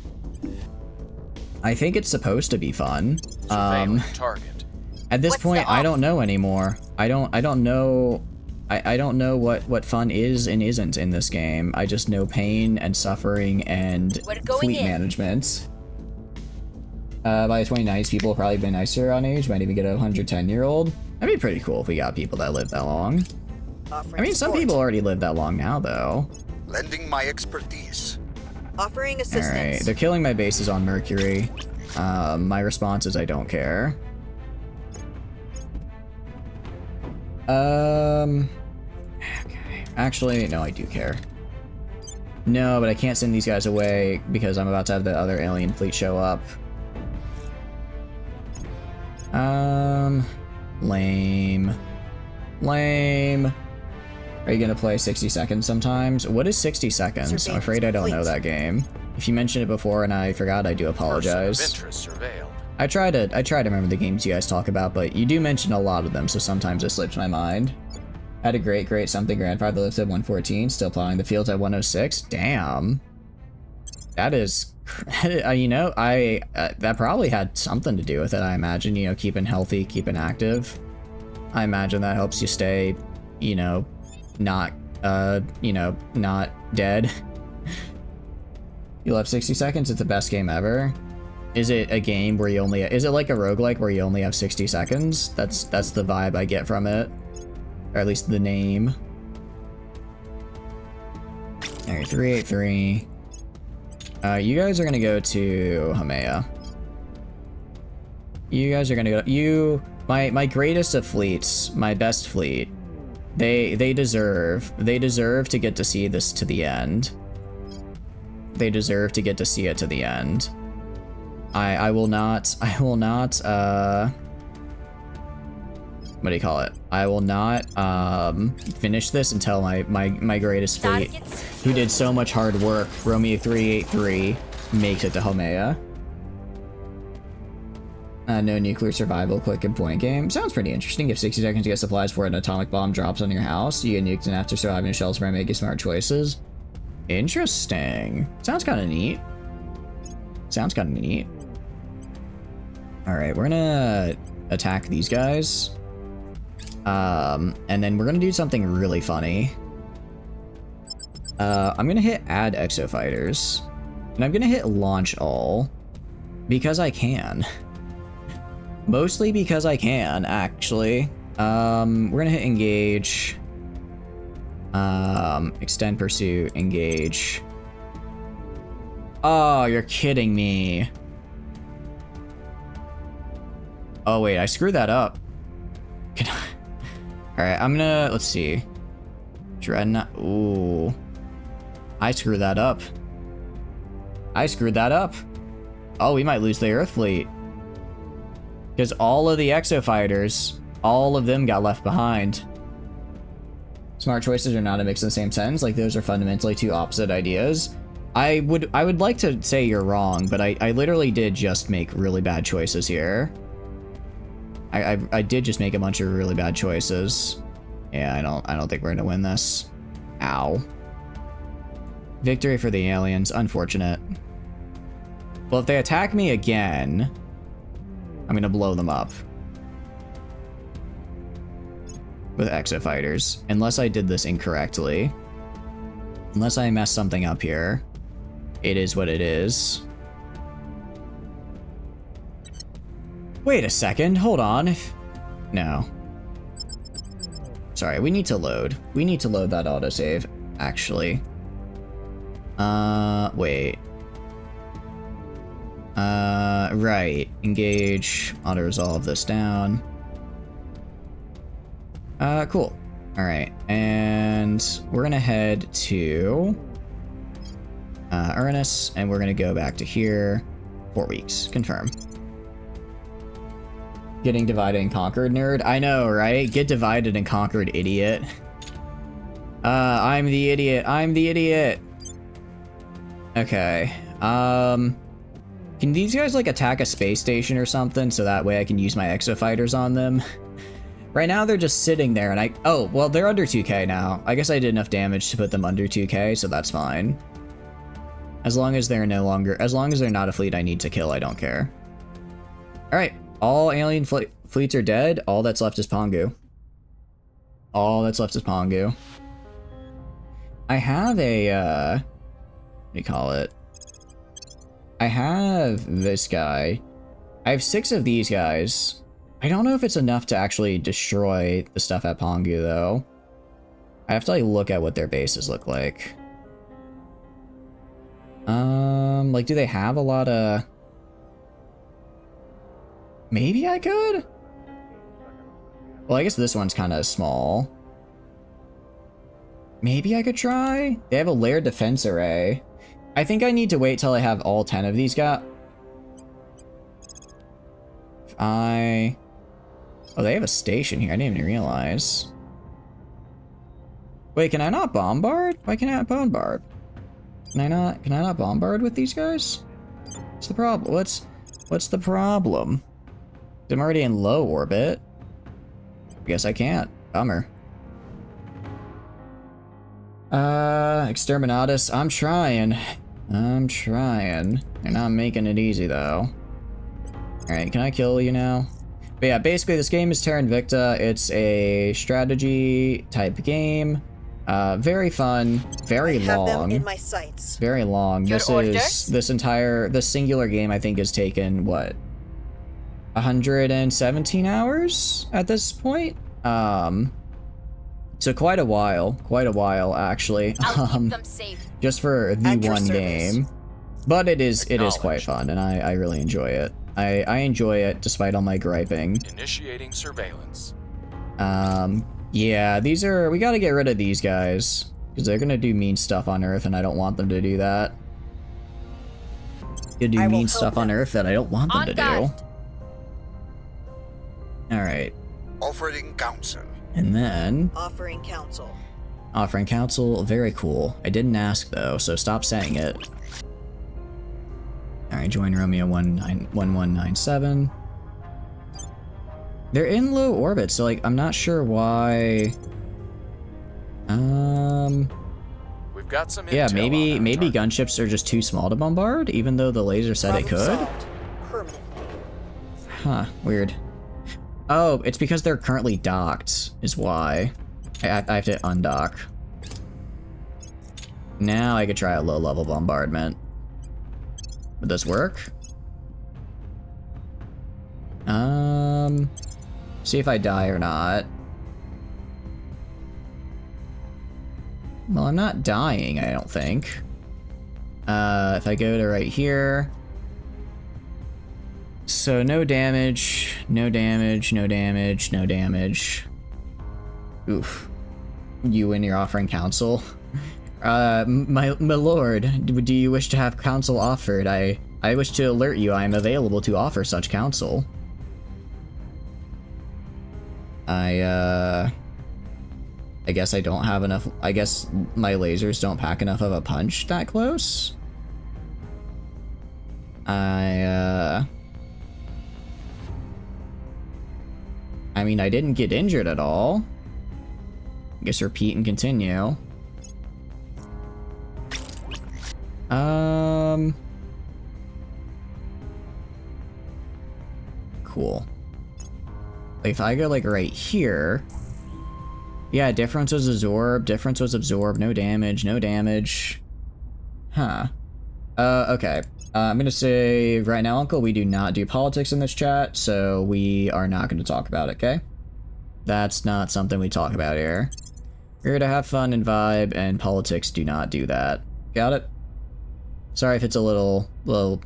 I think it's supposed to be fun. Surveilling target. At this What's point, the I op? don't know anymore. I don't know. I don't know what fun is and isn't in this game. I just know pain and suffering and We're going fleet in. management. By the 2090s, people will probably be nicer on age. Might even get a 110-year-old. That'd be pretty cool if we got people that live that long. Offering I mean, some support. people already live that long now, though. Lending my expertise. Offering All assistance. right, they're killing my bases on Mercury. My response is I don't care. Okay. Actually, no, I do care. No, but I can't send these guys away because I'm about to have the other alien fleet show up. Lame. Lame. Are you gonna play 60 seconds sometimes? What is 60 seconds? I'm afraid I don't know that game. If you mentioned it before and I forgot, I do apologize. Person of interest surveilled. I try to remember the games you guys talk about, but you do mention a lot of them, so sometimes it slips my mind. Had a great something grandfather lives at 114, still plowing the fields at 106. Damn. That is, you know, that probably had something to do with it, I imagine, you know, keeping healthy, keeping active. I imagine that helps you stay, you know, not dead. You left 60 seconds, it's the best game ever. Is it a game where you only, is it like a roguelike where you only have 60 seconds? That's the vibe I get from it. Or at least the name. Alright, 383. You guys are gonna go to Hamea. You guys are gonna go, my greatest of fleets, my best fleet, they deserve to get to see this to the end. They deserve to get to see it to the end. I will not, what do you call it? I will not, finish this until my greatest fleet, Targets. who did so much hard work, Romeo 383, makes it to Homea. No nuclear survival click and point game. Sounds pretty interesting. You have 60 seconds to get supplies before an atomic bomb drops on your house. You get nuked, and after surviving a shell spray, making smart choices. Interesting. Sounds kind of neat. Sounds kind of neat. Alright, we're gonna attack these guys. And then we're gonna do something really funny. I'm gonna hit add exo fighters. And I'm gonna hit launch all. Because I can. Mostly because I can, actually. We're gonna hit engage. Extend pursuit, engage. Oh, you're kidding me. Oh wait, I screwed that up. Can I? Alright, I'm gonna, let's see. Dreadnought, ooh. I screwed that up. I screwed that up. Oh, we might lose the Earth fleet. Because all of the exo fighters, all of them got left behind. Smart choices are not a mix in the same sentence. Like, those are fundamentally two opposite ideas. I would like to say you're wrong, but I literally did just make really bad choices here. I did just make a bunch of really bad choices. Yeah, I don't think we're gonna win this. Ow. Victory for the aliens. Unfortunate. Well, if they attack me again, I'm gonna blow them up. With exo fighters. Unless I did this incorrectly. Unless I messed something up here. It is what it is. Wait a second, hold on. No. Sorry, we need to load. We need to load that autosave, actually. Wait. Right. Engage. Auto-resolve this down. Cool. Alright, and we're gonna head to Ernest, and we're gonna go back to here. 4 weeks. Confirm. Getting divided and conquered, nerd. I know, right? Get divided and conquered, idiot. I'm the idiot. I'm the idiot. Okay. Can these guys, like, attack a space station or something so that way I can use my exo fighters on them? Right now they're just sitting there and oh, well, they're under 2k now. I guess I did enough damage to put them under 2k, so that's fine. As long as they're as long as they're not a fleet I need to kill, I don't care. Alright, all alien fleets are dead. All that's left is Pongu. All that's left is Pongu. I have a, what do you call it? I have this guy. I have 6 of these guys. I don't know if it's enough to actually destroy the stuff at Pongu, though. I have to, like, look at what their bases look like. Like, do they have a lot of... Maybe I could? Well, I guess this one's kind of small. Maybe I could try? They have a layered defense array. I think I need to wait till I have all 10 of these guys. Oh, they have a station here. I didn't even realize. Wait, can I not bombard? Why can't I not bombard? Can I not bombard with these guys? What's the problem? What's the problem? I'm already in low orbit. I guess I can't. Bummer. Exterminatus. I'm trying. I'm trying. They're not making it easy, though. Alright, can I kill you now? But yeah, basically this game is Terra Invicta. It's a strategy type game. Very fun, very long. Have them in my sights. Very long. Your orders? This singular game I think has taken, what? 117 hours at this point? So quite a while actually. I'll keep them safe. Just for the At your one service. game. But it is quite fun, and I really enjoy it. I enjoy it despite all my griping. Initiating surveillance. Yeah, we gotta get rid of these guys. Because they're gonna do mean stuff on Earth, and I don't want them to do that. They do I will mean help stuff on them. Earth that I don't want them On to guard. do. Alright. Offering counsel. And then... Offering counsel. Offering counsel, very cool. I didn't ask, though, so stop saying it. Alright, join Romeo 1197. They're in low orbit, so like I'm not sure why. We've got some Yeah, intel maybe on our target. gunships are just too small to bombard, even though the laser said it Problem could. solved. Permanently. Huh, weird. Oh, it's because they're currently docked, is why. I have to undock. Now I could try a low-level bombardment. Would this work? See if I die or not. Well, I'm not dying, I don't think. If I go to right here. So no damage, no damage, no damage, no damage. Oof. You and your offering counsel. My lord, do you wish to have counsel offered? I wish to alert you I am available to offer such counsel. I guess I don't have enough. I guess my lasers don't pack enough of a punch that close. I mean, I didn't get injured at all. I guess repeat and continue. Cool. If I go like right here, yeah, difference was absorbed, no damage, no damage. Huh. Okay. I'm gonna say right now, Uncle, we do not do politics in this chat, so we are not gonna talk about it, okay? That's not something we talk about here. We're here to have fun and vibe, and politics do not do that. Got it? Sorry if it's a little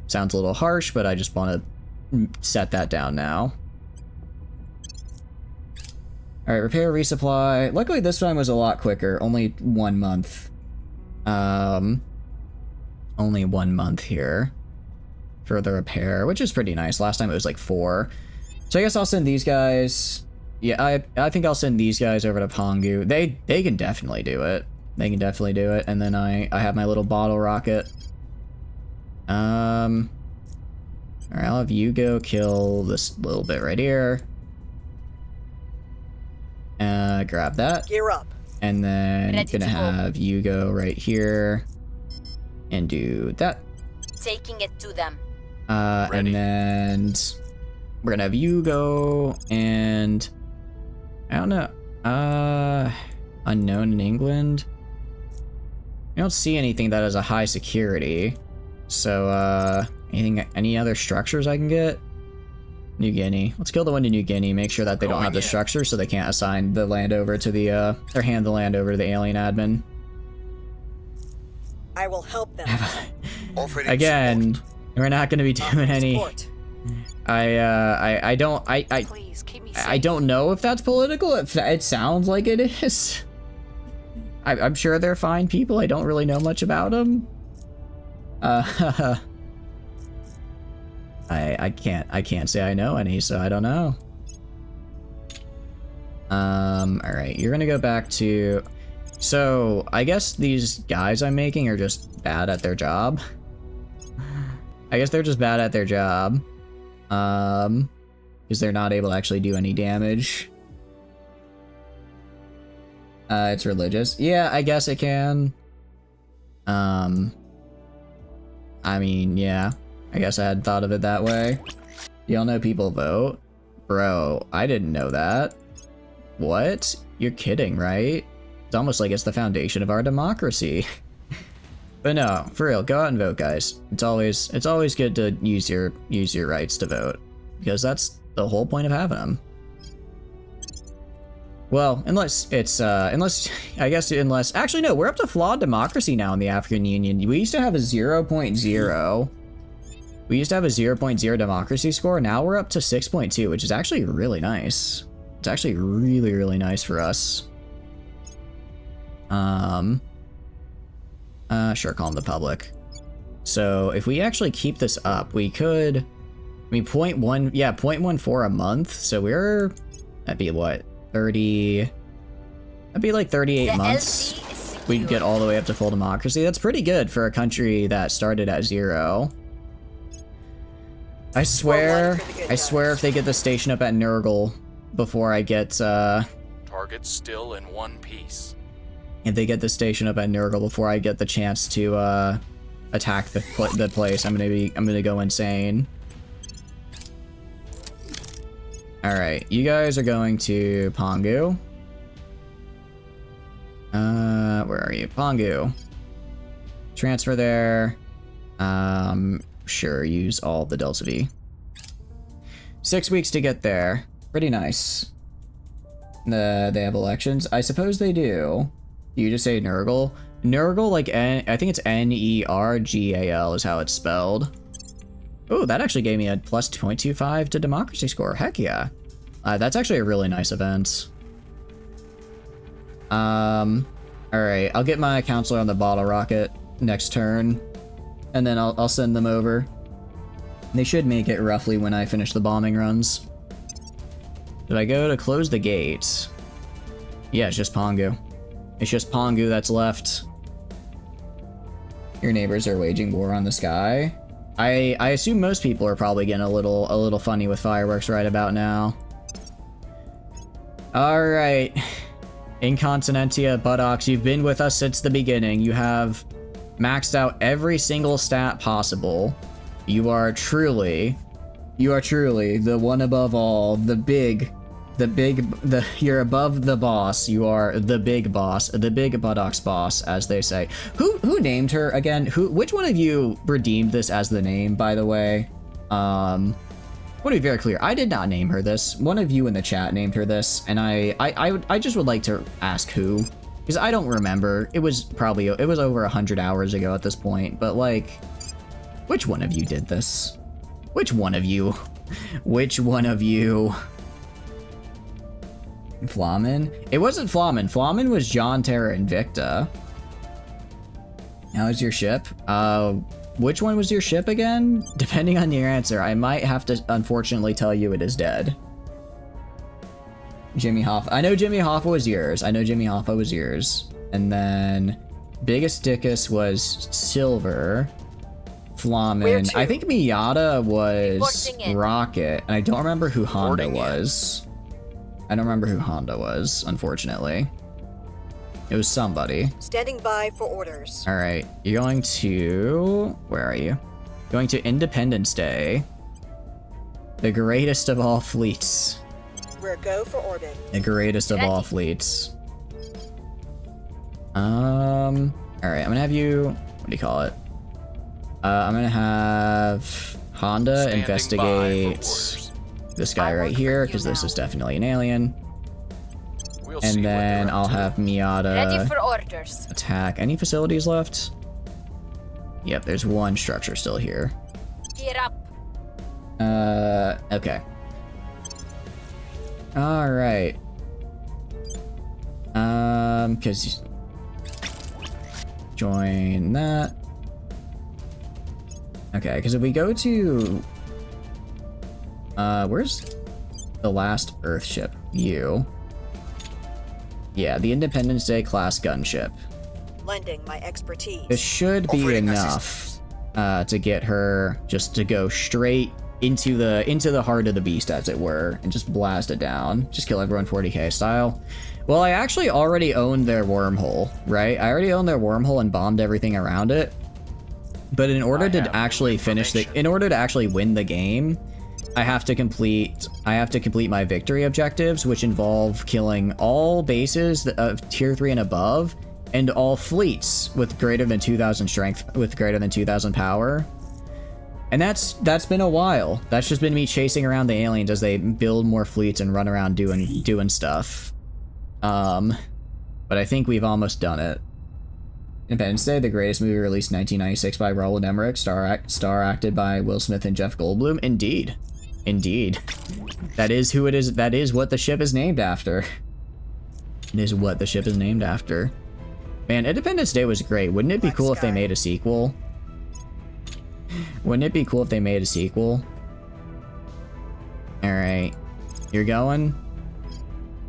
sounds a little harsh, but I just want to set that down now. Alright, repair, resupply. Luckily this time was a lot quicker, only 1 month. Only 1 month here for the repair, which is pretty nice. Last time it was like 4. So I guess I'll send these guys. Yeah, I think I'll send these guys over to Pongu. They can definitely do it. They can definitely do it. And then I have my little bottle rocket. Alright, I'll have you go kill this little bit right here. Grab that. Gear up. And then Ready gonna to go. have you go right here and do that. Taking it to them. And Ready. then we're gonna have you go and I don't know. Unknown in England. I don't see anything that has a high security. So any other structures I can get? New Guinea. Let's kill the one to New Guinea. Make sure that they don't have the structure, so they can't assign the land over to the or hand the land over to the alien admin. I will help them. Offering Again, support. we're not going to be doing Offering any. support. I Please keep me safe. I don't know if that's political. It sounds like it is. I'm sure they're fine people. I don't really know much about them. I can't say I know any, so I don't know. Alright, you're gonna go back to... So, I guess these guys I'm making are just bad at their job. I guess they're just bad at their job. Because they're not able to actually do any damage. It's religious. Yeah, I guess it can. I mean, yeah. I guess I hadn't thought of it that way. Y'all know people vote? Bro, I didn't know that. What? You're kidding, right? It's almost like it's the foundation of our democracy. But no, for real, go out and vote, guys. It's always good to use your rights to vote, because that's the whole point of having them. Well, unless actually no, we're up to flawed democracy now in the African Union. We used to have a 0.0. We used to have a 0.0 democracy score. Now we're up to 6.2, which is actually really nice. It's actually really, really nice for us. Sure, calm the public. So if we actually keep this up, we could, I mean, 0.14 a month. So that'd be what, 30, that'd be like 38 The months. LC is secure. We'd get all the way up to full democracy. That's pretty good for a country that started at 0. I swear if they get the station up at Nurgle, before I get Target's still in one piece. if they get the station up at Nurgle before I get the chance to attack the place, I'm gonna go insane. All right, you guys are going to Pongu. Where are you, Pongu? Transfer there. Sure, use all the Delta V. 6 weeks to get there. Pretty nice. They have elections. I suppose they do. You just say Nurgle. Nurgle, like I think it's Nergal is how it's spelled. Oh, that actually gave me a plus 0.25 to democracy score. Heck yeah. That's actually a really nice event. Alright, I'll get my counselor on the bottle rocket next turn, and then I'll send them over. They should make it roughly when I finish the bombing runs. Did I go to close the gates? Yeah, it's just Pongu. It's just Pongu that's left. Your neighbors are waging war on the sky. I assume most people are probably getting a little funny with fireworks right about now. Alright. Incontinentia Buttocks, you've been with us since the beginning. You have maxed out every single stat possible. You are truly the one above all, you're above the boss. You are the big boss, the big buttocks boss, as they say. Who named her again? Which one of you redeemed this as the name, by the way? I want to be very clear. I did not name her this. One of you in the chat named her this, and I just would like to ask who, because I don't remember. It was over 100 hours ago at this point, but like, which one of you did this? Which one of you? Which one of you? Flamen? It wasn't Flamen. Flamen was John, Terra, Invicta. How is your ship? Which one was your ship again? Depending on your answer, I might have to unfortunately tell you it is dead. Jimmy Hoffa. I know Jimmy Hoffa was yours. And then Biggest Dickus was Silver. Flamen. I think Miata was Rocket. And I don't remember who Honda was. Unfortunately. It was somebody. Standing by for orders. All right, you're going to... Where are you? Going to Independence Day. The greatest of all fleets. We're go for orbit. The greatest of all fleets. All right, I'm gonna have you... What do you call it? I'm gonna have Honda investigate this guy right here, because this is definitely an alien. And then I'll have Miata Ready for orders. attack. Any facilities left? Yep, there's one structure still here. Gear up. Okay. Alright. Because... Join that. Okay, because if we go to... where's the last Earth ship? You. Yeah, the Independence Day class gunship. Lending my expertise. This should be enough to get her just to go straight into the heart of the beast, as it were, and just blast it down. Just kill everyone 40k style. Well, I actually already owned their wormhole, right? I already owned their wormhole and bombed everything around it. But in order to actually win the game, I have to complete my victory objectives, which involve killing all bases of tier 3 and above, and all fleets with greater than 2,000 strength, with greater than 2,000 power. And that's been a while. That's just been me chasing around the aliens as they build more fleets and run around doing stuff. But I think we've almost done it. Independence Day, the greatest movie released in 1996 by Roland Emmerich, star acted by Will Smith and Jeff Goldblum. Indeed. Indeed. That is who it is. That is what the ship is named after. It is what the ship is named after. Man, Independence Day was great. Wouldn't it be cool if they made a sequel? Wouldn't it be cool if they made a sequel? Alright. You're going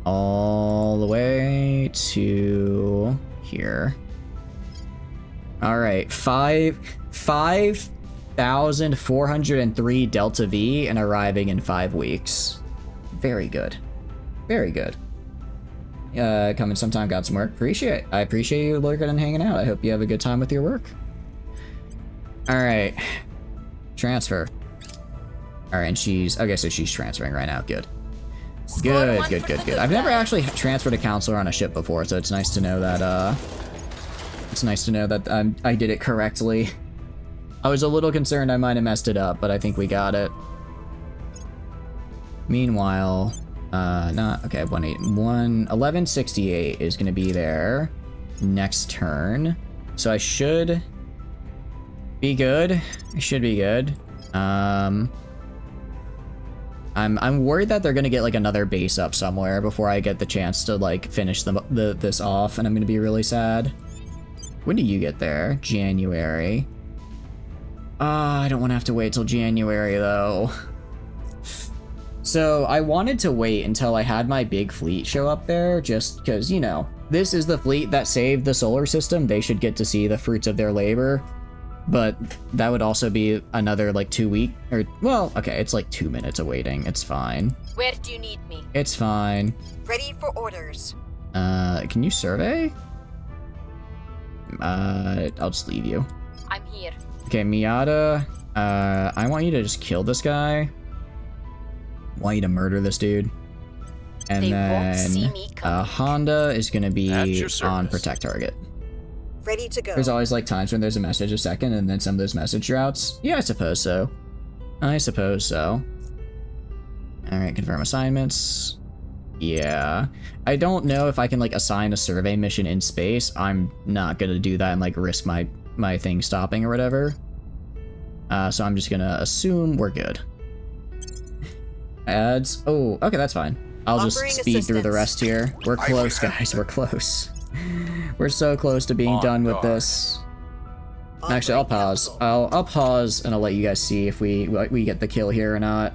all the way to here. Alright, 5,403 Delta V and arriving in 5 weeks. Very good. Very good. Coming sometime, got some work. I appreciate you lurking and hanging out. I hope you have a good time with your work. Alright. Transfer. Alright, and she's... Okay, so she's transferring right now. Good. Good. I've never actually transferred a counselor on a ship before, so it's nice to know that, I did it correctly. I was a little concerned I might have messed it up, but I think we got it. Meanwhile, okay, 1168 is gonna be there next turn. So I should be good. I should be good. I'm worried that they're gonna get like another base up somewhere before I get the chance to like finish this off, and I'm gonna be really sad. When do you get there? January. I don't want to have to wait till January though. So I wanted to wait until I had my big fleet show up there, just because, you know, this is the fleet that saved the solar system. They should get to see the fruits of their labor. But that would also be another like 2 week, or well, okay, it's like 2 minutes of waiting. It's fine. Where do you need me? It's fine. Ready for orders. Can you survey? I'll just leave you. I'm here. Okay, Miata, I want you to just kill this guy. I want you to murder this dude. And They then won't see me coming. Honda is gonna At be your on service. protect target. Ready to go. There's always like times when there's a message a second and then some of those message routes. Yeah, I suppose so. Alright, confirm assignments. Yeah. I don't know if I can like assign a survey mission in space. I'm not gonna do that and like risk my thing stopping or whatever. So I'm just gonna assume we're good. Ads. Oh, okay, that's fine. I'll just Offering speed through the assistance. rest here. We're I close, will have guys. We're close. We're so close to being On done with guard. this. Actually, I'll pause. I'll pause and I'll let you guys see if we get the kill here or not.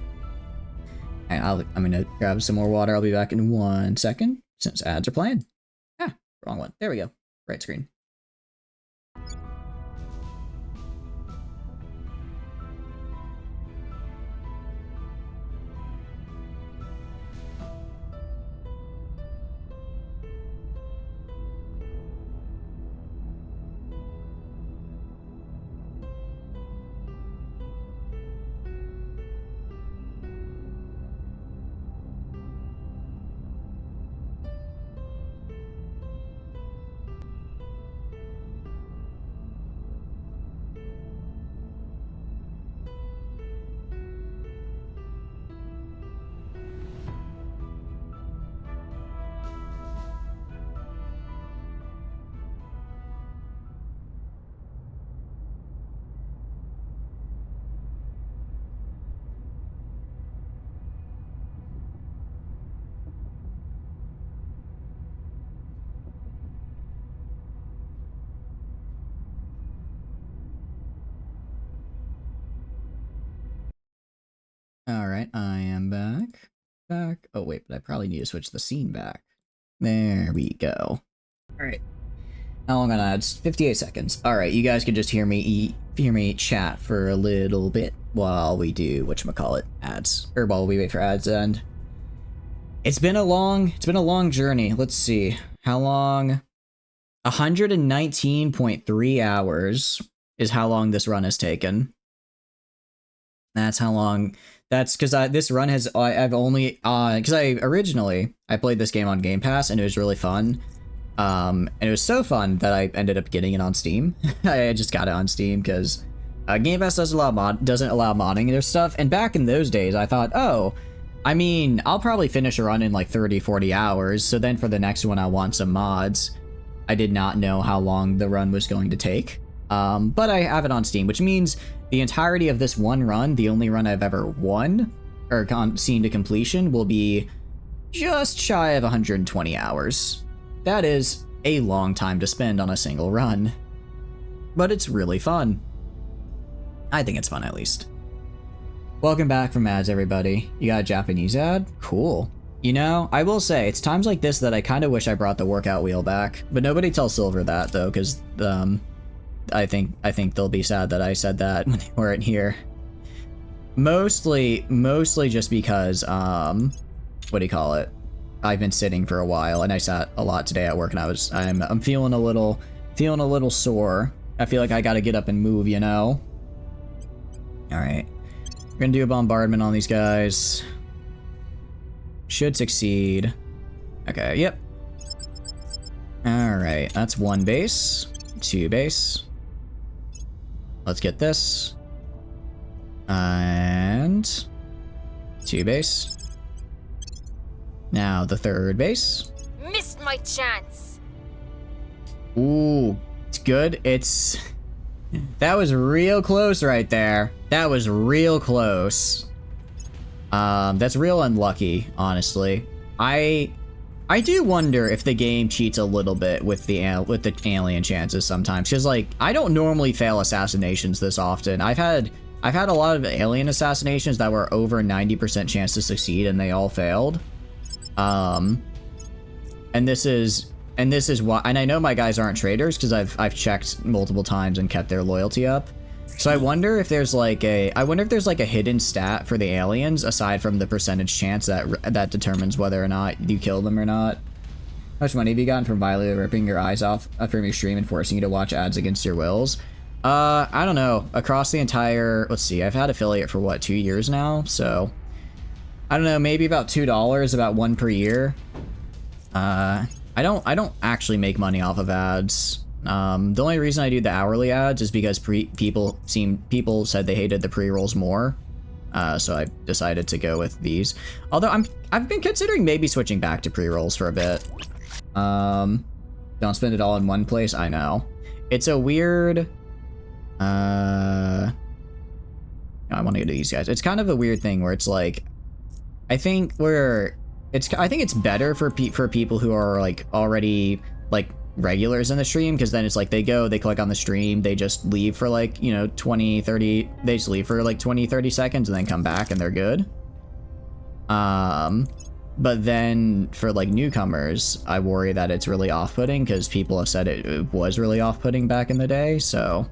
And I'm gonna grab some more water. I'll be back in 1 second since ads are playing. Ah, wrong one. There we go. Right screen. Alright, I am back. Oh wait, but I probably need to switch the scene back. There we go. Alright. How long on ads? 58 seconds. Alright, you guys can just hear me chat for a little bit while we do whatchamacallit ads. Or while we wait for ads to end. It's been a long journey. Let's see. How long? 119.3 hours is how long this run has taken. That's how long. That's because this run has. I've only because I played this game on Game Pass and it was really fun. And it was so fun that I ended up getting it on Steam. I just got it on Steam because Game Pass doesn't allow modding their stuff. And back in those days, I thought, oh, I mean, I'll probably finish a run in like 30-40 hours. So then for the next one, I want some mods. I did not know how long the run was going to take. But I have it on Steam, which means the entirety of this one run, the only run I've ever won or seen to completion, will be just shy of 120 hours. That is a long time to spend on a single run. But it's really fun. I think it's fun, at least. Welcome back from ads, everybody. You got a Japanese ad? Cool. You know, I will say, it's times like this that I kind of wish I brought the workout wheel back. But nobody tell Silver that, though, because, I think they'll be sad that I said that when they weren't here. Mostly just because, what do you call it? I've been sitting for a while, and I sat a lot today at work, and I'm feeling a little sore. I feel like I gotta get up and move, you know? Alright. We're gonna do a bombardment on these guys. Should succeed. Okay, yep. Alright, that's 1 base. 2 base. Let's get this. And 2 base. Now the 3rd base. Missed my chance. Ooh, it's good. That was real close right there. That was real close. That's real unlucky, honestly. I do wonder if the game cheats a little bit with the alien chances sometimes, because like I don't normally fail assassinations this often. I've had a lot of alien assassinations that were over 90% chance to succeed, and they all failed. And this is why, and I know my guys aren't traitors because I've checked multiple times and kept their loyalty up. So I wonder if there's like a hidden stat for the aliens aside from the percentage chance that determines whether or not you kill them or not. How much money have you gotten from violently ripping your eyes off from your stream and forcing you to watch ads against your wills? I don't know. Across the entire, let's see, I've had affiliate for what, 2 years now? So I don't know, maybe about $2, about 1 per year. I don't actually make money off of ads. The only reason I do the hourly ads is because people said they hated the pre-rolls more. So I decided to go with these. Although I've been considering maybe switching back to pre-rolls for a bit. Don't spend it all in one place. I know. It's a weird, I want to go to these guys. It's kind of a weird thing where it's like, I think it's better for people who are like already like regulars in the stream, because then it's like they click on the stream, they just leave for like, you know, 20-30, they just leave for like 20-30 seconds and then come back and they're good. But then for like newcomers, I worry that it's really off-putting because people have said it was really off-putting back in the day, so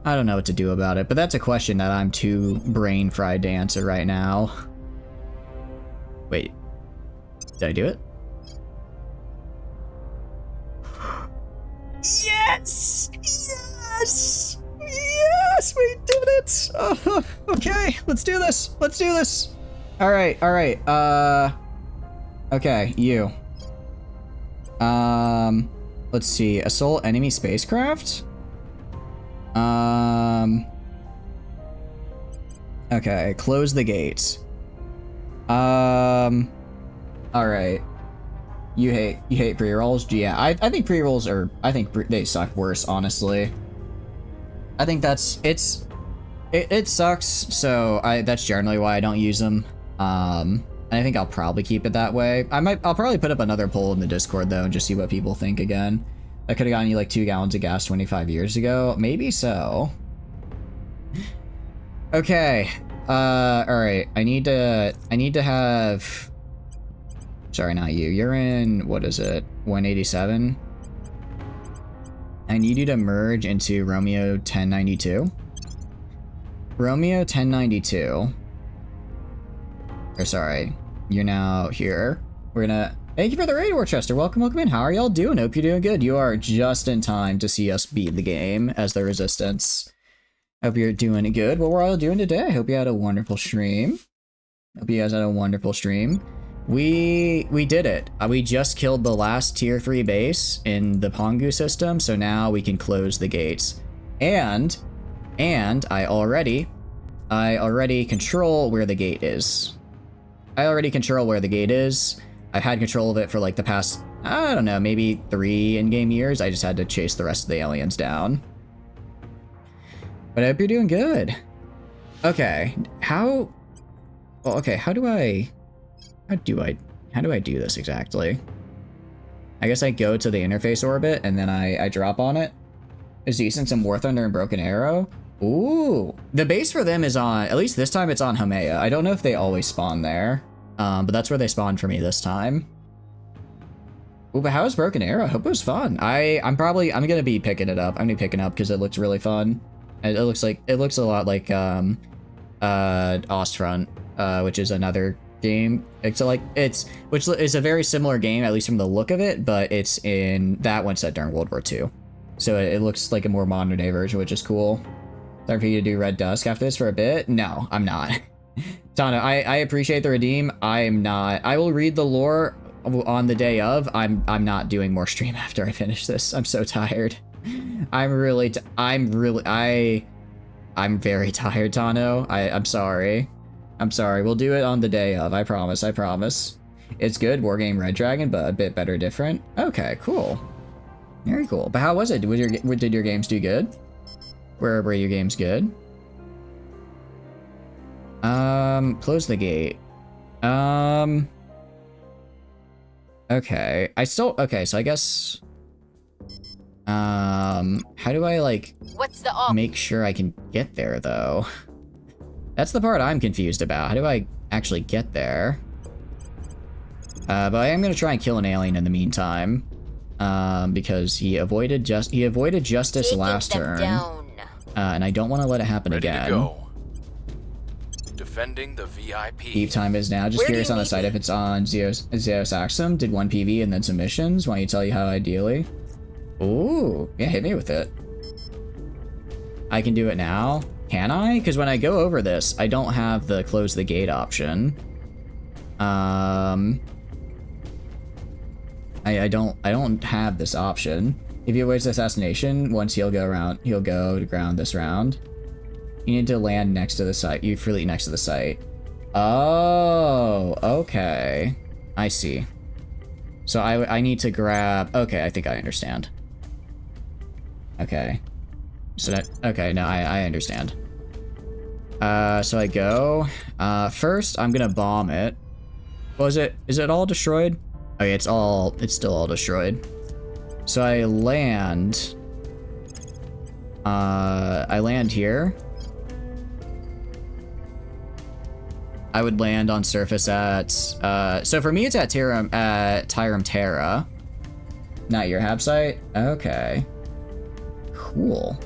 I don't know what to do about it, but that's a question that I'm too brain fried to answer right now. Wait, did I do it? Yes! Yes! Yes! We did it! Oh, okay, let's do this! Let's do this! Alright, okay, you. Let's see, assault enemy spacecraft? Okay, close the gates. Alright. You hate pre-rolls? Yeah, I think pre-rolls are, they suck worse, honestly. I think it sucks, so that's generally why I don't use them. And I think I'll probably keep it that way. I'll probably put up another poll in the Discord though and just see what people think again. I could have gotten you like 2 gallons of gas 25 years ago. Maybe so. Okay. Alright. I need to have... Sorry, not you. You're in, what is it? 187? I need you to merge into Romeo 1092. Romeo 1092. Or sorry. You're now here. We're gonna... Thank you for the raid, Worcester. Welcome in. How are y'all doing? Hope you're doing good. You are just in time to see us beat the game as the Resistance. Hope you're doing good. What we're all doing today. Hope you had a wonderful stream. Hope you guys had a wonderful stream. We did it. We just killed the last tier 3 base in the Pongu system, so now we can close the gates. And I already control where the gate is. I've had control of it for like the past, I don't know, maybe 3 in-game years. I just had to chase the rest of the aliens down. But I hope you're doing good. Okay, how do I do this exactly? I guess I go to the interface orbit and then I drop on it. Is decent, some War Thunder and Broken Arrow. Ooh, the base for them is on, at least this time it's on Haumea. I don't know if they always spawn there. But that's where they spawned for me this time. Ooh, but how was Broken Arrow? I hope it was fun. I'm gonna be picking it up. I'm gonna be picking up because it looks really fun. It looks a lot like Ostfront, which is another game. It's like which is a very similar game, at least from the look of it, but it's in that one set during World War II. So it looks like a more modern day version, which is cool. Time for you to do Red Dusk after this for a bit? No, I'm not. Tana, I appreciate the redeem. I am not. I will read the lore on the day of. I'm not doing more stream after I finish this. I'm so tired. I'm very tired, Tano. I'm sorry. I'm sorry. We'll do it on the day of. I promise. I promise. It's good. Wargame Red Dragon, but a bit better different. Okay, cool. Very cool. But how was it? Did your games do good? Were your games good? Close the gate. Okay. Okay, so I guess... how do I, like... What's the op? Make sure I can get there, though? That's the part I'm confused about. How do I actually get there? But I am gonna try and kill an alien in the meantime. Because he avoided justice Taking last them turn. down. And I don't want to let it happen Ready again. to go. Defending the VIP. Deep time is now. Just Where do curious you on the need site me? if it's on Zeus Axum. Did 1 PV and then some missions. Why don't you tell you how ideally? Ooh, yeah, hit me with it. I can do it now. Can I? Because when I go over this, I don't have the close the gate option. I don't have this option. If he avoids assassination, once he'll go to ground this round. You need to land next to the site. You fleet next to the site. Oh, okay. I see. So I need to grab... Okay, I think I understand. Okay. So that... Okay, no, I understand. So I go. First, I'm gonna bomb it. Is it all destroyed? Okay, it's still all destroyed. So I land... I land here. I would land on surface at, so for me it's at Terra, Terra. Not your hab site? Okay. Cool.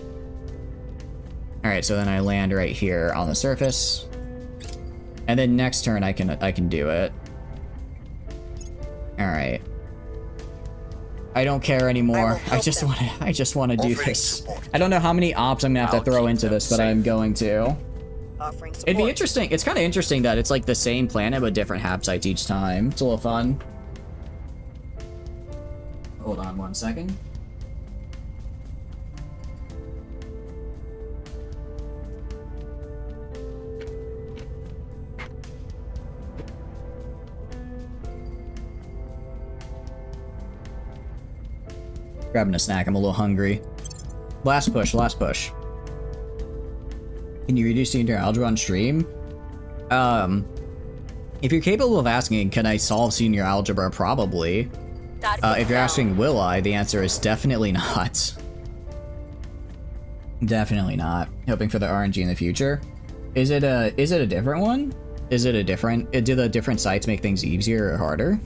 Alright, so then I land right here on the surface. And then next turn I can do it. Alright. I don't care anymore. I just wanna do Offering this. support. I don't know how many ops I'm gonna have to I'll throw keep into them this, but I'm safe. going to. Offering support. It'd be interesting. It's kind of interesting that it's like the same planet but different hab sites each time. It's a little fun. Hold on 1 second. Grabbing a snack. I'm a little hungry. Last push. Last push. Can you reduce the entire algebra on stream? If you're capable of asking, can I solve senior algebra? Probably. If you're asking, will I? The answer is definitely not. Definitely not. Hoping for the RNG in the future. Is it a different one? Is it a different? Do the different sites make things easier or harder?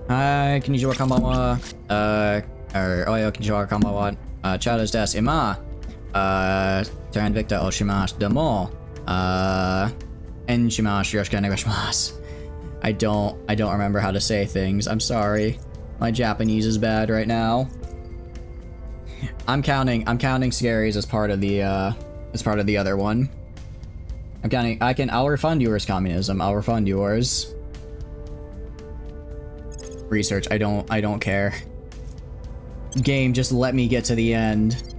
Hi, konnichiwa, konbanwa. Oyo, konnichiwa, konbanwa. Chao desu, ima. Terra Invicta o shimasu demo. En shimasu yoroshiku onegaishimasu. I don't remember how to say things. I'm sorry. My Japanese is bad right now. I'm counting scaries as part of the other one. I'll refund yours, communism. I'll refund yours. Research, I don't care. Game, just let me get to the end.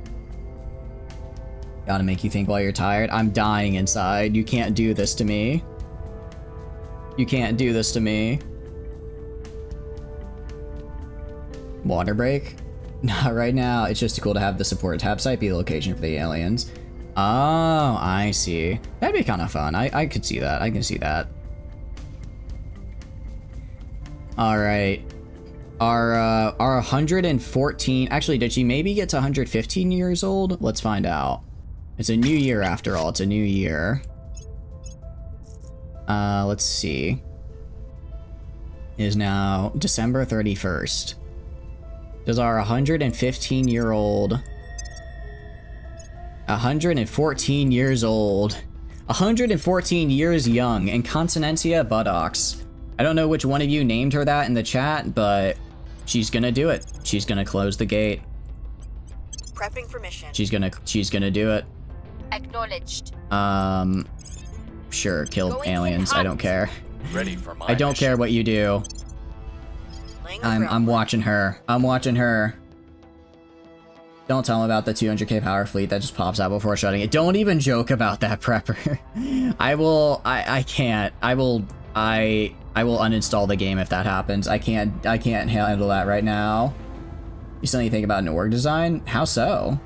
Gotta make you think while you're tired. I'm dying inside. You can't do this to me. You can't do this to me. Water break? Not right now. It's just cool to have the support tab site be the location for the aliens. Oh, I see. That'd be kind of fun. I could see that. I can see that. Alright. Our 114... Actually, did she maybe get to 115 years old? Let's find out. It's a new year after all. It's a new year. Let's see. It is now December 31st. Does our 115-year-old... 114 years old... 114 years young, Incontinentia buttocks. I don't know which one of you named her that in the chat, but she's gonna do it. She's gonna close the gate. Prepping for mission. She's gonna do it. Acknowledged. Sure, kill Going aliens. in I hot. don't care. Ready for my I don't mission. care what you do. Laying the I'm groundwork. watching her. I'm watching her. Don't tell him about the 200k power fleet that just pops out before shutting it. Don't even joke about that, Prepper. I can't. I will uninstall the game if that happens. I can't handle that right now. You still need to think about an org design? How so?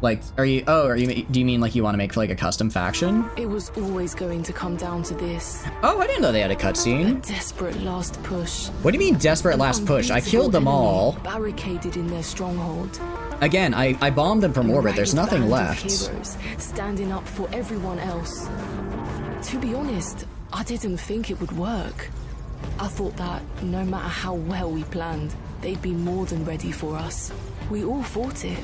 Like, do you mean like you want to make like a custom faction? It was always going to come down to this. Oh, I didn't know they had a A cutscene. desperate last push. What do you mean desperate last push? I killed them all. Barricaded in their stronghold. Again, I bombed them from A orbit. There's ragged nothing band of left. Heroes standing up for everyone else. To be honest, I didn't think it would work. I thought that no matter how well we planned, they'd be more than ready for us. We all fought it.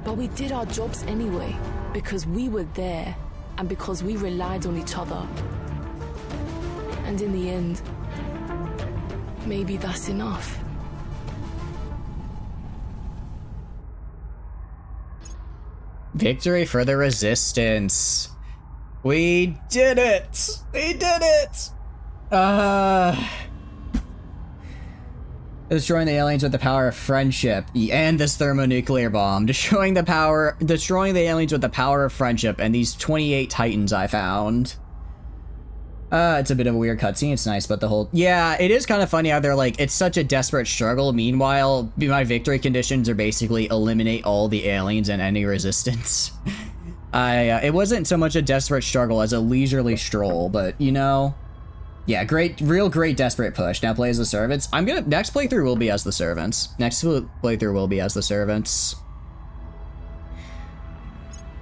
But we did our jobs anyway, because we were there, and because we relied on each other. And in the end, maybe that's enough. Victory for the resistance. We did it! We did it! Destroying the aliens with the power of friendship and this thermonuclear bomb. Destroying the aliens with the power of friendship and these 28 titans I found. It's a bit of a weird cutscene. It's nice, but the whole... Yeah, it is kind of funny how they're like, it's such a desperate struggle. Meanwhile, my victory conditions are basically eliminate all the aliens and any resistance. It wasn't so much a desperate struggle as a leisurely stroll, but, you know... Yeah, real great desperate push. Now play as the servants. Next playthrough will be as the servants.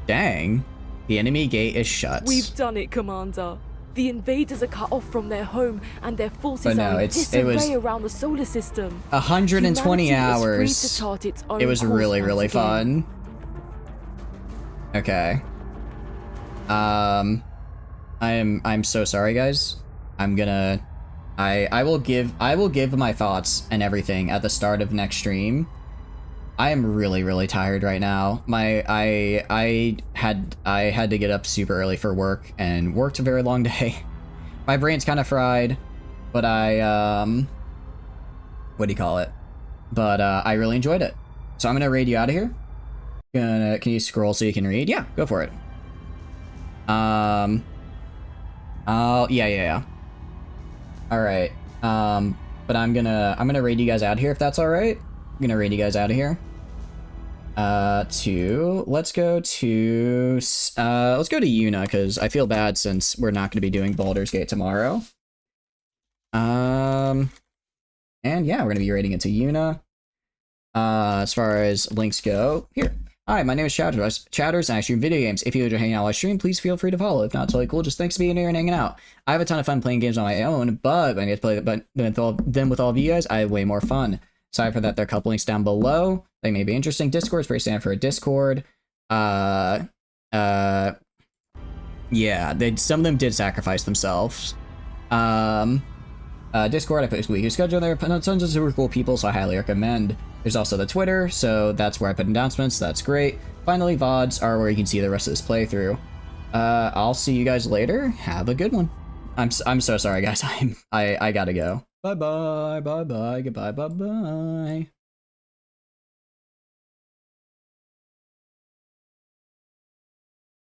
Dang. The enemy gate is shut. We've done it, Commander. The invaders are cut off from their home, and their forces But no, are in it was disarray around the solar system. 120 Humanity is hours. free to chart its own It was course really, once really again. fun. Okay. I'm so sorry, guys. I will give my thoughts and everything at the start of next stream. I am really, really tired right now. I had to get up super early for work and worked a very long day. My brain's kind of fried, but what do you call it? But I really enjoyed it. So I'm gonna raid you out of here. Can you scroll so you can read? Yeah, go for it. Oh, yeah. All right. But I'm gonna raid you guys out here if that's all right. I'm gonna raid you guys out of here. Let's go to Yuna because I feel bad since we're not gonna be doing Baldur's Gate tomorrow. And yeah, we're gonna be raiding into Yuna. As far as links go, here. Hi, my name is Chatters, and I stream video games. If you enjoy hanging out while I stream, please feel free to follow. If not, it's totally cool. Just thanks for being here and hanging out. I have a ton of fun playing games on my own, but when I get to play with all of you guys, I have way more fun. Sorry for that. There are a couple links down below. They may be interesting. Discord is pretty standard for a Discord. Yeah, some of them did sacrifice themselves. Discord, I put weekly schedule there. Tons of super cool people, so I highly recommend. There's also the Twitter, so that's where I put announcements. That's great. Finally, VODs are where you can see the rest of this playthrough. I'll see you guys later. Have a good one. I'm so sorry, guys. I gotta go. Bye bye. Goodbye. Bye bye.